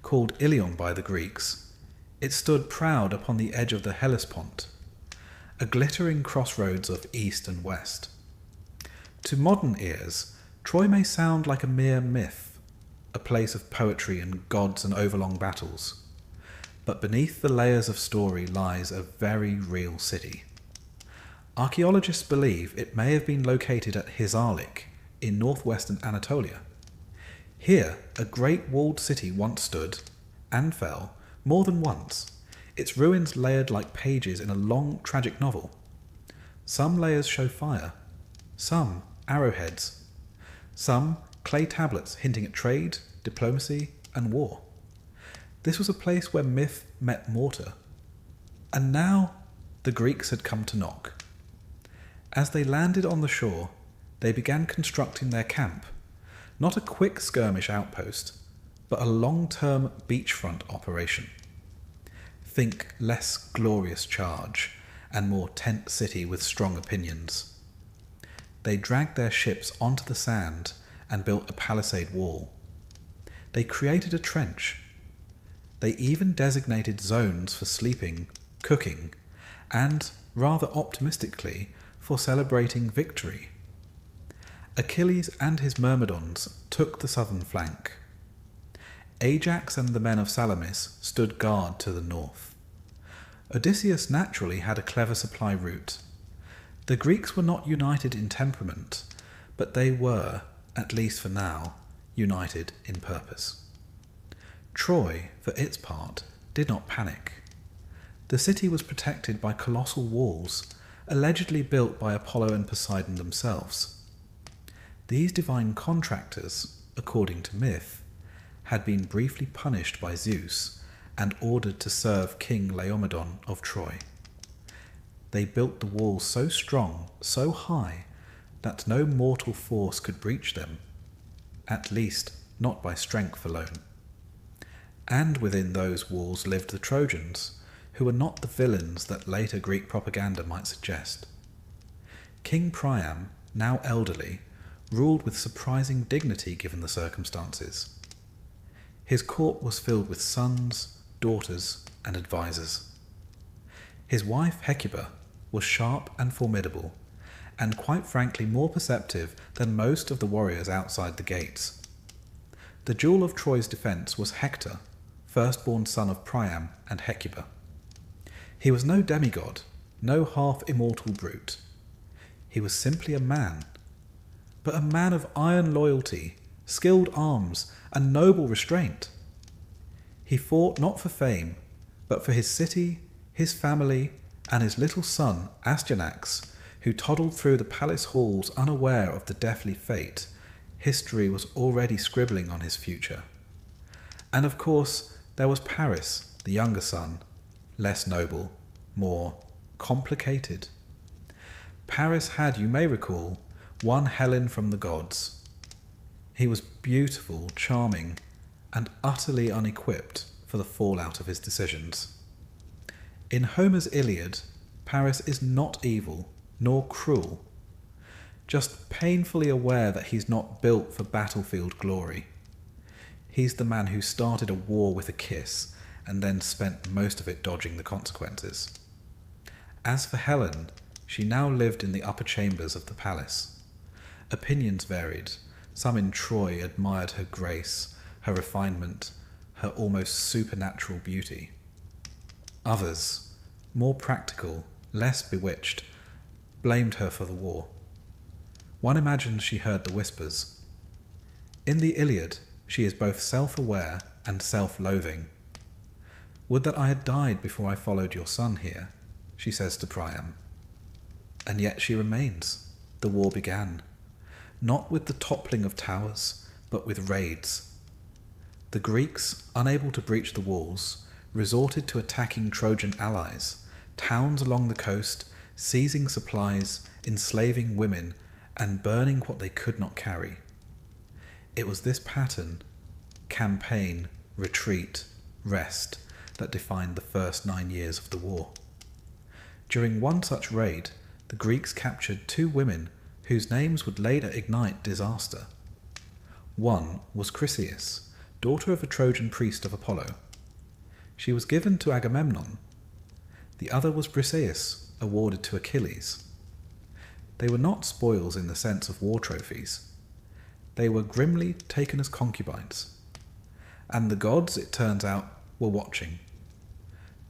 called Ilion by the Greeks, It stood proud upon the edge of the Hellespont, a glittering crossroads of east and west. To modern ears, Troy may sound like a mere myth, a place of poetry and gods and overlong battles. But beneath the layers of story lies a very real city. Archaeologists believe it may have been located at Hisarlik in northwestern Anatolia. Here, a great walled city once stood, and fell, more than once, its ruins layered like pages in a long, tragic novel. Some layers show fire, some arrowheads, some clay tablets hinting at trade, diplomacy, and war. This was a place where myth met mortar. And now the Greeks had come to knock. As they landed on the shore, they began constructing their camp, not a quick skirmish outpost, but a long-term beachfront operation. Think less glorious charge and more tent city with strong opinions. They dragged their ships onto the sand and built a palisade wall. They created a trench. They even designated zones for sleeping, cooking, and, rather optimistically, for celebrating victory. Achilles and his Myrmidons took the southern flank. Ajax and the men of Salamis stood guard to the north. Odysseus naturally had a clever supply route. The Greeks were not united in temperament, but they were, at least for now, united in purpose. Troy, for its part, did not panic. The city was protected by colossal walls, allegedly built by Apollo and Poseidon themselves. These divine contractors, according to myth, had been briefly punished by Zeus and ordered to serve King Laomedon of Troy. They built the walls so strong, so high, that no mortal force could breach them, at least not by strength alone. And within those walls lived the Trojans, who were not the villains that later Greek propaganda might suggest. King Priam, now elderly, ruled with surprising dignity given the circumstances. His court was filled with sons, daughters, and advisors. His wife Hecuba was sharp and formidable, and quite frankly more perceptive than most of the warriors outside the gates. The jewel of Troy's defence was Hector, firstborn son of Priam and Hecuba. He was no demigod, no half-immortal brute. He was simply a man, but a man of iron loyalty, skilled arms, and noble restraint. He fought not for fame, but for his city, his family, and his little son, Astyanax, who toddled through the palace halls unaware of the deathly fate history was already scribbling on his future. And of course, there was Paris, the younger son, less noble, more complicated. Paris had, you may recall, won Helen from the gods. He was beautiful, charming, and utterly unequipped for the fallout of his decisions. In Homer's Iliad, Paris is not evil, nor cruel, just painfully aware that he's not built for battlefield glory. He's the man who started a war with a kiss and then spent most of it dodging the consequences. As for Helen, she now lived in the upper chambers of the palace. Opinions varied. Some in Troy admired her grace, her refinement, her almost supernatural beauty. Others, more practical, less bewitched, blamed her for the war. One imagines she heard the whispers. In the Iliad, she is both self-aware and self-loathing. "Would that I had died before I followed your son here," she says to Priam. And yet she remains. The war began. Not with the toppling of towers, but with raids. The Greeks, unable to breach the walls, resorted to attacking Trojan allies, towns along the coast, seizing supplies, enslaving women, and burning what they could not carry. It was this pattern, campaign, retreat, rest, that defined the first 9 years of the war. During one such raid, the Greeks captured 2 women whose names would later ignite disaster. One was Chryseis, daughter of a Trojan priest of Apollo. She was given to Agamemnon. The other was Briseis, awarded to Achilles. They were not spoils in the sense of war trophies. They were grimly taken as concubines. And the gods, it turns out, were watching.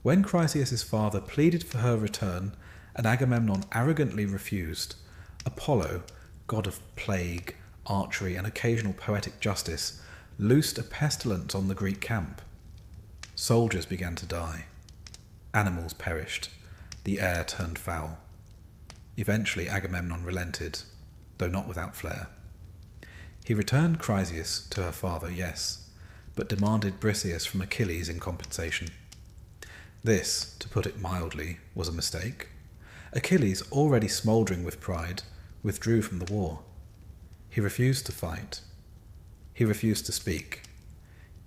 When Chryseis' father pleaded for her return and Agamemnon arrogantly refused, Apollo, god of plague, archery, and occasional poetic justice, loosed a pestilence on the Greek camp. Soldiers began to die. Animals perished. The air turned foul. Eventually Agamemnon relented, though not without flair. He returned Chryseis to her father, yes, but demanded Briseis from Achilles in compensation. This, to put it mildly, was a mistake. Achilles, already smouldering with pride, withdrew from the war. He refused to fight. He refused to speak.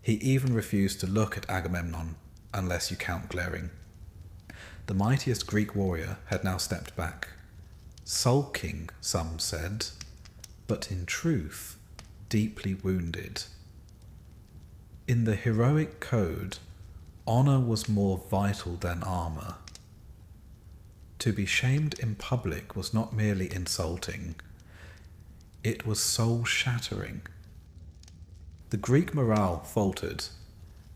He even refused to look at Agamemnon, unless you count glaring. The mightiest Greek warrior had now stepped back. Sulking, some said, but in truth, deeply wounded. In the heroic code, honour was more vital than armour. To be shamed in public was not merely insulting, it was soul-shattering. The Greek morale faltered.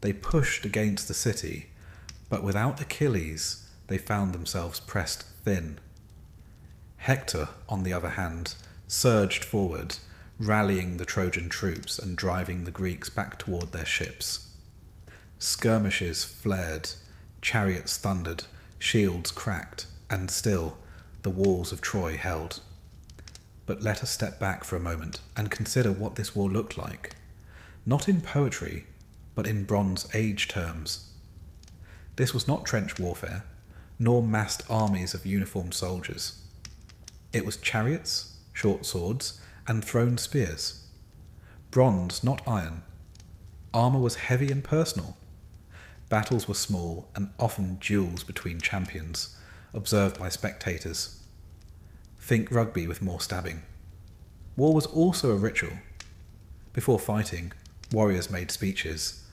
They pushed against the city, but without Achilles, they found themselves pressed thin. Hector, on the other hand, surged forward, rallying the Trojan troops and driving the Greeks back toward their ships. Skirmishes flared, chariots thundered, shields cracked, and still the walls of Troy held. But let us step back for a moment and consider what this war looked like, not in poetry, but in Bronze Age terms. This was not trench warfare, nor massed armies of uniformed soldiers. It was chariots, short swords, and thrown spears. Bronze, not iron. Armour was heavy and personal. Battles were small and often duels between champions, observed by spectators. Think rugby with more stabbing. War was also a ritual. Before fighting, warriors made speeches,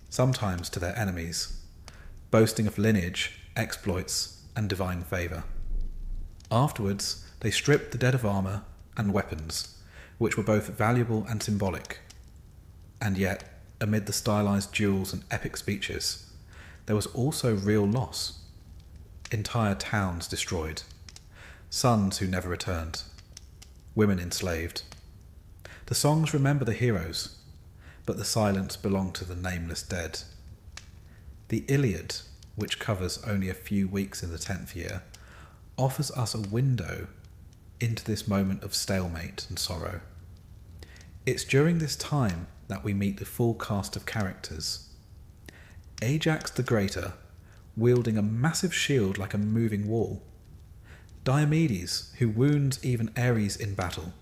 sometimes to their enemies, boasting of lineage, exploits, and divine favour. Afterwards, they stripped the dead of armour and weapons, which were both valuable and symbolic. And yet, amid the stylised duels and epic speeches, there was also real loss. Entire towns destroyed, sons who never returned, women enslaved. The songs remember the heroes, but the silence belonged to the nameless dead. The Iliad, which covers only a few weeks in the 10th year, offers us a window into this moment of stalemate and sorrow. It's during this time that we meet the full cast of characters. Ajax the Greater, wielding a massive shield like a moving wall. Diomedes, who wounds even Ares in battle.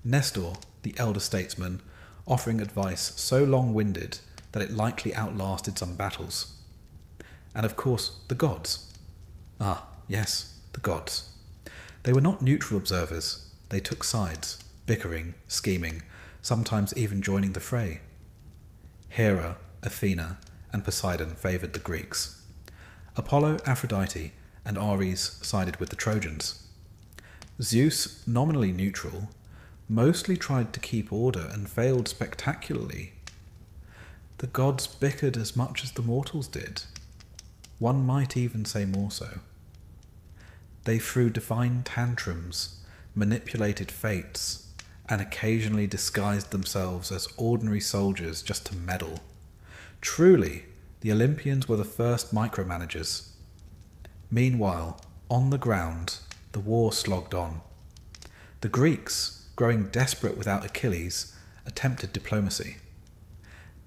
Nestor, the elder statesman, offering advice so long-winded that it likely outlasted some battles. And of course, the gods. Ah, yes, the gods. They were not neutral observers. They took sides, bickering, scheming, sometimes even joining the fray. Hera, Athena, and Poseidon favoured the Greeks. Apollo, Aphrodite, and Ares sided with the Trojans. Zeus, nominally neutral, mostly tried to keep order and failed spectacularly. The gods bickered as much as the mortals did. One might even say more so. They threw divine tantrums, manipulated fates, and occasionally disguised themselves as ordinary soldiers just to meddle. Truly, the Olympians were the first micromanagers. Meanwhile, on the ground, the war slogged on. The Greeks, growing desperate without Achilles, attempted diplomacy.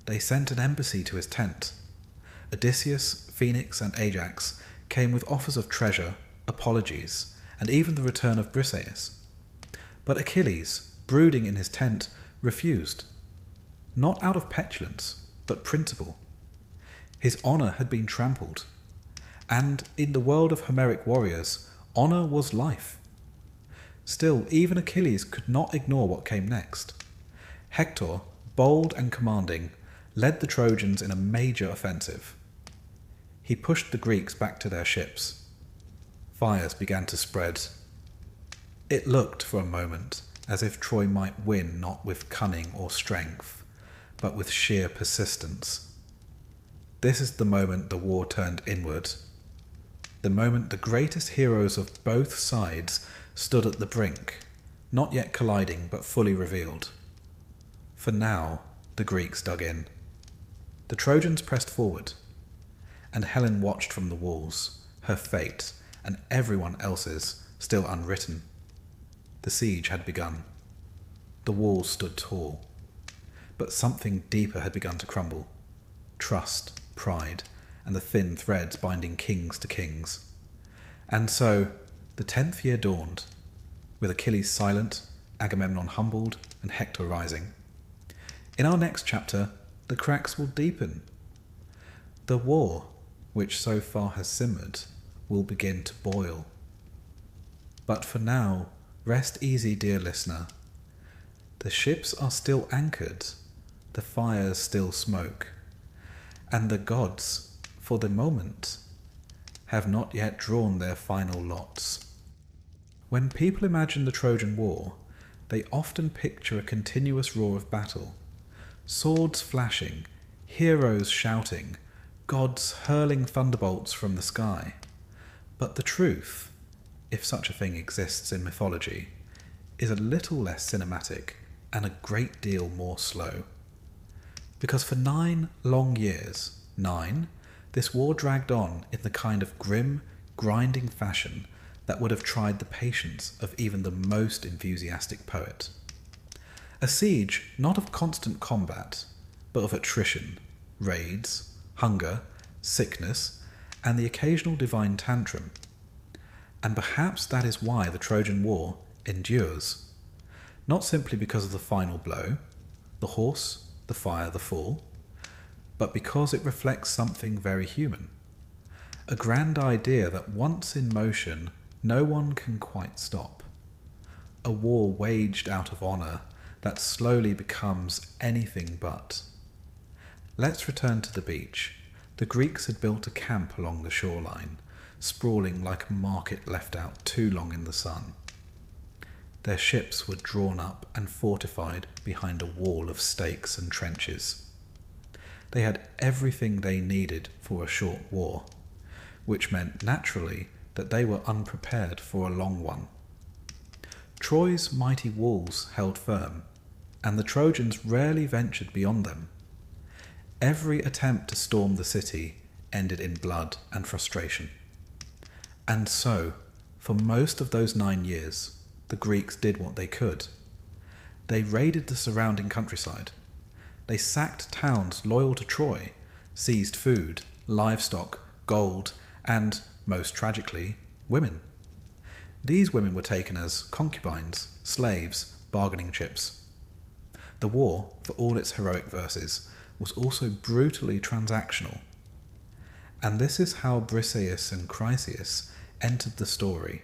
They sent an embassy to his tent. Odysseus, Phoenix, and Ajax came with offers of treasure, apologies, and even the return of Briseis. But Achilles, brooding in his tent, refused. Not out of petulance, but principle. His honour had been trampled. And in the world of Homeric warriors, honour was life. Still, even Achilles could not ignore what came next. Hector, bold and commanding, led the Trojans in a major offensive. he pushed the Greeks back to their ships. Fires began to spread. It looked for a moment as if Troy might win not with cunning or strength, but with sheer persistence. This is the moment the war turned inward. The moment the greatest heroes of both sides stood at the brink, not yet colliding but fully revealed. For now, the Greeks dug in. The Trojans pressed forward, and Helen watched from the walls, her fate and everyone else's still unwritten. The siege had begun. The walls stood tall, but something deeper had begun to crumble. Trust, pride, and the thin threads binding kings to kings. And so, the 10th year dawned, with Achilles silent, Agamemnon humbled, and Hector rising. In our next chapter, the cracks will deepen. The war, which so far has simmered, will begin to boil. But for now, rest easy, dear listener. The ships are still anchored, the fires still smoke, and the gods, for the moment, have not yet drawn their final lots. When people imagine the Trojan War, they often picture a continuous roar of battle, swords flashing, heroes shouting, gods hurling thunderbolts from the sky. But the truth, if such a thing exists in mythology, is a little less cinematic and a great deal more slow. Because for 9 long years, this war dragged on in the kind of grim, grinding fashion that would have tried the patience of even the most enthusiastic poet. A siege not of constant combat, but of attrition, raids, hunger, sickness, and the occasional divine tantrum. And perhaps that is why the Trojan War endures. Not simply because of the final blow, the horse, the fire, the fall, but because it reflects something very human. A grand idea that once in motion, no one can quite stop. A war waged out of honour that slowly becomes anything but. Let's return to the beach. The Greeks had built a camp along the shoreline, sprawling like a market left out too long in the sun. Their ships were drawn up and fortified behind a wall of stakes and trenches. They had everything they needed for a short war, which meant naturally that they were unprepared for a long one. Troy's mighty walls held firm, and the Trojans rarely ventured beyond them. Every attempt to storm the city ended in blood and frustration. And so, for most of those 9 years, the Greeks did what they could. They raided the surrounding countryside. They sacked towns loyal to Troy, seized food, livestock, gold, and, most tragically, women. These women were taken as concubines, slaves, bargaining chips. The war, for all its heroic verses, was also brutally transactional. And this is how Briseis and Chryseis entered the story.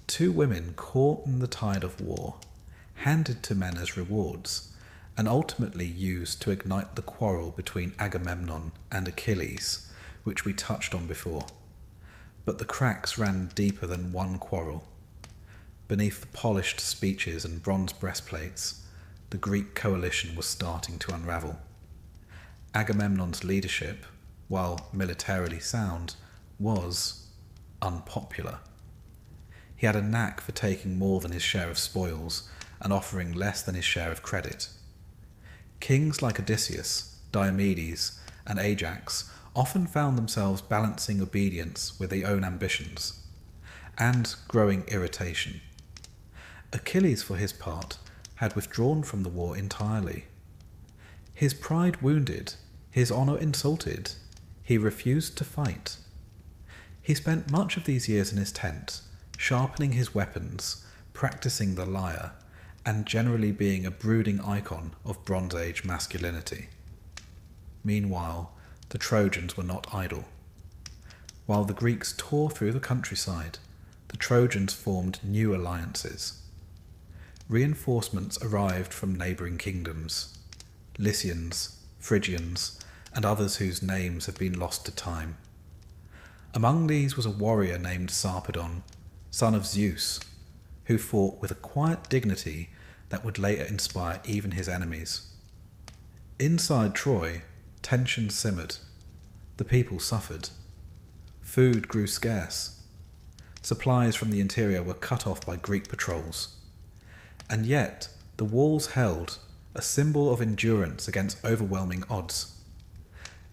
2 women caught in the tide of war, handed to men as rewards, and ultimately used to ignite the quarrel between Agamemnon and Achilles, which we touched on before. But the cracks ran deeper than one quarrel. Beneath the polished speeches and bronze breastplates, the Greek coalition was starting to unravel. Agamemnon's leadership, while militarily sound, was unpopular. He had a knack for taking more than his share of spoils and offering less than his share of credit. Kings like Odysseus, Diomedes, and Ajax often found themselves balancing obedience with their own ambitions, and growing irritation. Achilles, for his part, had withdrawn from the war entirely. His pride wounded, his honour insulted, he refused to fight. He spent much of these years in his tent, sharpening his weapons, practicing the lyre, and generally being a brooding icon of Bronze Age masculinity. Meanwhile, the Trojans were not idle. While the Greeks tore through the countryside, the Trojans formed new alliances. Reinforcements arrived from neighbouring kingdoms, Lycians, Phrygians, and others whose names have been lost to time. Among these was a warrior named Sarpedon, son of Zeus, who fought with a quiet dignity that would later inspire even his enemies. Inside Troy, tension simmered. The people suffered. Food grew scarce. Supplies from the interior were cut off by Greek patrols. And yet, the walls held, a symbol of endurance against overwhelming odds.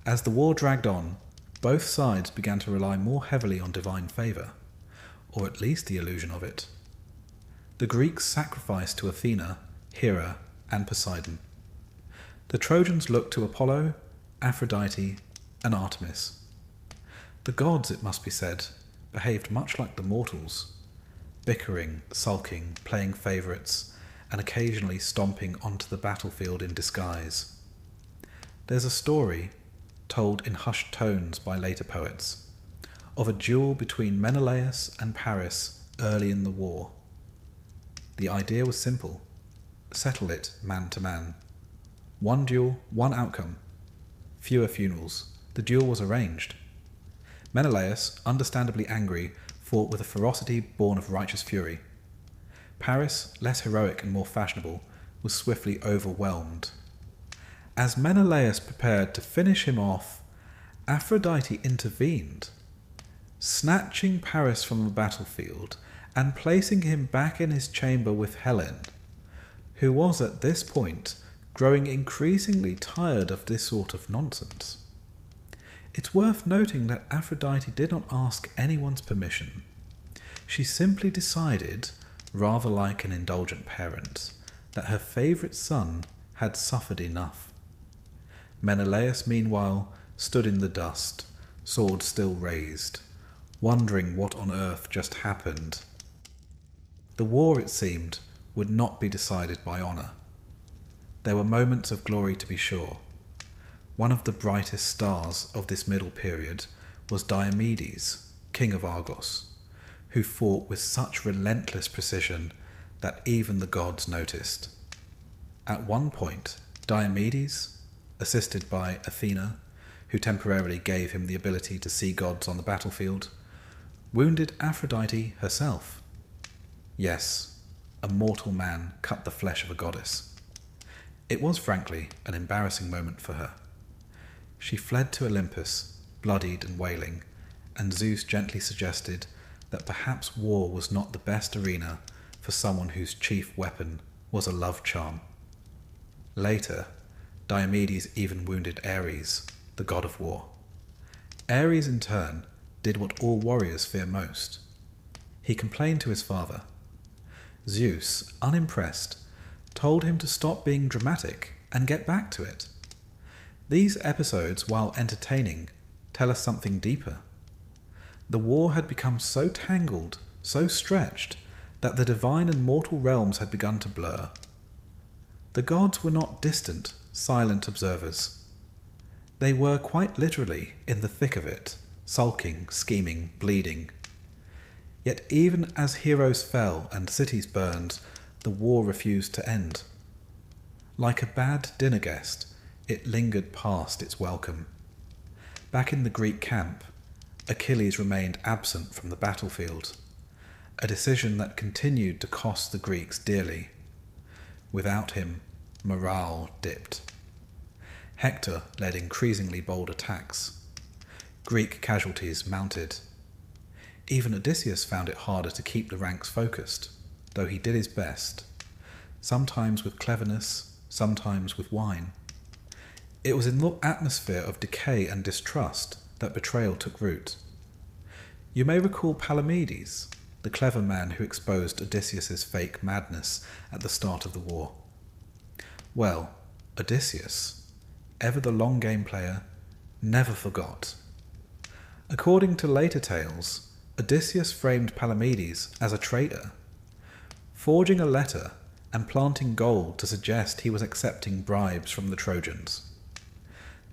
As the war dragged on, both sides began to rely more heavily on divine favour, or at least the illusion of it. The Greeks sacrificed to Athena, Hera, and Poseidon. The Trojans looked to Apollo, Aphrodite, and Artemis. The gods, it must be said, behaved much like the mortals, bickering, sulking, playing favourites, and occasionally stomping onto the battlefield in disguise. There's a story, told in hushed tones by later poets, of a duel between Menelaus and Paris early in the war. The idea was simple: settle it man to man. One duel, one outcome. Fewer funerals. The duel was arranged. Menelaus, understandably angry, fought with a ferocity born of righteous fury. Paris, less heroic and more fashionable, was swiftly overwhelmed. As Menelaus prepared to finish him off, Aphrodite intervened, snatching Paris from the battlefield and placing him back in his chamber with Helen, who was at this point growing increasingly tired of this sort of nonsense. It's worth noting that Aphrodite did not ask anyone's permission. She simply decided, rather like an indulgent parent, that her favourite son had suffered enough. Menelaus, meanwhile, stood in the dust, sword still raised, wondering what on earth just happened. The war, it seemed, would not be decided by honour. There were moments of glory, to be sure. One of the brightest stars of this middle period was Diomedes, king of Argos, who fought with such relentless precision that even the gods noticed. At one point, Diomedes, assisted by Athena, who temporarily gave him the ability to see gods on the battlefield, wounded Aphrodite herself. Yes, a mortal man cut the flesh of a goddess. It was, frankly, an embarrassing moment for her. She fled to Olympus, bloodied and wailing, and Zeus gently suggested that perhaps war was not the best arena for someone whose chief weapon was a love charm. Later, Diomedes even wounded Ares, the god of war. Ares, in turn, did what all warriors fear most. He complained to his father. Zeus, unimpressed, told him to stop being dramatic and get back to it. These episodes, while entertaining, tell us something deeper. The war had become so tangled, so stretched, that the divine and mortal realms had begun to blur. The gods were not distant, silent observers. They were quite literally in the thick of it, sulking, scheming, bleeding. Yet even as heroes fell and cities burned, the war refused to end. Like a bad dinner guest, it lingered past its welcome. Back in the Greek camp, Achilles remained absent from the battlefield, a decision that continued to cost the Greeks dearly. Without him, morale dipped. Hector led increasingly bold attacks. Greek casualties mounted. Even Odysseus found it harder to keep the ranks focused, though he did his best, sometimes with cleverness, sometimes with wine. It was in the atmosphere of decay and distrust that betrayal took root. You may recall Palamedes, the clever man who exposed Odysseus's fake madness at the start of the war. Well, Odysseus, ever the long game player, never forgot. According to later tales, Odysseus framed Palamedes as a traitor, forging a letter and planting gold to suggest he was accepting bribes from the Trojans.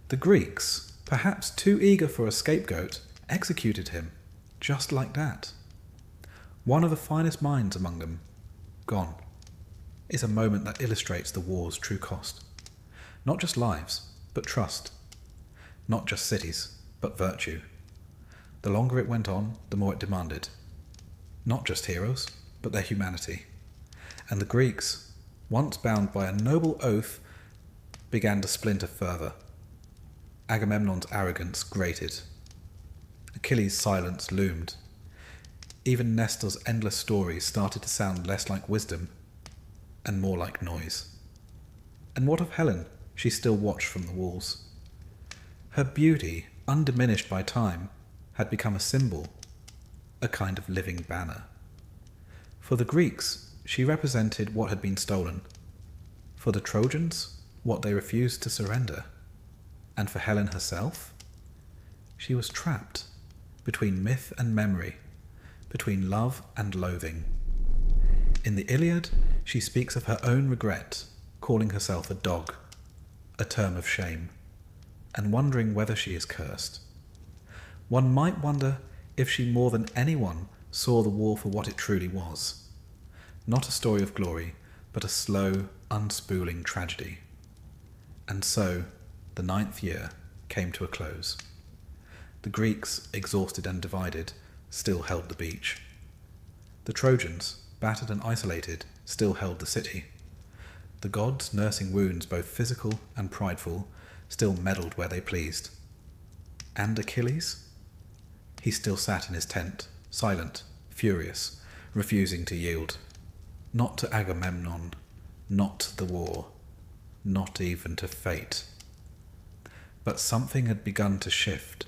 The Greeks, perhaps too eager for a scapegoat, executed him, just like that. One of the finest minds among them, gone, is a moment that illustrates the war's true cost. Not just lives, but trust. Not just cities, but virtue. The longer it went on, the more it demanded. Not just heroes, but their humanity. And the Greeks, once bound by a noble oath, began to splinter further. Agamemnon's arrogance grated. Achilles' silence loomed. Even Nestor's endless stories started to sound less like wisdom and more like noise. And what of Helen? She still watched from the walls. Her beauty, undiminished by time, had become a symbol, a kind of living banner. For the Greeks, she represented what had been stolen. For the Trojans, what they refused to surrender. And for Helen herself, she was trapped between myth and memory, between love and loathing. In the Iliad, she speaks of her own regret, calling herself a dog, a term of shame, and wondering whether she is cursed. One might wonder if she more than anyone saw the war for what it truly was. Not a story of glory, but a slow, unspooling tragedy. And so, the 9th year came to a close. The Greeks, exhausted and divided, still held the beach. The Trojans, battered and isolated, still held the city. The gods, nursing wounds both physical and prideful, still meddled where they pleased. And Achilles? He still sat in his tent, silent, furious, refusing to yield. Not to Agamemnon, not to the war, not even to fate. But something had begun to shift.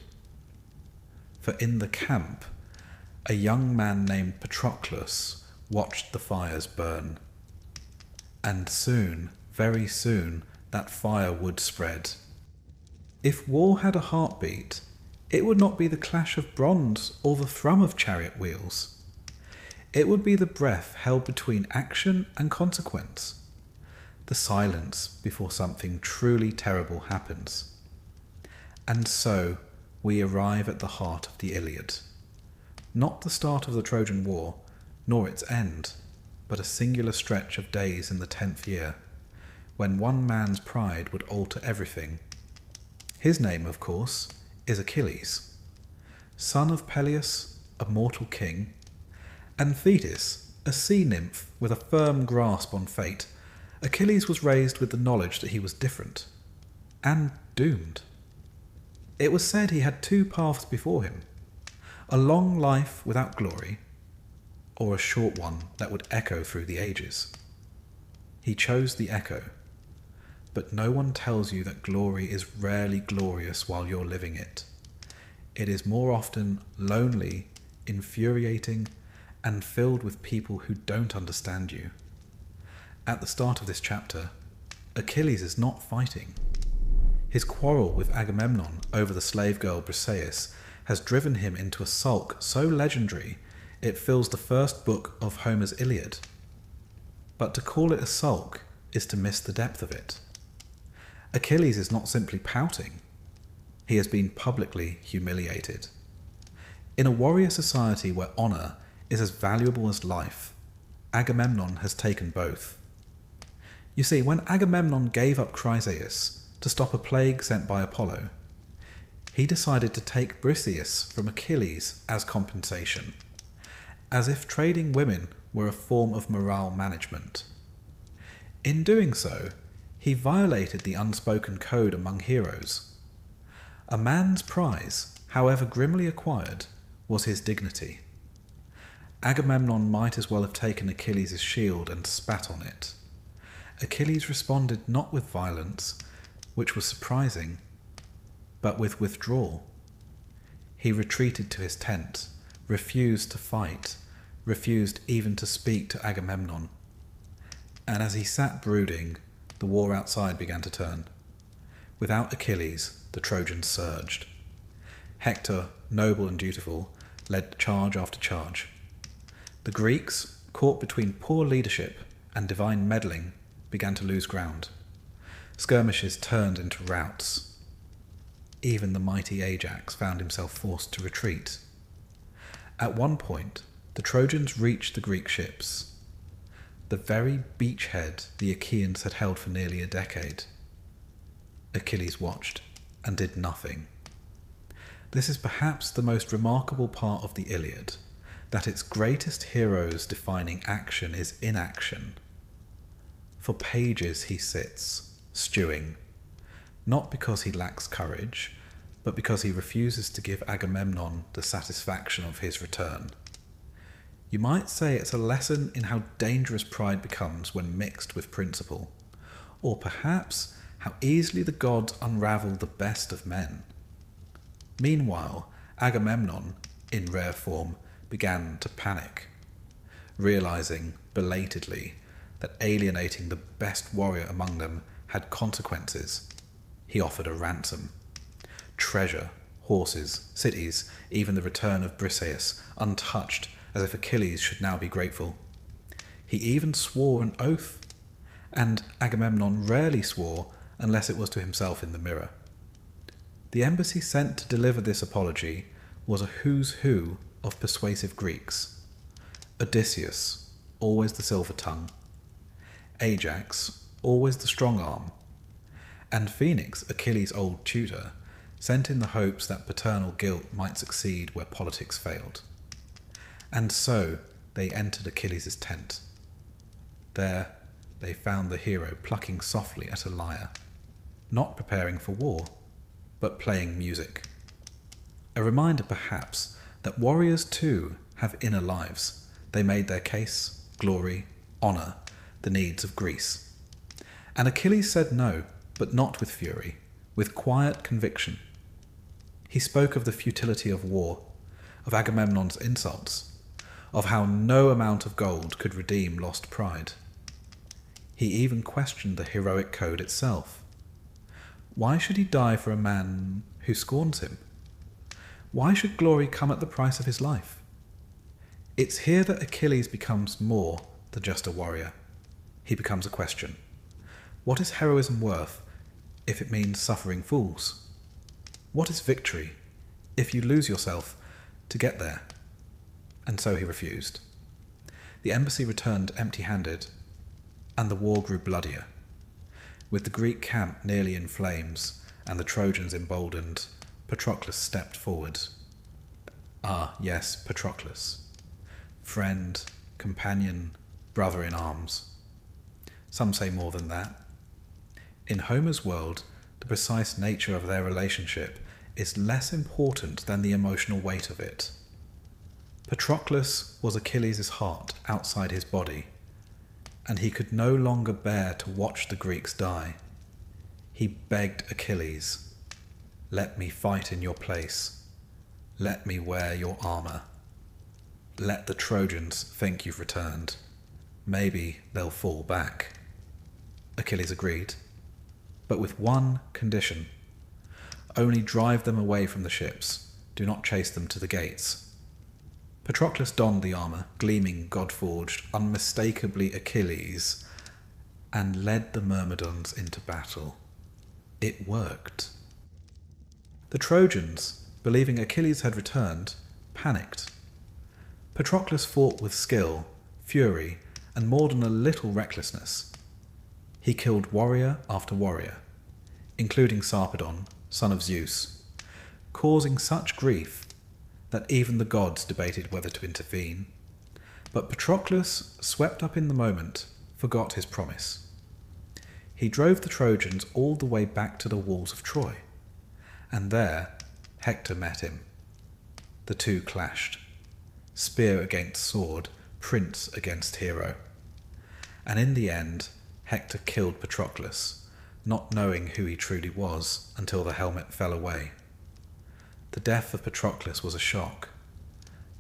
For in the camp, a young man named Patroclus watched the fires burn. And soon, very soon, that fire would spread. If war had a heartbeat, it would not be the clash of bronze or the thrum of chariot wheels. It would be the breath held between action and consequence, the silence before something truly terrible happens. And so we arrive at the heart of the Iliad. Not the start of the Trojan War, nor its end, but a singular stretch of days in the 10th year, when one man's pride would alter everything. His name, of course, is Achilles, son of Peleus, a mortal king, and Thetis, a sea nymph with a firm grasp on fate. Achilles was raised with the knowledge that he was different, and doomed. It was said he had 2 paths before him, a long life without glory, or a short one that would echo through the ages. He chose the echo, but no one tells you that glory is rarely glorious while you're living it. It is more often lonely, infuriating, and filled with people who don't understand you. At the start of this chapter, Achilles is not fighting. His quarrel with Agamemnon over the slave girl Briseis has driven him into a sulk so legendary it fills the first book of Homer's Iliad. But to call it a sulk is to miss the depth of it. Achilles is not simply pouting. He has been publicly humiliated. In a warrior society where honour is as valuable as life, Agamemnon has taken both. You see, when Agamemnon gave up Chryseis to stop a plague sent by Apollo, he decided to take Briseis from Achilles as compensation, as if trading women were a form of morale management. In doing so, he violated the unspoken code among heroes. A man's prize, however grimly acquired, was his dignity. Agamemnon might as well have taken Achilles' shield and spat on it. Achilles responded not with violence, which was surprising, but with withdrawal. He retreated to his tent, refused to fight, refused even to speak to Agamemnon. And as he sat brooding, the war outside began to turn. Without Achilles, the Trojans surged. Hector, noble and dutiful, led charge after charge. The Greeks, caught between poor leadership and divine meddling, began to lose ground. Skirmishes turned into routs. Even the mighty Ajax found himself forced to retreat. At one point, the Trojans reached the Greek ships, the very beachhead the Achaeans had held for nearly a decade. Achilles watched and did nothing. This is perhaps the most remarkable part of the Iliad, that its greatest hero's defining action is inaction. For pages he sits, stewing, not because he lacks courage, but because he refuses to give Agamemnon the satisfaction of his return. You might say it's a lesson in how dangerous pride becomes when mixed with principle, or perhaps how easily the gods unravel the best of men. Meanwhile, Agamemnon, in rare form, began to panic, realizing belatedly that alienating the best warrior among them had consequences. He offered a ransom. Treasure, horses, cities, even the return of Briseis, untouched, as if Achilles should now be grateful. He even swore an oath, and Agamemnon rarely swore unless it was to himself in the mirror. The embassy sent to deliver this apology was a who's who of persuasive Greeks. Odysseus, always the silver tongue. Ajax, always the strong arm. And Phoenix, Achilles' old tutor, sent in the hopes that paternal guilt might succeed where politics failed. And so they entered Achilles' tent. There they found the hero plucking softly at a lyre, not preparing for war, but playing music. A reminder, perhaps, that warriors too have inner lives. They made their case, glory, honour, the needs of Greece. And Achilles said no, but not with fury, with quiet conviction. He spoke of the futility of war, of Agamemnon's insults, of how no amount of gold could redeem lost pride. He even questioned the heroic code itself. Why should he die for a man who scorns him? Why should glory come at the price of his life? It's here that Achilles becomes more than just a warrior. He becomes a question. What is heroism worth if it means suffering fools? What is victory if you lose yourself to get there? And so he refused. The embassy returned empty-handed, and the war grew bloodier. With the Greek camp nearly in flames and the Trojans emboldened, Patroclus stepped forward. Ah, yes, Patroclus. Friend, companion, brother in arms. Some say more than that. In Homer's world, the precise nature of their relationship is less important than the emotional weight of it. Patroclus was Achilles' heart outside his body, and he could no longer bear to watch the Greeks die. He begged Achilles, "Let me fight in your place. Let me wear your armour. Let the Trojans think you've returned. Maybe they'll fall back." Achilles agreed, but with one condition. Only drive them away from the ships. Do not chase them to the gates. Patroclus donned the armour, gleaming, god-forged, unmistakably Achilles, and led the Myrmidons into battle. It worked. The Trojans, believing Achilles had returned, panicked. Patroclus fought with skill, fury, and more than a little recklessness. He killed warrior after warrior, including Sarpedon, son of Zeus, causing such grief that even the gods debated whether to intervene. But Patroclus, swept up in the moment, forgot his promise. He drove the Trojans all the way back to the walls of Troy, and there Hector met him. The two clashed, spear against sword, prince against hero. And in the end, Hector killed Patroclus, not knowing who he truly was until the helmet fell away. The death of Patroclus was a shock,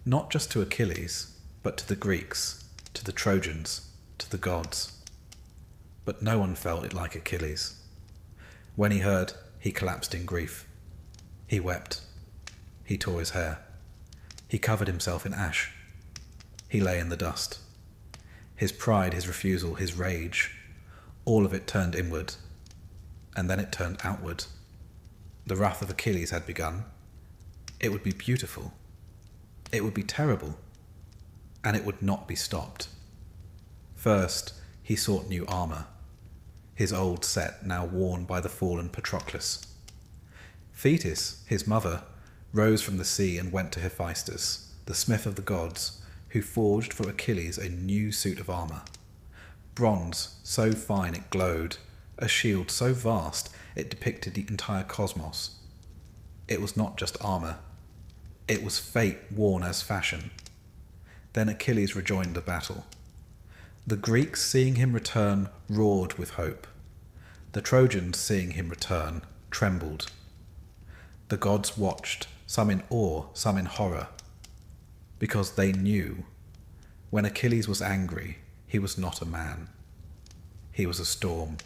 not just to Achilles, but to the Greeks, to the Trojans, to the gods. But no one felt it like Achilles. When he heard, he collapsed in grief. He wept. He tore his hair. He covered himself in ash. He lay in the dust. His pride, his refusal, his rage, all of it turned inward, and then it turned outward. The wrath of Achilles had begun. It would be beautiful. It would be terrible. And it would not be stopped. First, he sought new armour, his old set now worn by the fallen Patroclus. Thetis, his mother, rose from the sea and went to Hephaestus, the smith of the gods, who forged for Achilles a new suit of armour. Bronze, so fine it glowed, a shield so vast it depicted the entire cosmos. It was not just armour. It was fate worn as fashion. Then Achilles rejoined the battle. The Greeks, seeing him return, roared with hope. The Trojans, seeing him return, trembled. The gods watched, some in awe, some in horror, because they knew when Achilles was angry, he was not a man. He was a storm.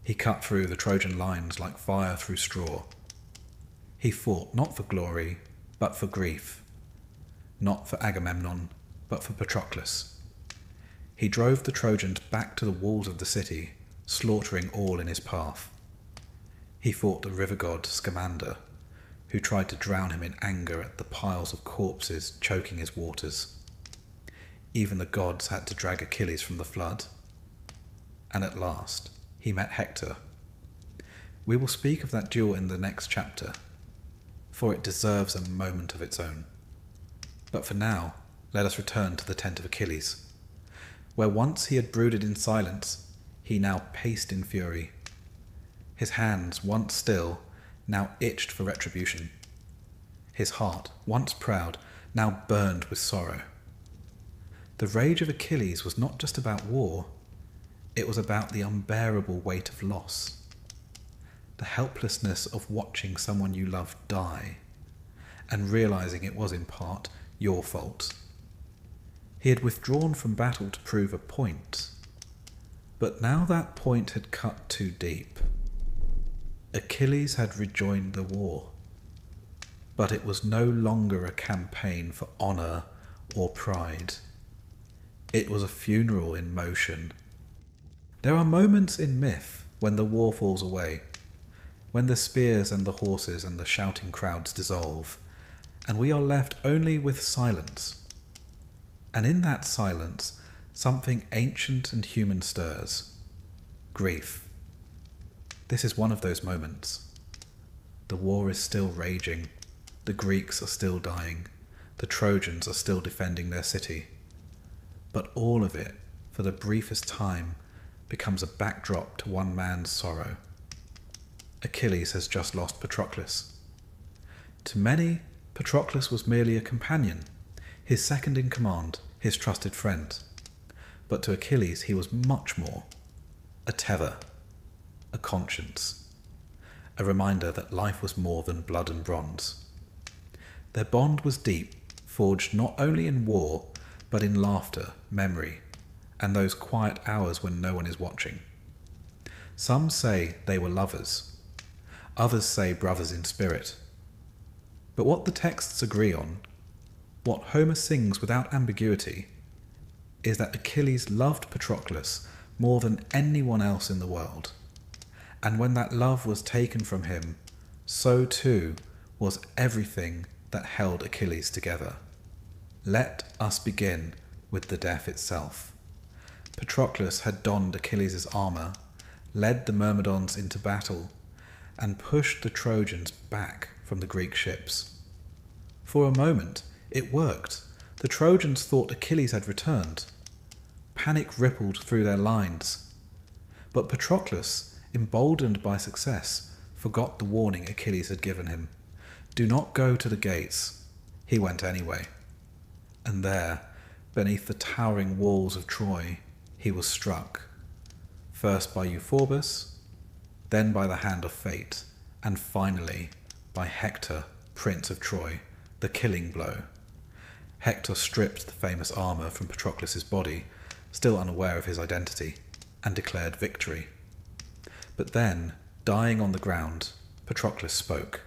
He cut through the Trojan lines like fire through straw. He fought not for glory, but for grief. Not for Agamemnon, but for Patroclus. He drove the Trojans back to the walls of the city, slaughtering all in his path. He fought the river god Scamander, who tried to drown him in anger at the piles of corpses choking his waters. Even the gods had to drag Achilles from the flood. And at last, he met Hector. We will speak of that duel in the next chapter, for it deserves a moment of its own. But for now, let us return to the tent of Achilles. Where once he had brooded in silence, he now paced in fury. His hands, once still, now itched for retribution. His heart, once proud, now burned with sorrow. The rage of Achilles was not just about war, it was about the unbearable weight of loss. The helplessness of watching someone you love die, and realizing it was in part your fault. He had withdrawn from battle to prove a point, but now that point had cut too deep. Achilles had rejoined the war, but it was no longer a campaign for honour or pride. It was a funeral in motion. There are moments in myth when the war falls away, when the spears and the horses and the shouting crowds dissolve, and we are left only with silence. And in that silence, something ancient and human stirs. Grief. This is one of those moments. The war is still raging. The Greeks are still dying. The Trojans are still defending their city. But all of it, for the briefest time, becomes a backdrop to one man's sorrow. Achilles has just lost Patroclus. To many, Patroclus was merely a companion, his second in command, his trusted friend. But to Achilles he was much more. A tether, a conscience, a reminder that life was more than blood and bronze. Their bond was deep, forged not only in war, but in laughter, memory, and those quiet hours when no one is watching. Some say they were lovers. Others say brothers in spirit. But what the texts agree on, what Homer sings without ambiguity, is that Achilles loved Patroclus more than anyone else in the world. And when that love was taken from him, so too was everything that held Achilles together. Let us begin with the death itself. Patroclus had donned Achilles' armour, led the Myrmidons into battle, and pushed the Trojans back from the Greek ships. For a moment, it worked. The Trojans thought Achilles had returned. Panic rippled through their lines. But Patroclus, emboldened by success, forgot the warning Achilles had given him. Do not go to the gates. He went anyway. And there, beneath the towering walls of Troy, he was struck, first by Euphorbus, then by the hand of fate, and finally by Hector, Prince of Troy, the killing blow. Hector stripped the famous armour from Patroclus' body, still unaware of his identity, and declared victory. But then, dying on the ground, Patroclus spoke.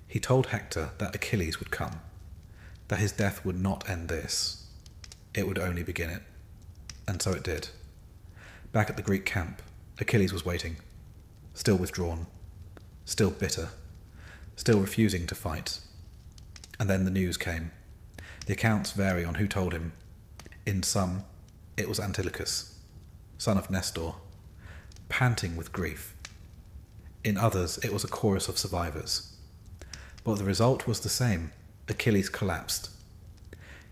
He told Hector that Achilles would come, that his death would not end this. It would only begin it. And so it did. Back at the Greek camp, Achilles was waiting, still withdrawn, still bitter, still refusing to fight. And then the news came. The accounts vary on who told him. In some, it was Antilochus, son of Nestor, panting with grief. In others, it was a chorus of survivors. but the result was the same. Achilles collapsed.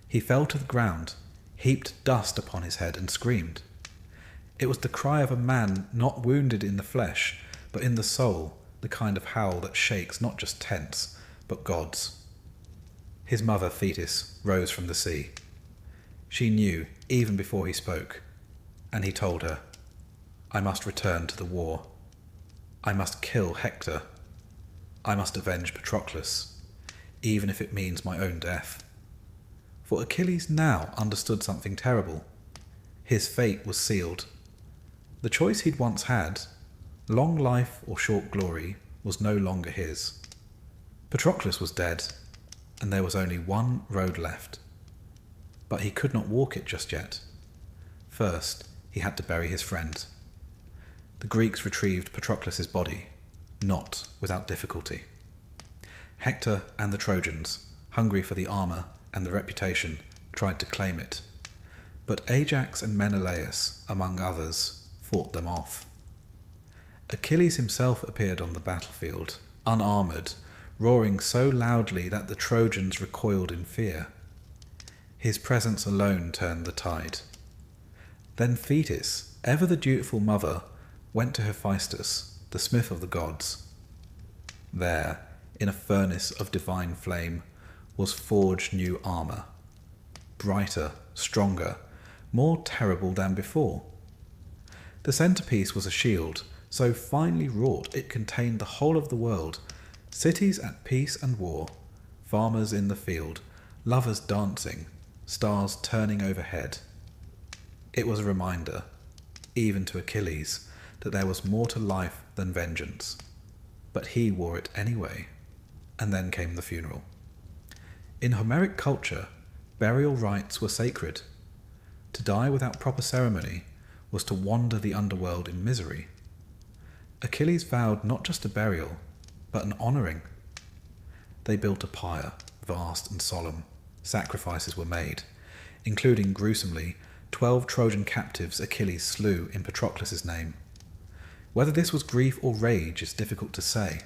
He fell to the ground, heaped dust upon his head, and screamed. It was the cry of a man not wounded in the flesh, but in the soul, the kind of howl that shakes not just tents, but gods. His mother, Thetis, rose from the sea. She knew, even before he spoke, and he told her, "I must return to the war. I must kill Hector. I must avenge Patroclus, even if it means my own death." For Achilles now understood something terrible. His fate was sealed. The choice he'd once had, long life or short glory, was no longer his. Patroclus was dead, and there was only one road left. But he could not walk it just yet. First, he had to bury his friend. The Greeks retrieved Patroclus's body, not without difficulty. Hector and the Trojans, hungry for the armour and the reputation, tried to claim it. But Ajax and Menelaus, among others, fought them off. Achilles himself appeared on the battlefield, unarmoured, roaring so loudly that the Trojans recoiled in fear. His presence alone turned the tide. Then Thetis, ever the dutiful mother, went to Hephaestus, the smith of the gods. There, in a furnace of divine flame, was forged new armour, brighter, stronger, more terrible than before. The centrepiece was a shield, so finely wrought it contained the whole of the world, cities at peace and war, farmers in the field, lovers dancing, stars turning overhead. It was a reminder, even to Achilles, that there was more to life than vengeance. But he wore it anyway, and then came the funeral. In Homeric culture, burial rites were sacred. To die without proper ceremony was to wander the underworld in misery. Achilles vowed not just a burial, but an honouring. They built a pyre, vast and solemn. Sacrifices were made, including, gruesomely, 12 Trojan captives Achilles slew in Patroclus' name. Whether this was grief or rage is difficult to say,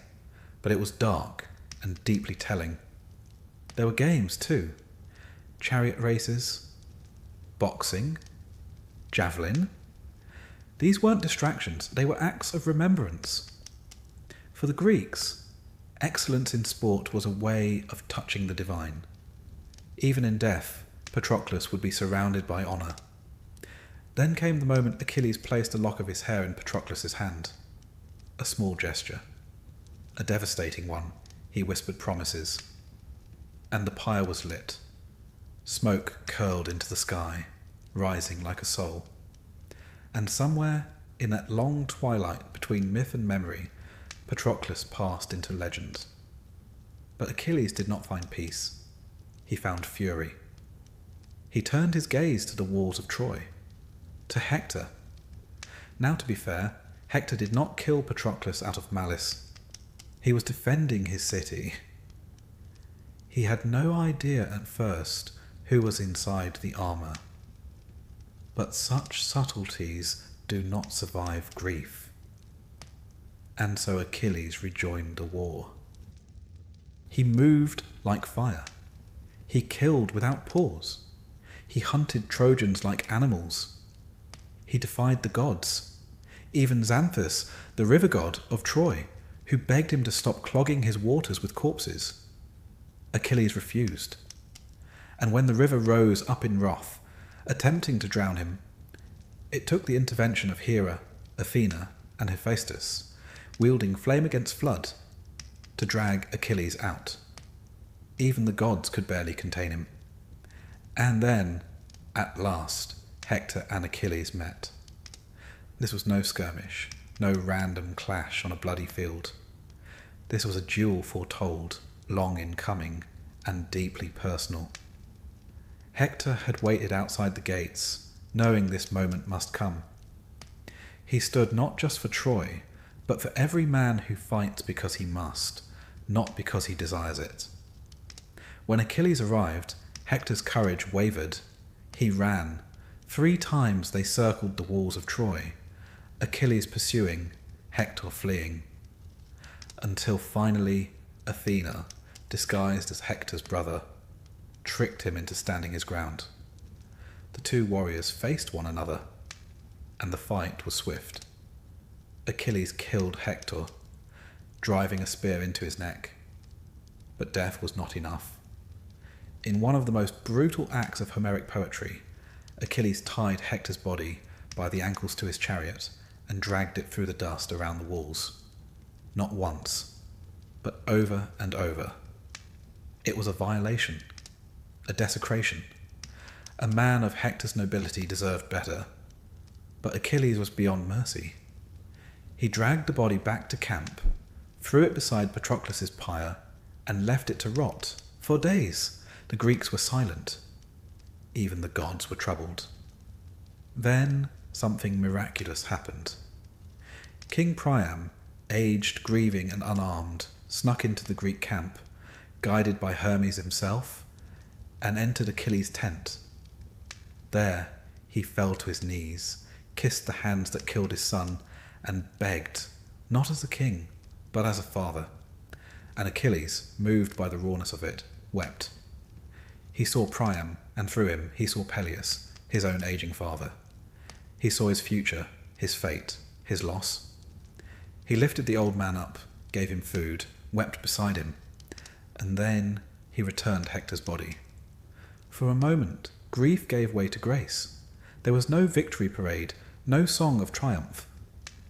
but it was dark and deeply telling. There were games too. Chariot races, boxing, javelin. These weren't distractions, they were acts of remembrance. For the Greeks, excellence in sport was a way of touching the divine. Even in death, Patroclus would be surrounded by honour. Then came the moment Achilles placed a lock of his hair in Patroclus' hand. A small gesture. A devastating one, he whispered promises. And the pyre was lit. Smoke curled into the sky, rising like a soul. And somewhere, in that long twilight between myth and memory, Patroclus passed into legend. But Achilles did not find peace. He found fury. He turned his gaze to the walls of Troy, to Hector. Now, to be fair, Hector did not kill Patroclus out of malice. He was defending his city. He had no idea at first who was inside the armour. But such subtleties do not survive grief. And so Achilles rejoined the war. He moved like fire. He killed without pause. He hunted Trojans like animals. He defied the gods, even Xanthus, the river god of Troy, who begged him to stop clogging his waters with corpses. Achilles refused. And when the river rose up in wrath, attempting to drown him, it took the intervention of Hera, Athena, and Hephaestus, wielding flame against flood, to drag Achilles out. Even the gods could barely contain him. And then, at last, Hector and Achilles met. This was no skirmish, no random clash on a bloody field. This was a duel foretold, long in coming, and deeply personal. Hector had waited outside the gates, knowing this moment must come. He stood not just for Troy, but for every man who fights because he must, not because he desires it. When Achilles arrived, Hector's courage wavered. He ran. 3 times they circled the walls of Troy, Achilles pursuing, Hector fleeing. Until finally, Athena, disguised as Hector's brother, tricked him into standing his ground. The two warriors faced one another, and the fight was swift. Achilles killed Hector, driving a spear into his neck. But death was not enough. In one of the most brutal acts of Homeric poetry, Achilles tied Hector's body by the ankles to his chariot and dragged it through the dust around the walls. Not once, but over and over. It was a violation, a desecration. A man of Hector's nobility deserved better, but Achilles was beyond mercy. He dragged the body back to camp, threw it beside Patroclus' pyre, and left it to rot. For days, the Greeks were silent. Even the gods were troubled. Then something miraculous happened. King Priam, aged, grieving, and unarmed, snuck into the Greek camp, guided by Hermes himself, and entered Achilles' tent. There he fell to his knees, kissed the hands that killed his son, and begged, not as a king, but as a father. And Achilles, moved by the rawness of it, wept. He saw Priam, and through him he saw Peleus, his own aging father. He saw his future, his fate, his loss. He lifted the old man up, gave him food, wept beside him, and then he returned Hector's body. For a moment, grief gave way to grace. There was no victory parade, no song of triumph.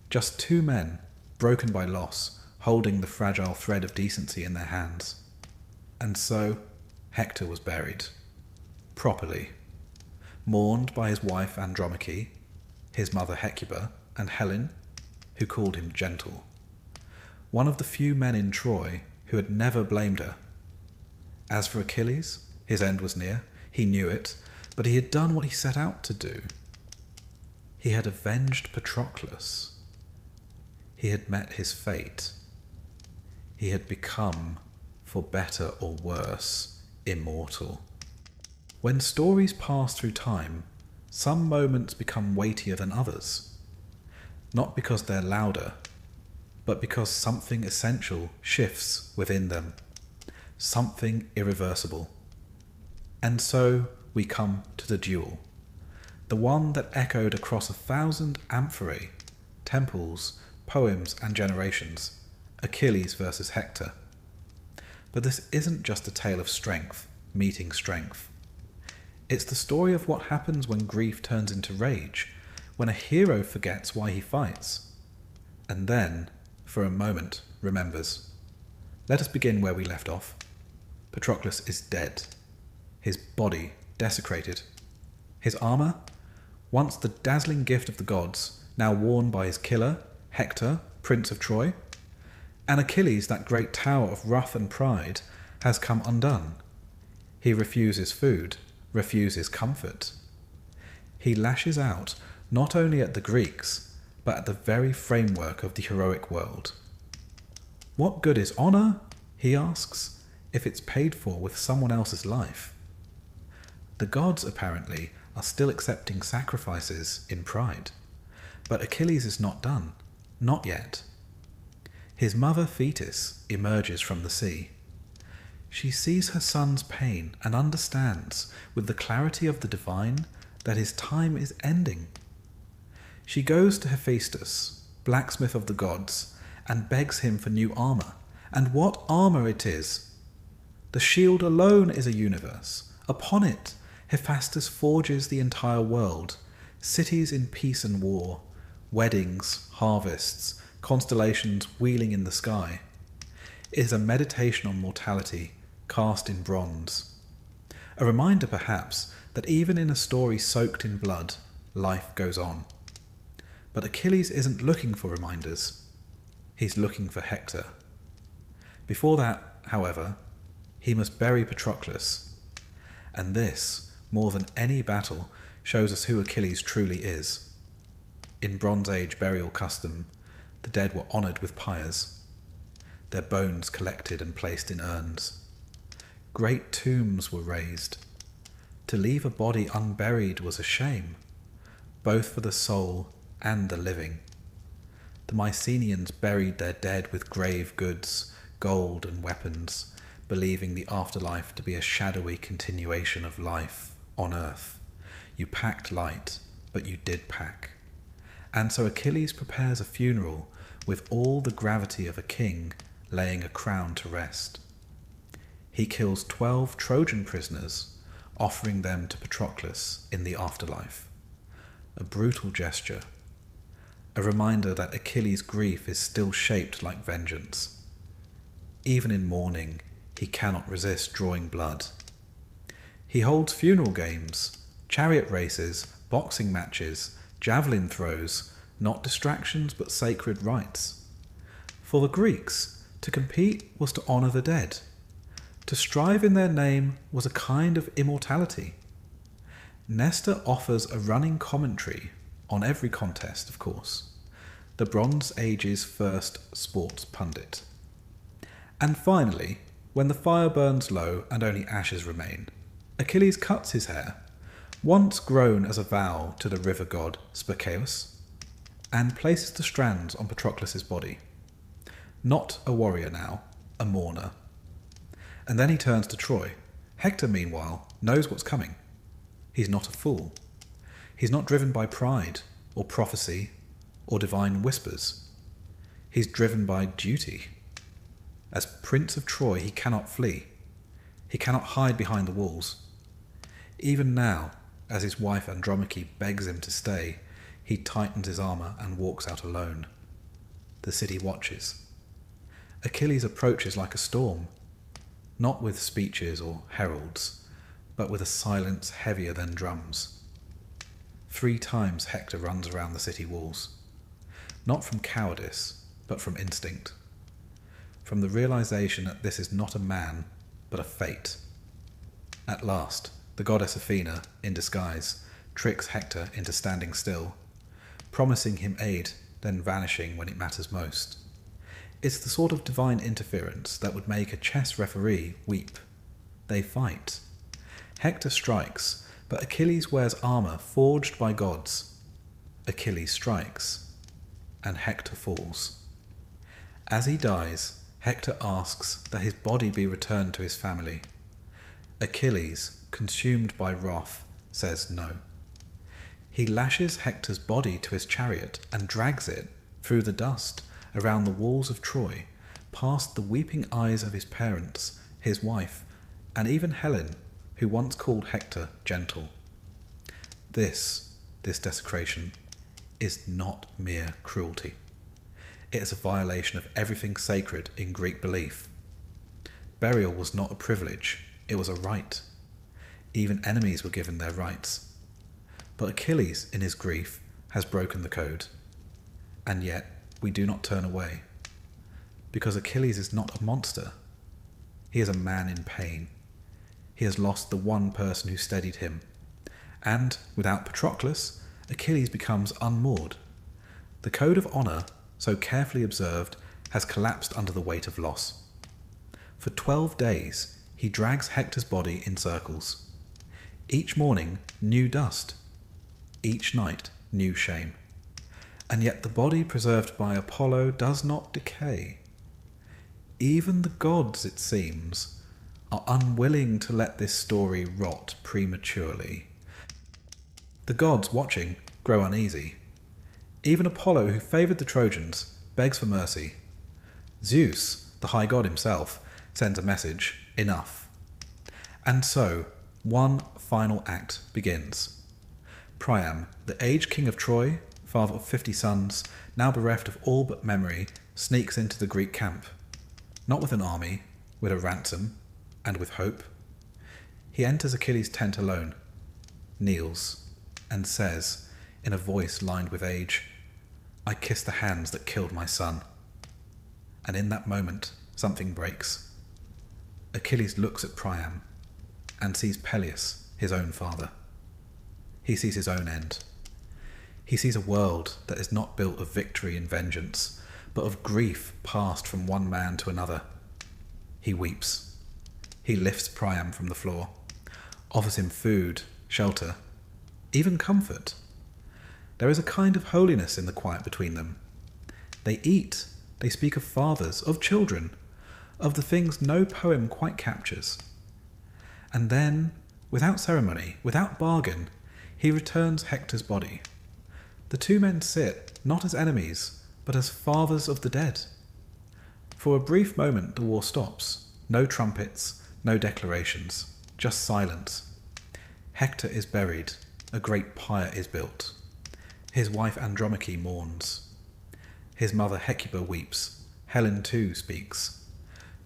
Just two men, broken by loss, holding the fragile thread of decency in their hands. And so, Hector was buried. Properly. Mourned by his wife Andromache, his mother Hecuba, and Helen, who called him gentle. One of the few men in Troy who had never blamed her. As for Achilles, his end was near. He knew it, but he had done what he set out to do. He had avenged Patroclus. He had met his fate. He had become, for better or worse, immortal. When stories pass through time, some moments become weightier than others. Not because they're louder, but because something essential shifts within them. Something irreversible. And so we come to the duel. The one that echoed across 1,000 amphorae, temples, poems, and generations. Achilles versus Hector. But this isn't just a tale of strength meeting strength. It's the story of what happens when grief turns into rage, when a hero forgets why he fights, and then, for a moment, remembers. Let us begin where we left off. Patroclus is dead. His body desecrated. His armour, once the dazzling gift of the gods, now worn by his killer, Hector, Prince of Troy. And Achilles, that great tower of wrath and pride, has come undone. He refuses food, refuses comfort. He lashes out not only at the Greeks, but at the very framework of the heroic world. What good is honour, he asks, if it's paid for with someone else's life? The gods, apparently, are still accepting sacrifices in pride. But Achilles is not done. Not yet. His mother Thetis emerges from the sea. She sees her son's pain and understands, with the clarity of the divine, that his time is ending. She goes to Hephaestus, blacksmith of the gods, and begs him for new armour. And what armour it is! The shield alone is a universe. Upon it, Hephaestus forges the entire world, cities in peace and war, weddings, harvests, constellations wheeling in the sky. It is a meditation on mortality, cast in bronze. A reminder, perhaps, that even in a story soaked in blood, life goes on. But Achilles isn't looking for reminders. He's looking for Hector. Before that, however, he must bury Patroclus. And this, more than any battle, shows us who Achilles truly is. In Bronze Age burial custom, the dead were honoured with pyres, their bones collected and placed in urns. Great tombs were raised. To leave a body unburied was a shame, both for the soul and the living. The Mycenaeans buried their dead with grave goods, gold and weapons, believing the afterlife to be a shadowy continuation of life on earth. You packed light, but you did pack. And so Achilles prepares a funeral with all the gravity of a king laying a crown to rest. He kills 12 Trojan prisoners, offering them to Patroclus in the afterlife. A brutal gesture, a reminder that Achilles' grief is still shaped like vengeance. Even in mourning, he cannot resist drawing blood. He holds funeral games, chariot races, boxing matches, javelin throws, not distractions but sacred rites. For the Greeks, to compete was to honour the dead. To strive in their name was a kind of immortality. Nestor offers a running commentary on every contest, of course, the Bronze Age's first sports pundit. And finally, when the fire burns low and only ashes remain, Achilles cuts his hair, once grown as a vow to the river god Spercheios, and places the strands on Patroclus' body. Not a warrior now, a mourner. And then he turns to Troy. Hector, meanwhile, knows what's coming. He's not a fool. He's not driven by pride, or prophecy, or divine whispers. He's driven by duty. As Prince of Troy, he cannot flee. He cannot hide behind the walls. Even now, as his wife Andromache begs him to stay, he tightens his armour and walks out alone. The city watches. Achilles approaches like a storm, not with speeches or heralds, but with a silence heavier than drums. 3 times Hector runs around the city walls, not from cowardice, but from instinct, from the realization that this is not a man, but a fate. At last, the goddess Athena, in disguise, tricks Hector into standing still, promising him aid, then vanishing when it matters most. It's the sort of divine interference that would make a chess referee weep. They fight. Hector strikes, but Achilles wears armour forged by gods. Achilles strikes, and Hector falls. As he dies, Hector asks that his body be returned to his family. Achilles, consumed by wrath, says no. He lashes Hector's body to his chariot and drags it through the dust around the walls of Troy, past the weeping eyes of his parents, his wife, and even Helen, who once called Hector gentle. This desecration, is not mere cruelty. It is a violation of everything sacred in Greek belief. Burial was not a privilege, it was a right. Even enemies were given their rights. But Achilles, in his grief, has broken the code. And yet, we do not turn away. Because Achilles is not a monster. He is a man in pain. He has lost the one person who steadied him. And, without Patroclus, Achilles becomes unmoored. The code of honour, so carefully observed, has collapsed under the weight of loss. For 12 days, he drags Hector's body in circles. Each morning, new dust. Each night, new shame. And yet the body preserved by Apollo does not decay. Even the gods, it seems, are unwilling to let this story rot prematurely. The gods, watching, grow uneasy. Even Apollo, who favoured the Trojans, begs for mercy. Zeus, the high god himself, sends a message, enough. And so, one final act begins. Priam, the aged king of Troy, father of 50 sons, now bereft of all but memory, sneaks into the Greek camp. Not with an army, with a ransom, and with hope. He enters Achilles' tent alone, kneels, and says, in a voice lined with age, "I kiss the hands that killed my son." And in that moment, something breaks. Achilles looks at Priam, and sees Peleus, his own father. He sees his own end. He sees a world that is not built of victory and vengeance, but of grief passed from one man to another. He weeps. He lifts Priam from the floor, offers him food, shelter, even comfort. There is a kind of holiness in the quiet between them. They eat, they speak of fathers, of children, of the things no poem quite captures. And then, without ceremony, without bargain, he returns Hector's body. The two men sit not as enemies, but as fathers of the dead. For a brief moment the war stops. No trumpets, no declarations, just silence. Hector is buried, a great pyre is built. His wife Andromache mourns. His mother Hecuba weeps. Helen too speaks,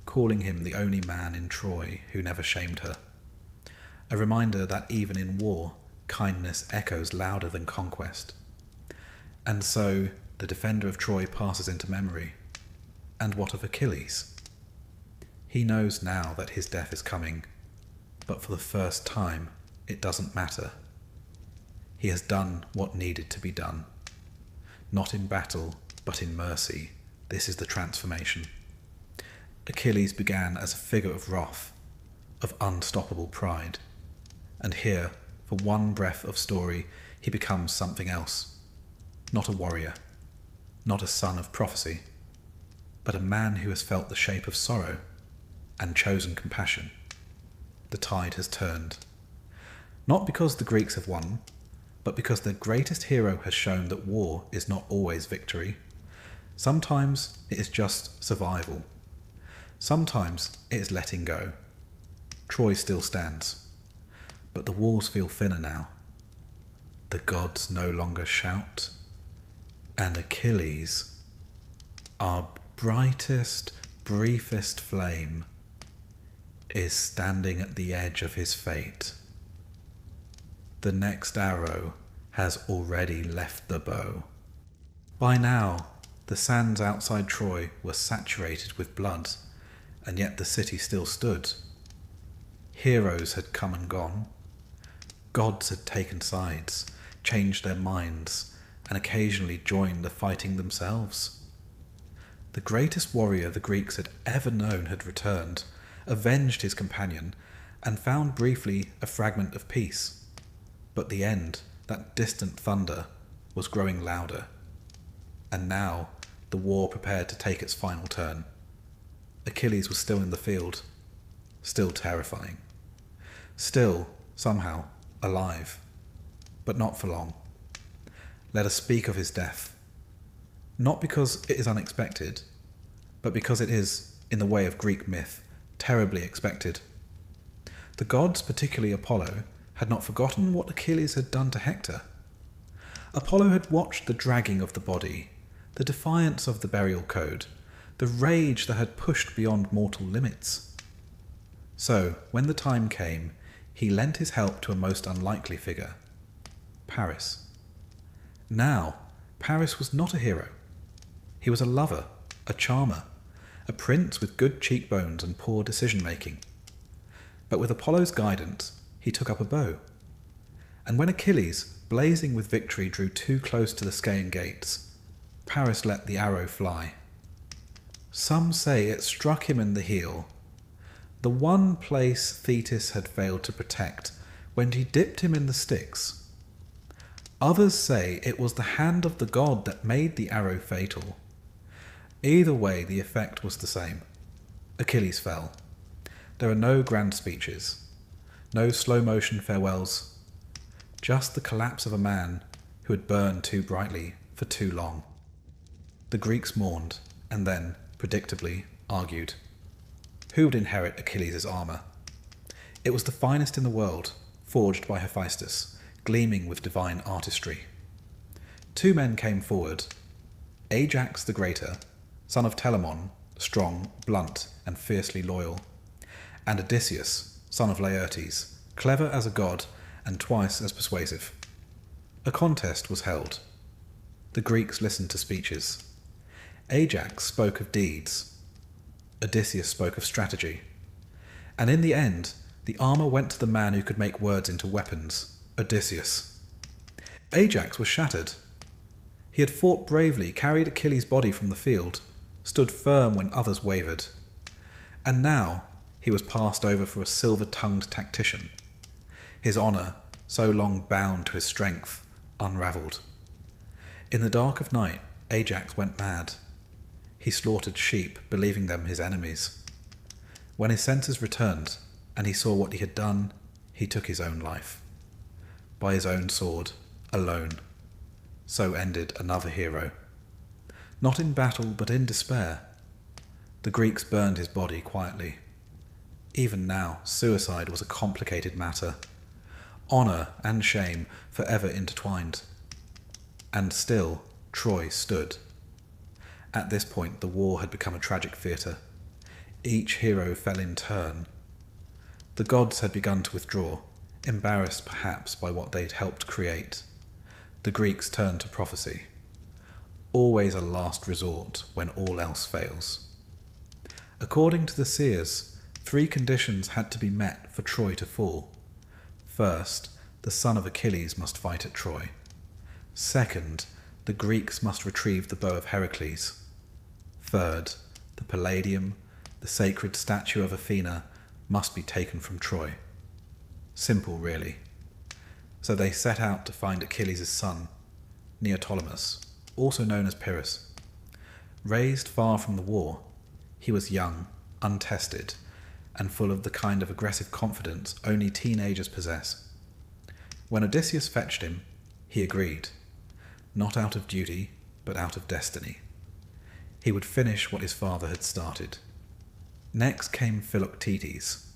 calling him the only man in Troy who never shamed her. A reminder that even in war, kindness echoes louder than conquest. And so the defender of Troy passes into memory. And what of Achilles? He knows now that his death is coming, but for the first time it doesn't matter. He has done what needed to be done. Not in battle, but in mercy. This is the transformation. Achilles began as a figure of wrath, of unstoppable pride. And here, for one breath of story, he becomes something else. Not a warrior, not a son of prophecy, but a man who has felt the shape of sorrow and chosen compassion. The tide has turned. Not because the Greeks have won, but because their greatest hero has shown that war is not always victory. Sometimes it is just survival. Sometimes it is letting go. Troy still stands, but the walls feel thinner now. The gods no longer shout, and Achilles, our brightest, briefest flame, is standing at the edge of his fate. The next arrow has already left the bow. By now, the sands outside Troy were saturated with blood, and yet the city still stood. Heroes had come and gone. Gods had taken sides, changed their minds, and occasionally joined the fighting themselves. The greatest warrior the Greeks had ever known had returned, avenged his companion, and found briefly a fragment of peace. But the end, that distant thunder, was growing louder. And now the war prepared to take its final turn. Achilles was still in the field, still terrifying. Still, somehow, alive. But not for long. Let us speak of his death. Not because it is unexpected, but because it is, in the way of Greek myth, terribly expected. The gods, particularly Apollo, had not forgotten what Achilles had done to Hector. Apollo had watched the dragging of the body, the defiance of the burial code, the rage that had pushed beyond mortal limits. So, when the time came, he lent his help to a most unlikely figure, Paris. Now, Paris was not a hero. He was a lover, a charmer, a prince with good cheekbones and poor decision-making. But with Apollo's guidance, he took up a bow. And when Achilles, blazing with victory, drew too close to the Scaean gates, Paris let the arrow fly. Some say it struck him in the heel, the one place Thetis had failed to protect when he dipped him in the Styx. Others say it was the hand of the god that made the arrow fatal. Either way, the effect was the same. Achilles fell. There are no grand speeches, no slow-motion farewells, just the collapse of a man who had burned too brightly for too long. The Greeks mourned, and then, predictably, argued. Who would inherit Achilles' armour? It was the finest in the world, forged by Hephaestus, gleaming with divine artistry. Two men came forward, Ajax the Greater, son of Telamon, strong, blunt, and fiercely loyal, and Odysseus, son of Laertes, clever as a god and twice as persuasive. A contest was held. The Greeks listened to speeches. Ajax spoke of deeds. Odysseus spoke of strategy. And in the end, the armour went to the man who could make words into weapons, Odysseus. Ajax was shattered. He had fought bravely, carried Achilles' body from the field, stood firm when others wavered. And now he was passed over for a silver-tongued tactician. His honour, so long bound to his strength, unravelled. In the dark of night, Ajax went mad. He slaughtered sheep, believing them his enemies. When his senses returned and he saw what he had done, he took his own life. By his own sword, alone. So ended another hero. Not in battle, but in despair. The Greeks burned his body quietly. Even now, suicide was a complicated matter. Honour and shame forever intertwined. And still, Troy stood. At this point, the war had become a tragic theatre. Each hero fell in turn. The gods had begun to withdraw, embarrassed perhaps by what they'd helped create. The Greeks turned to prophecy. Always a last resort when all else fails. According to the seers, 3 conditions had to be met for Troy to fall. First, the son of Achilles must fight at Troy. Second, the Greeks must retrieve the bow of Heracles. Third, the Palladium, the sacred statue of Athena, must be taken from Troy. Simple, really. So they set out to find Achilles' son, Neoptolemus, also known as Pyrrhus. Raised far from the war, he was young, untested, and full of the kind of aggressive confidence only teenagers possess. When Odysseus fetched him, he agreed, not out of duty, but out of destiny. He would finish what his father had started. Next came Philoctetes.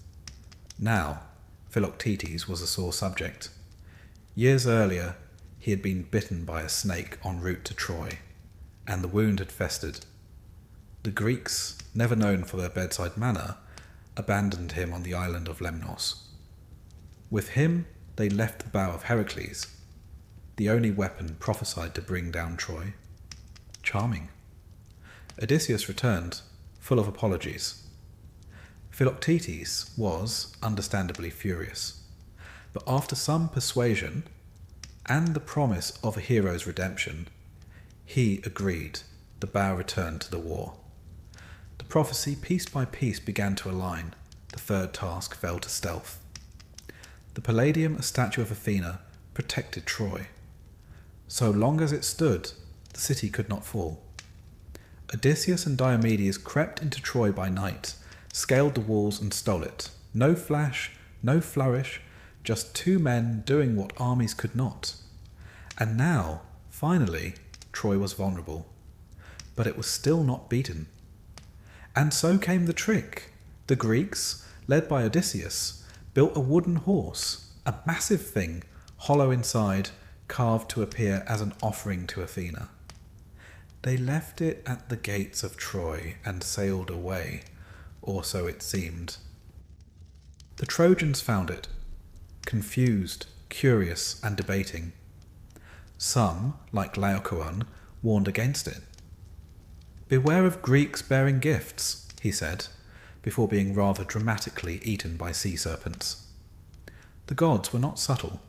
Now, Philoctetes was a sore subject. Years earlier, he had been bitten by a snake en route to Troy, and the wound had festered. The Greeks, never known for their bedside manner, abandoned him on the island of Lemnos. With him, they left the bow of Heracles, the only weapon prophesied to bring down Troy. Charming. Odysseus returned, full of apologies. Philoctetes was, understandably, furious, but after some persuasion, and the promise of a hero's redemption, he agreed. The bow returned to the war. The prophecy piece by piece began to align. The third task fell to stealth. The Palladium, a statue of Athena, protected Troy. So long as it stood, the city could not fall. Odysseus and Diomedes crept into Troy by night, scaled the walls and stole it. No flash, no flourish, just 2 men doing what armies could not. And now, finally, Troy was vulnerable. But it was still not beaten. And so came the trick. The Greeks, led by Odysseus, built a wooden horse, a massive thing, hollow inside, carved to appear as an offering to Athena. They left it at the gates of Troy and sailed away, or so it seemed. The Trojans found it, confused, curious, and debating. Some, like Laocoon, warned against it. "Beware of Greeks bearing gifts," he said, before being rather dramatically eaten by sea serpents. The gods were not subtle.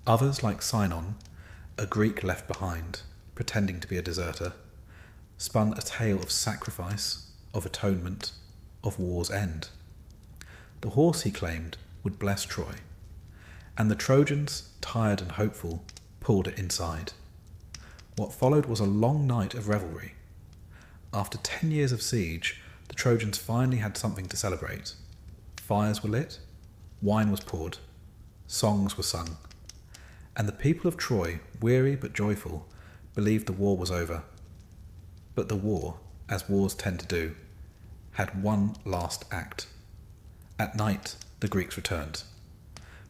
Others, like Sinon, a Greek left behind, pretending to be a deserter, spun a tale of sacrifice, of atonement, of war's end. The horse, he claimed, would bless Troy, and the Trojans, tired and hopeful, pulled it inside. What followed was a long night of revelry. After 10 years of siege, the Trojans finally had something to celebrate. Fires were lit, wine was poured, songs were sung, and the people of Troy, weary but joyful, believed the war was over. But the war, as wars tend to do, had one last act. At night, the Greeks returned.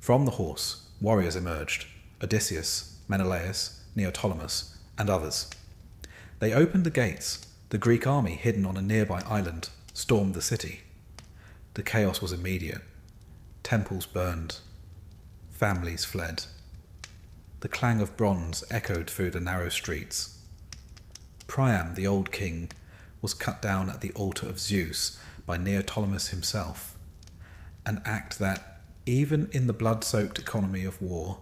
From the horse, warriors emerged: Odysseus, Menelaus, Neoptolemus, and others. They opened the gates. The Greek army, hidden on a nearby island, stormed the city. The chaos was immediate. Temples burned. Families fled. The clang of bronze echoed through the narrow streets. Priam, the old king, was cut down at the altar of Zeus by Neoptolemus himself, an act that, even in the blood-soaked economy of war,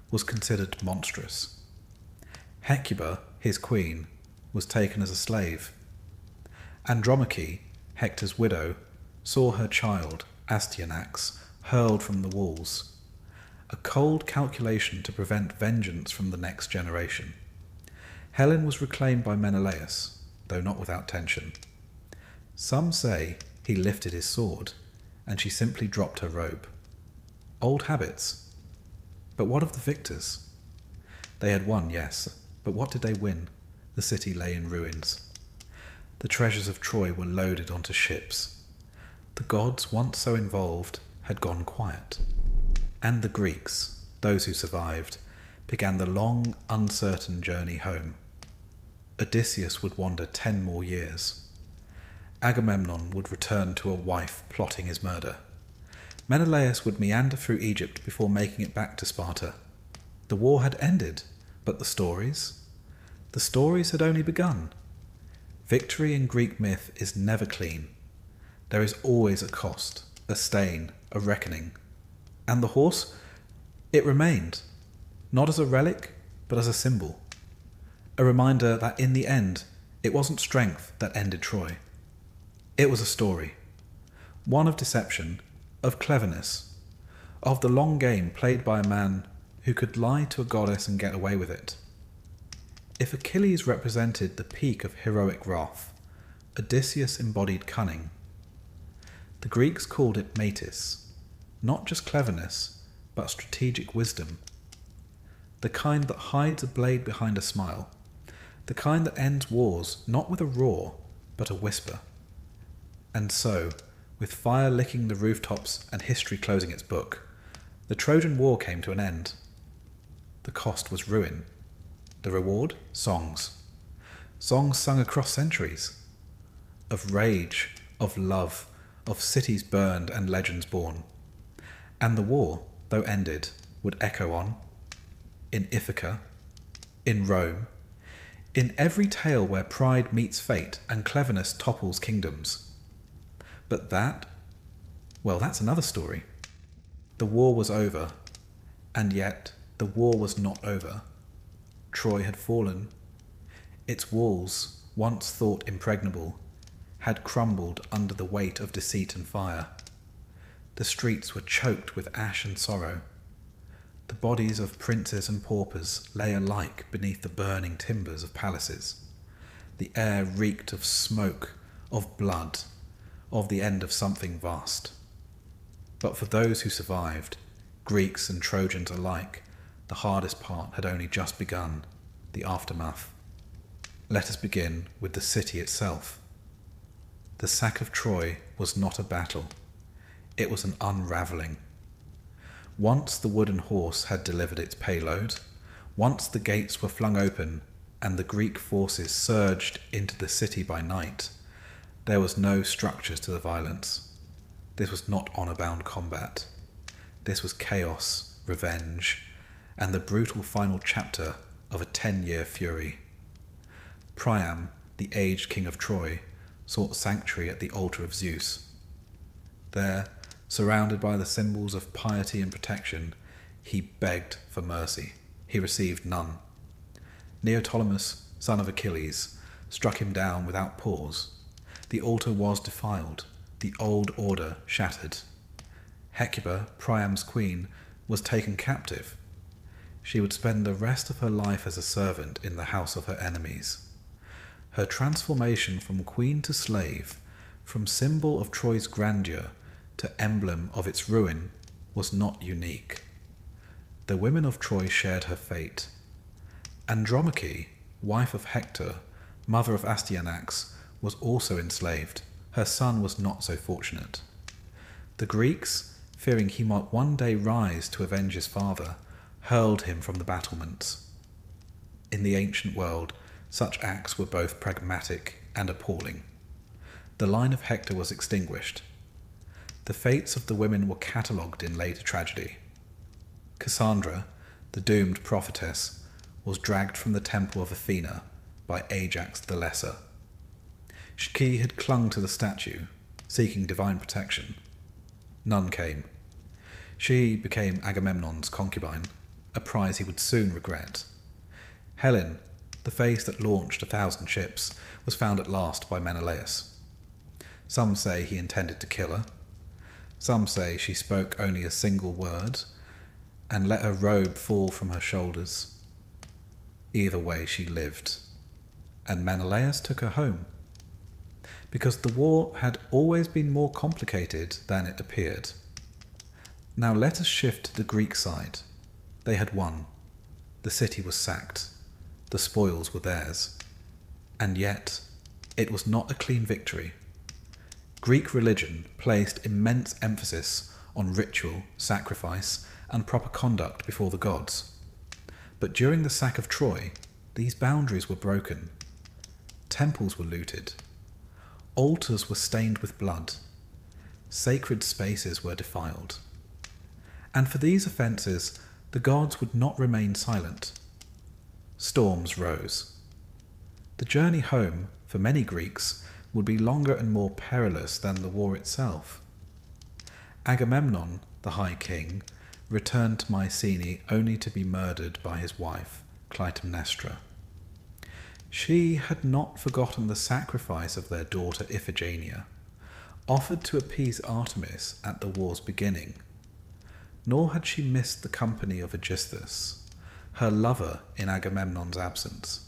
was considered monstrous. Hecuba, his queen, was taken as a slave. Andromache, Hector's widow, saw her child, Astyanax, hurled from the walls. A cold calculation to prevent vengeance from the next generation. Helen was reclaimed by Menelaus, though not without tension. Some say He lifted his sword, and she simply dropped her robe. Old habits. But what of the victors? They had won, yes, but what did they win? The city lay in ruins. The treasures of Troy were loaded onto ships. The gods, once so involved, had gone quiet. And the Greeks, those who survived, began the long, uncertain journey home. Odysseus would wander 10 more years. Agamemnon would return to a wife plotting his murder. Menelaus would meander through Egypt before making it back to Sparta. The war had ended, but the stories? The stories had only begun. Victory in Greek myth is never clean. There is always a cost, a stain, a reckoning. And the horse? It remained, not as a relic, but as a symbol. A reminder that in the end, it wasn't strength that ended Troy. It was a story. One of deception, of cleverness, of the long game played by a man who could lie to a goddess and get away with it. If Achilles represented the peak of heroic wrath, Odysseus embodied cunning. The Greeks called it metis, not just cleverness, but strategic wisdom. The kind that hides a blade behind a smile. The kind that ends wars not with a roar, but a whisper. And so, with fire licking the rooftops and history closing its book, the Trojan War came to an end. The cost was ruin. The reward? Songs. Songs sung across centuries. Of rage, of love, of cities burned and legends born. And the war, though ended, would echo on. In Ithaca, in Rome, in every tale where pride meets fate and cleverness topples kingdoms. But that, well, that's another story. The war was over, and yet the war was not over. Troy had fallen. Its walls, once thought impregnable, had crumbled under the weight of deceit and fire. The streets were choked with ash and sorrow. The bodies of princes and paupers lay alike beneath the burning timbers of palaces. The air reeked of smoke, of blood, of the end of something vast. But for those who survived, Greeks and Trojans alike, the hardest part had only just begun, the aftermath. Let us begin with the city itself. The sack of Troy was not a battle. It was an unravelling. Once the wooden horse had delivered its payload, once the gates were flung open and the Greek forces surged into the city by night, there was no structure to the violence. This was not honour-bound combat. This was chaos, revenge, and the brutal final chapter of a 10-year fury. Priam, the aged king of Troy, sought sanctuary at the altar of Zeus. There, surrounded by the symbols of piety and protection, he begged for mercy. He received none. Neoptolemus, son of Achilles, struck him down without pause. The altar was defiled, the old order shattered. Hecuba, Priam's queen, was taken captive. She would spend the rest of her life as a servant in the house of her enemies. Her transformation from queen to slave, from symbol of Troy's grandeur to emblem of its ruin, was not unique. The women of Troy shared her fate. Andromache, wife of Hector, mother of Astyanax, was also enslaved. Her son was not so fortunate. The Greeks, fearing he might one day rise to avenge his father, hurled him from the battlements. In the ancient world, such acts were both pragmatic and appalling. The line of Hector was extinguished. The fates of the women were catalogued in later tragedy. Cassandra, the doomed prophetess, was dragged from the temple of Athena by Ajax the Lesser. She had clung to the statue, seeking divine protection. None came. She became Agamemnon's concubine, a prize he would soon regret. Helen, the face that launched 1,000 ships, was found at last by Menelaus. Some say he intended to kill her. Some say she spoke only a single word and let her robe fall from her shoulders. Either way, she lived, and Menelaus took her home. because the war had always been more complicated than it appeared. Now let us shift to the Greek side. They had won. The city was sacked. The spoils were theirs. And yet, it was not a clean victory. Greek religion placed immense emphasis on ritual, sacrifice, and proper conduct before the gods. But during the sack of Troy, these boundaries were broken. Temples were looted. Altars were stained with blood. Sacred spaces were defiled. And for these offences, the gods would not remain silent. Storms rose. The journey home, for many Greeks, would be longer and more perilous than the war itself. Agamemnon, the High King, returned to Mycenae only to be murdered by his wife, Clytemnestra. She had not forgotten the sacrifice of their daughter Iphigenia, offered to appease Artemis at the war's beginning, nor had she missed the company of Aegisthus, her lover in Agamemnon's absence.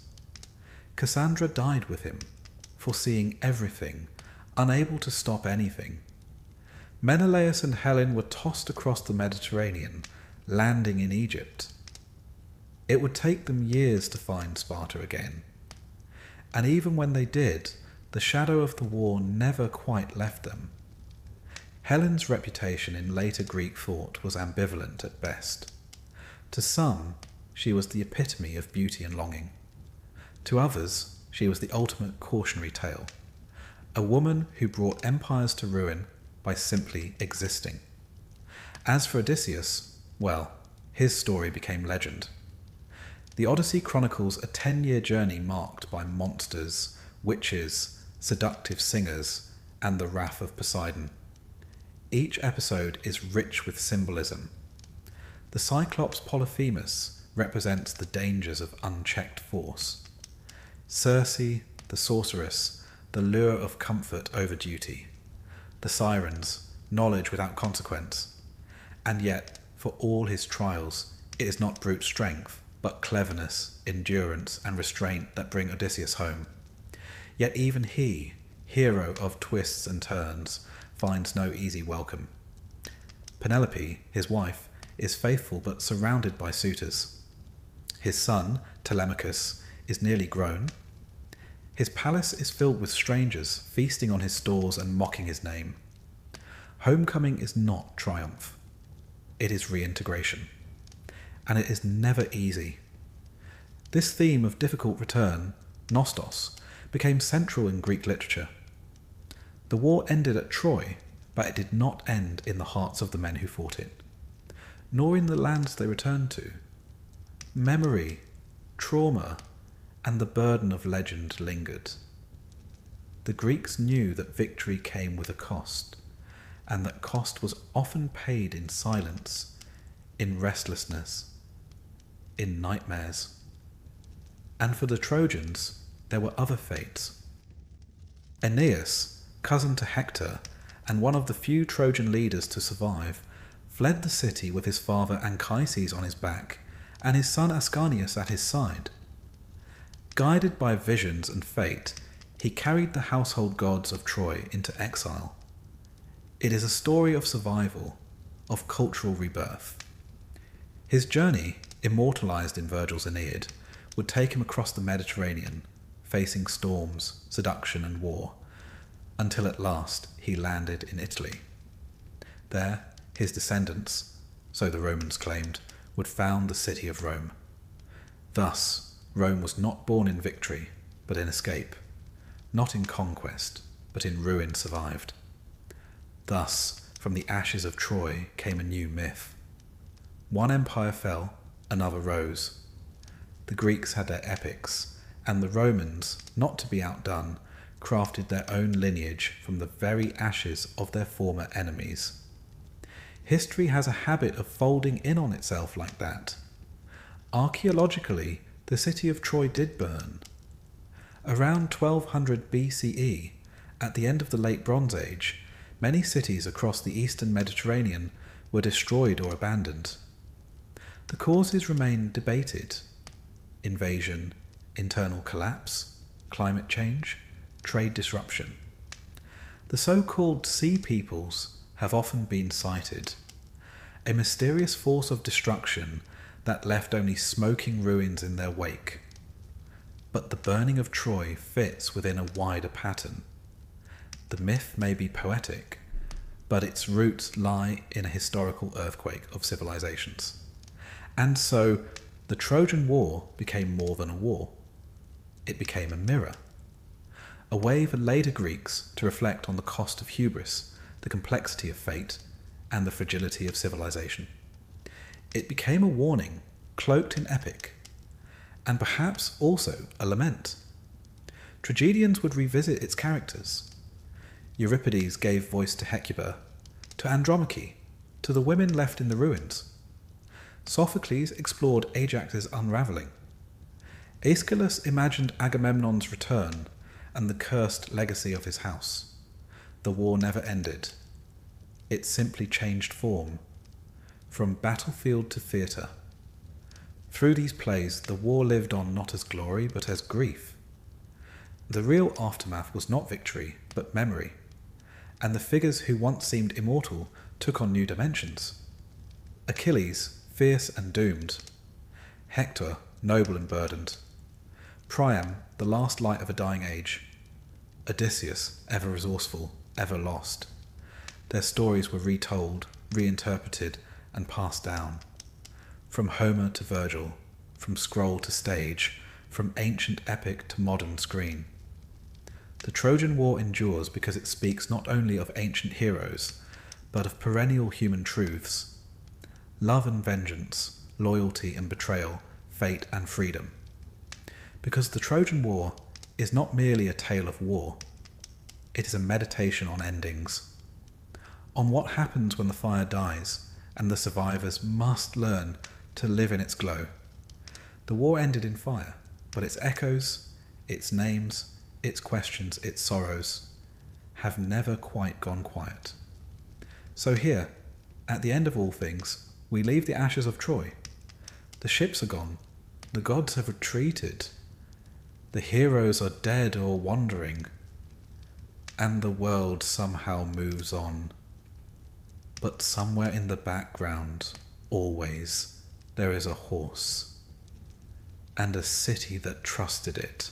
Cassandra died with him, foreseeing everything, unable to stop anything. Menelaus and Helen were tossed across the Mediterranean, landing in Egypt. It would take them years to find Sparta again. And even when they did, the shadow of the war never quite left them. Helen's reputation in later Greek thought was ambivalent at best. To some, she was the epitome of beauty and longing. To others, she was the ultimate cautionary tale, a woman who brought empires to ruin by simply existing. As for Odysseus, well, his story became legend. The Odyssey chronicles a 10-year journey marked by monsters, witches, seductive singers, and the wrath of Poseidon. Each episode is rich with symbolism. The Cyclops Polyphemus represents the dangers of unchecked force. Circe, the sorceress, the lure of comfort over duty. The Sirens, knowledge without consequence. And yet, for all his trials, it is not brute strength, but cleverness, endurance, and restraint that bring Odysseus home. Yet even he, hero of twists and turns, finds no easy welcome. Penelope, his wife, is faithful but surrounded by suitors. His son, Telemachus, is nearly grown. His palace is filled with strangers, feasting on his stores and mocking his name. Homecoming is not triumph. It is reintegration. And it is never easy. This theme of difficult return, nostos, became central in Greek literature. The war ended at Troy, but it did not end in the hearts of the men who fought it, nor in the lands they returned to. Memory, trauma, and the burden of legend lingered. The Greeks knew that victory came with a cost, and that cost was often paid in silence, in restlessness, in nightmares. And for the Trojans, there were other fates. Aeneas, cousin to Hector, and one of the few Trojan leaders to survive, fled the city with his father Anchises on his back, and his son Ascanius at his side. Guided by visions and fate, he carried the household gods of Troy into exile. It is a story of survival, of cultural rebirth. His journey, immortalized in Virgil's Aeneid, would take him across the Mediterranean, facing storms, seduction, and war, until at last he landed in Italy. There, his descendants, so the Romans claimed, would found the city of Rome. Thus, Rome was not born in victory, but in escape, not in conquest, but in ruin survived. Thus, from the ashes of Troy came a new myth. One empire fell, another rose. The Greeks had their epics, and the Romans, not to be outdone, crafted their own lineage from the very ashes of their former enemies. History has a habit of folding in on itself like that. Archaeologically, the city of Troy did burn. Around 1200 BCE, at the end of the Late Bronze Age, many cities across the eastern Mediterranean were destroyed or abandoned. The causes remain debated: invasion, internal collapse, climate change, trade disruption. The so-called sea peoples have often been cited, a mysterious force of destruction that left only smoking ruins in their wake. But the burning of Troy fits within a wider pattern. The myth may be poetic, but its roots lie in a historical earthquake of civilizations. And so, the Trojan War became more than a war. It became a mirror. A way for later Greeks to reflect on the cost of hubris, the complexity of fate, and the fragility of civilization. It became a warning, cloaked in epic, and perhaps also a lament. Tragedians would revisit its characters. Euripides gave voice to Hecuba, to Andromache, to the women left in the ruins. Sophocles explored Ajax's unravelling. Aeschylus imagined Agamemnon's return and the cursed legacy of his house. The war never ended. It simply changed form, from battlefield to theatre. Through these plays, the war lived on not as glory, but as grief. The real aftermath was not victory, but memory, and the figures who once seemed immortal took on new dimensions. Achilles, fierce and doomed. Hector, noble and burdened. Priam, the last light of a dying age. Odysseus, ever resourceful, ever lost. Their stories were retold, reinterpreted, and passed down. From Homer to Virgil, from scroll to stage, from ancient epic to modern screen. The Trojan War endures because it speaks not only of ancient heroes, but of perennial human truths. Love and vengeance, loyalty and betrayal, fate and freedom. Because the Trojan War is not merely a tale of war. It is a meditation on endings. On what happens when the fire dies, and the survivors must learn to live in its glow. The war ended in fire, but its echoes, its names, its questions, its sorrows, have never quite gone quiet. So here, at the end of all things, we leave the ashes of Troy. The ships are gone, the gods have retreated, the heroes are dead or wandering, and the world somehow moves on. But somewhere in the background, always, there is a horse, and a city that trusted it.